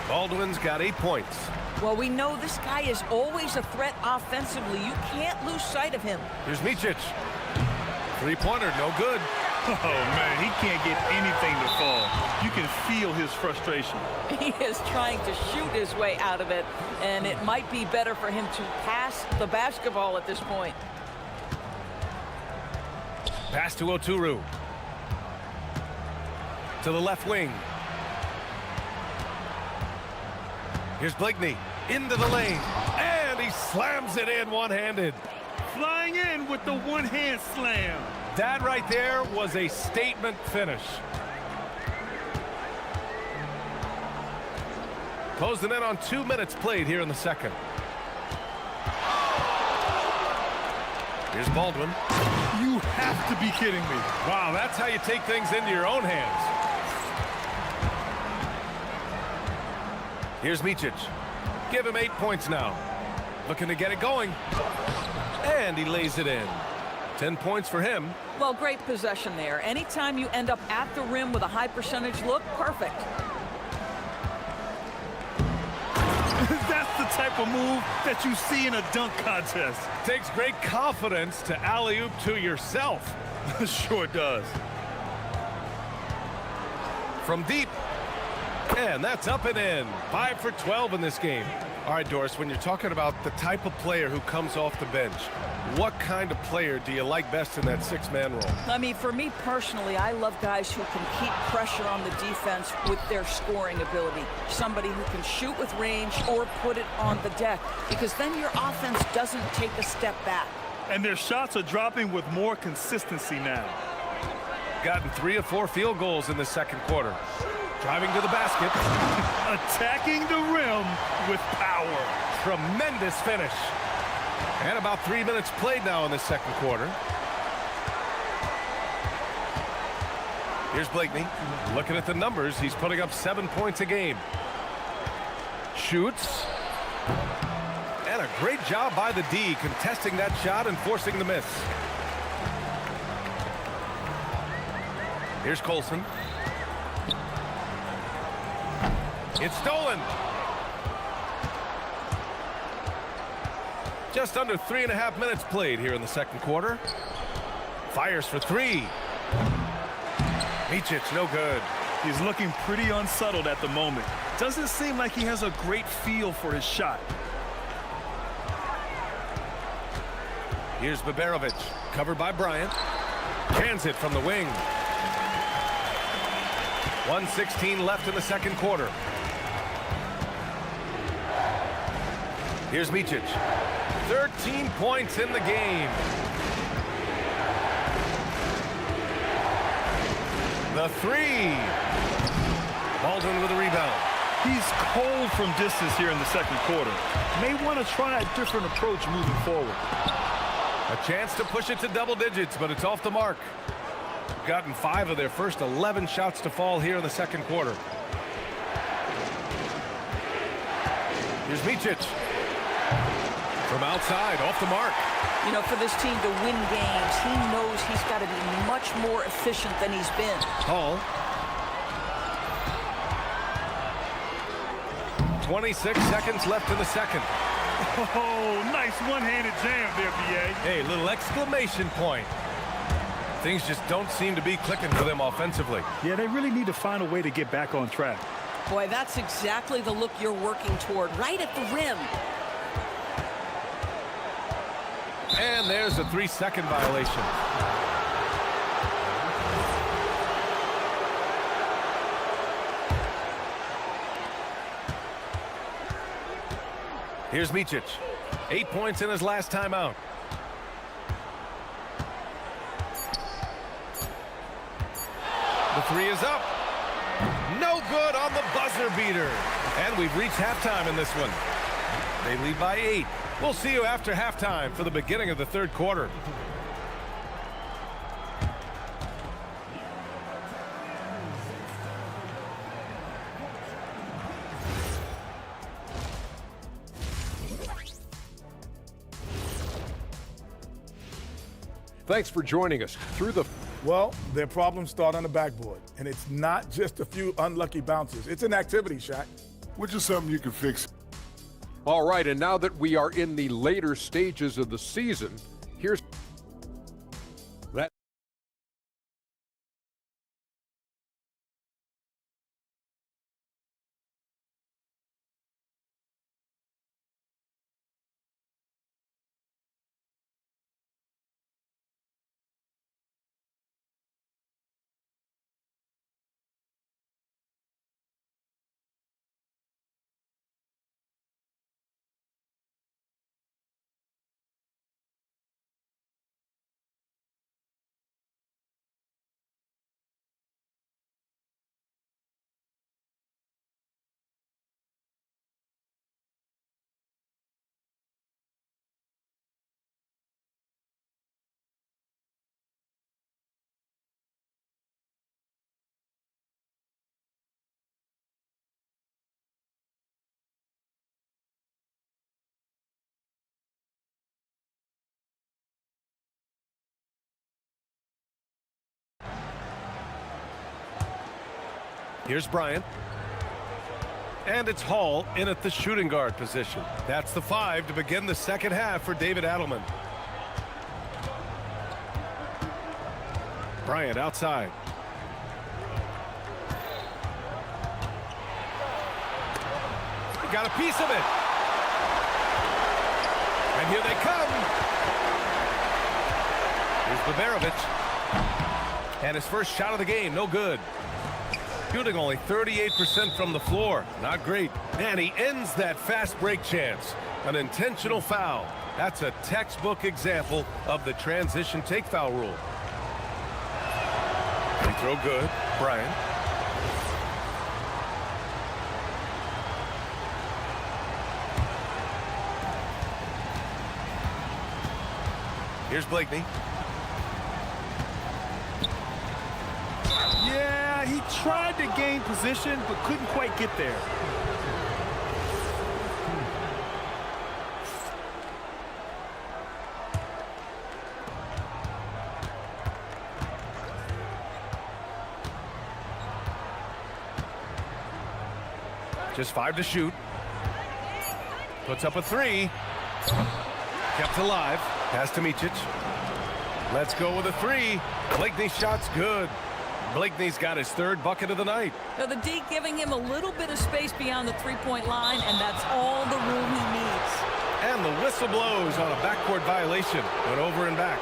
Baldwin's got 8 points. Well, we know this guy is always a threat offensively. You can't lose sight of him. Here's Micic. Three-pointer, no good. Oh, man, he can't get anything to fall. You can feel his frustration. He is trying to shoot his way out of it, and it might be better for him to pass the basketball at this point. Pass to Oturu. To the left wing. Here's Bligney into the lane, and he slams it in one-handed. Flying in with the one-hand slam. That right there was a statement finish. Closing in on 2 minutes played here in the second. Here's Baldwin. You have to be kidding me. Wow, that's how you take things into your own hands. Here's Micic. Give him 8 points now. Looking to get it going. And he lays it in. 10 points for him. Well, great possession there. Anytime you end up at the rim with a high percentage look, perfect. That's the type of move that you see in a dunk contest. Takes great confidence to alley-oop to yourself. Sure does. From deep. And that's up and in. 5 for 12 in this game. All right, Doris, when you're talking about the type of player who comes off the bench, what kind of player do you like best in that 6-man role? I mean, for me personally, I love guys who can keep pressure on the defense with their scoring ability. Somebody who can shoot with range or put it on the deck, because then your offense doesn't take a step back. And their shots are dropping with more consistency now. Gotten 3 of 4 field goals in the second quarter. Driving to the basket. Attacking the rim with power. Tremendous finish. And about 3 minutes played now in the second quarter. Here's Bligney. Looking at the numbers, he's putting up 7 points a game. Shoots. And a great job by the D, contesting that shot and forcing the miss. Here's Colson. It's stolen. Just under 3.5 minutes played here in the second quarter. Fires for 3. Micic, no good. He's looking pretty unsettled at the moment. Doesn't seem like he has a great feel for his shot. Here's Babarovic, covered by Bryant. Cans it from the wing. 1:16 left in the second quarter. Here's Micic. 13 points in the game. The 3. Baldwin with a rebound. He's cold from distance here in the second quarter. May want to try a different approach moving forward. A chance to push it to double digits, but it's off the mark. Gotten 5 of their first 11 shots to fall here in the second quarter. Here's Micic. From outside, off the mark. You know, for this team to win games, he knows he's got to be much more efficient than he's been. Hall. 26 seconds left in the second. Oh, nice one-handed jam there, B.A. Hey, little exclamation point. Things just don't seem to be clicking for them offensively. Yeah, they really need to find a way to get back on track. Boy, that's exactly the look you're working toward, right at the rim. And there's a 3-second violation. Here's Micic. 8 points in his last timeout. The 3 is up. No good on the buzzer beater. And we've reached halftime in this one. They lead by 8. We'll see you after halftime for the beginning of the third quarter. Thanks for joining us through the... Well, their problems start on the backboard, and it's not just a few unlucky bounces. It's an activity, Shaq. Which is something you can fix. All right, and now that we are in the later stages of the season, here's that. Here's Bryant. And it's Hall in at the shooting guard position. That's the 5 to begin the second half for David Adelman. Bryant outside. He got a piece of it. And here they come. Here's Babarovich. And his first shot of the game, no good. Shooting only 38% from the floor. Not great. And he ends that fast break chance. An intentional foul. That's a textbook example of the transition take foul rule. Free throw good. Bryant. Here's Blakeney. Yeah, he tried to gain position, but couldn't quite get there. Just 5 to shoot. Puts up a 3. Kept alive. Pass to Micic. Let's go with a 3. Blakeney's shot's good. Blakeney's got his 3rd bucket of the night. Now the D giving him a little bit of space beyond the three-point line, and that's all the room he needs. And the whistle blows on a backcourt violation. Went over and back.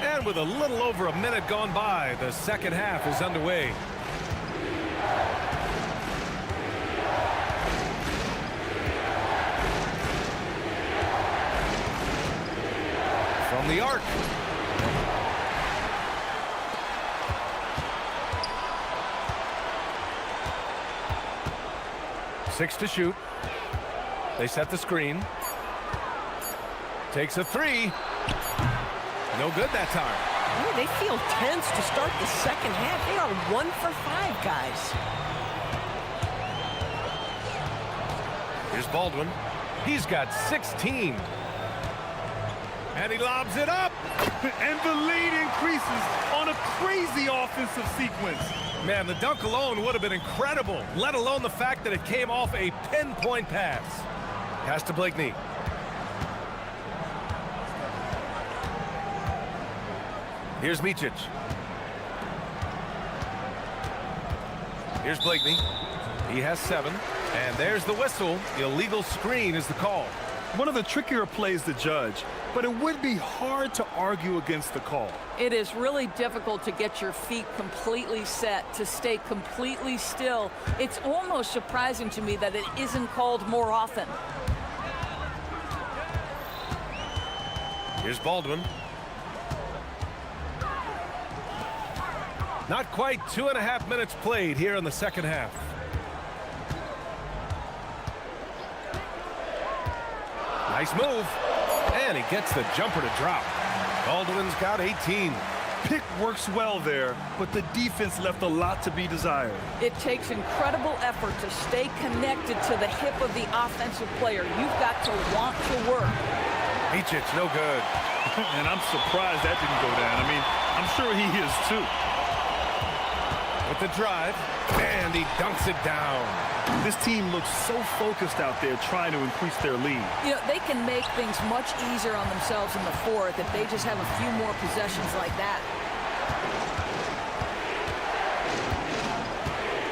And with a little over a minute gone by, the second half is underway. From the arc. Six to shoot. They set the screen. Takes a three. No good that time. Ooh, they feel tense to start the second half. They are 1 for 5, guys. Here's Baldwin. He's got 16. And he lobs it up. And the lead increases on a crazy offensive sequence. Man, the dunk alone would have been incredible, let alone the fact that it came off a pinpoint pass. Pass to Blakeney. Here's Micic. Here's Blakeney. He has 7. And there's the whistle. Illegal screen is the call. One of the trickier plays to judge, but it would be hard to argue against the call. It is really difficult to get your feet completely set, to stay completely still. It's almost surprising to me that it isn't called more often. Here's Baldwin. Not quite 2.5 minutes played here in the second half. Nice move. And he gets the jumper to drop. Baldwin's got 18. Pick works well there, but the defense left a lot to be desired. It takes incredible effort to stay connected to the hip of the offensive player. You've got to want to work. Micic, no good. And I'm surprised that didn't go down. I mean, I'm sure he is too. With the drive, and he dunks it down. This team looks so focused out there trying to increase their lead. You know, they can make things much easier on themselves in the fourth if they just have a few more possessions like that.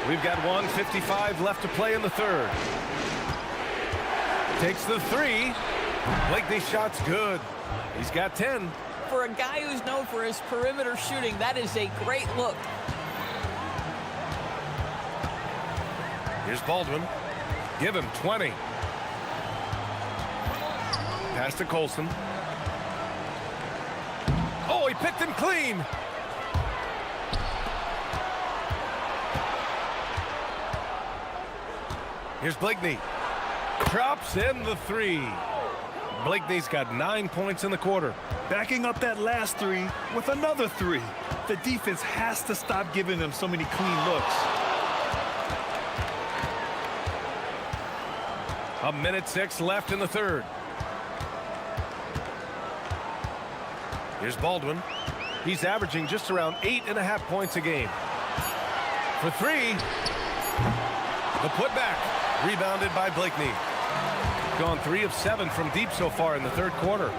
We've got 1:55 left to play in the third. Takes the three. Blakeney's shot's good. He's got 10. For a guy who's known for his perimeter shooting, that is a great look. Here's Baldwin. Give him 20. Pass to Colson. Oh, he picked him clean. Here's Blakeney. Drops in the three. Blakeney's got 9 points in the quarter. Backing up that last three with another three. The defense has to stop giving them so many clean looks. 1:06 left in the third. Here's Baldwin. He's averaging just around 8.5 points a game. For three. The putback. Rebounded by Blakeney. Gone 3 of 7 from deep so far in the third quarter.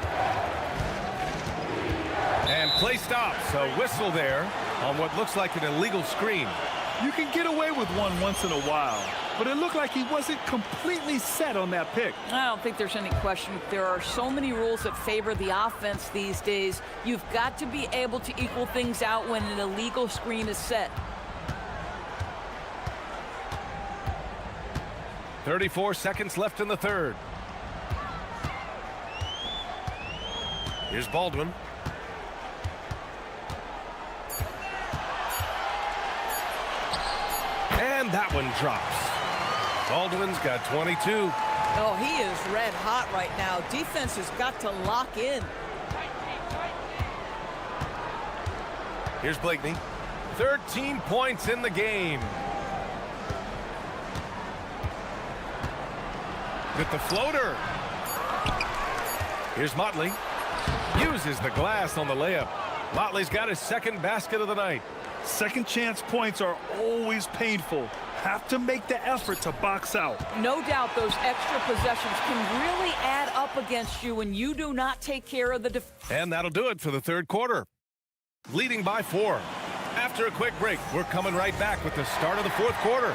And play stops. A whistle there on what looks like an illegal screen. You can get away with one once in a while, but it looked like he wasn't completely set on that pick. I don't think there's any question. There are so many rules that favor the offense these days. You've got to be able to equal things out when an illegal screen is set. 34 seconds left in the third. Here's Baldwin. And that one drops. Baldwin's got 22. Oh, he is red hot right now. Defense has got to lock in. Here's Blakeney. 13 points in the game. With the floater. Here's Motley. Uses the glass on the layup. Motley's got his second basket of the night. Second chance points are always painful. Have to make the effort to box out. No doubt those extra possessions can really add up against you when you do not take care of the defense. And that'll do it for the third quarter. Leading by 4. After a quick break, we're coming right back with the start of the fourth quarter.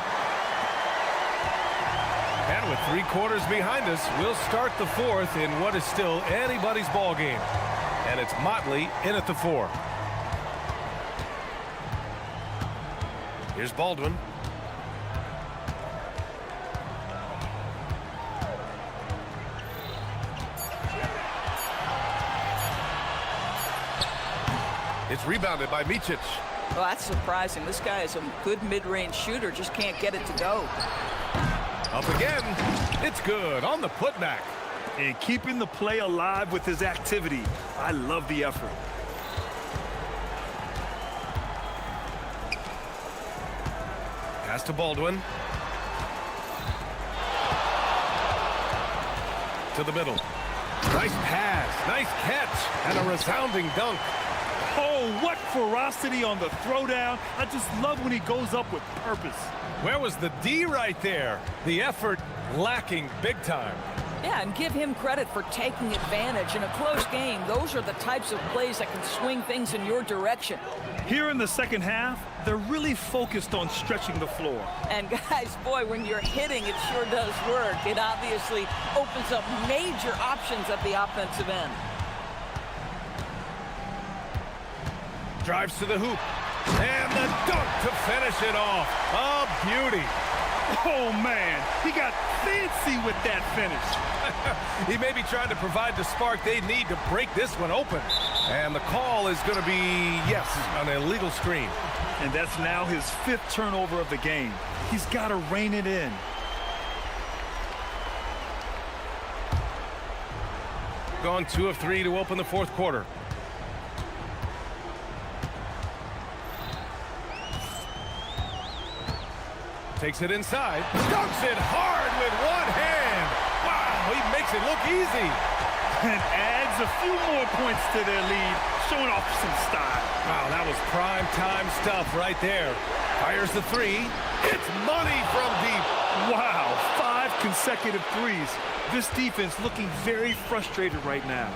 And with 3 quarters behind us, we'll start the fourth in what is still anybody's ball game. And it's Motley in at the 4. Here's Baldwin. It's rebounded by Micic. Well, that's surprising. This guy is a good mid-range shooter, just can't get it to go. Up again. It's good on the putback. and keeping the play alive with his activity. I love the effort. Pass to Baldwin. To the middle. Nice pass, nice catch, and a resounding dunk. Oh, what ferocity on the throwdown. I just love when he goes up with purpose. Where was the D right there? The effort lacking big time. Yeah, and give him credit for taking advantage. In a close game, those are the types of plays that can swing things in your direction. Here in the second half, they're really focused on stretching the floor. And guys, boy, when you're hitting, it sure does work. It obviously opens up major options at the offensive end. Drives to the hoop. And the dunk to finish it off. A beauty. Oh, man, he got fancy with that finish. He may be trying to provide the spark they need to break this one open. And the call is going to be, yes, an illegal screen. And that's now his 5th turnover of the game. He's got to rein it in. Gone 2 of 3 to open the 4th quarter. Takes it inside, dunks it hard with one hand. Wow, he makes it look easy. And adds a few more points to their lead, showing off some style. Wow, that was prime time stuff right there. Fires the 3. It's money from deep. Wow, 5 consecutive threes. This defense looking very frustrated right now.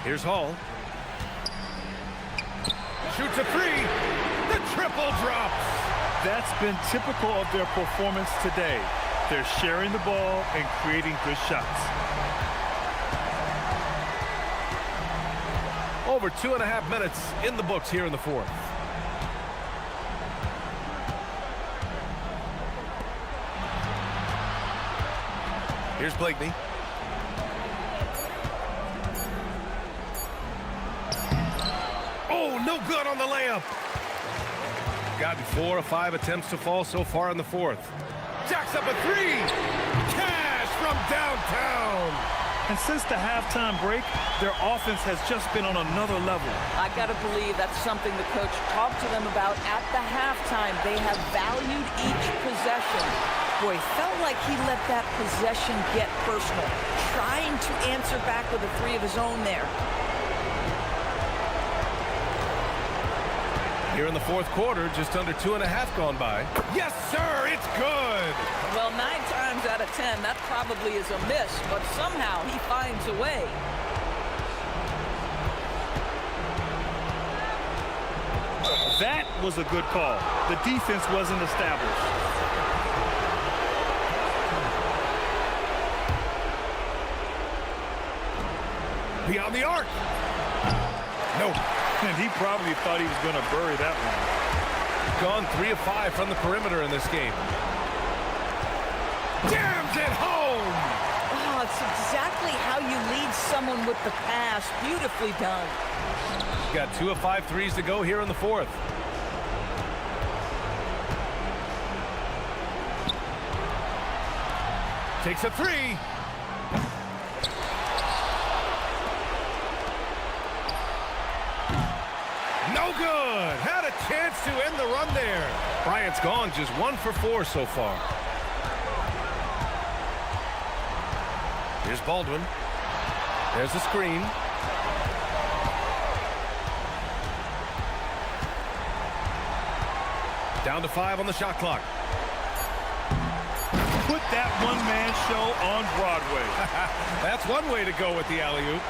Here's Hall. Shoots a 3. The triple drops. That's been typical of their performance today. They're sharing the ball and creating good shots. Over 2.5 minutes in the books here in the 4th. Here's Blakeney. Oh, no good on the layup. Gotten 4 or 5 attempts to fall so far in the 4th. Jacks up a 3. Cash from downtown. And since the halftime break, their offense has just been on another level. I got to believe that's something the coach talked to them about at the halftime. They have valued each possession. Boy, felt like he let that possession get personal, trying to answer back with a 3 of his own there. Here in the 4th quarter, just under 2.5 gone by. Yes, sir, it's good. Well, 9 times out of 10, that probably is a miss, but somehow he finds a way. That was a good call. The defense wasn't established. Beyond the arc. No. And he probably thought he was going to bury that one. Gone 3 of 5 from the perimeter in this game. Jams it home! Oh, it's exactly how you lead someone with the pass. Beautifully done. Got 2 of 5 threes to go here in the 4th. Takes a 3. No good. Had a chance to end the run there. Bryant's gone just 1 for 4 so far. Here's Baldwin. There's the screen. Down to 5 on the shot clock. Put that one-man show on Broadway. That's one way to go with the alley-oop.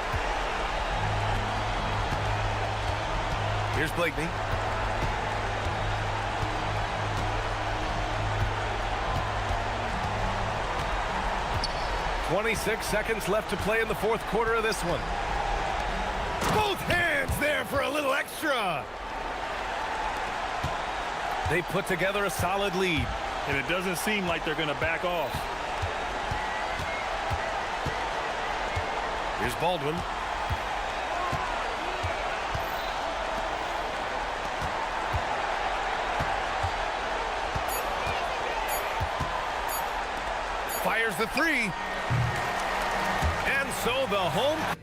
Here's Blakeney. "26 seconds left to play in the 4th quarter of this one. Both hands there for a little extra. They put together a solid lead. And it doesn't seem like they're going to back off. Here's Baldwin. fires the three. And so the home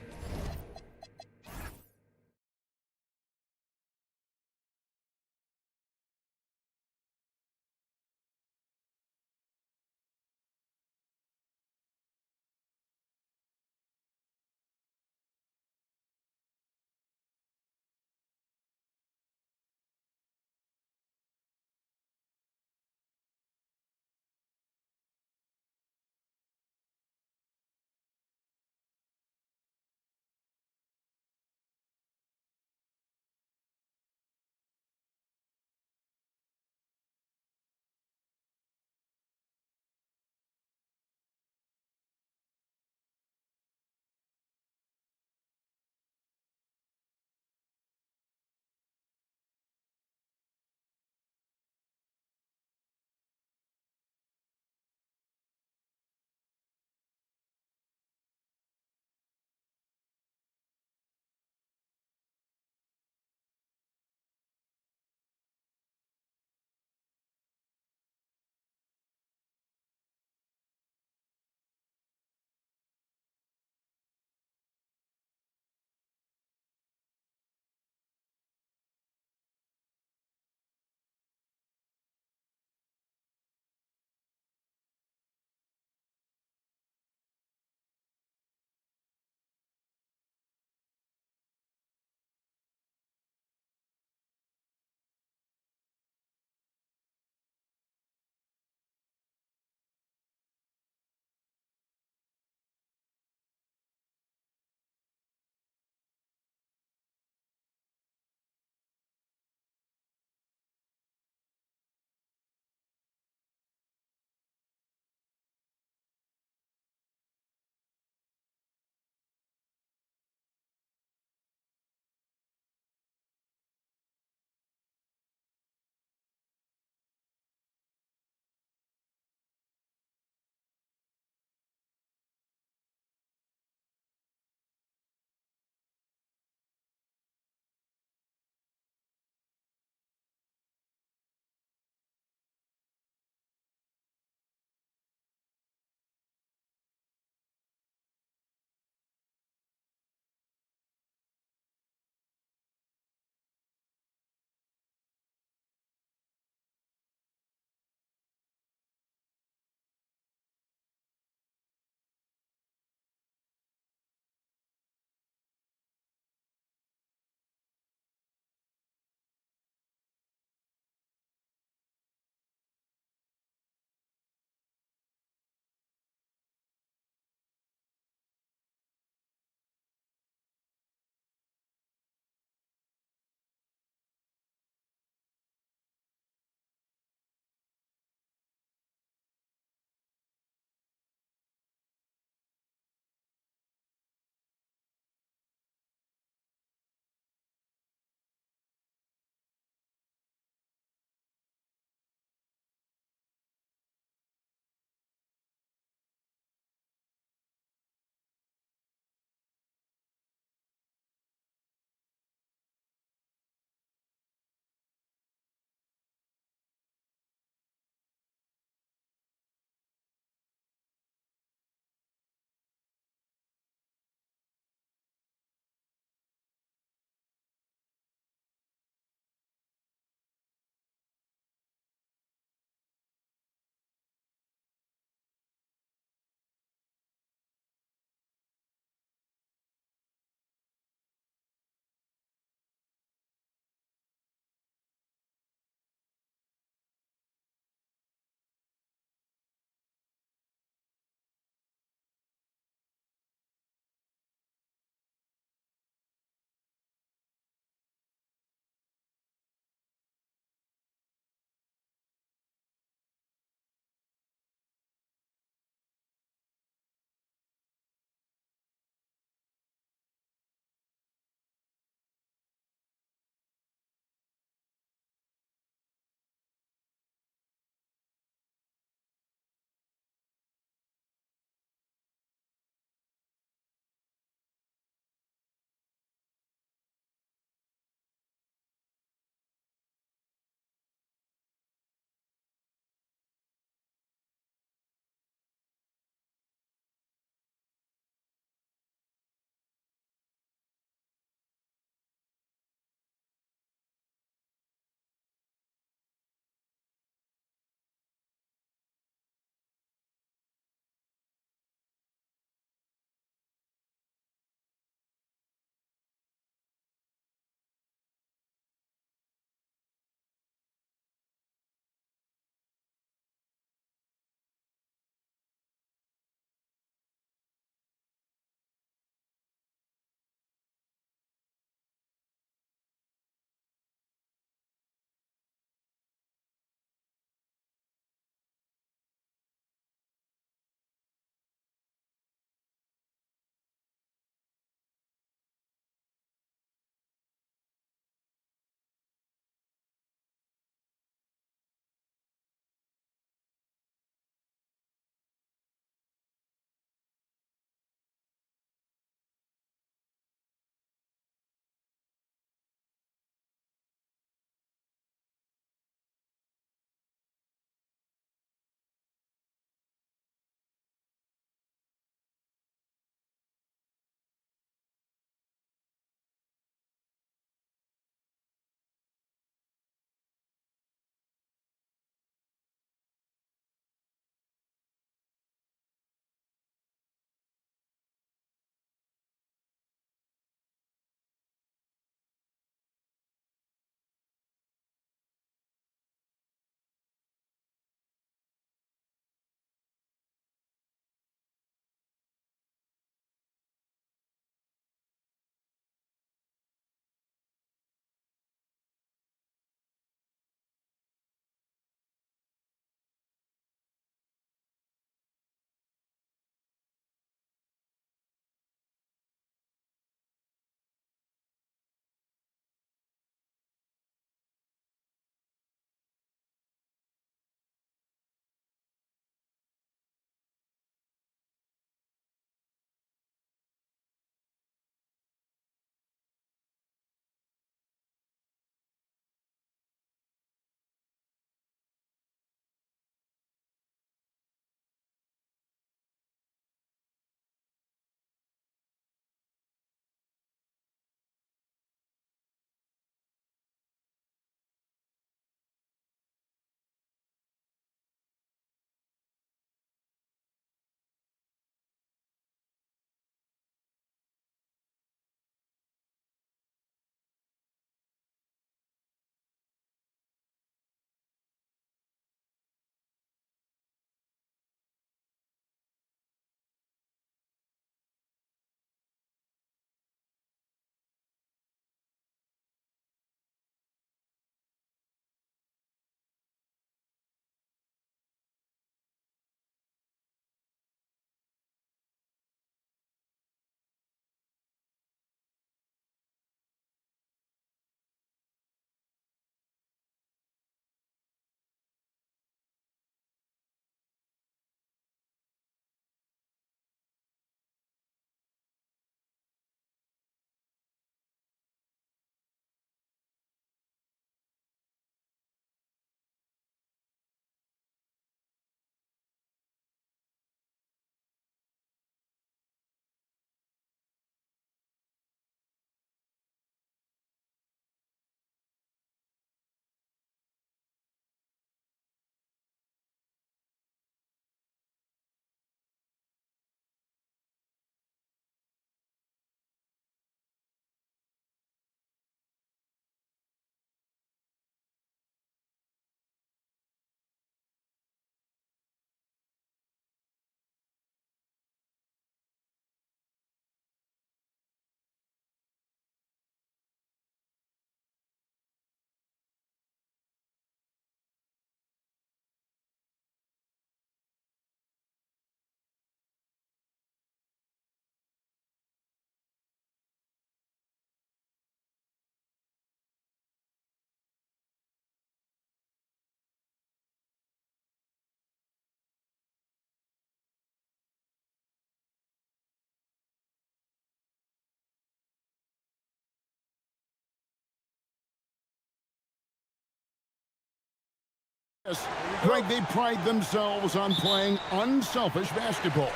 Greg, they pride themselves on playing unselfish basketball.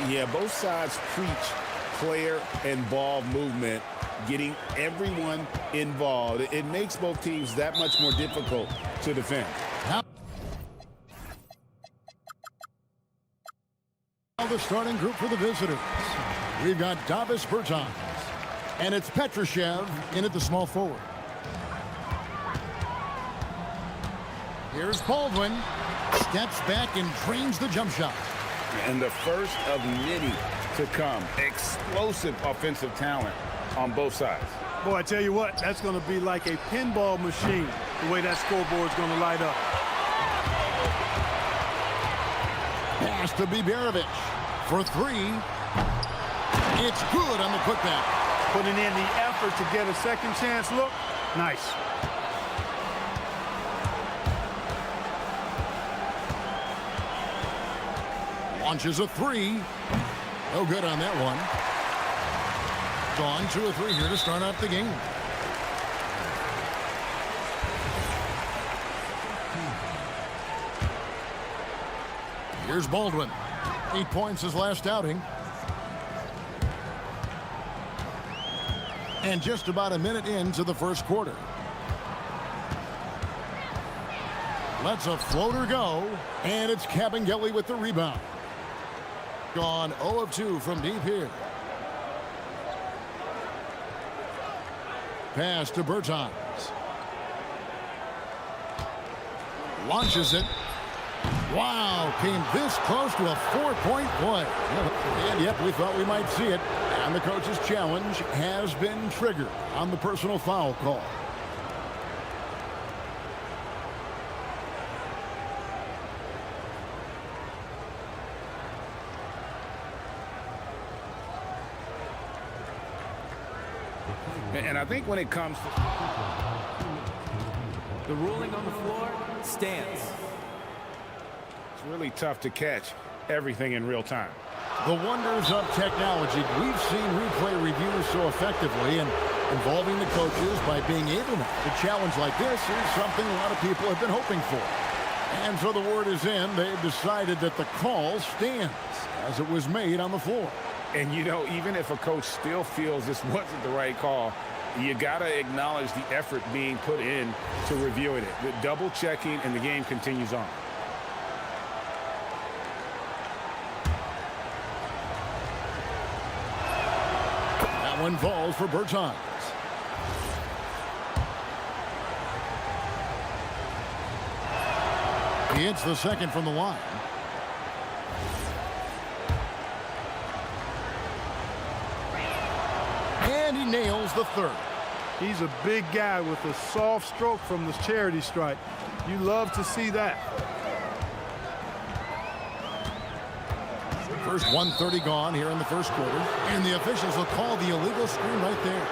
Yeah, both sides preach player and ball movement, getting everyone involved. It makes both teams that much more difficult to defend. Now the starting group for the visitors. We've got Davis Bertans, and it's Petrushev in at the small forward. Here's Baldwin, steps back and drains the jump shot. And the first of many to come. Explosive offensive talent on both sides. Boy, I tell you what, that's going to be like a pinball machine, the way that scoreboard's going to light up. Pass to Biberovic for three. It's good on the putback. Putting in the effort to get a second chance look. Nice. Launches a three. No good on that one. Gone 2 or 3 here to start out the game. Here's Baldwin. 8 points his last outing. And just about a minute into the first quarter. Lets a floater go. And it's Cabangeli with the rebound. Gone 0 of 2 from deep here. Pass to Bertans. Launches it. Wow, came this close to a 4-point play. And yep, we thought we might see it. And the coach's challenge has been triggered on the personal foul call. And I think when it comes to the ruling on the floor stands. It's really tough to catch everything in real time. The wonders of technology. We've seen replay reviews so effectively, and involving the coaches by being able to challenge like this is something a lot of people have been hoping for. And so the word is in. They've decided that the call stands as it was made on the floor. And, you know, even if a coach still feels this wasn't the right call, you got to acknowledge the effort being put in to reviewing it. The double checking, and the game continues on. That one falls for Bertans. He hits the second from the line. And he nails the third. He's a big guy with a soft stroke from the charity stripe. You love to see that. First 1:30 gone here in the first quarter. And the officials will call the illegal screen right there.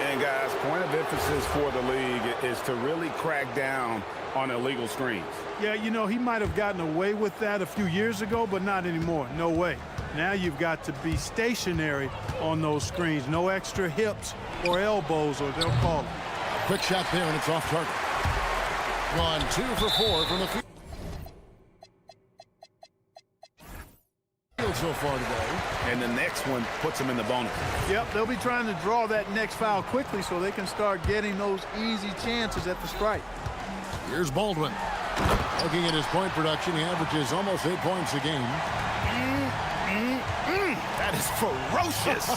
And, guys, point of emphasis for the league is to really crack down on illegal screens. Yeah, you know, he might have gotten away with that a few years ago, but not anymore. No way. Now you've got to be stationary on those screens. No extra hips or elbows, or they'll call it. Quick shot there, and it's off target. Gone 2 for 4 from the field so far today. And the next one puts them in the bonus. Yep, they'll be trying to draw that next foul quickly so they can start getting those easy chances at the stripe. Here's Baldwin. Looking at his point production, he averages almost 8 points a game. That is ferocious.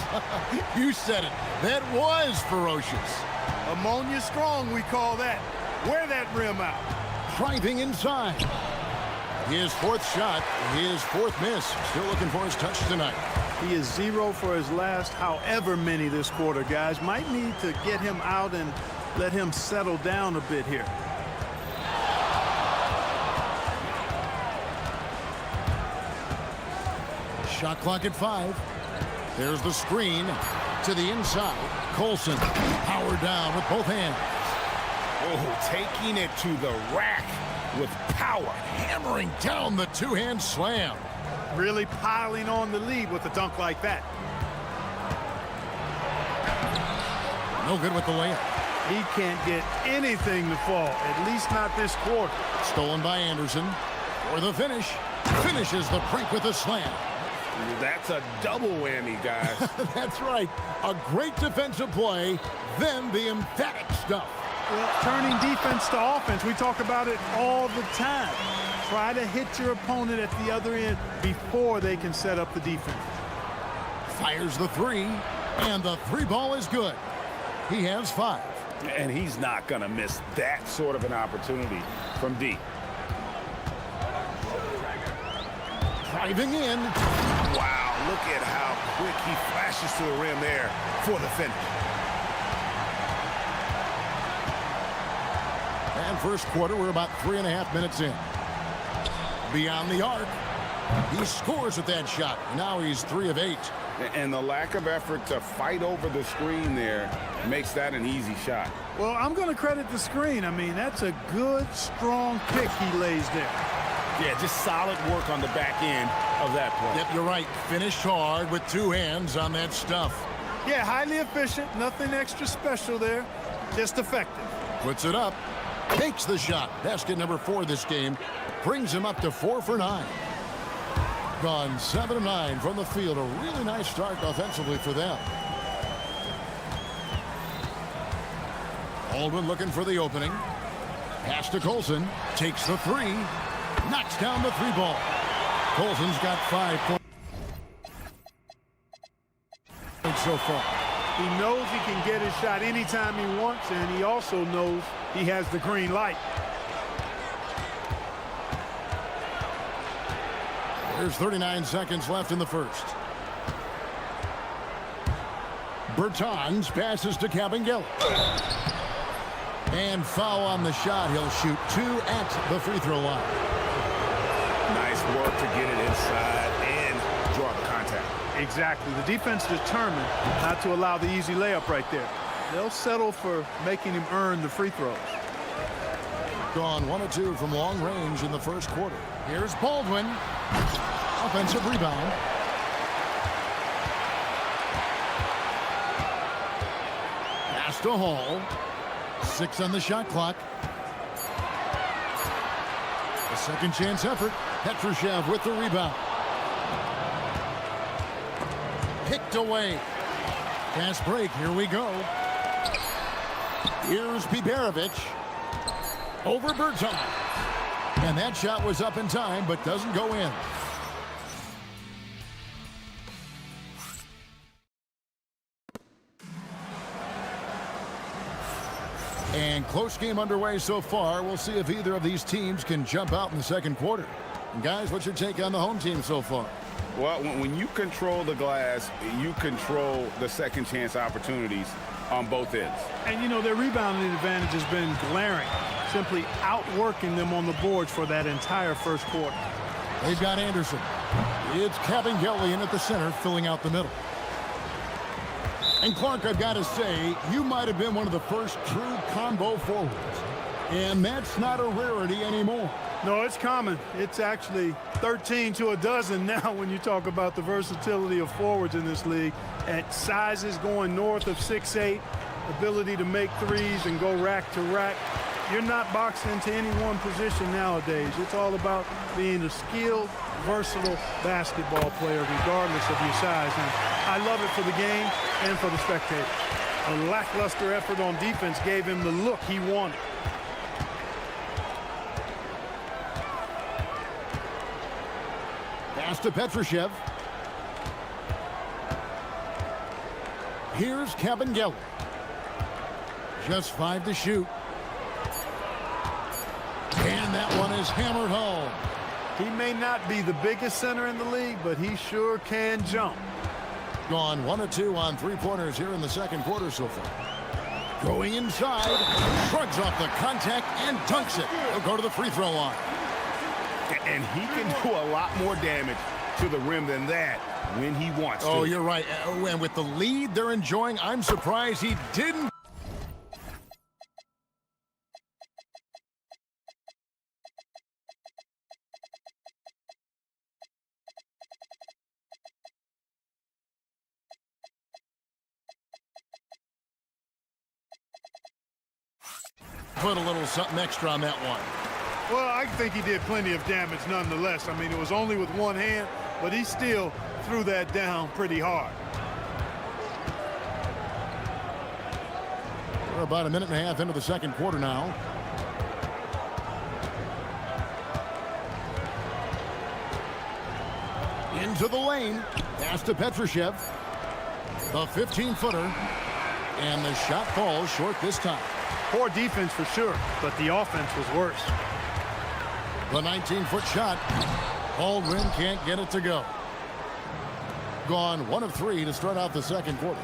You said it. That was ferocious. Ammonia strong, we call that. Wear that rim out. Driving inside. His fourth shot, his fourth miss. Still looking for his touch tonight. He is 0 for his last however many this quarter, guys. Might need to get him out and let him settle down a bit here. Shot clock at 5. There's the screen to the inside. Colson powered down with both hands. Oh, taking it to the rack with power. Hammering down the two-hand slam. Really piling on the lead with a dunk like that. No good with the layup. He can't get anything to fall, at least not this quarter. Stolen by Anderson for the finish. Finishes the break with a slam. That's a double whammy, guys. That's right. A great defensive play, then the emphatic stuff. Well, turning defense to offense, we talk about it all the time. Try to hit your opponent at the other end before they can set up the defense. Fires the three, and the three ball is good. He has 5. And he's not going to miss that sort of an opportunity from deep. Driving in. Wow, look at how quick he flashes to the rim there for the finish. And first quarter, we're about 3.5 minutes in. Beyond the arc. He scores with that shot. Now he's 3 of 8. And the lack of effort to fight over the screen there makes that an easy shot. Well, I'm going to credit the screen. I mean, that's a good, strong pick he lays there. Yeah, just solid work on the back end of that play. Yep, you're right. Finished hard with 2 hands on that stuff. Yeah, highly efficient. Nothing extra special there. Just effective. Puts it up. Takes the shot. Basket number 4 this game. Brings him up to 4 for 9. Gone 7 of 9 from the field. A really nice start offensively for them. Baldwin looking for the opening. Pass to Colson. Takes the 3. Knocks down the 3 ball. Colson's got 5 points so far. He knows he can get his shot anytime he wants, and he also knows he has the green light. There's 39 seconds left in the first. Bertans passes to Cabangel. And foul on the shot. He'll shoot 2 at the free throw line. Nice work to get it inside and draw the contact. Exactly. The defense determined not to allow the easy layup right there. They'll settle for making him earn the free throws. Gone 1 of 2 from long range in the first quarter. Here's Baldwin. Offensive rebound. Pass to Hall. 6 on the shot clock. A second chance effort. Petrushev with the rebound. Picked away. Fast break. Here we go. Here's Biberovic. Over Bertans. And that shot was up in time, but doesn't go in. And close game underway so far. We'll see if either of these teams can jump out in the second quarter. And guys, what's your take on the home team so far? Well, when you control the glass, you control the second chance opportunities on both ends. And, you know, their rebounding advantage has been glaring, simply outworking them on the boards for that entire first quarter. They've got Anderson. It's Cabangel in at the center, filling out the middle. And Clark, I've got to say, you might have been one of the first true combo forwards. And that's not a rarity anymore. No, it's common. It's actually 13 to a dozen now when you talk about the versatility of forwards in this league. At sizes going north of 6'8", ability to make threes and go rack to rack. You're not boxed into any one position nowadays. It's all about being a skilled, versatile basketball player regardless of your size. And I love it for the game and for the spectator. A lackluster effort on defense gave him the look he wanted. Pass to Petrushev. Here's Cabangel. Just 5 to shoot. And that one is hammered home. He may not be the biggest center in the league, but he sure can jump. Gone 1 of 2 on 3-pointers here in the second quarter so far. Going inside, shrugs off the contact and dunks it. He'll go to the free throw line. And he can do a lot more damage to the rim than that when he wants to. Oh, you're right. And with the lead they're enjoying, I'm surprised he didn't put a little something extra on that one. Well, I think he did plenty of damage nonetheless. I mean, it was only with one hand, but he still threw that down pretty hard. We're about a minute and a half into the second quarter now. Into the lane. Pass to Petrushev. The 15-footer. And the shot falls short this time. Poor defense for sure, but the offense was worse. The 19-foot shot. Baldwin can't get it to go. Gone 1 of 3 to start out the second quarter.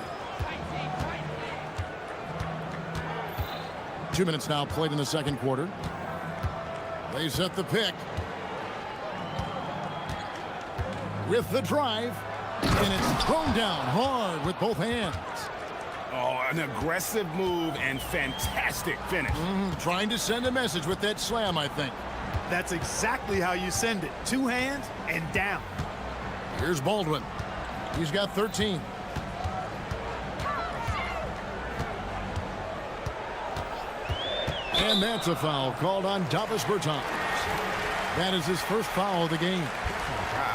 2 minutes now played in the second quarter. They set the pick. With the drive. And it's thrown down hard with both hands. Oh, an aggressive move and fantastic finish. Trying to send a message with that slam, I think. That's exactly how you send it. 2 hands and down. Here's Baldwin. He's got 13. And that's a foul called on Davis Bertans. That is his first foul of the game.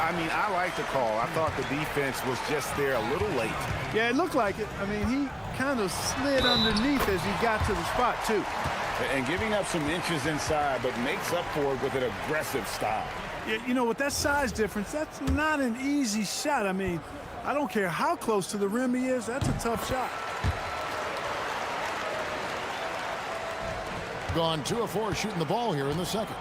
I mean, I like the call. I thought the defense was just there a little late. Yeah, it looked like it. I mean, he kind of slid underneath as he got to the spot, too. And giving up some inches inside, but makes up for it with an aggressive style. Yeah, you know, with that size difference, that's not an easy shot. I mean, I don't care how close to the rim he is. That's a tough shot. Gone 2 of 4 shooting the ball here in the second.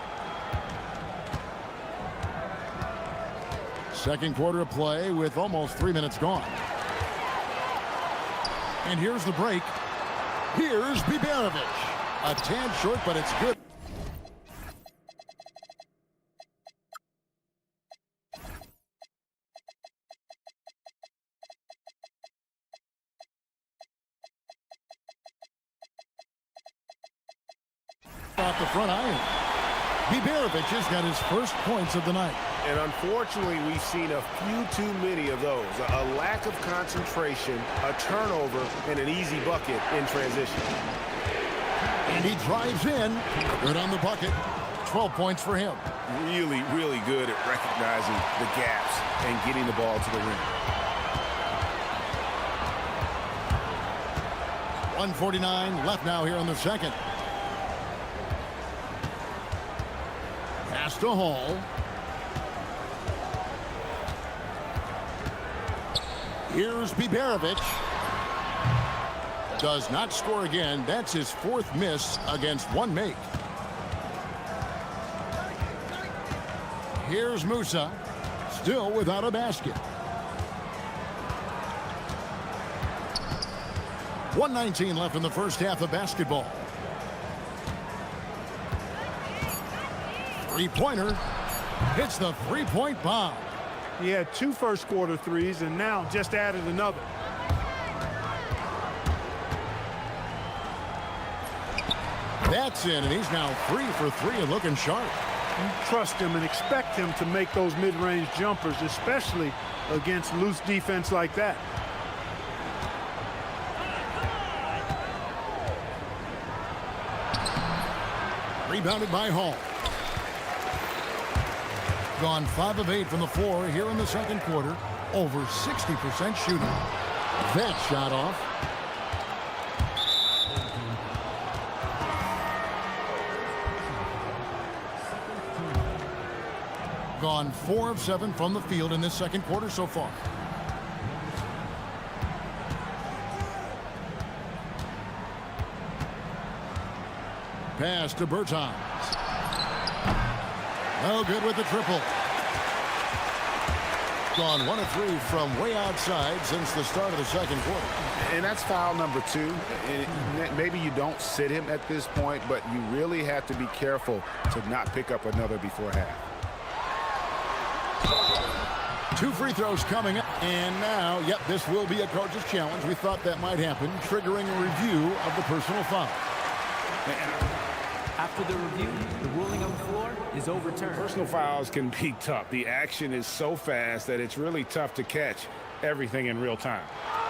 Second quarter of play with almost 3 minutes gone. And here's the break. Here's Biberovic. A tad short, but it's good. Off the front iron. Biberovic has got his first points of the night. And unfortunately, we've seen a few too many of those. A lack of concentration, a turnover, and an easy bucket in transition. And he drives in. Good on the bucket. 12 points for him. Really, really good at recognizing the gaps and getting the ball to the rim. 1:49 left now here in the second. Pass to Hall. Here's Biberovic. Does not score again. That's his 4th miss against 1 make. Here's Musa. Still without a basket. 1:19 left in the first half of basketball. Three-pointer. Hits the three-point bomb. He had 2 first quarter threes and now just added another. That's in, and he's now 3 for 3 and looking sharp. You trust him and expect him to make those mid-range jumpers, especially against loose defense like that. Rebounded by Hall. Gone 5 of 8 from the floor here in the second quarter. Over 60% shooting. That shot off. Gone 4 of 7 from the field in this second quarter so far. Pass to Bertans. No good with the triple. Gone 1 of 3 from way outside since the start of the second quarter. And that's foul number 2. And maybe you don't sit him at this point, but you really have to be careful to not pick up another before half. 2 free throws coming up. And now, yep, this will be a coach's challenge. We thought that might happen, triggering a review of the personal foul. After the review, the ruling on the floor is overturned. Personal fouls can be tough. The action is so fast that it's really tough to catch everything in real time.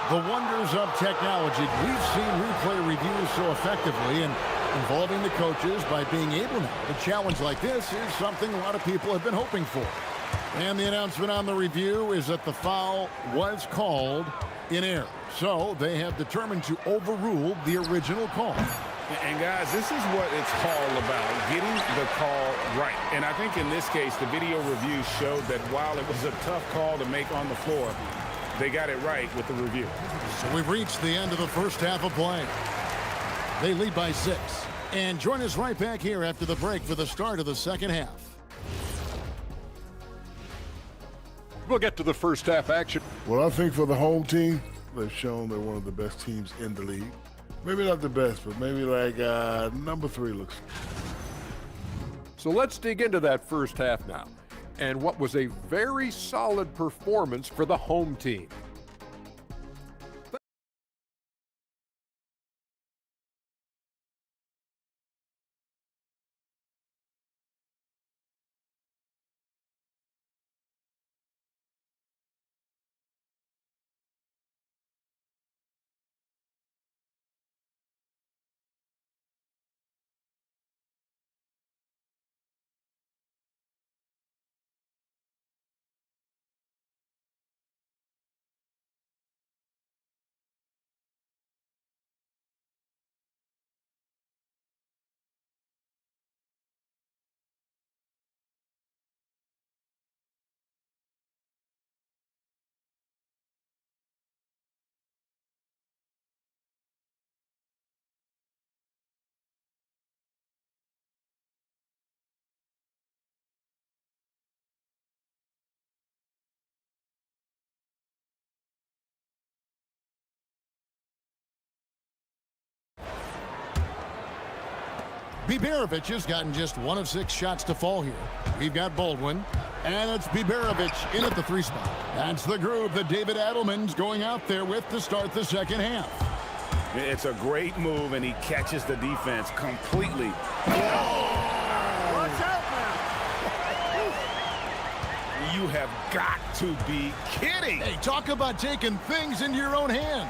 The wonders of technology. We've seen replay reviews so effectively, and involving the coaches by being able now. A challenge like this is something a lot of people have been hoping for. And the announcement on the review is that the foul was called in error. So they have determined to overrule the original call. And guys, this is what it's all about, getting the call right. And I think in this case, the video review showed that while it was a tough call to make on the floor, they got it right with the review. So we've reached the end of the first half of play. They lead by 6. And join us right back here after the break for the start of the second half. We'll get to the first half action. Well, I think for the home team, they've shown they're one of the best teams in the league. Maybe not the best, but maybe like number 3 looks. So let's dig into that first half now, and what was a very solid performance for the home team. Biberovic has gotten just 1 of 6 shots to fall here. We've got Baldwin, and it's Biberovic in at the 3 spot. That's the groove that David Adelman's going out there with to start the second half. It's a great move, and he catches the defense completely. Watch out now. You have got to be kidding. Hey, talk about taking things into your own hands.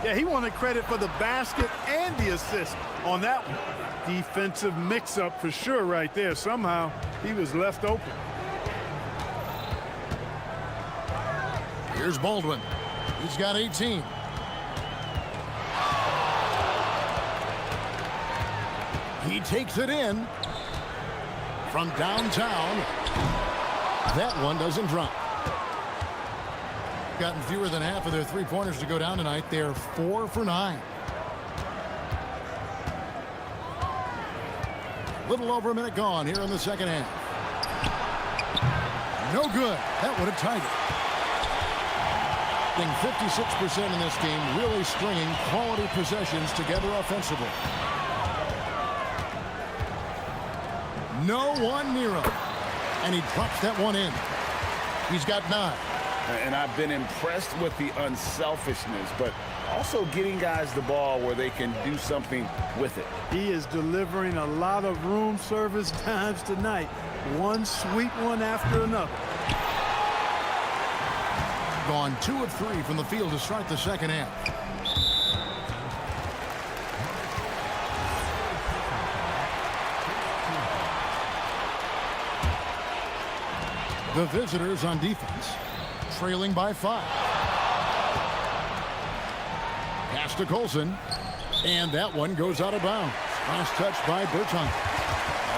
Yeah, he wanted credit for the basket and the assist on that one. Defensive mix-up for sure right there. Somehow he was left open. Here's Baldwin. He's got 18. He takes it in from downtown. That one doesn't drop. Gotten fewer than half of their 3-pointers to go down tonight. They're 4 for 9. Little over a minute gone here in the second half. No good. That would have tied it. Being 56% in this game, really stringing quality possessions together offensively. No one near him. And he drops that one in. He's got 9. And I've been impressed with the unselfishness, but also getting guys the ball where they can do something with it. He is delivering a lot of room service times tonight. One sweet one after another. Gone 2 of 3 from the field to start the second half. The visitors on defense, trailing by 5. Pass to Colson, and that one goes out of bounds. Last touch by Berton.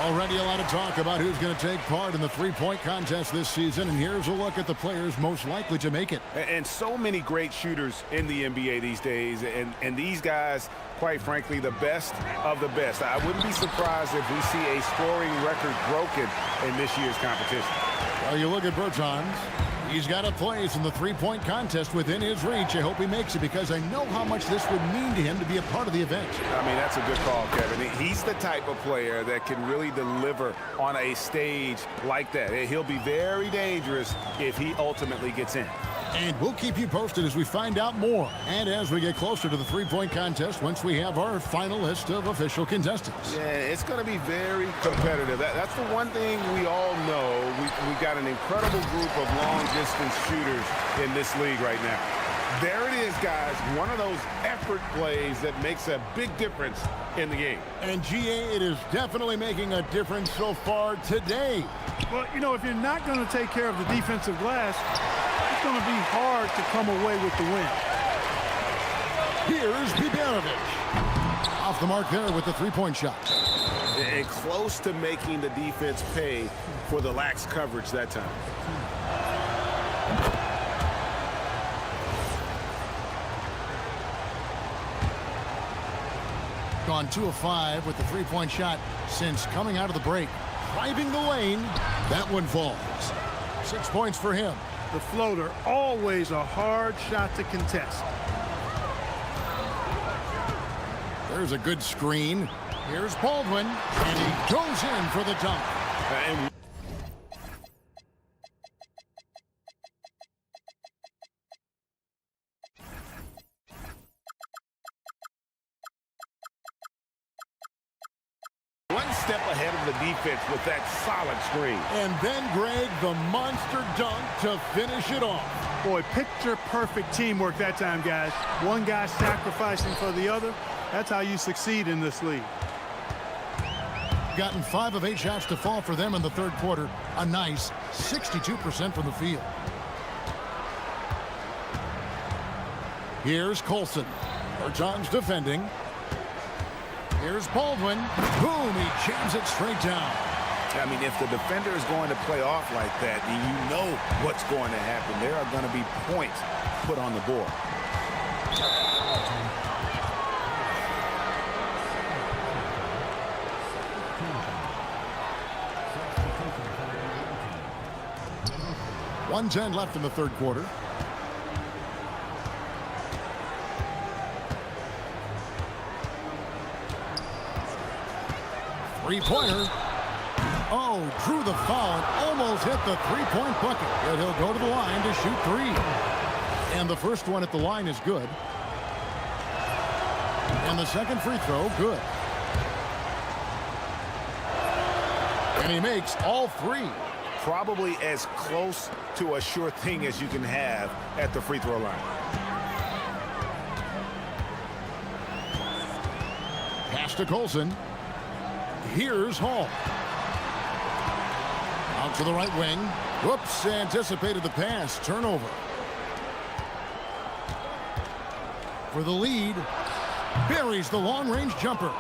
Already a lot of talk about who's going to take part in the 3-point contest this season, and here's a look at the players most likely to make it. And so many great shooters in the NBA these days, and these guys, quite frankly, the best of the best. I wouldn't be surprised if we see a scoring record broken in this year's competition. Well, you look at Bertans. He's got a place in the 3-point contest within his reach. I hope he makes it because I know how much this would mean to him to be a part of the event. I mean, that's a good call, Kevin. He's the type of player that can really deliver on a stage like that. He'll be very dangerous if he ultimately gets in. And we'll keep you posted as we find out more. And as we get closer to the 3-point contest, once we have our final list of official contestants. Yeah, it's going to be very competitive. That's the one thing we all know. We've got an incredible group of long-distance shooters in this league right now. There it is, guys. One of those effort plays that makes a big difference in the game. And GA, it is definitely making a difference so far today. Well, you know, if you're not going to take care of the defensive glass, it's going to be hard to come away with the win. Here's Bibanovic. Off the mark there with the three-point shot. And close to making the defense pay for the lax coverage that time. Gone 2 of 5 with the three-point shot since coming out of the break. Driving the lane. That one falls. 6 points for him. The floater, always a hard shot to contest. There's a good screen. Here's Baldwin, and he goes in for the dunk. One step ahead of the defense with that solid screen. And then, Greg, the monster dunk to finish it off. Boy, picture-perfect teamwork that time, guys. One guy sacrificing for the other. That's how you succeed in this league. Gotten 5 of 8 shots to fall for them in the third quarter. A nice 62% from the field. Here's Colson. Bertans defending. Here's Baldwin. Boom, he jams it straight down. I mean, if the defender is going to play off like that, then you know what's going to happen. There are going to be points put on the board. .110 left in the third quarter. Three-pointer. Oh, drew the foul and almost hit the three-point bucket. But he'll go to the line to shoot 3. And the first one at the line is good. And the second free throw, good. And he makes all 3. Probably as close to a sure thing as you can have at the free throw line. Pass to Colson. Here's Hall. Out to the right wing. Whoops, anticipated the pass. Turnover. For the lead. Buries the long-range jumper.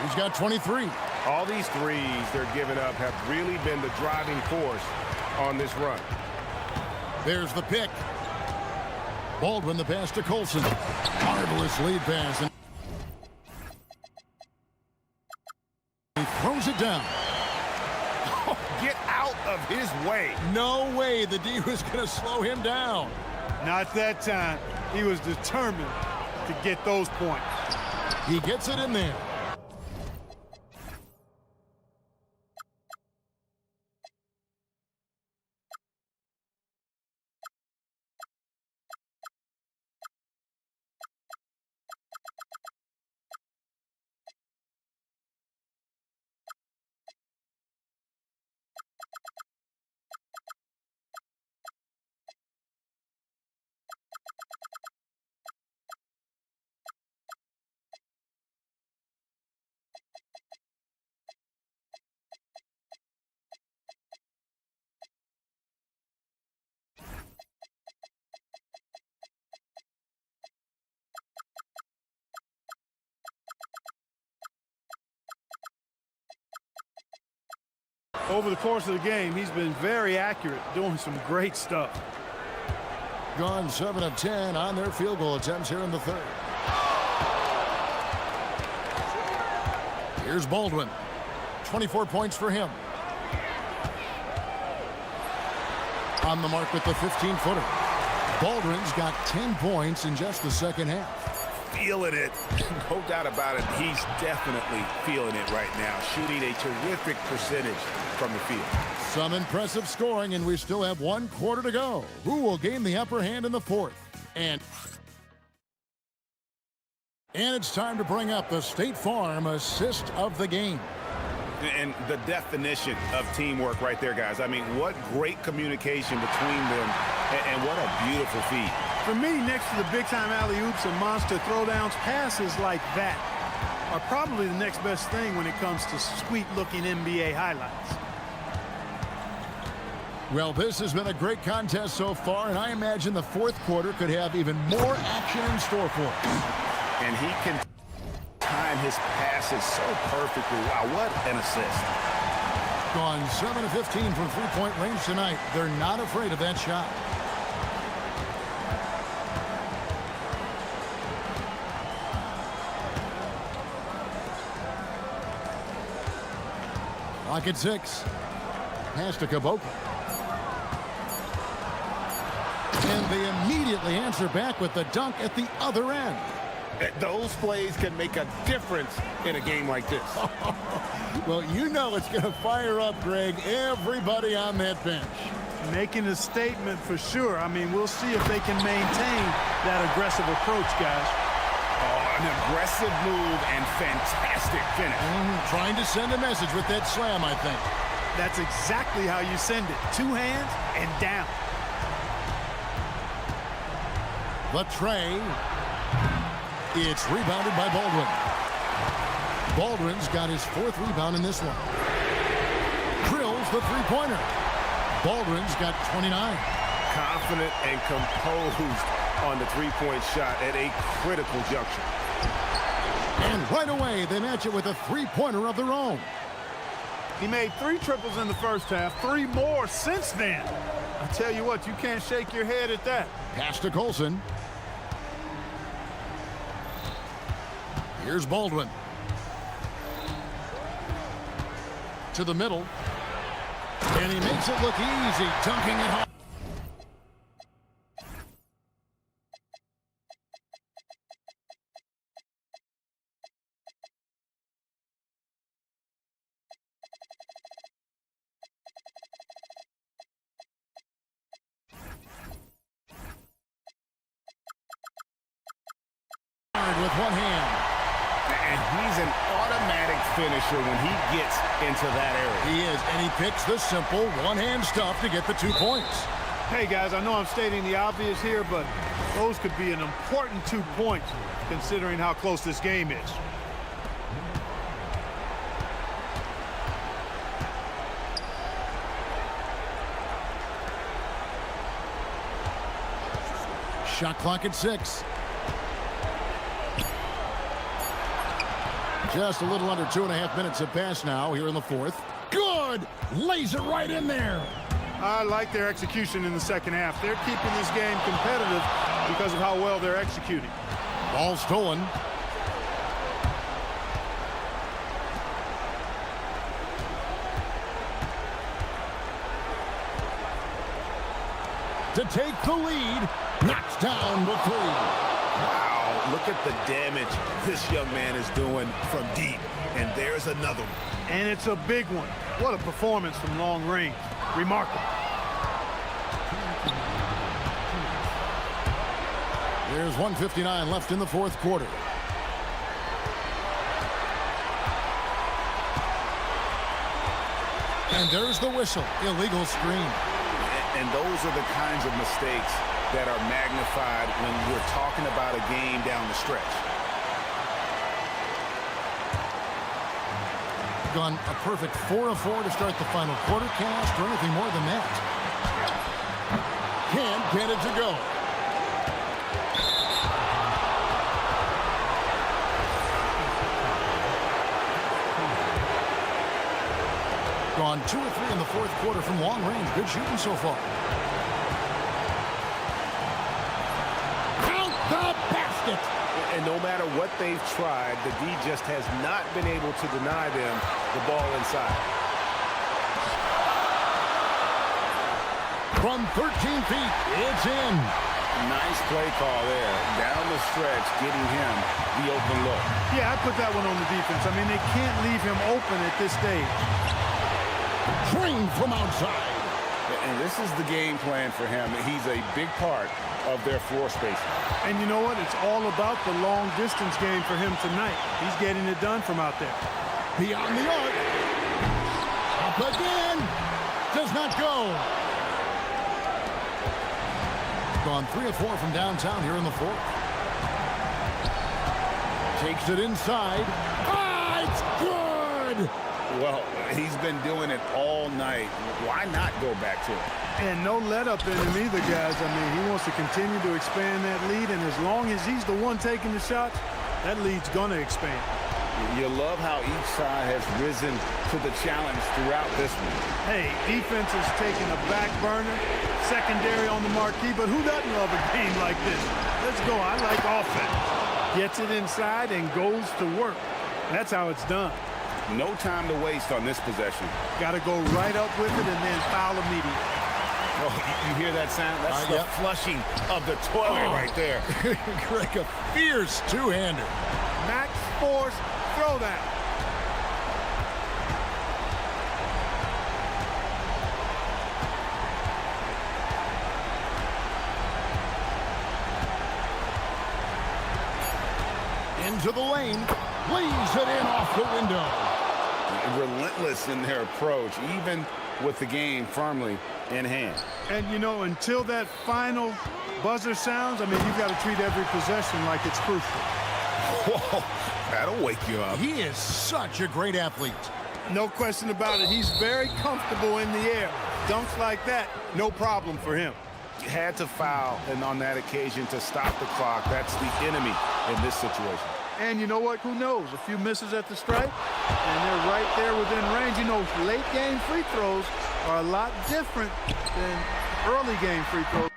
He's got 23. All these threes they're giving up have really been the driving force on this run. There's the pick. Baldwin the pass to Colson. Marvelous lead pass. He throws it down. Oh, get out of his way. No way the D was going to slow him down. Not that time. He was determined to get those points. He gets it in there. Over the course of the game, he's been very accurate, doing some great stuff. Gone 7 of 10 on their field goal attempts here in the third. Here's Baldwin. 24 points for him. On the mark with the 15-footer. Baldwin's got 10 points in just the second half. Feeling it. No doubt about it. He's definitely feeling it right now. Shooting a terrific percentage from the field. Some impressive scoring, and we still have 1 quarter to go. Who will gain the upper hand in the fourth? And it's time to bring up the State Farm assist of the game. And the definition of teamwork right there, guys. I mean, what great communication between them, and what a beautiful feat. For me, next to the big-time alley-oops and monster throwdowns, passes like that are probably the next best thing when it comes to sweet-looking NBA highlights. Well, this has been a great contest so far, and I imagine the fourth quarter could have even more action in store for us. And he can time his passes so perfectly. Wow, what an assist. Gone 7 of 15 from three-point range tonight. They're not afraid of that shot. Clock at 6. Pass to Kaboka. And they immediately answer back with the dunk at the other end. Those plays can make a difference in a game like this. Well, you know it's going to fire up, Greg, everybody on that bench. Making a statement for sure. I mean, we'll see if they can maintain that aggressive approach, guys. Oh, an aggressive move and fantastic finish. Trying to send a message with that slam, I think. That's exactly how you send it. Two hands and down. The tray. It's rebounded by Baldwin. Baldwin's got his fourth rebound in this one. Drills the three-pointer. Baldwin's got 29. Confident and composed on the three-point shot at a critical juncture. And right away, they match it with a three-pointer of their own. He made 3 triples in the first half, 3 more since then. I tell you what, you can't shake your head at that. Pass to Colson. Here's Baldwin. To the middle. And he makes it look easy, dunking it home. With one hand. And he's an automatic finisher when he gets into that area. He is, and he picks the simple one-hand stuff to get the 2 points. Hey, guys, I know I'm stating the obvious here, but those could be an important 2 points considering how close this game is. Shot clock at 6. Just a little under 2.5 minutes have passed now here in the fourth. Good! Lays it right in there. I like their execution in the second half. They're keeping this game competitive because of how well they're executing. Ball stolen. To take the lead, knocks down the 3. Wow, look at the damage this young man is doing from deep. And there's another one. And it's a big one. What a performance from long range. Remarkable. There's 1:59 left in the fourth quarter. And there's the whistle. Illegal screen. And those are the kinds of mistakes that are magnified when we're talking about a game down the stretch. Gone a perfect 4 of 4 to start the final quarter. Can't ask for anything more than that. Can't get it to go. Gone 2 or 3 in the fourth quarter from long range. Good shooting so far. Count the basket. And no matter what they've tried, the D just has not been able to deny them the ball inside. From 13 feet, it's in. Nice play call there. Down the stretch, getting him the open look. Yeah, I put that one on the defense. I mean, they can't leave him open at this stage. Drained from outside. And this is the game plan for him. He's a big part of their floor spacing. And you know what? It's all about the long distance game for him tonight. He's getting it done from out there. Beyond the arc. Up again. Does not go. gone 3 of 4 from downtown here in the fourth. Takes it inside. Ah, it's good! Well, he's been doing it all night. Why not go back to it? And no let up in him either, guys. I mean, he wants to continue to expand that lead, and as long as he's the one taking the shots, that lead's going to expand. You love how each side has risen to the challenge throughout this one. Hey, defense is taking a back burner, secondary on the marquee, but who doesn't love a game like this? Let's go. I like offense. Gets it inside and goes to work. That's how it's done. No time to waste on this possession. Got to go right up with it and then foul immediately. Oh, you hear that sound? That's the flushing of the toilet right there. Greg, a fierce two-hander. Max force, throw that. Into the lane, lays it in off the window. Relentless in their approach, even with the game firmly in hand. And, you know, until that final buzzer sounds, I mean, you've got to treat every possession like it's crucial. Whoa, that'll wake you up. He is such a great athlete. No question about it. He's very comfortable in the air. Dunks like that, no problem for him. You had to foul, and on that occasion to stop the clock. That's the enemy in this situation. And you know what? Who knows? A few misses at the stripe, and they're right there within range. You know, late game free throws are a lot different than early game free throws.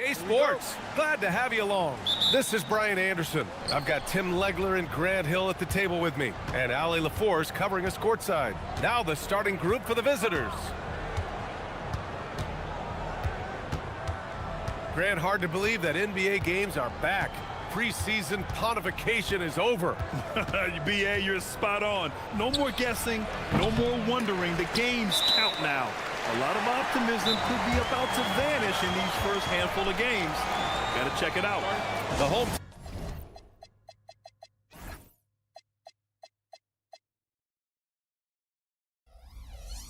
Hey Sports, glad to have you along. This is Brian Anderson. I've got Tim Legler and Grant Hill at the table with me, and Ali LaForce covering us courtside. Now the starting group for the visitors. Grant, hard to believe that NBA games are back. Preseason pontification is over. BA, you're spot on. No more guessing, no more wondering. The games count now. A lot of optimism could be about to vanish in these first handful of games. Got to check it out. The home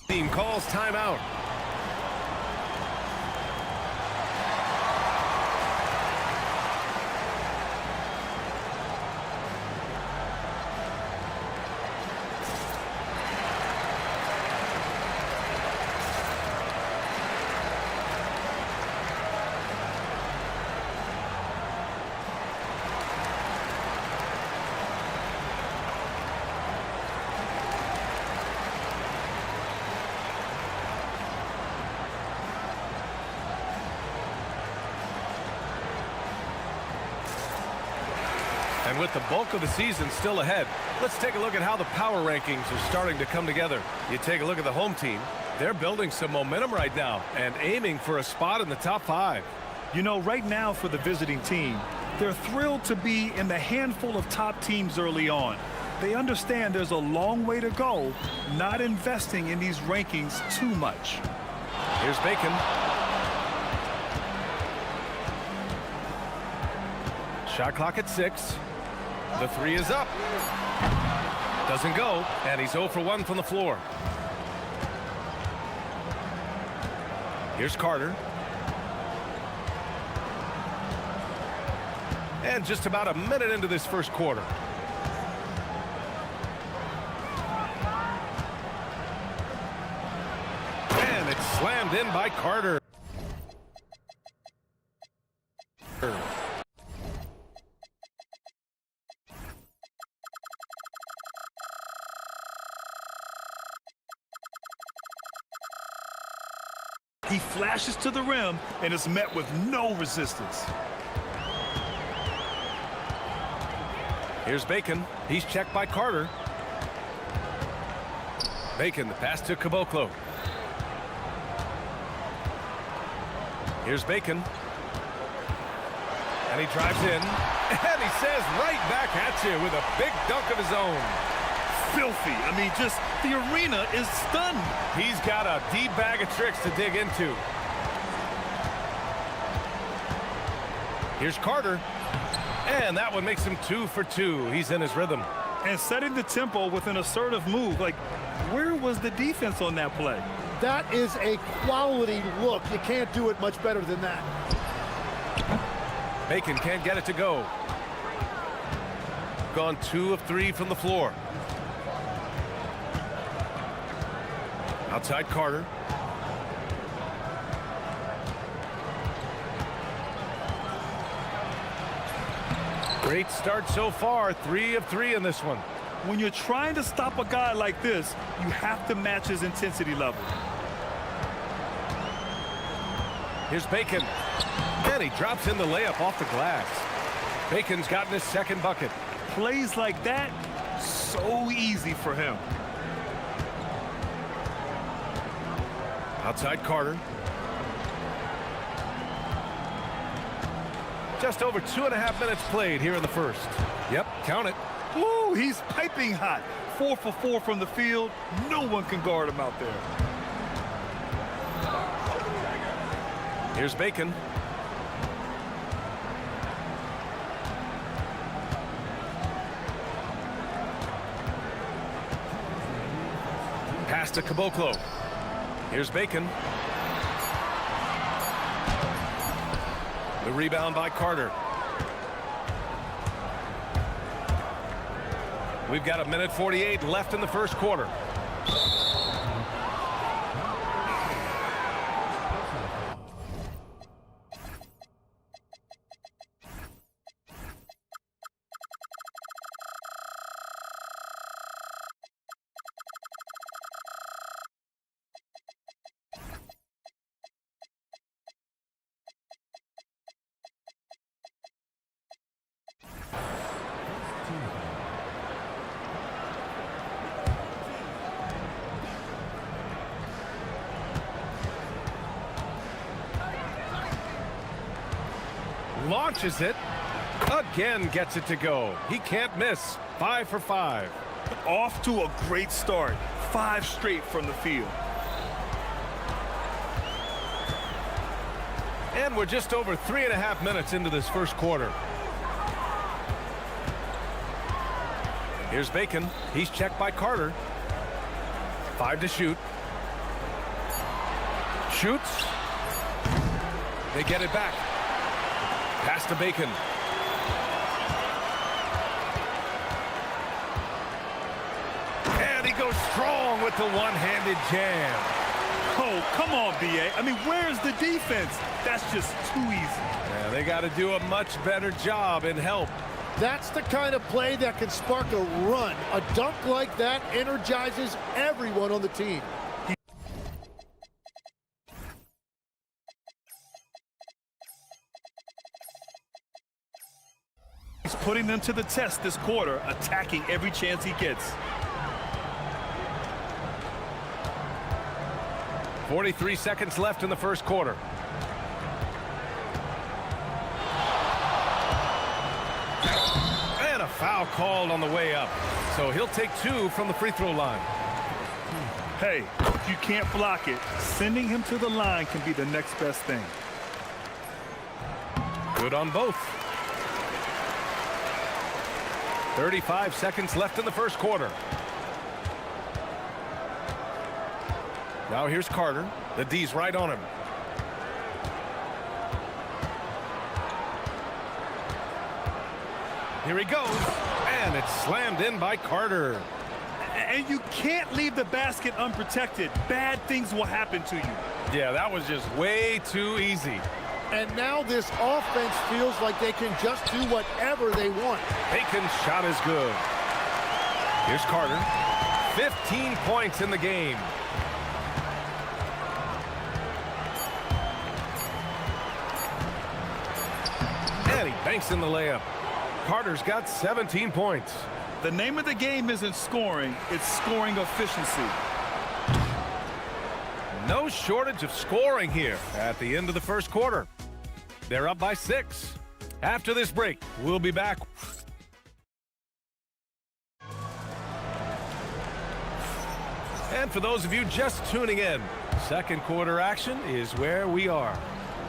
team calls timeout. And with the bulk of the season still ahead, let's take a look at how the power rankings are starting to come together. You take a look at the home team. They're building some momentum right now and aiming for a spot in the top 5. You know, right now for the visiting team, they're thrilled to be in the handful of top teams early on. They understand there's a long way to go, not investing in these rankings too much. Here's Bacon. Shot clock at 6. The 3 is up. Doesn't go, and he's 0 for 1 from the floor. Here's Carter. And just about a minute into this first quarter. And it's slammed in by Carter. He flashes to the rim and is met with no resistance. Here's Bacon. He's checked by Carter. Bacon, the pass to Caboclo. Here's Bacon. And he drives in. And he says right back at you with a big dunk of his own. Filthy. I mean, just the arena is stunned. He's got a deep bag of tricks to dig into. Here's Carter. And that one makes him 2 for 2. He's in his rhythm. And setting the tempo with an assertive move. Like, where was the defense on that play? That is a quality look. You can't do it much better than that. Bacon can't get it to go. Gone 2 of 3 from the floor. Outside Carter. Great start so far. 3 of 3 in this one. When you're trying to stop a guy like this, you have to match his intensity level. Here's Bacon. And he drops in the layup off the glass. Bacon's gotten his second bucket. Plays like that, so easy for him. Outside Carter. Just over 2.5 minutes played here in the first. Yep, count it. Ooh, he's piping hot. 4 for 4 from the field. No one can guard him out there. Here's Bacon. Pass to Caboclo. Here's Bacon. The rebound by Carter. We've got 1:48 left in the first quarter. launches it. Again gets it to go. He can't miss. 5 for 5. Off to a great start. 5 straight from the field. And we're just over 3.5 minutes into this first quarter. Here's Bacon. He's checked by Carter. 5 to shoot. Shoots. They get it back. Pass to Bacon. And he goes strong with the one-handed jam. Oh, come on, B.A. I mean, where's the defense? That's just too easy. Yeah, they got to do a much better job in help. That's the kind of play that can spark a run. A dunk like that energizes everyone on the team. He's putting them to the test this quarter, attacking every chance he gets. 43 seconds left in the first quarter. And a foul called on the way up. So he'll take 2 from the free throw line. Hey, if you can't block it, sending him to the line can be the next best thing. Good on both. 35 seconds left in the first quarter. Now here's Carter. The D's right on him. Here he goes. And it's slammed in by Carter. And you can't leave the basket unprotected. Bad things will happen to you. Yeah, that was just way too easy. And now this offense feels like they can just do whatever they want. Bacon's shot is good. Here's Carter. 15 points in the game. And he banks in the layup. Carter's got 17 points. The name of the game isn't scoring, it's scoring efficiency. No shortage of scoring here at the end of the first quarter. They're up by 6. After this break, we'll be back. And for those of you just tuning in, second quarter action is where we are.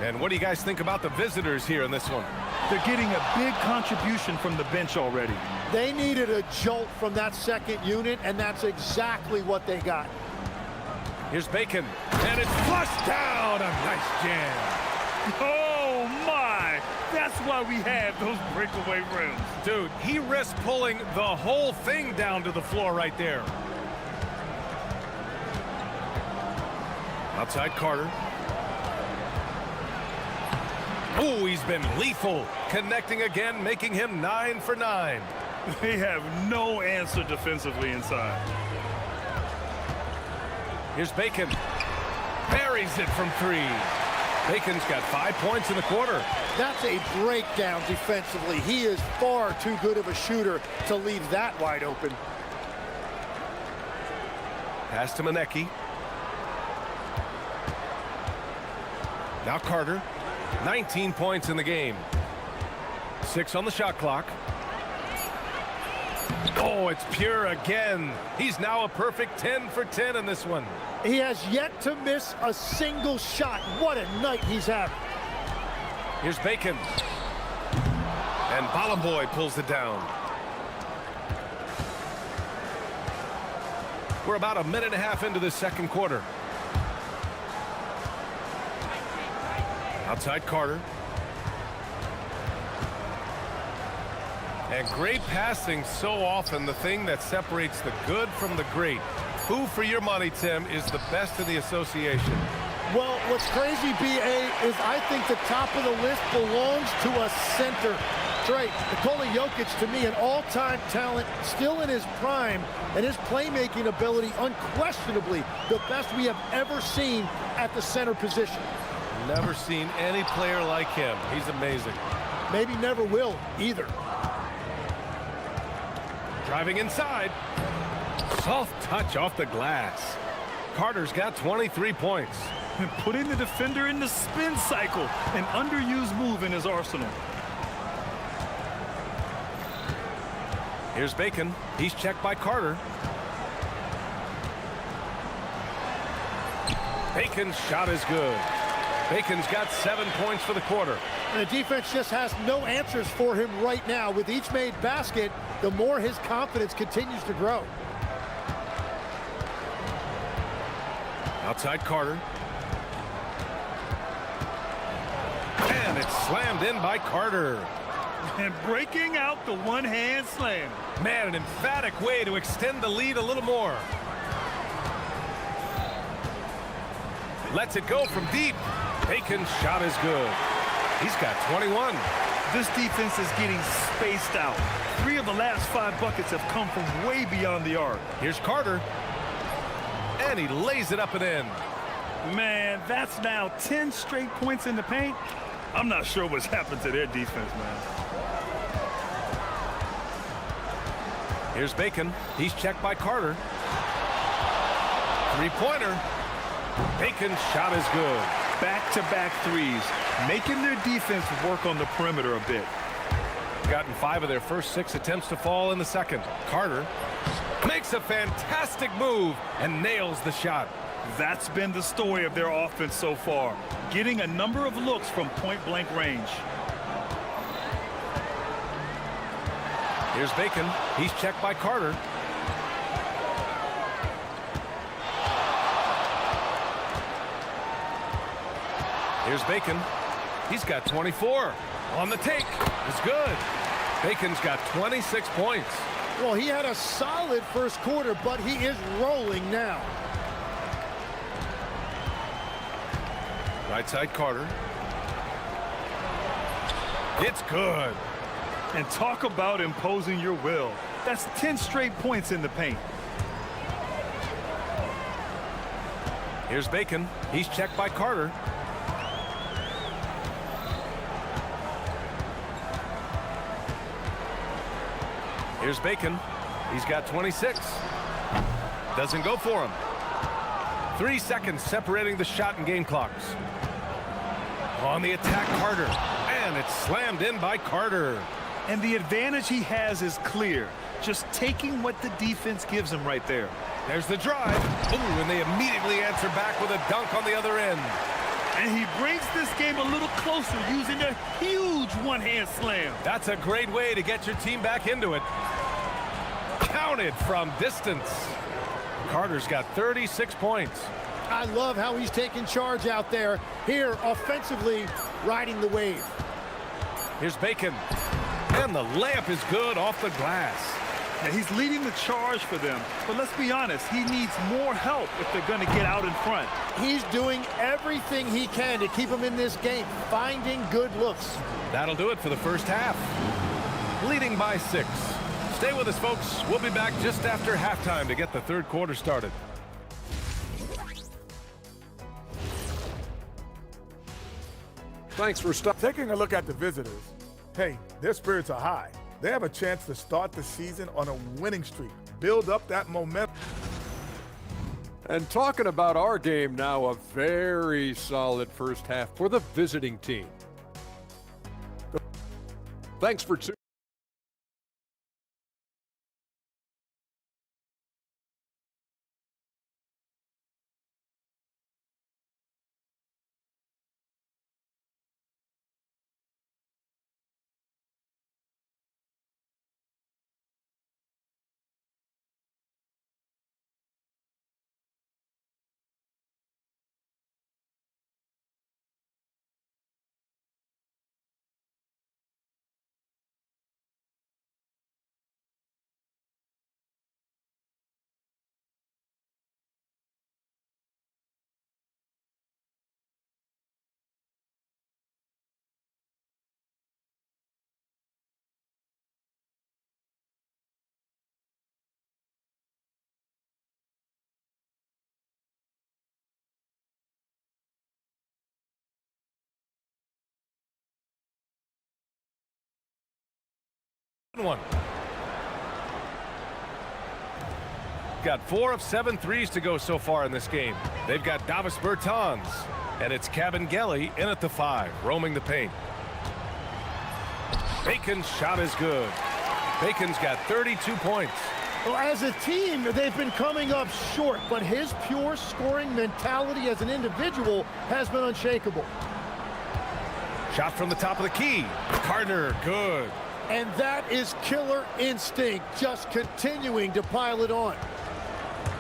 And what do you guys think about the visitors here in this one? They're getting a big contribution from the bench already. They needed a jolt from that second unit, and that's exactly what they got. Here's Bacon, and it's flushed down. A nice jam. Oh, my! That's why we have those breakaway rims. Dude, he risked pulling the whole thing down to the floor right there. Outside Carter. Oh, he's been lethal. Connecting again, making him 9 for 9. They have no answer defensively inside. Here's Bacon. Buries it from 3. Bacon's got 5 points in the quarter. That's a breakdown defensively. He is far too good of a shooter to leave that wide open. Pass to Manecki. Now Carter. 19 points in the game. 6 on the shot clock. Oh, it's Pure again. He's now a perfect 10 for 10 in this one. He has yet to miss a single shot. What a night he's having. Here's Bacon. And Ballamboy pulls it down. We're about a minute and a half into the second quarter. Outside Carter. And great passing, so often the thing that separates the good from the great. Who, for your money, Tim, is the best in the association? Well, what's crazy, B.A., is I think the top of the list belongs to a center. Trey, Nikola Jokic, to me, an all-time talent, still in his prime, and his playmaking ability, unquestionably, the best we have ever seen at the center position. Never seen any player like him. He's amazing. Maybe never will, either. Driving inside. Soft touch off the glass. Carter's got 23 points. And putting the defender in the spin cycle, an underused move in his arsenal. Here's Bacon. He's checked by Carter. Bacon's shot is good. Bacon's got 7 points for the quarter. And the defense just has no answers for him right now. With each made basket, the more his confidence continues to grow. Outside Carter. And it's slammed in by Carter. And breaking out the one-hand slam. Man, an emphatic way to extend the lead a little more. Lets it go from deep. Bacon's shot is good. He's got 21. This defense is getting spaced out. 3 of the last 5 buckets have come from way beyond the arc. Here's Carter. And he lays it up and in. Man, that's now 10 straight points in the paint. I'm not sure what's happened to their defense, man. Here's Bacon. He's checked by Carter. Three-pointer. Bacon's shot is good. Back-to-back threes, making their defense work on the perimeter a bit. Gotten 5 of their first 6 attempts to fall in the second. Carter makes a fantastic move and nails the shot. That's been the story of their offense so far, getting a number of looks from point-blank range. Here's Bacon. He's checked by Carter. Here's Bacon. He's got 24. On the take. It's good. Bacon's got 26 points. Well, he had a solid first quarter, but he is rolling now. Right side Carter. It's good. And talk about imposing your will. That's 10 straight points in the paint. Here's Bacon. He's checked by Carter. Here's Bacon. He's got 26. Doesn't go for him. 3 seconds separating the shot and game clocks. On the attack, Carter. And it's slammed in by Carter. And the advantage he has is clear. Just taking what the defense gives him right there. There's the drive. Ooh, and they immediately answer back with a dunk on the other end. And he brings this game a little closer using a huge one-hand slam. That's a great way to get your team back into it. Counted from distance. Carter's got 36 points. I love how he's taking charge out there. Here, offensively, riding the wave. Here's Bacon. And the layup is good off the glass. And he's leading the charge for them. But let's be honest, he needs more help if they're going to get out in front. He's doing everything he can to keep them in this game, finding good looks. That'll do it for the first half. Leading by 6. Stay with us, folks. We'll be back just after halftime to get the third quarter started. Thanks for taking a look at the visitors. Hey, their spirits are high. They have a chance to start the season on a winning streak, build up that momentum. And talking about our game now, a very solid first half for the visiting team. Thanks for tuning. One. Got 4 of 7 threes to go so far in this game. They've got Davis Bertans, and it's Cabangeli in at the 5, roaming the paint. Bacon's shot is good. Bacon's got 32 points. Well, as a team, they've been coming up short, but his pure scoring mentality as an individual has been unshakable. Shot from the top of the key. Carter, good. And that is killer instinct, just continuing to pile it on.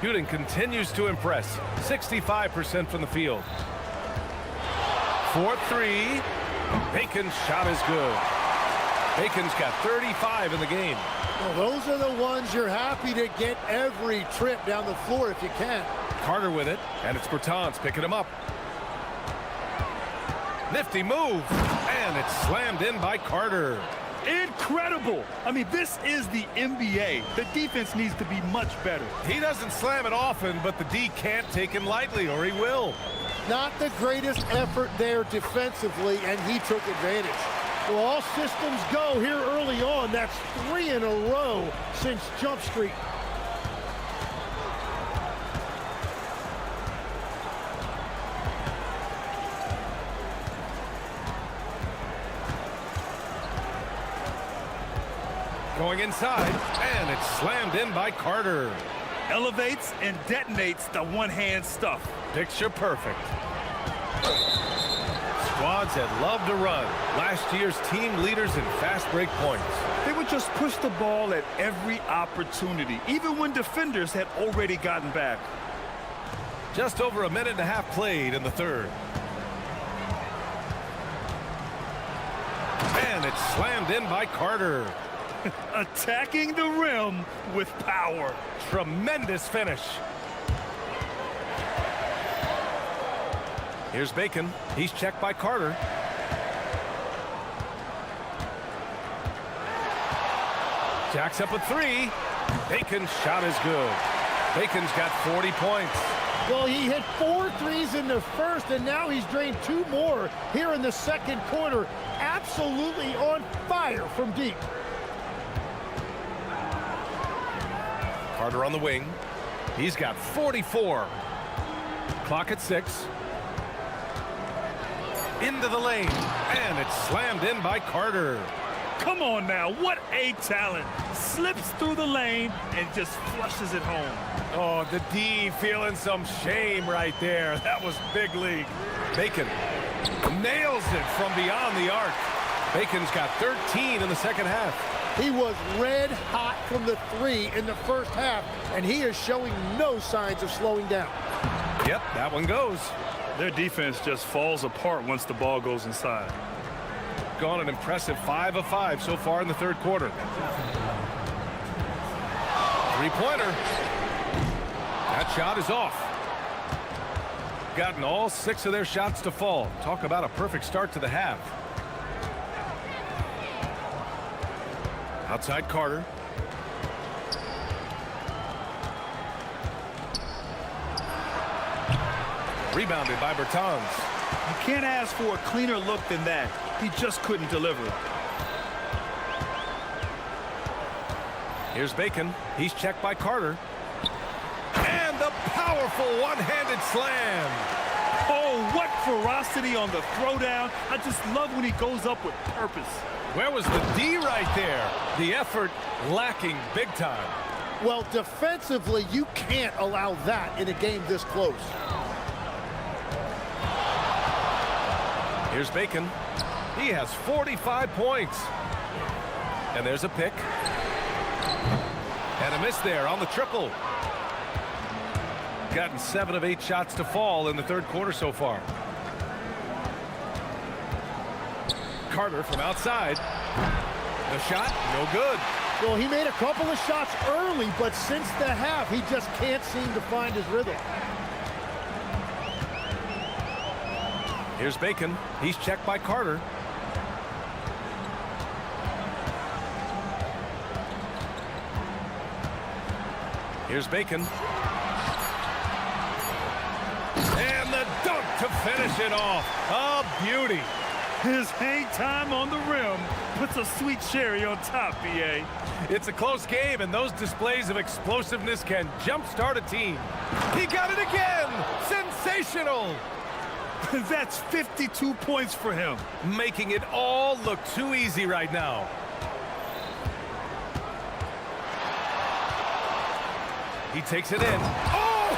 Shooting continues to impress. 65% from the field. 4-3. Bacon's shot is good. Bacon's got 35 in the game. Well, those are the ones you're happy to get every trip down the floor if you can. Carter with it, and it's Bertans picking him up. Nifty move, and it's slammed in by Carter. Incredible! I mean, this is the NBA. The defense needs to be much better. He doesn't slam it often, but the D can't take him lightly, or he will. Not the greatest effort there defensively, and he took advantage. Well, all systems go here early on. That's 3 in a row since Jump Street. Going inside, and it's slammed in by Carter. Elevates and detonates the one-hand stuff. Picture perfect. Squads that love to run. Last year's team leaders in fast break points. They would just push the ball at every opportunity, even when defenders had already gotten back. Just over a minute and a half played in the third. And it's slammed in by Carter. Attacking the rim with power. Tremendous finish. Here's Bacon. He's checked by Carter. Jacks up a three. Bacon's shot is good. Bacon's got 40 points. Well, he hit 4 threes in the first, and now he's drained 2 more here in the second quarter. Absolutely on fire from deep. Carter on the wing. He's got 44. Clock at 6. Into the lane, and it's slammed in by Carter. Come on now, what a talent. Slips through the lane and just flushes it home. Oh, the D feeling some shame right there. That was big league. Bacon nails it from beyond the arc. Bacon's got 13 in the second half. He was red hot from the 3 in the first half, and he is showing no signs of slowing down. Yep, that one goes. Their defense just falls apart once the ball goes inside. Gone an impressive 5 of 5 so far in the third quarter. Three-pointer. That shot is off. Gotten all 6 of their shots to fall. Talk about a perfect start to the half. Outside Carter. Rebounded by Bertans. You can't ask for a cleaner look than that. He just couldn't deliver. Here's Bacon. He's checked by Carter. And the powerful one-handed slam. Oh, what ferocity on the throwdown. I just love when he goes up with purpose. Where was the D right there? The effort lacking big time. Well, defensively, you can't allow that in a game this close. Here's Bacon. He has 45 points. And there's a pick. And a miss there on the triple. Gotten 7 of 8 shots to fall in the third quarter so far. Carter from outside. The shot, no good. Well, he made a couple of shots early, but since the half, he just can't seem to find his rhythm. Here's Bacon. He's checked by Carter. Here's Bacon. And the dunk to finish it off. A beauty. His hang time on the rim puts a sweet cherry on top, BA. It's a close game, and those displays of explosiveness can jumpstart a team. He got it again! Sensational! That's 52 points for him. Making it all look too easy right now. He takes it in. Oh,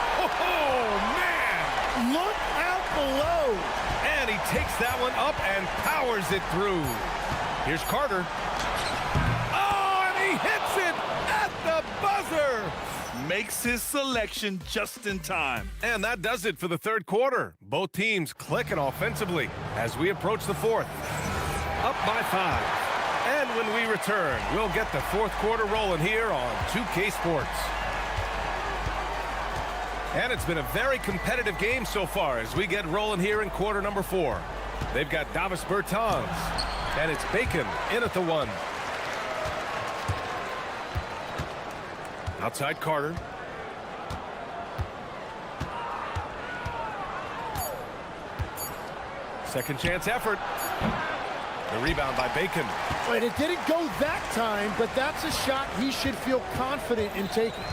man! Look out below. And he takes that one up and powers it through. Here's Carter. Oh, and he hits it at the buzzer. Makes his selection just in time. And that does it for the third quarter. Both teams clicking offensively as we approach the fourth. Up by 5. And when we return, we'll get the fourth quarter rolling here on 2K Sports. And it's been a very competitive game so far as we get rolling here in quarter number 4. They've got Davis Bertans, and it's Bacon in at the 1. Outside Carter. Second chance effort. The rebound by Bacon. Right, it didn't go that time, but that's a shot he should feel confident in taking.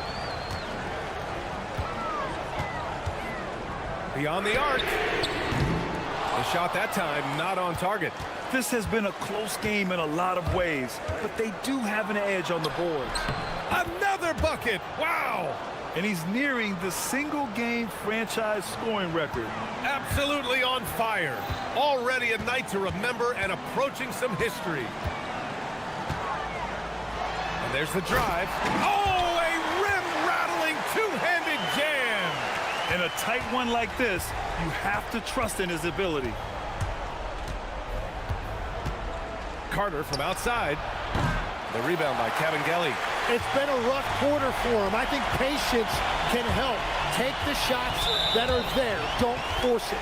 Beyond the arc. The shot that time not on target. This has been a close game in a lot of ways, but they do have an edge on the boards. Another bucket! Wow! And he's nearing the single-game franchise scoring record. Absolutely on fire. Already a night to remember and approaching some history. And there's the drive. Oh, a rim-rattling two-handed jam! In a tight one like this, you have to trust in his ability. Carter from outside. The rebound by Kabengele. It's been a rough quarter for him. I think patience can help. Take the shots that are there. Don't force it.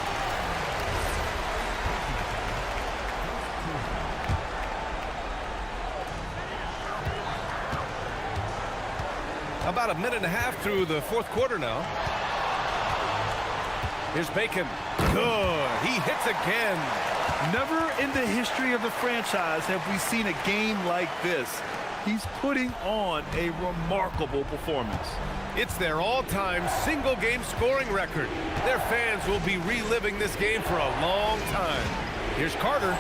About a minute and a half through the fourth quarter now. Here's Bacon. Good. He hits again. Never in the history of the franchise have we seen a game like this. He's putting on a remarkable performance. It's their all-time single-game scoring record. Their fans will be reliving this game for a long time. Here's Carter.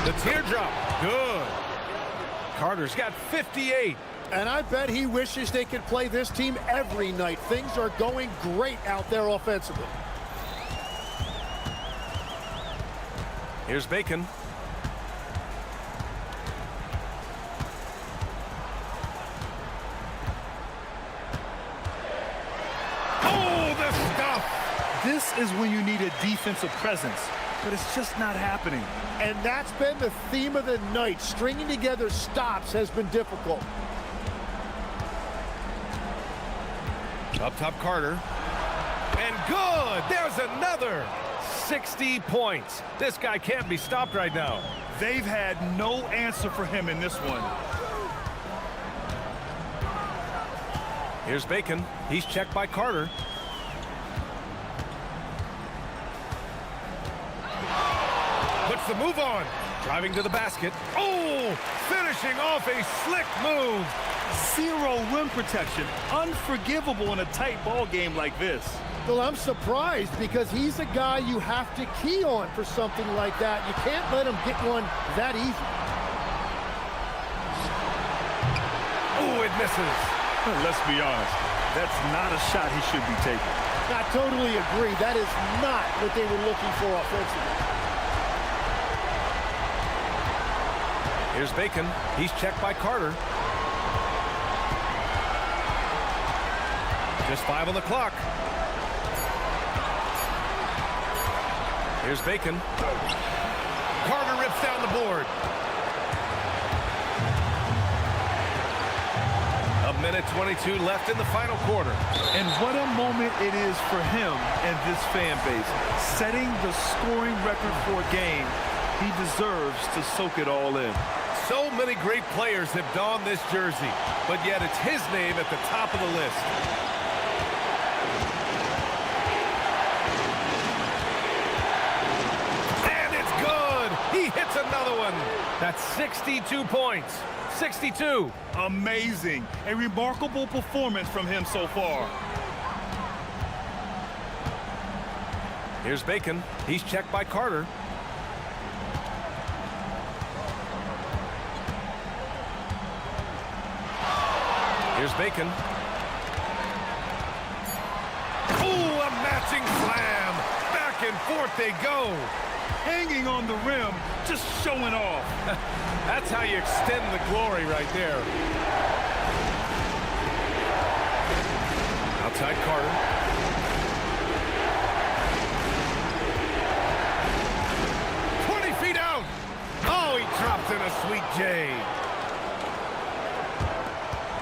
The teardrop. Good. Carter's got 58. And I bet he wishes they could play this team every night. Things are going great out there offensively. Here's Bacon. Oh, the stuff! This is when you need a defensive presence, but it's just not happening. And that's been the theme of the night. Stringing together stops has been difficult. Up top, Carter. And good! There's another! 60 points. This guy can't be stopped right now. They've had no answer for him in this one. Here's Bacon. He's checked by Carter. Puts the move on. Driving to the basket. Oh! Finishing off a slick move. Zero rim protection. Unforgivable in a tight ball game like this. Well, I'm surprised because he's a guy you have to key on for something like that. You can't let him get one that easy. Oh, it misses. Let's be honest. That's not a shot he should be taking. I totally agree. That is not what they were looking for offensively. Here's Bacon. He's checked by Carter. Just 5 on the clock. Here's Bacon. Carter rips down the board. A minute 22 left in the final quarter. And what a moment it is for him and this fan base. Setting the scoring record for a game, he deserves to soak it all in. So many great players have donned this jersey, but yet it's his name at the top of the list. He hits another one. That's 62 points. 62. Amazing. A remarkable performance from him so far. Here's Bacon. He's checked by Carter. Here's Bacon. and forth they go. Hanging on the rim, just showing off. That's how you extend the glory right there. Outside Carter. Oh, he dropped in a sweet J.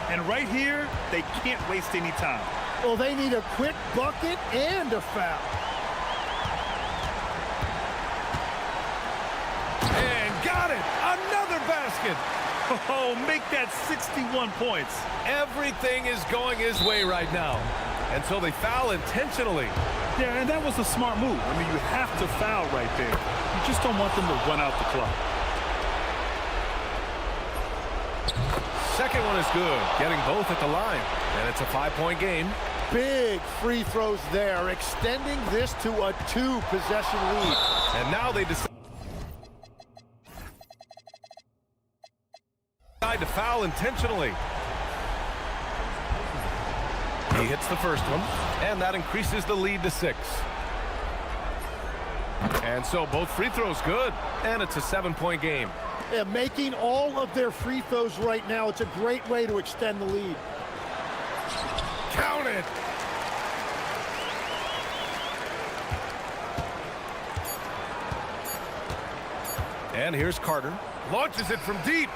And right here, they can't waste any time. Well, they need a quick bucket and a foul. And got it. Another basket. Oh, make that 61 points. Everything is going his way right now. And so they foul intentionally. Yeah, and that was a smart move. I mean, you have to foul right there. You just don't want them to run out the clock. Second one is good, getting both at the line. And it's a 5-point game. Big free throws there, extending this to a 2-possession lead. And now they decide to foul intentionally. He hits the first one, and that increases the lead to 6. And so both free throws good, and it's a 7-point game. Yeah, making all of their free throws right now, it's a great way to extend the lead. Count it! And here's Carter. Launches it from deep.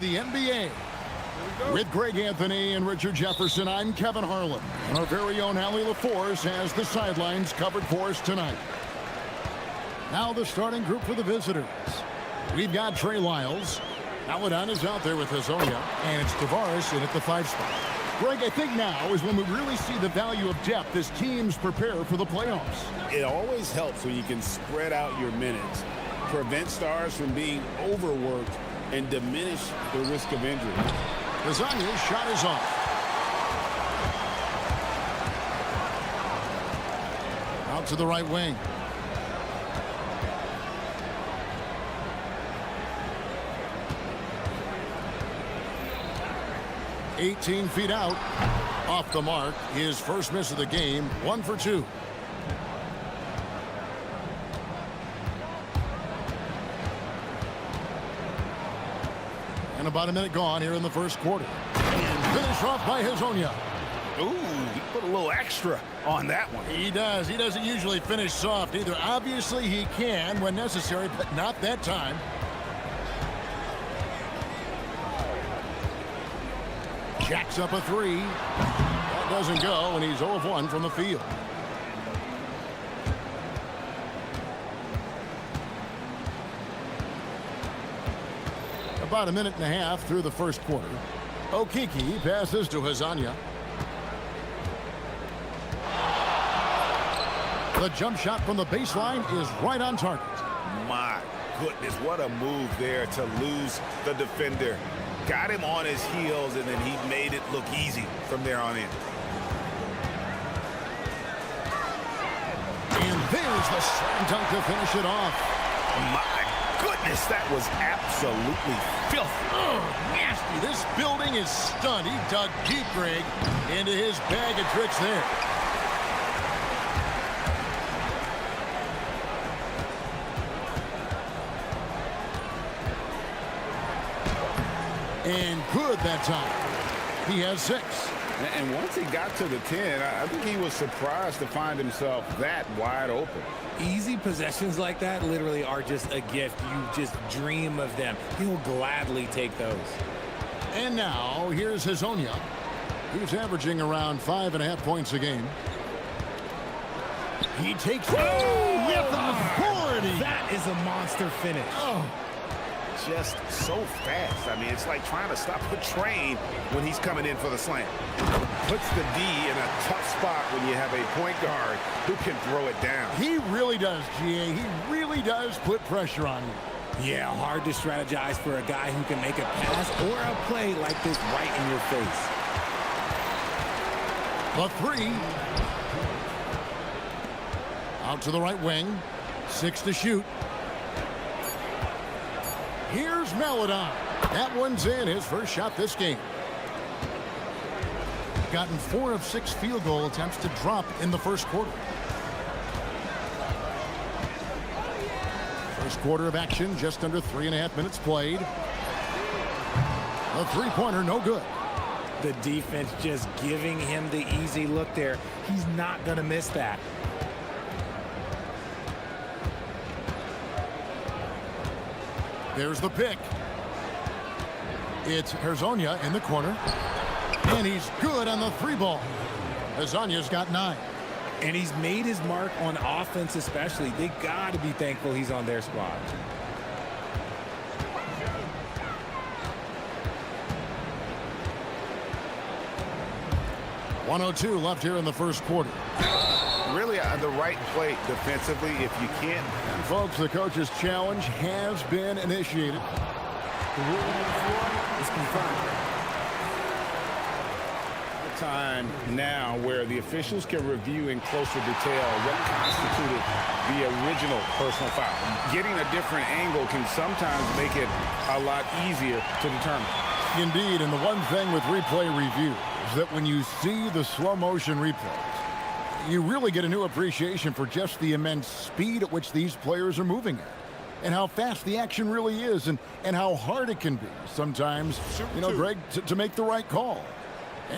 The NBA. With Greg Anthony and Richard Jefferson, I'm Kevin Harlan. And our very own Allie LaForce has the sidelines covered for us tonight. Now the starting group for the visitors. We've got Trey Lyles. Aladon is out there with Hazonia. And it's Tavares in at the 5 spot. Greg, I think now is when we really see the value of depth as teams prepare for the playoffs. It always helps when you can spread out your minutes, prevent stars from being overworked, and diminish the risk of injury. Hazonia's shot is off. Out to the right wing. "18 feet out." Off the mark. His first miss of the game. 1 for 2. And about a minute gone here in the first quarter. And finished off by Hazonia. Ooh, he put a little extra on that one. He does. He doesn't usually finish soft either. Obviously, he can when necessary, but not that time. Jacks up a 3. That doesn't go, and he's 0 of 1 from the field. About a minute and a half through the first quarter. Okiki passes to Hazonia. The jump shot from the baseline is right on target. My goodness, what a move there to lose the defender. Got him on his heels, and then he made it look easy from there on in. And there's the slam dunk to finish it off. My goodness, that was absolutely filthy. Oh, nasty. This building is stunned. He dug deep, Greg, into his bag of tricks there. And good that time. He has 6. And once he got to the 10, I think he was surprised to find himself that wide open. Easy possessions like that literally are just a gift. You just dream of them. He'll gladly take those. And now, here's Hazonia. He's averaging around 5.5 points a game. He takes it with authority. That is a monster finish. Oh. Just so fast. I mean, it's like trying to stop a train when he's coming in for the slam. Puts the D in a tough spot when you have a point guard who can throw it down. He really does, GA. He really does put pressure on you. Yeah, hard to strategize for a guy who can make a pass or a play like this right in your face. The 3. Out to the right wing. 6 to shoot. Here's Aladon. That one's in, his first shot this game. Gotten 4 of 6 field goal attempts to drop in the first quarter. First quarter of action, just under 3.5 minutes played. The 3-pointer, no good. The defense just giving him the easy look there. He's not going to miss that. There's the pick. It's Hazonia in the corner. And he's good on the 3 ball. Hazonia's got 9. And he's made his mark on offense especially. They got to be thankful he's on their squad. .102 left here in the first quarter. Really the right play defensively if you can't. And folks, the coach's challenge has been initiated. The rule on the floor is confirmed. Time now where the officials can review in closer detail what constituted the original personal foul. Getting a different angle can sometimes make it a lot easier to determine. Indeed, and the one thing with replay review is that when you see the slow motion replays, you really get a new appreciation for just the immense speed at which these players are moving at, and how fast the action really is, and how hard it can be sometimes, Greg, to make the right call.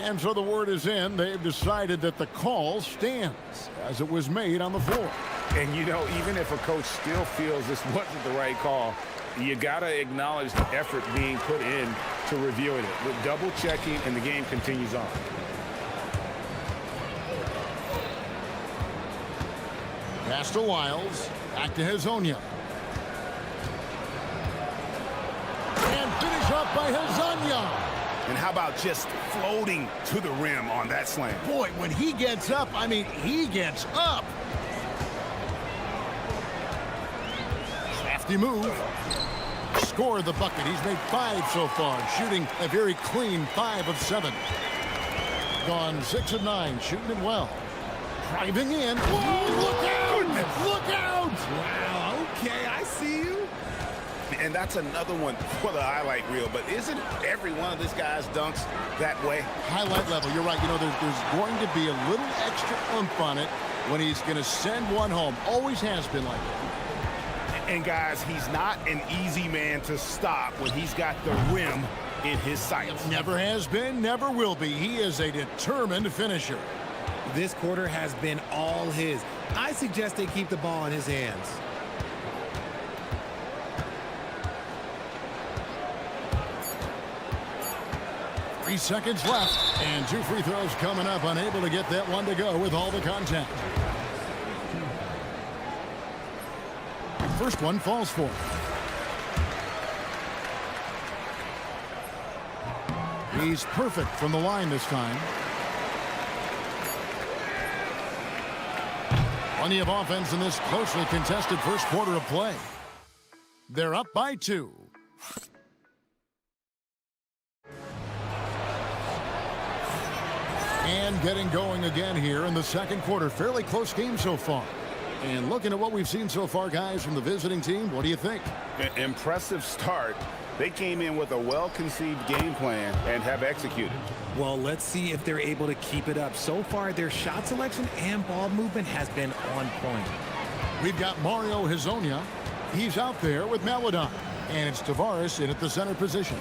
And so the word is in. They've decided that the call stands as it was made on the floor. And, even if a coach still feels this wasn't the right call, You got to acknowledge the effort being put in to reviewing it. With double checking, and the game continues on. Pass to Wiles. Back to Hazonia. And finish up by Hazonia. And how about just floating to the rim on that slam? Boy, when he gets up, I mean, he gets up. Crafty move. Score the bucket. He's made 5 so far, shooting a very clean 5 of 7. Gone 6 of 9, shooting it well. Driving in. Whoa, look out! Look out! Wow, okay, I see you. And that's another one for the highlight reel. But isn't every one of this guy's dunks that way? Highlight level, you're right. You know, there's going to be a little extra oomph on it when he's going to send one home. Always has been like that. And guys, he's not an easy man to stop when he's got the rim in his sights. Never has been, never will be. He is a determined finisher. This quarter has been all his. I suggest they keep the ball in his hands. Three seconds left, and 2 free throws coming up. Unable to get that one to go with all the contact. First one falls for. He's perfect from the line this time. Plenty of offense in this closely contested first quarter of play. They're up by 2. And getting going again here in the second quarter. Fairly close game so far. And looking at what we've seen so far, guys, from the visiting team, what do you think? Impressive start. They came in with a well-conceived game plan and have executed. Well, let's see if they're able to keep it up. So far, their shot selection and ball movement has been on point. We've got Mario Hazonia. He's out there with Maladon. And it's Tavares in at the center position.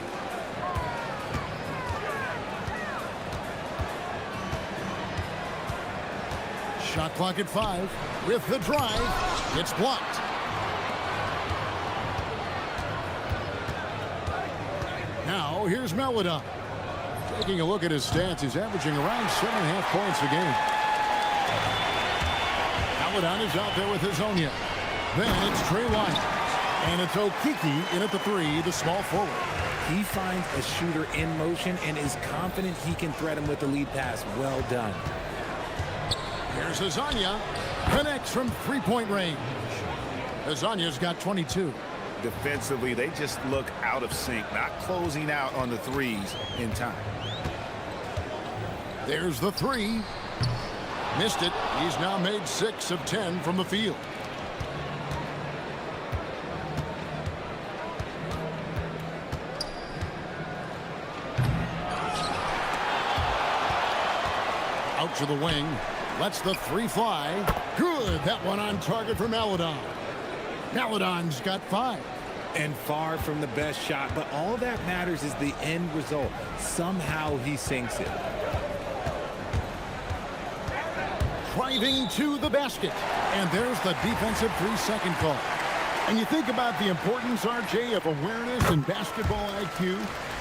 Shot clock at 5. With the drive, it's blocked. Now, here's Maladon. Taking a look at his stats, he's averaging around 7.5 points a game. Maladon is out there with Hazonia. Then it's Trey Lyons. And it's Okiki in at the 3, the small forward. He finds a shooter in motion and is confident he can thread him with the lead pass. Well done. Here's Hazonia. Connects from 3-point range. Hazonia's got 22. Defensively, they just look out of sync, not closing out on the threes in time. There's the 3. Missed it. He's now made 6 of 10 from the field. Out to the wing. Lets the 3 fly. Good. That one on target for Maladon. Maladon's got 5. And far from the best shot, but all that matters is the end result. Somehow he sinks it. Driving to the basket. And there's the defensive 3-second call. And you think about the importance, RJ, of awareness and basketball IQ.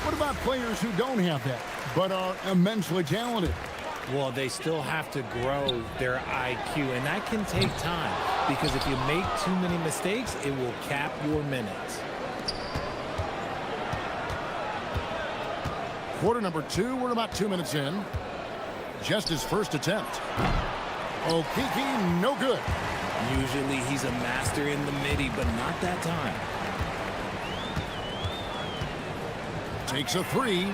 What about players who don't have that, but are immensely talented? Well, they still have to grow their IQ, and that can take time because if you make too many mistakes, it will cap your minutes. Quarter number 2, we're about 2 minutes in. Just his first attempt. Okiki, no good. Usually he's a master in the midi, but not that time. Takes a 3.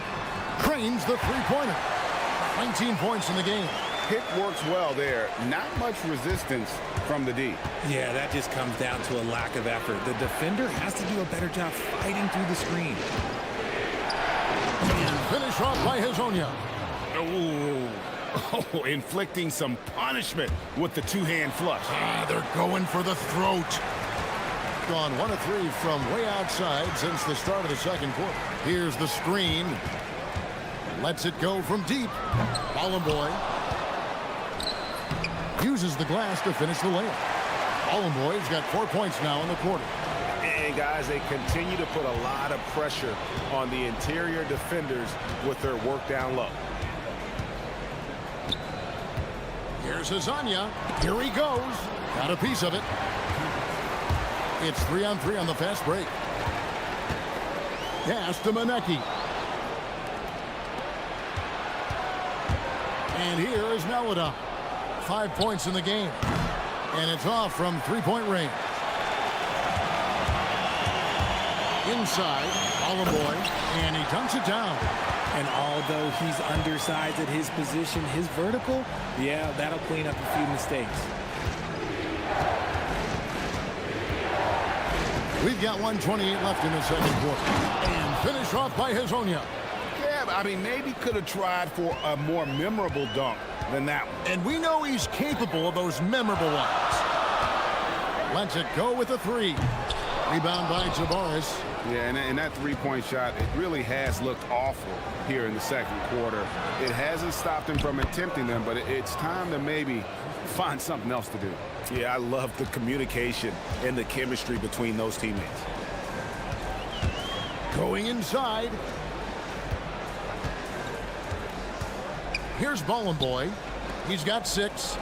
Cranes the 3-pointer. 19 points in the game. Pick works well there. Not much resistance from the D. Yeah, that just comes down to a lack of effort. The defender has to do a better job fighting through the screen. And finish off by Hazonia. Oh, inflicting some punishment with the 2-hand flush. They're going for the throat. Gone 1 of 3 from way outside since the start of the second quarter. Here's the screen. Lets it go from deep. Bollenboy uses the glass to finish the layup. Bollenboy's got 4 points now in the quarter. saying, guys, they continue to put a lot of pressure on the interior defenders with their work down low. Here's Hezonja. Here he goes. Got a piece of it. It's 3-on-3 on the fast break. Pass to Manecki. And here is Melodon. 5 points in the game. And it's off from three-point range. Inside, Boy, and he dunks it down. And although he's undersized at his position, his vertical, yeah, that'll clean up a few mistakes. We've got 1:28 left in the second quarter. And finished off by Hezonja. Yeah, I mean, maybe could have tried for a more memorable dunk than that one. And we know he's capable of those memorable ones. Lets it go with a three. Rebound by Tavares. Yeah, and that three-point shot, it really has looked awful here in the second quarter. It hasn't stopped him from attempting them, but it's time to maybe find something else to do. Yeah, I love the communication and the chemistry between those teammates. Going inside. Here's Boy. He's got 6.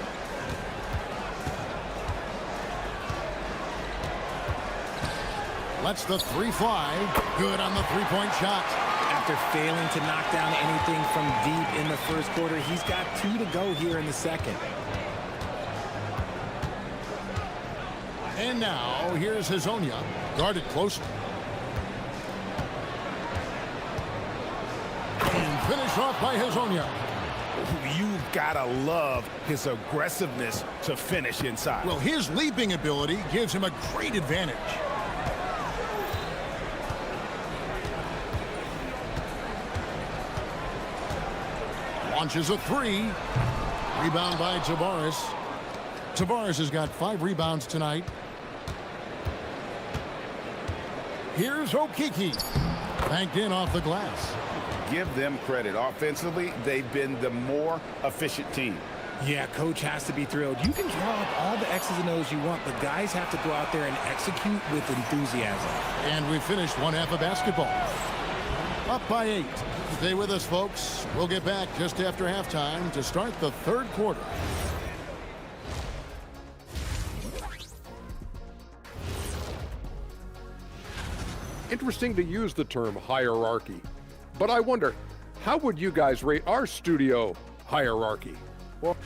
Lets the three fly. Good on the three-point shot. After failing to knock down anything from deep in the first quarter, he's got 2 to go here in the second. And now, here's Hezonja, guarded closely. And finished off by Hezonja. You've got to love his aggressiveness to finish inside. Well, his leaping ability gives him a great advantage. Launches a three. Rebound by Tavares. Tavares has got 5 rebounds tonight. Here's Okiki. Banked in off the glass. Give them credit. Offensively, they've been the more efficient team. Yeah, coach has to be thrilled. You can draw up all the X's and O's you want, but guys have to go out there and execute with enthusiasm. And we finished one half of basketball. Up by 8. Stay with us, folks. We'll get back just after halftime to start the third quarter. Interesting to use the term hierarchy, but I wonder, how would you guys rate our studio hierarchy? Well,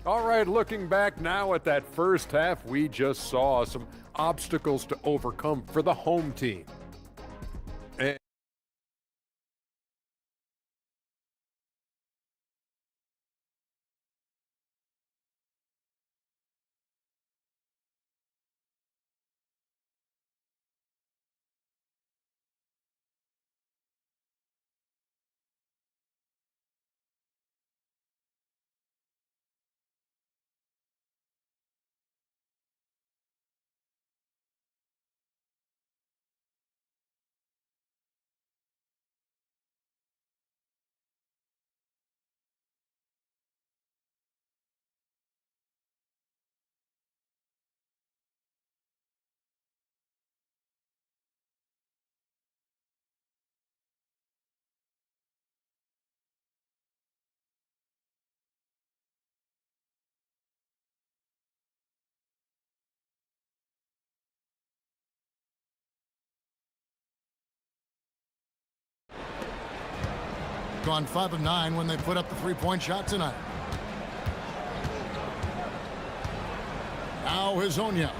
all right, looking back now at that first half, we just saw some obstacles to overcome for the home team. And gone 5 of 9 when they put up the three-point shot tonight. Now Hezonja.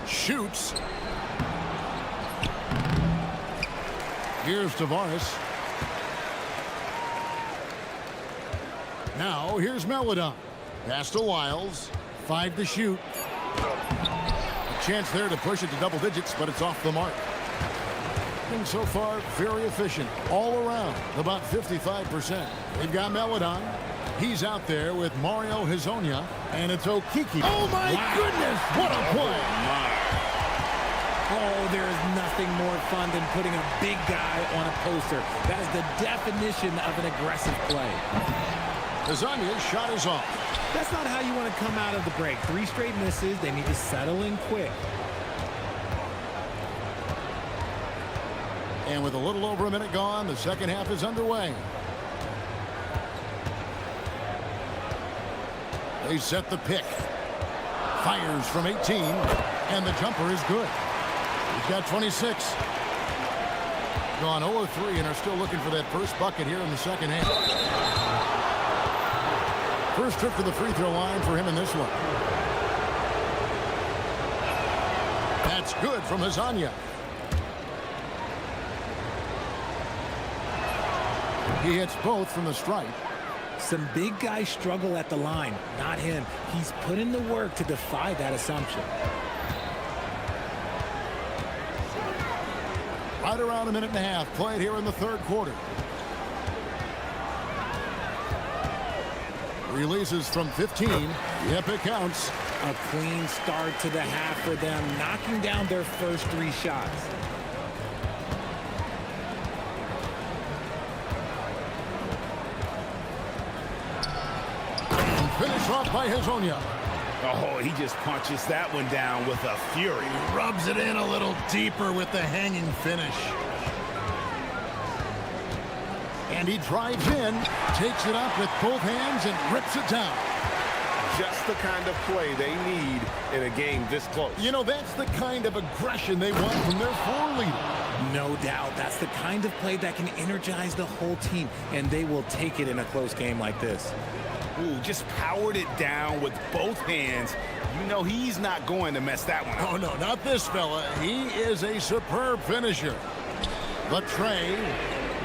Shoots. Here's Tavares. Now here's Melodon. Pass to Wiles. 5 to shoot. A chance there to push it to double digits, but it's off the mark. And so far, very efficient all around, about 55%. They've got Melodon. He's out there with Mario Hezonja, and it's Okiki. Oh, my goodness, what a play. Oh, there is nothing more fun than putting a big guy on a poster. That is the definition of an aggressive play. Hezonja's shot is off. That's not how you want to come out of the break. 3 straight misses. They need to settle in quick. And with a little over a minute gone, the second half is underway. They set the pick. Fires from 18, and the jumper is good. He's got 26. Gone 0-3 and are still looking for that first bucket here in the second half. First trip to the free throw line for him in this one. That's good from Hazanya. He hits both from the stripe. Some big guys struggle at the line. Not him. He's put in the work to defy that assumption. Right around a minute and a half played here in the third quarter. Releases from 15. Yep, it counts. A clean start to the half for them, knocking down their first 3 shots. Finish off by Hazonia. Oh, he just punches that one down with a fury. He rubs it in a little deeper with the hanging finish. And he drives in, takes it up with both hands, and rips it down. Just the kind of play they need in a game this close. You know, that's the kind of aggression they want from their floor leader. No doubt. That's the kind of play that can energize the whole team, and they will take it in a close game like this. Ooh, just powered it down with both hands. You know he's not going to mess that one up. Oh, no, not this fella. He is a superb finisher. But Trey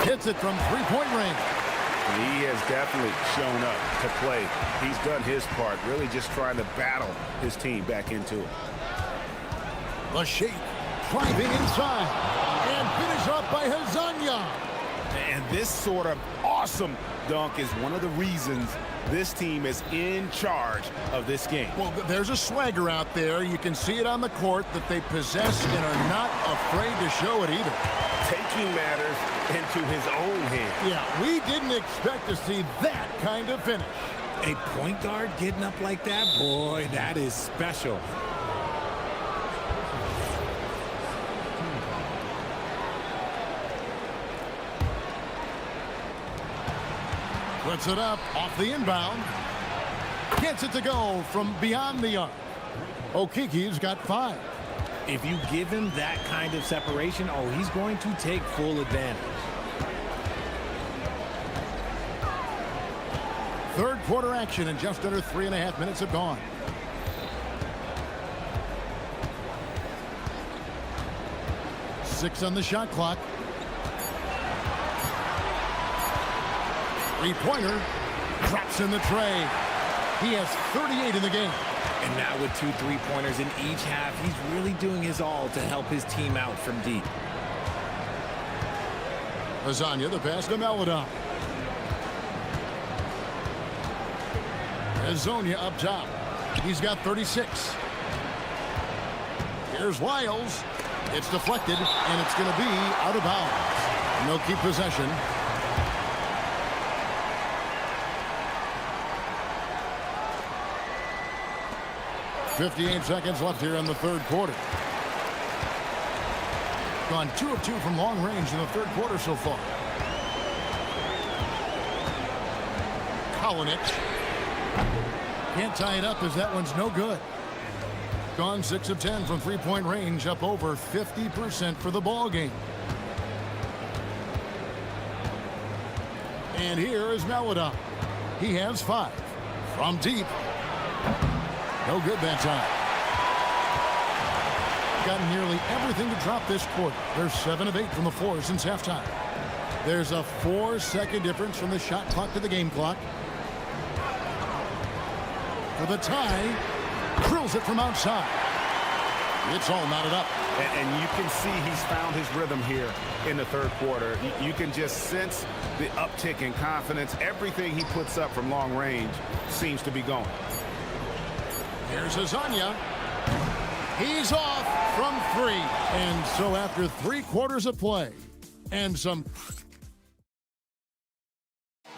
hits it from three-point range. He has definitely shown up to play. He's done his part, really just trying to battle his team back into it. The shake, driving inside, and finish off by Hazanya. And this sort of awesome dunk is one of the reasons this team is in charge of this game. Well, there's a swagger out there. You can see it on the court that they possess and are not afraid to show it either. Taking matters into his own hands. Yeah, we didn't expect to see that kind of finish. A point guard getting up like that? Boy, that is special. Puts it up off the inbound. Gets it to go from beyond the arc. Okiki's got 5. If you give him that kind of separation, oh, he's going to take full advantage. Third quarter action and just under 3.5 minutes have gone. Six on the shot clock. Three-pointer drops in the tray. He has 38 in the game. And now with 2 3-pointers in each half, he's really doing his all to help his team out from deep. Hazanya, the pass to Meladon. Hazonia up top. He's got 36. Here's Wiles. It's deflected, and it's going to be out of bounds. And they'll keep possession. .58 seconds left here in the third quarter. Gone 2 of 2 from long range in the third quarter so far. Kalinic can't tie it up as that one's no good. Gone 6 of 10 from three-point range, up over 50% for the ball game. And here is Meladon. He has 5 from deep. No good that time. Gotten nearly everything to drop this quarter. They're 7 of 8 from the floor since halftime. There's a 4-second difference from the shot clock to the game clock. For the tie, drills it from outside. It's all knotted up. And you can see he's found his rhythm here in the third quarter. You can just sense the uptick in confidence. Everything he puts up from long range seems to be going. Here's Hazanya. He's off from 3. And so after 3 quarters of play and some...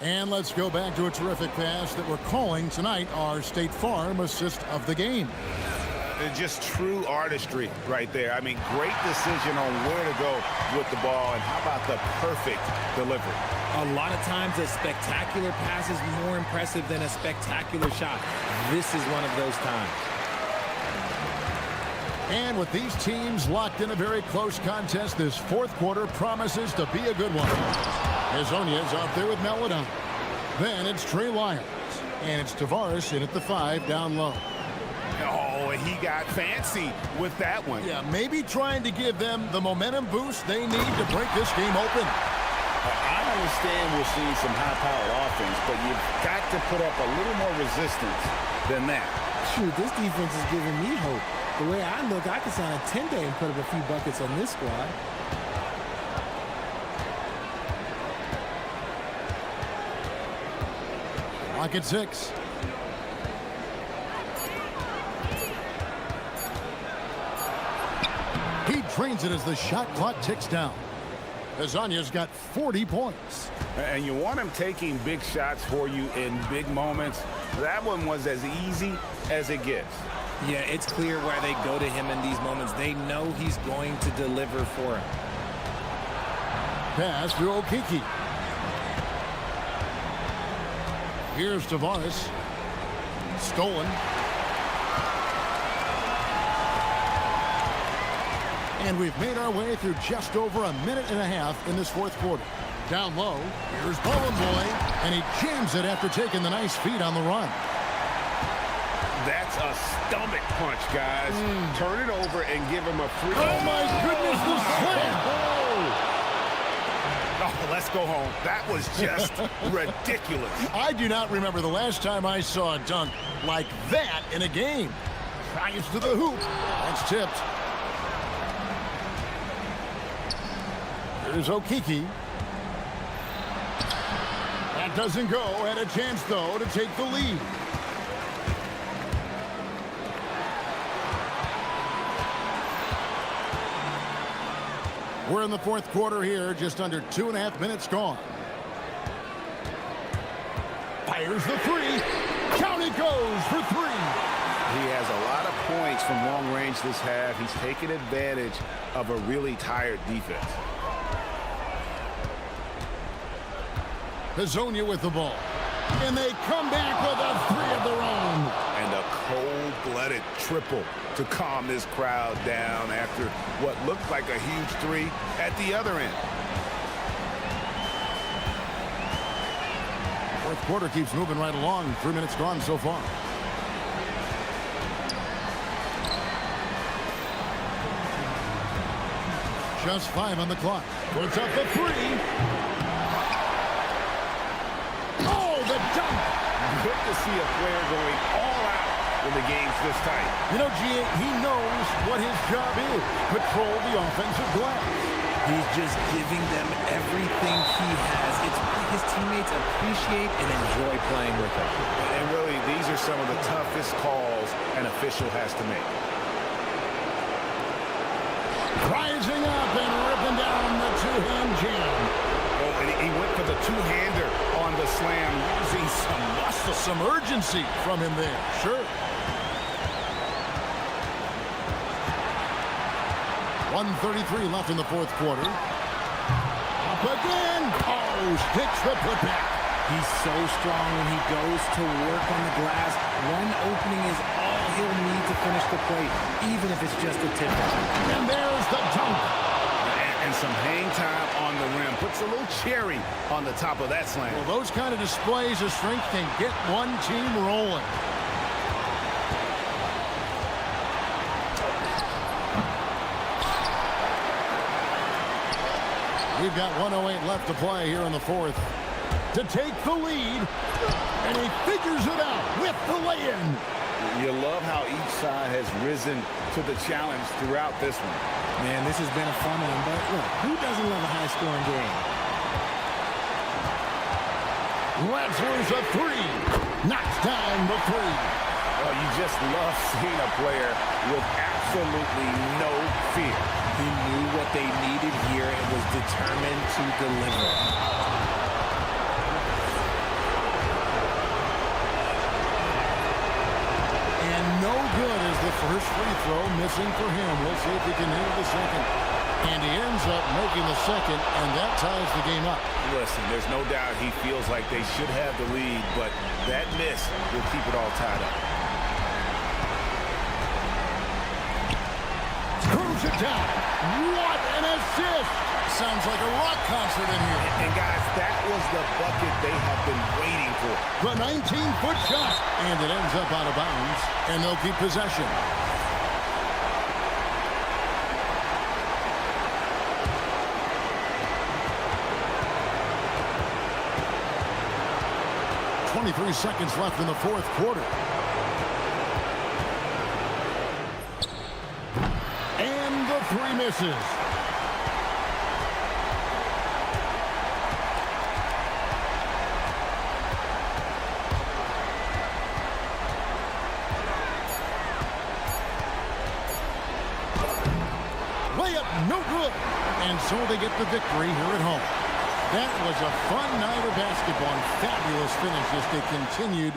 And let's go back to a terrific pass that we're calling tonight our State Farm assist of the game. Just true artistry right there. I mean, great decision on where to go with the ball, and how about the perfect delivery? A lot of times a spectacular pass is more impressive than a spectacular shot. This is one of those times. And with these teams locked in a very close contest, this fourth quarter promises to be a good one. Hazonia's out there with Melodon. Then it's Trey Lyons. And it's Tavares in at the 5 down low. Oh, and he got fancy with that one. Yeah, maybe trying to give them the momentum boost they need to break this game open. I understand we're seeing some high-powered offense, but you've got to put up a little more resistance than that. Shoot, this defense is giving me hope. The way I look, I can sign a 10-day and put up a few buckets on this squad. Lock at 6. He trains it as the shot clock ticks down. Hazonia's got 40 points. And you want him taking big shots for you in big moments. That one was as easy as it gets. Yeah, it's clear why they go to him in these moments. They know he's going to deliver for him. Pass to Okiki. Here's Tavares. Stolen. And we've made our way through just over a minute and a half in this fourth quarter. Down low, here's Bowen Boy, and he jams it after taking the nice feed on the run. That's a stomach punch, guys. Turn it over and give him a free. Oh, my goodness, the slam! Oh, let's go home. That was just ridiculous. I do not remember the last time I saw a dunk like that in a game. Drives to the hoop. That's tipped. Here's Okiki. That doesn't go. Had a chance, though, to take the lead. We're in the fourth quarter here, just under 2.5 minutes gone. Fires the 3. Count it goes for 3. He has a lot of points from long range this half. He's taken advantage of a really tired defense. Hazonia with the ball. And they come back with a 3 of their own. And a cold-blooded triple to calm this crowd down after what looked like a huge 3 at the other end. Fourth quarter keeps moving right along. 3 minutes gone so far. Just 5 on the clock. Puts up the 3. Oh, the dunk! Good to see a player going all out when the game's this tight. You know, G.A., he knows what his job is. Patrol the offensive glass. He's just giving them everything he has. It's what his teammates appreciate and enjoy playing with him. And really, these are some of the toughest calls an official has to make. Rising up and ripping down the two-hand jam. Oh, and he went for the two-hander on the slam, using some muscle. Some urgency from him there, sure. 1:33 left in the fourth quarter. Up again. Oh, sticks the putback. He's so strong when he goes to work on the glass. One opening is all he'll need to finish the play, even if it's just a tip. And there's the dunk. And some hang time on the rim. Puts a little cherry on the top of that slam. Well, those kind of displays of strength can get one team rolling. We've got 1:08 left to play here in the fourth. To take the lead, and he figures it out with the lay-in. You love how each side has risen to the challenge throughout this one. Man, this has been a fun one, but look, who doesn't love a high-scoring game? Latzler's a 3. Knocks down the 3. Well, you just love seeing a player with absolutely no fear. He knew what they needed here and was determined to deliver. First free throw missing for him. We'll see if he can hit the second. And he ends up making the second, and that ties the game up. Listen, there's no doubt he feels like they should have the lead, but that miss will keep it all tied up. Screws it down. What an assist! Sounds like a rock concert in here. And guys, that was the bucket they have been waiting for. The 19-foot shot, and it ends up out of bounds, and they'll keep possession. .23 seconds left in the fourth quarter. And the three misses. Layup, no good. And so they get the victory here at home. That was a fun night of basketball and fabulous finish as they continued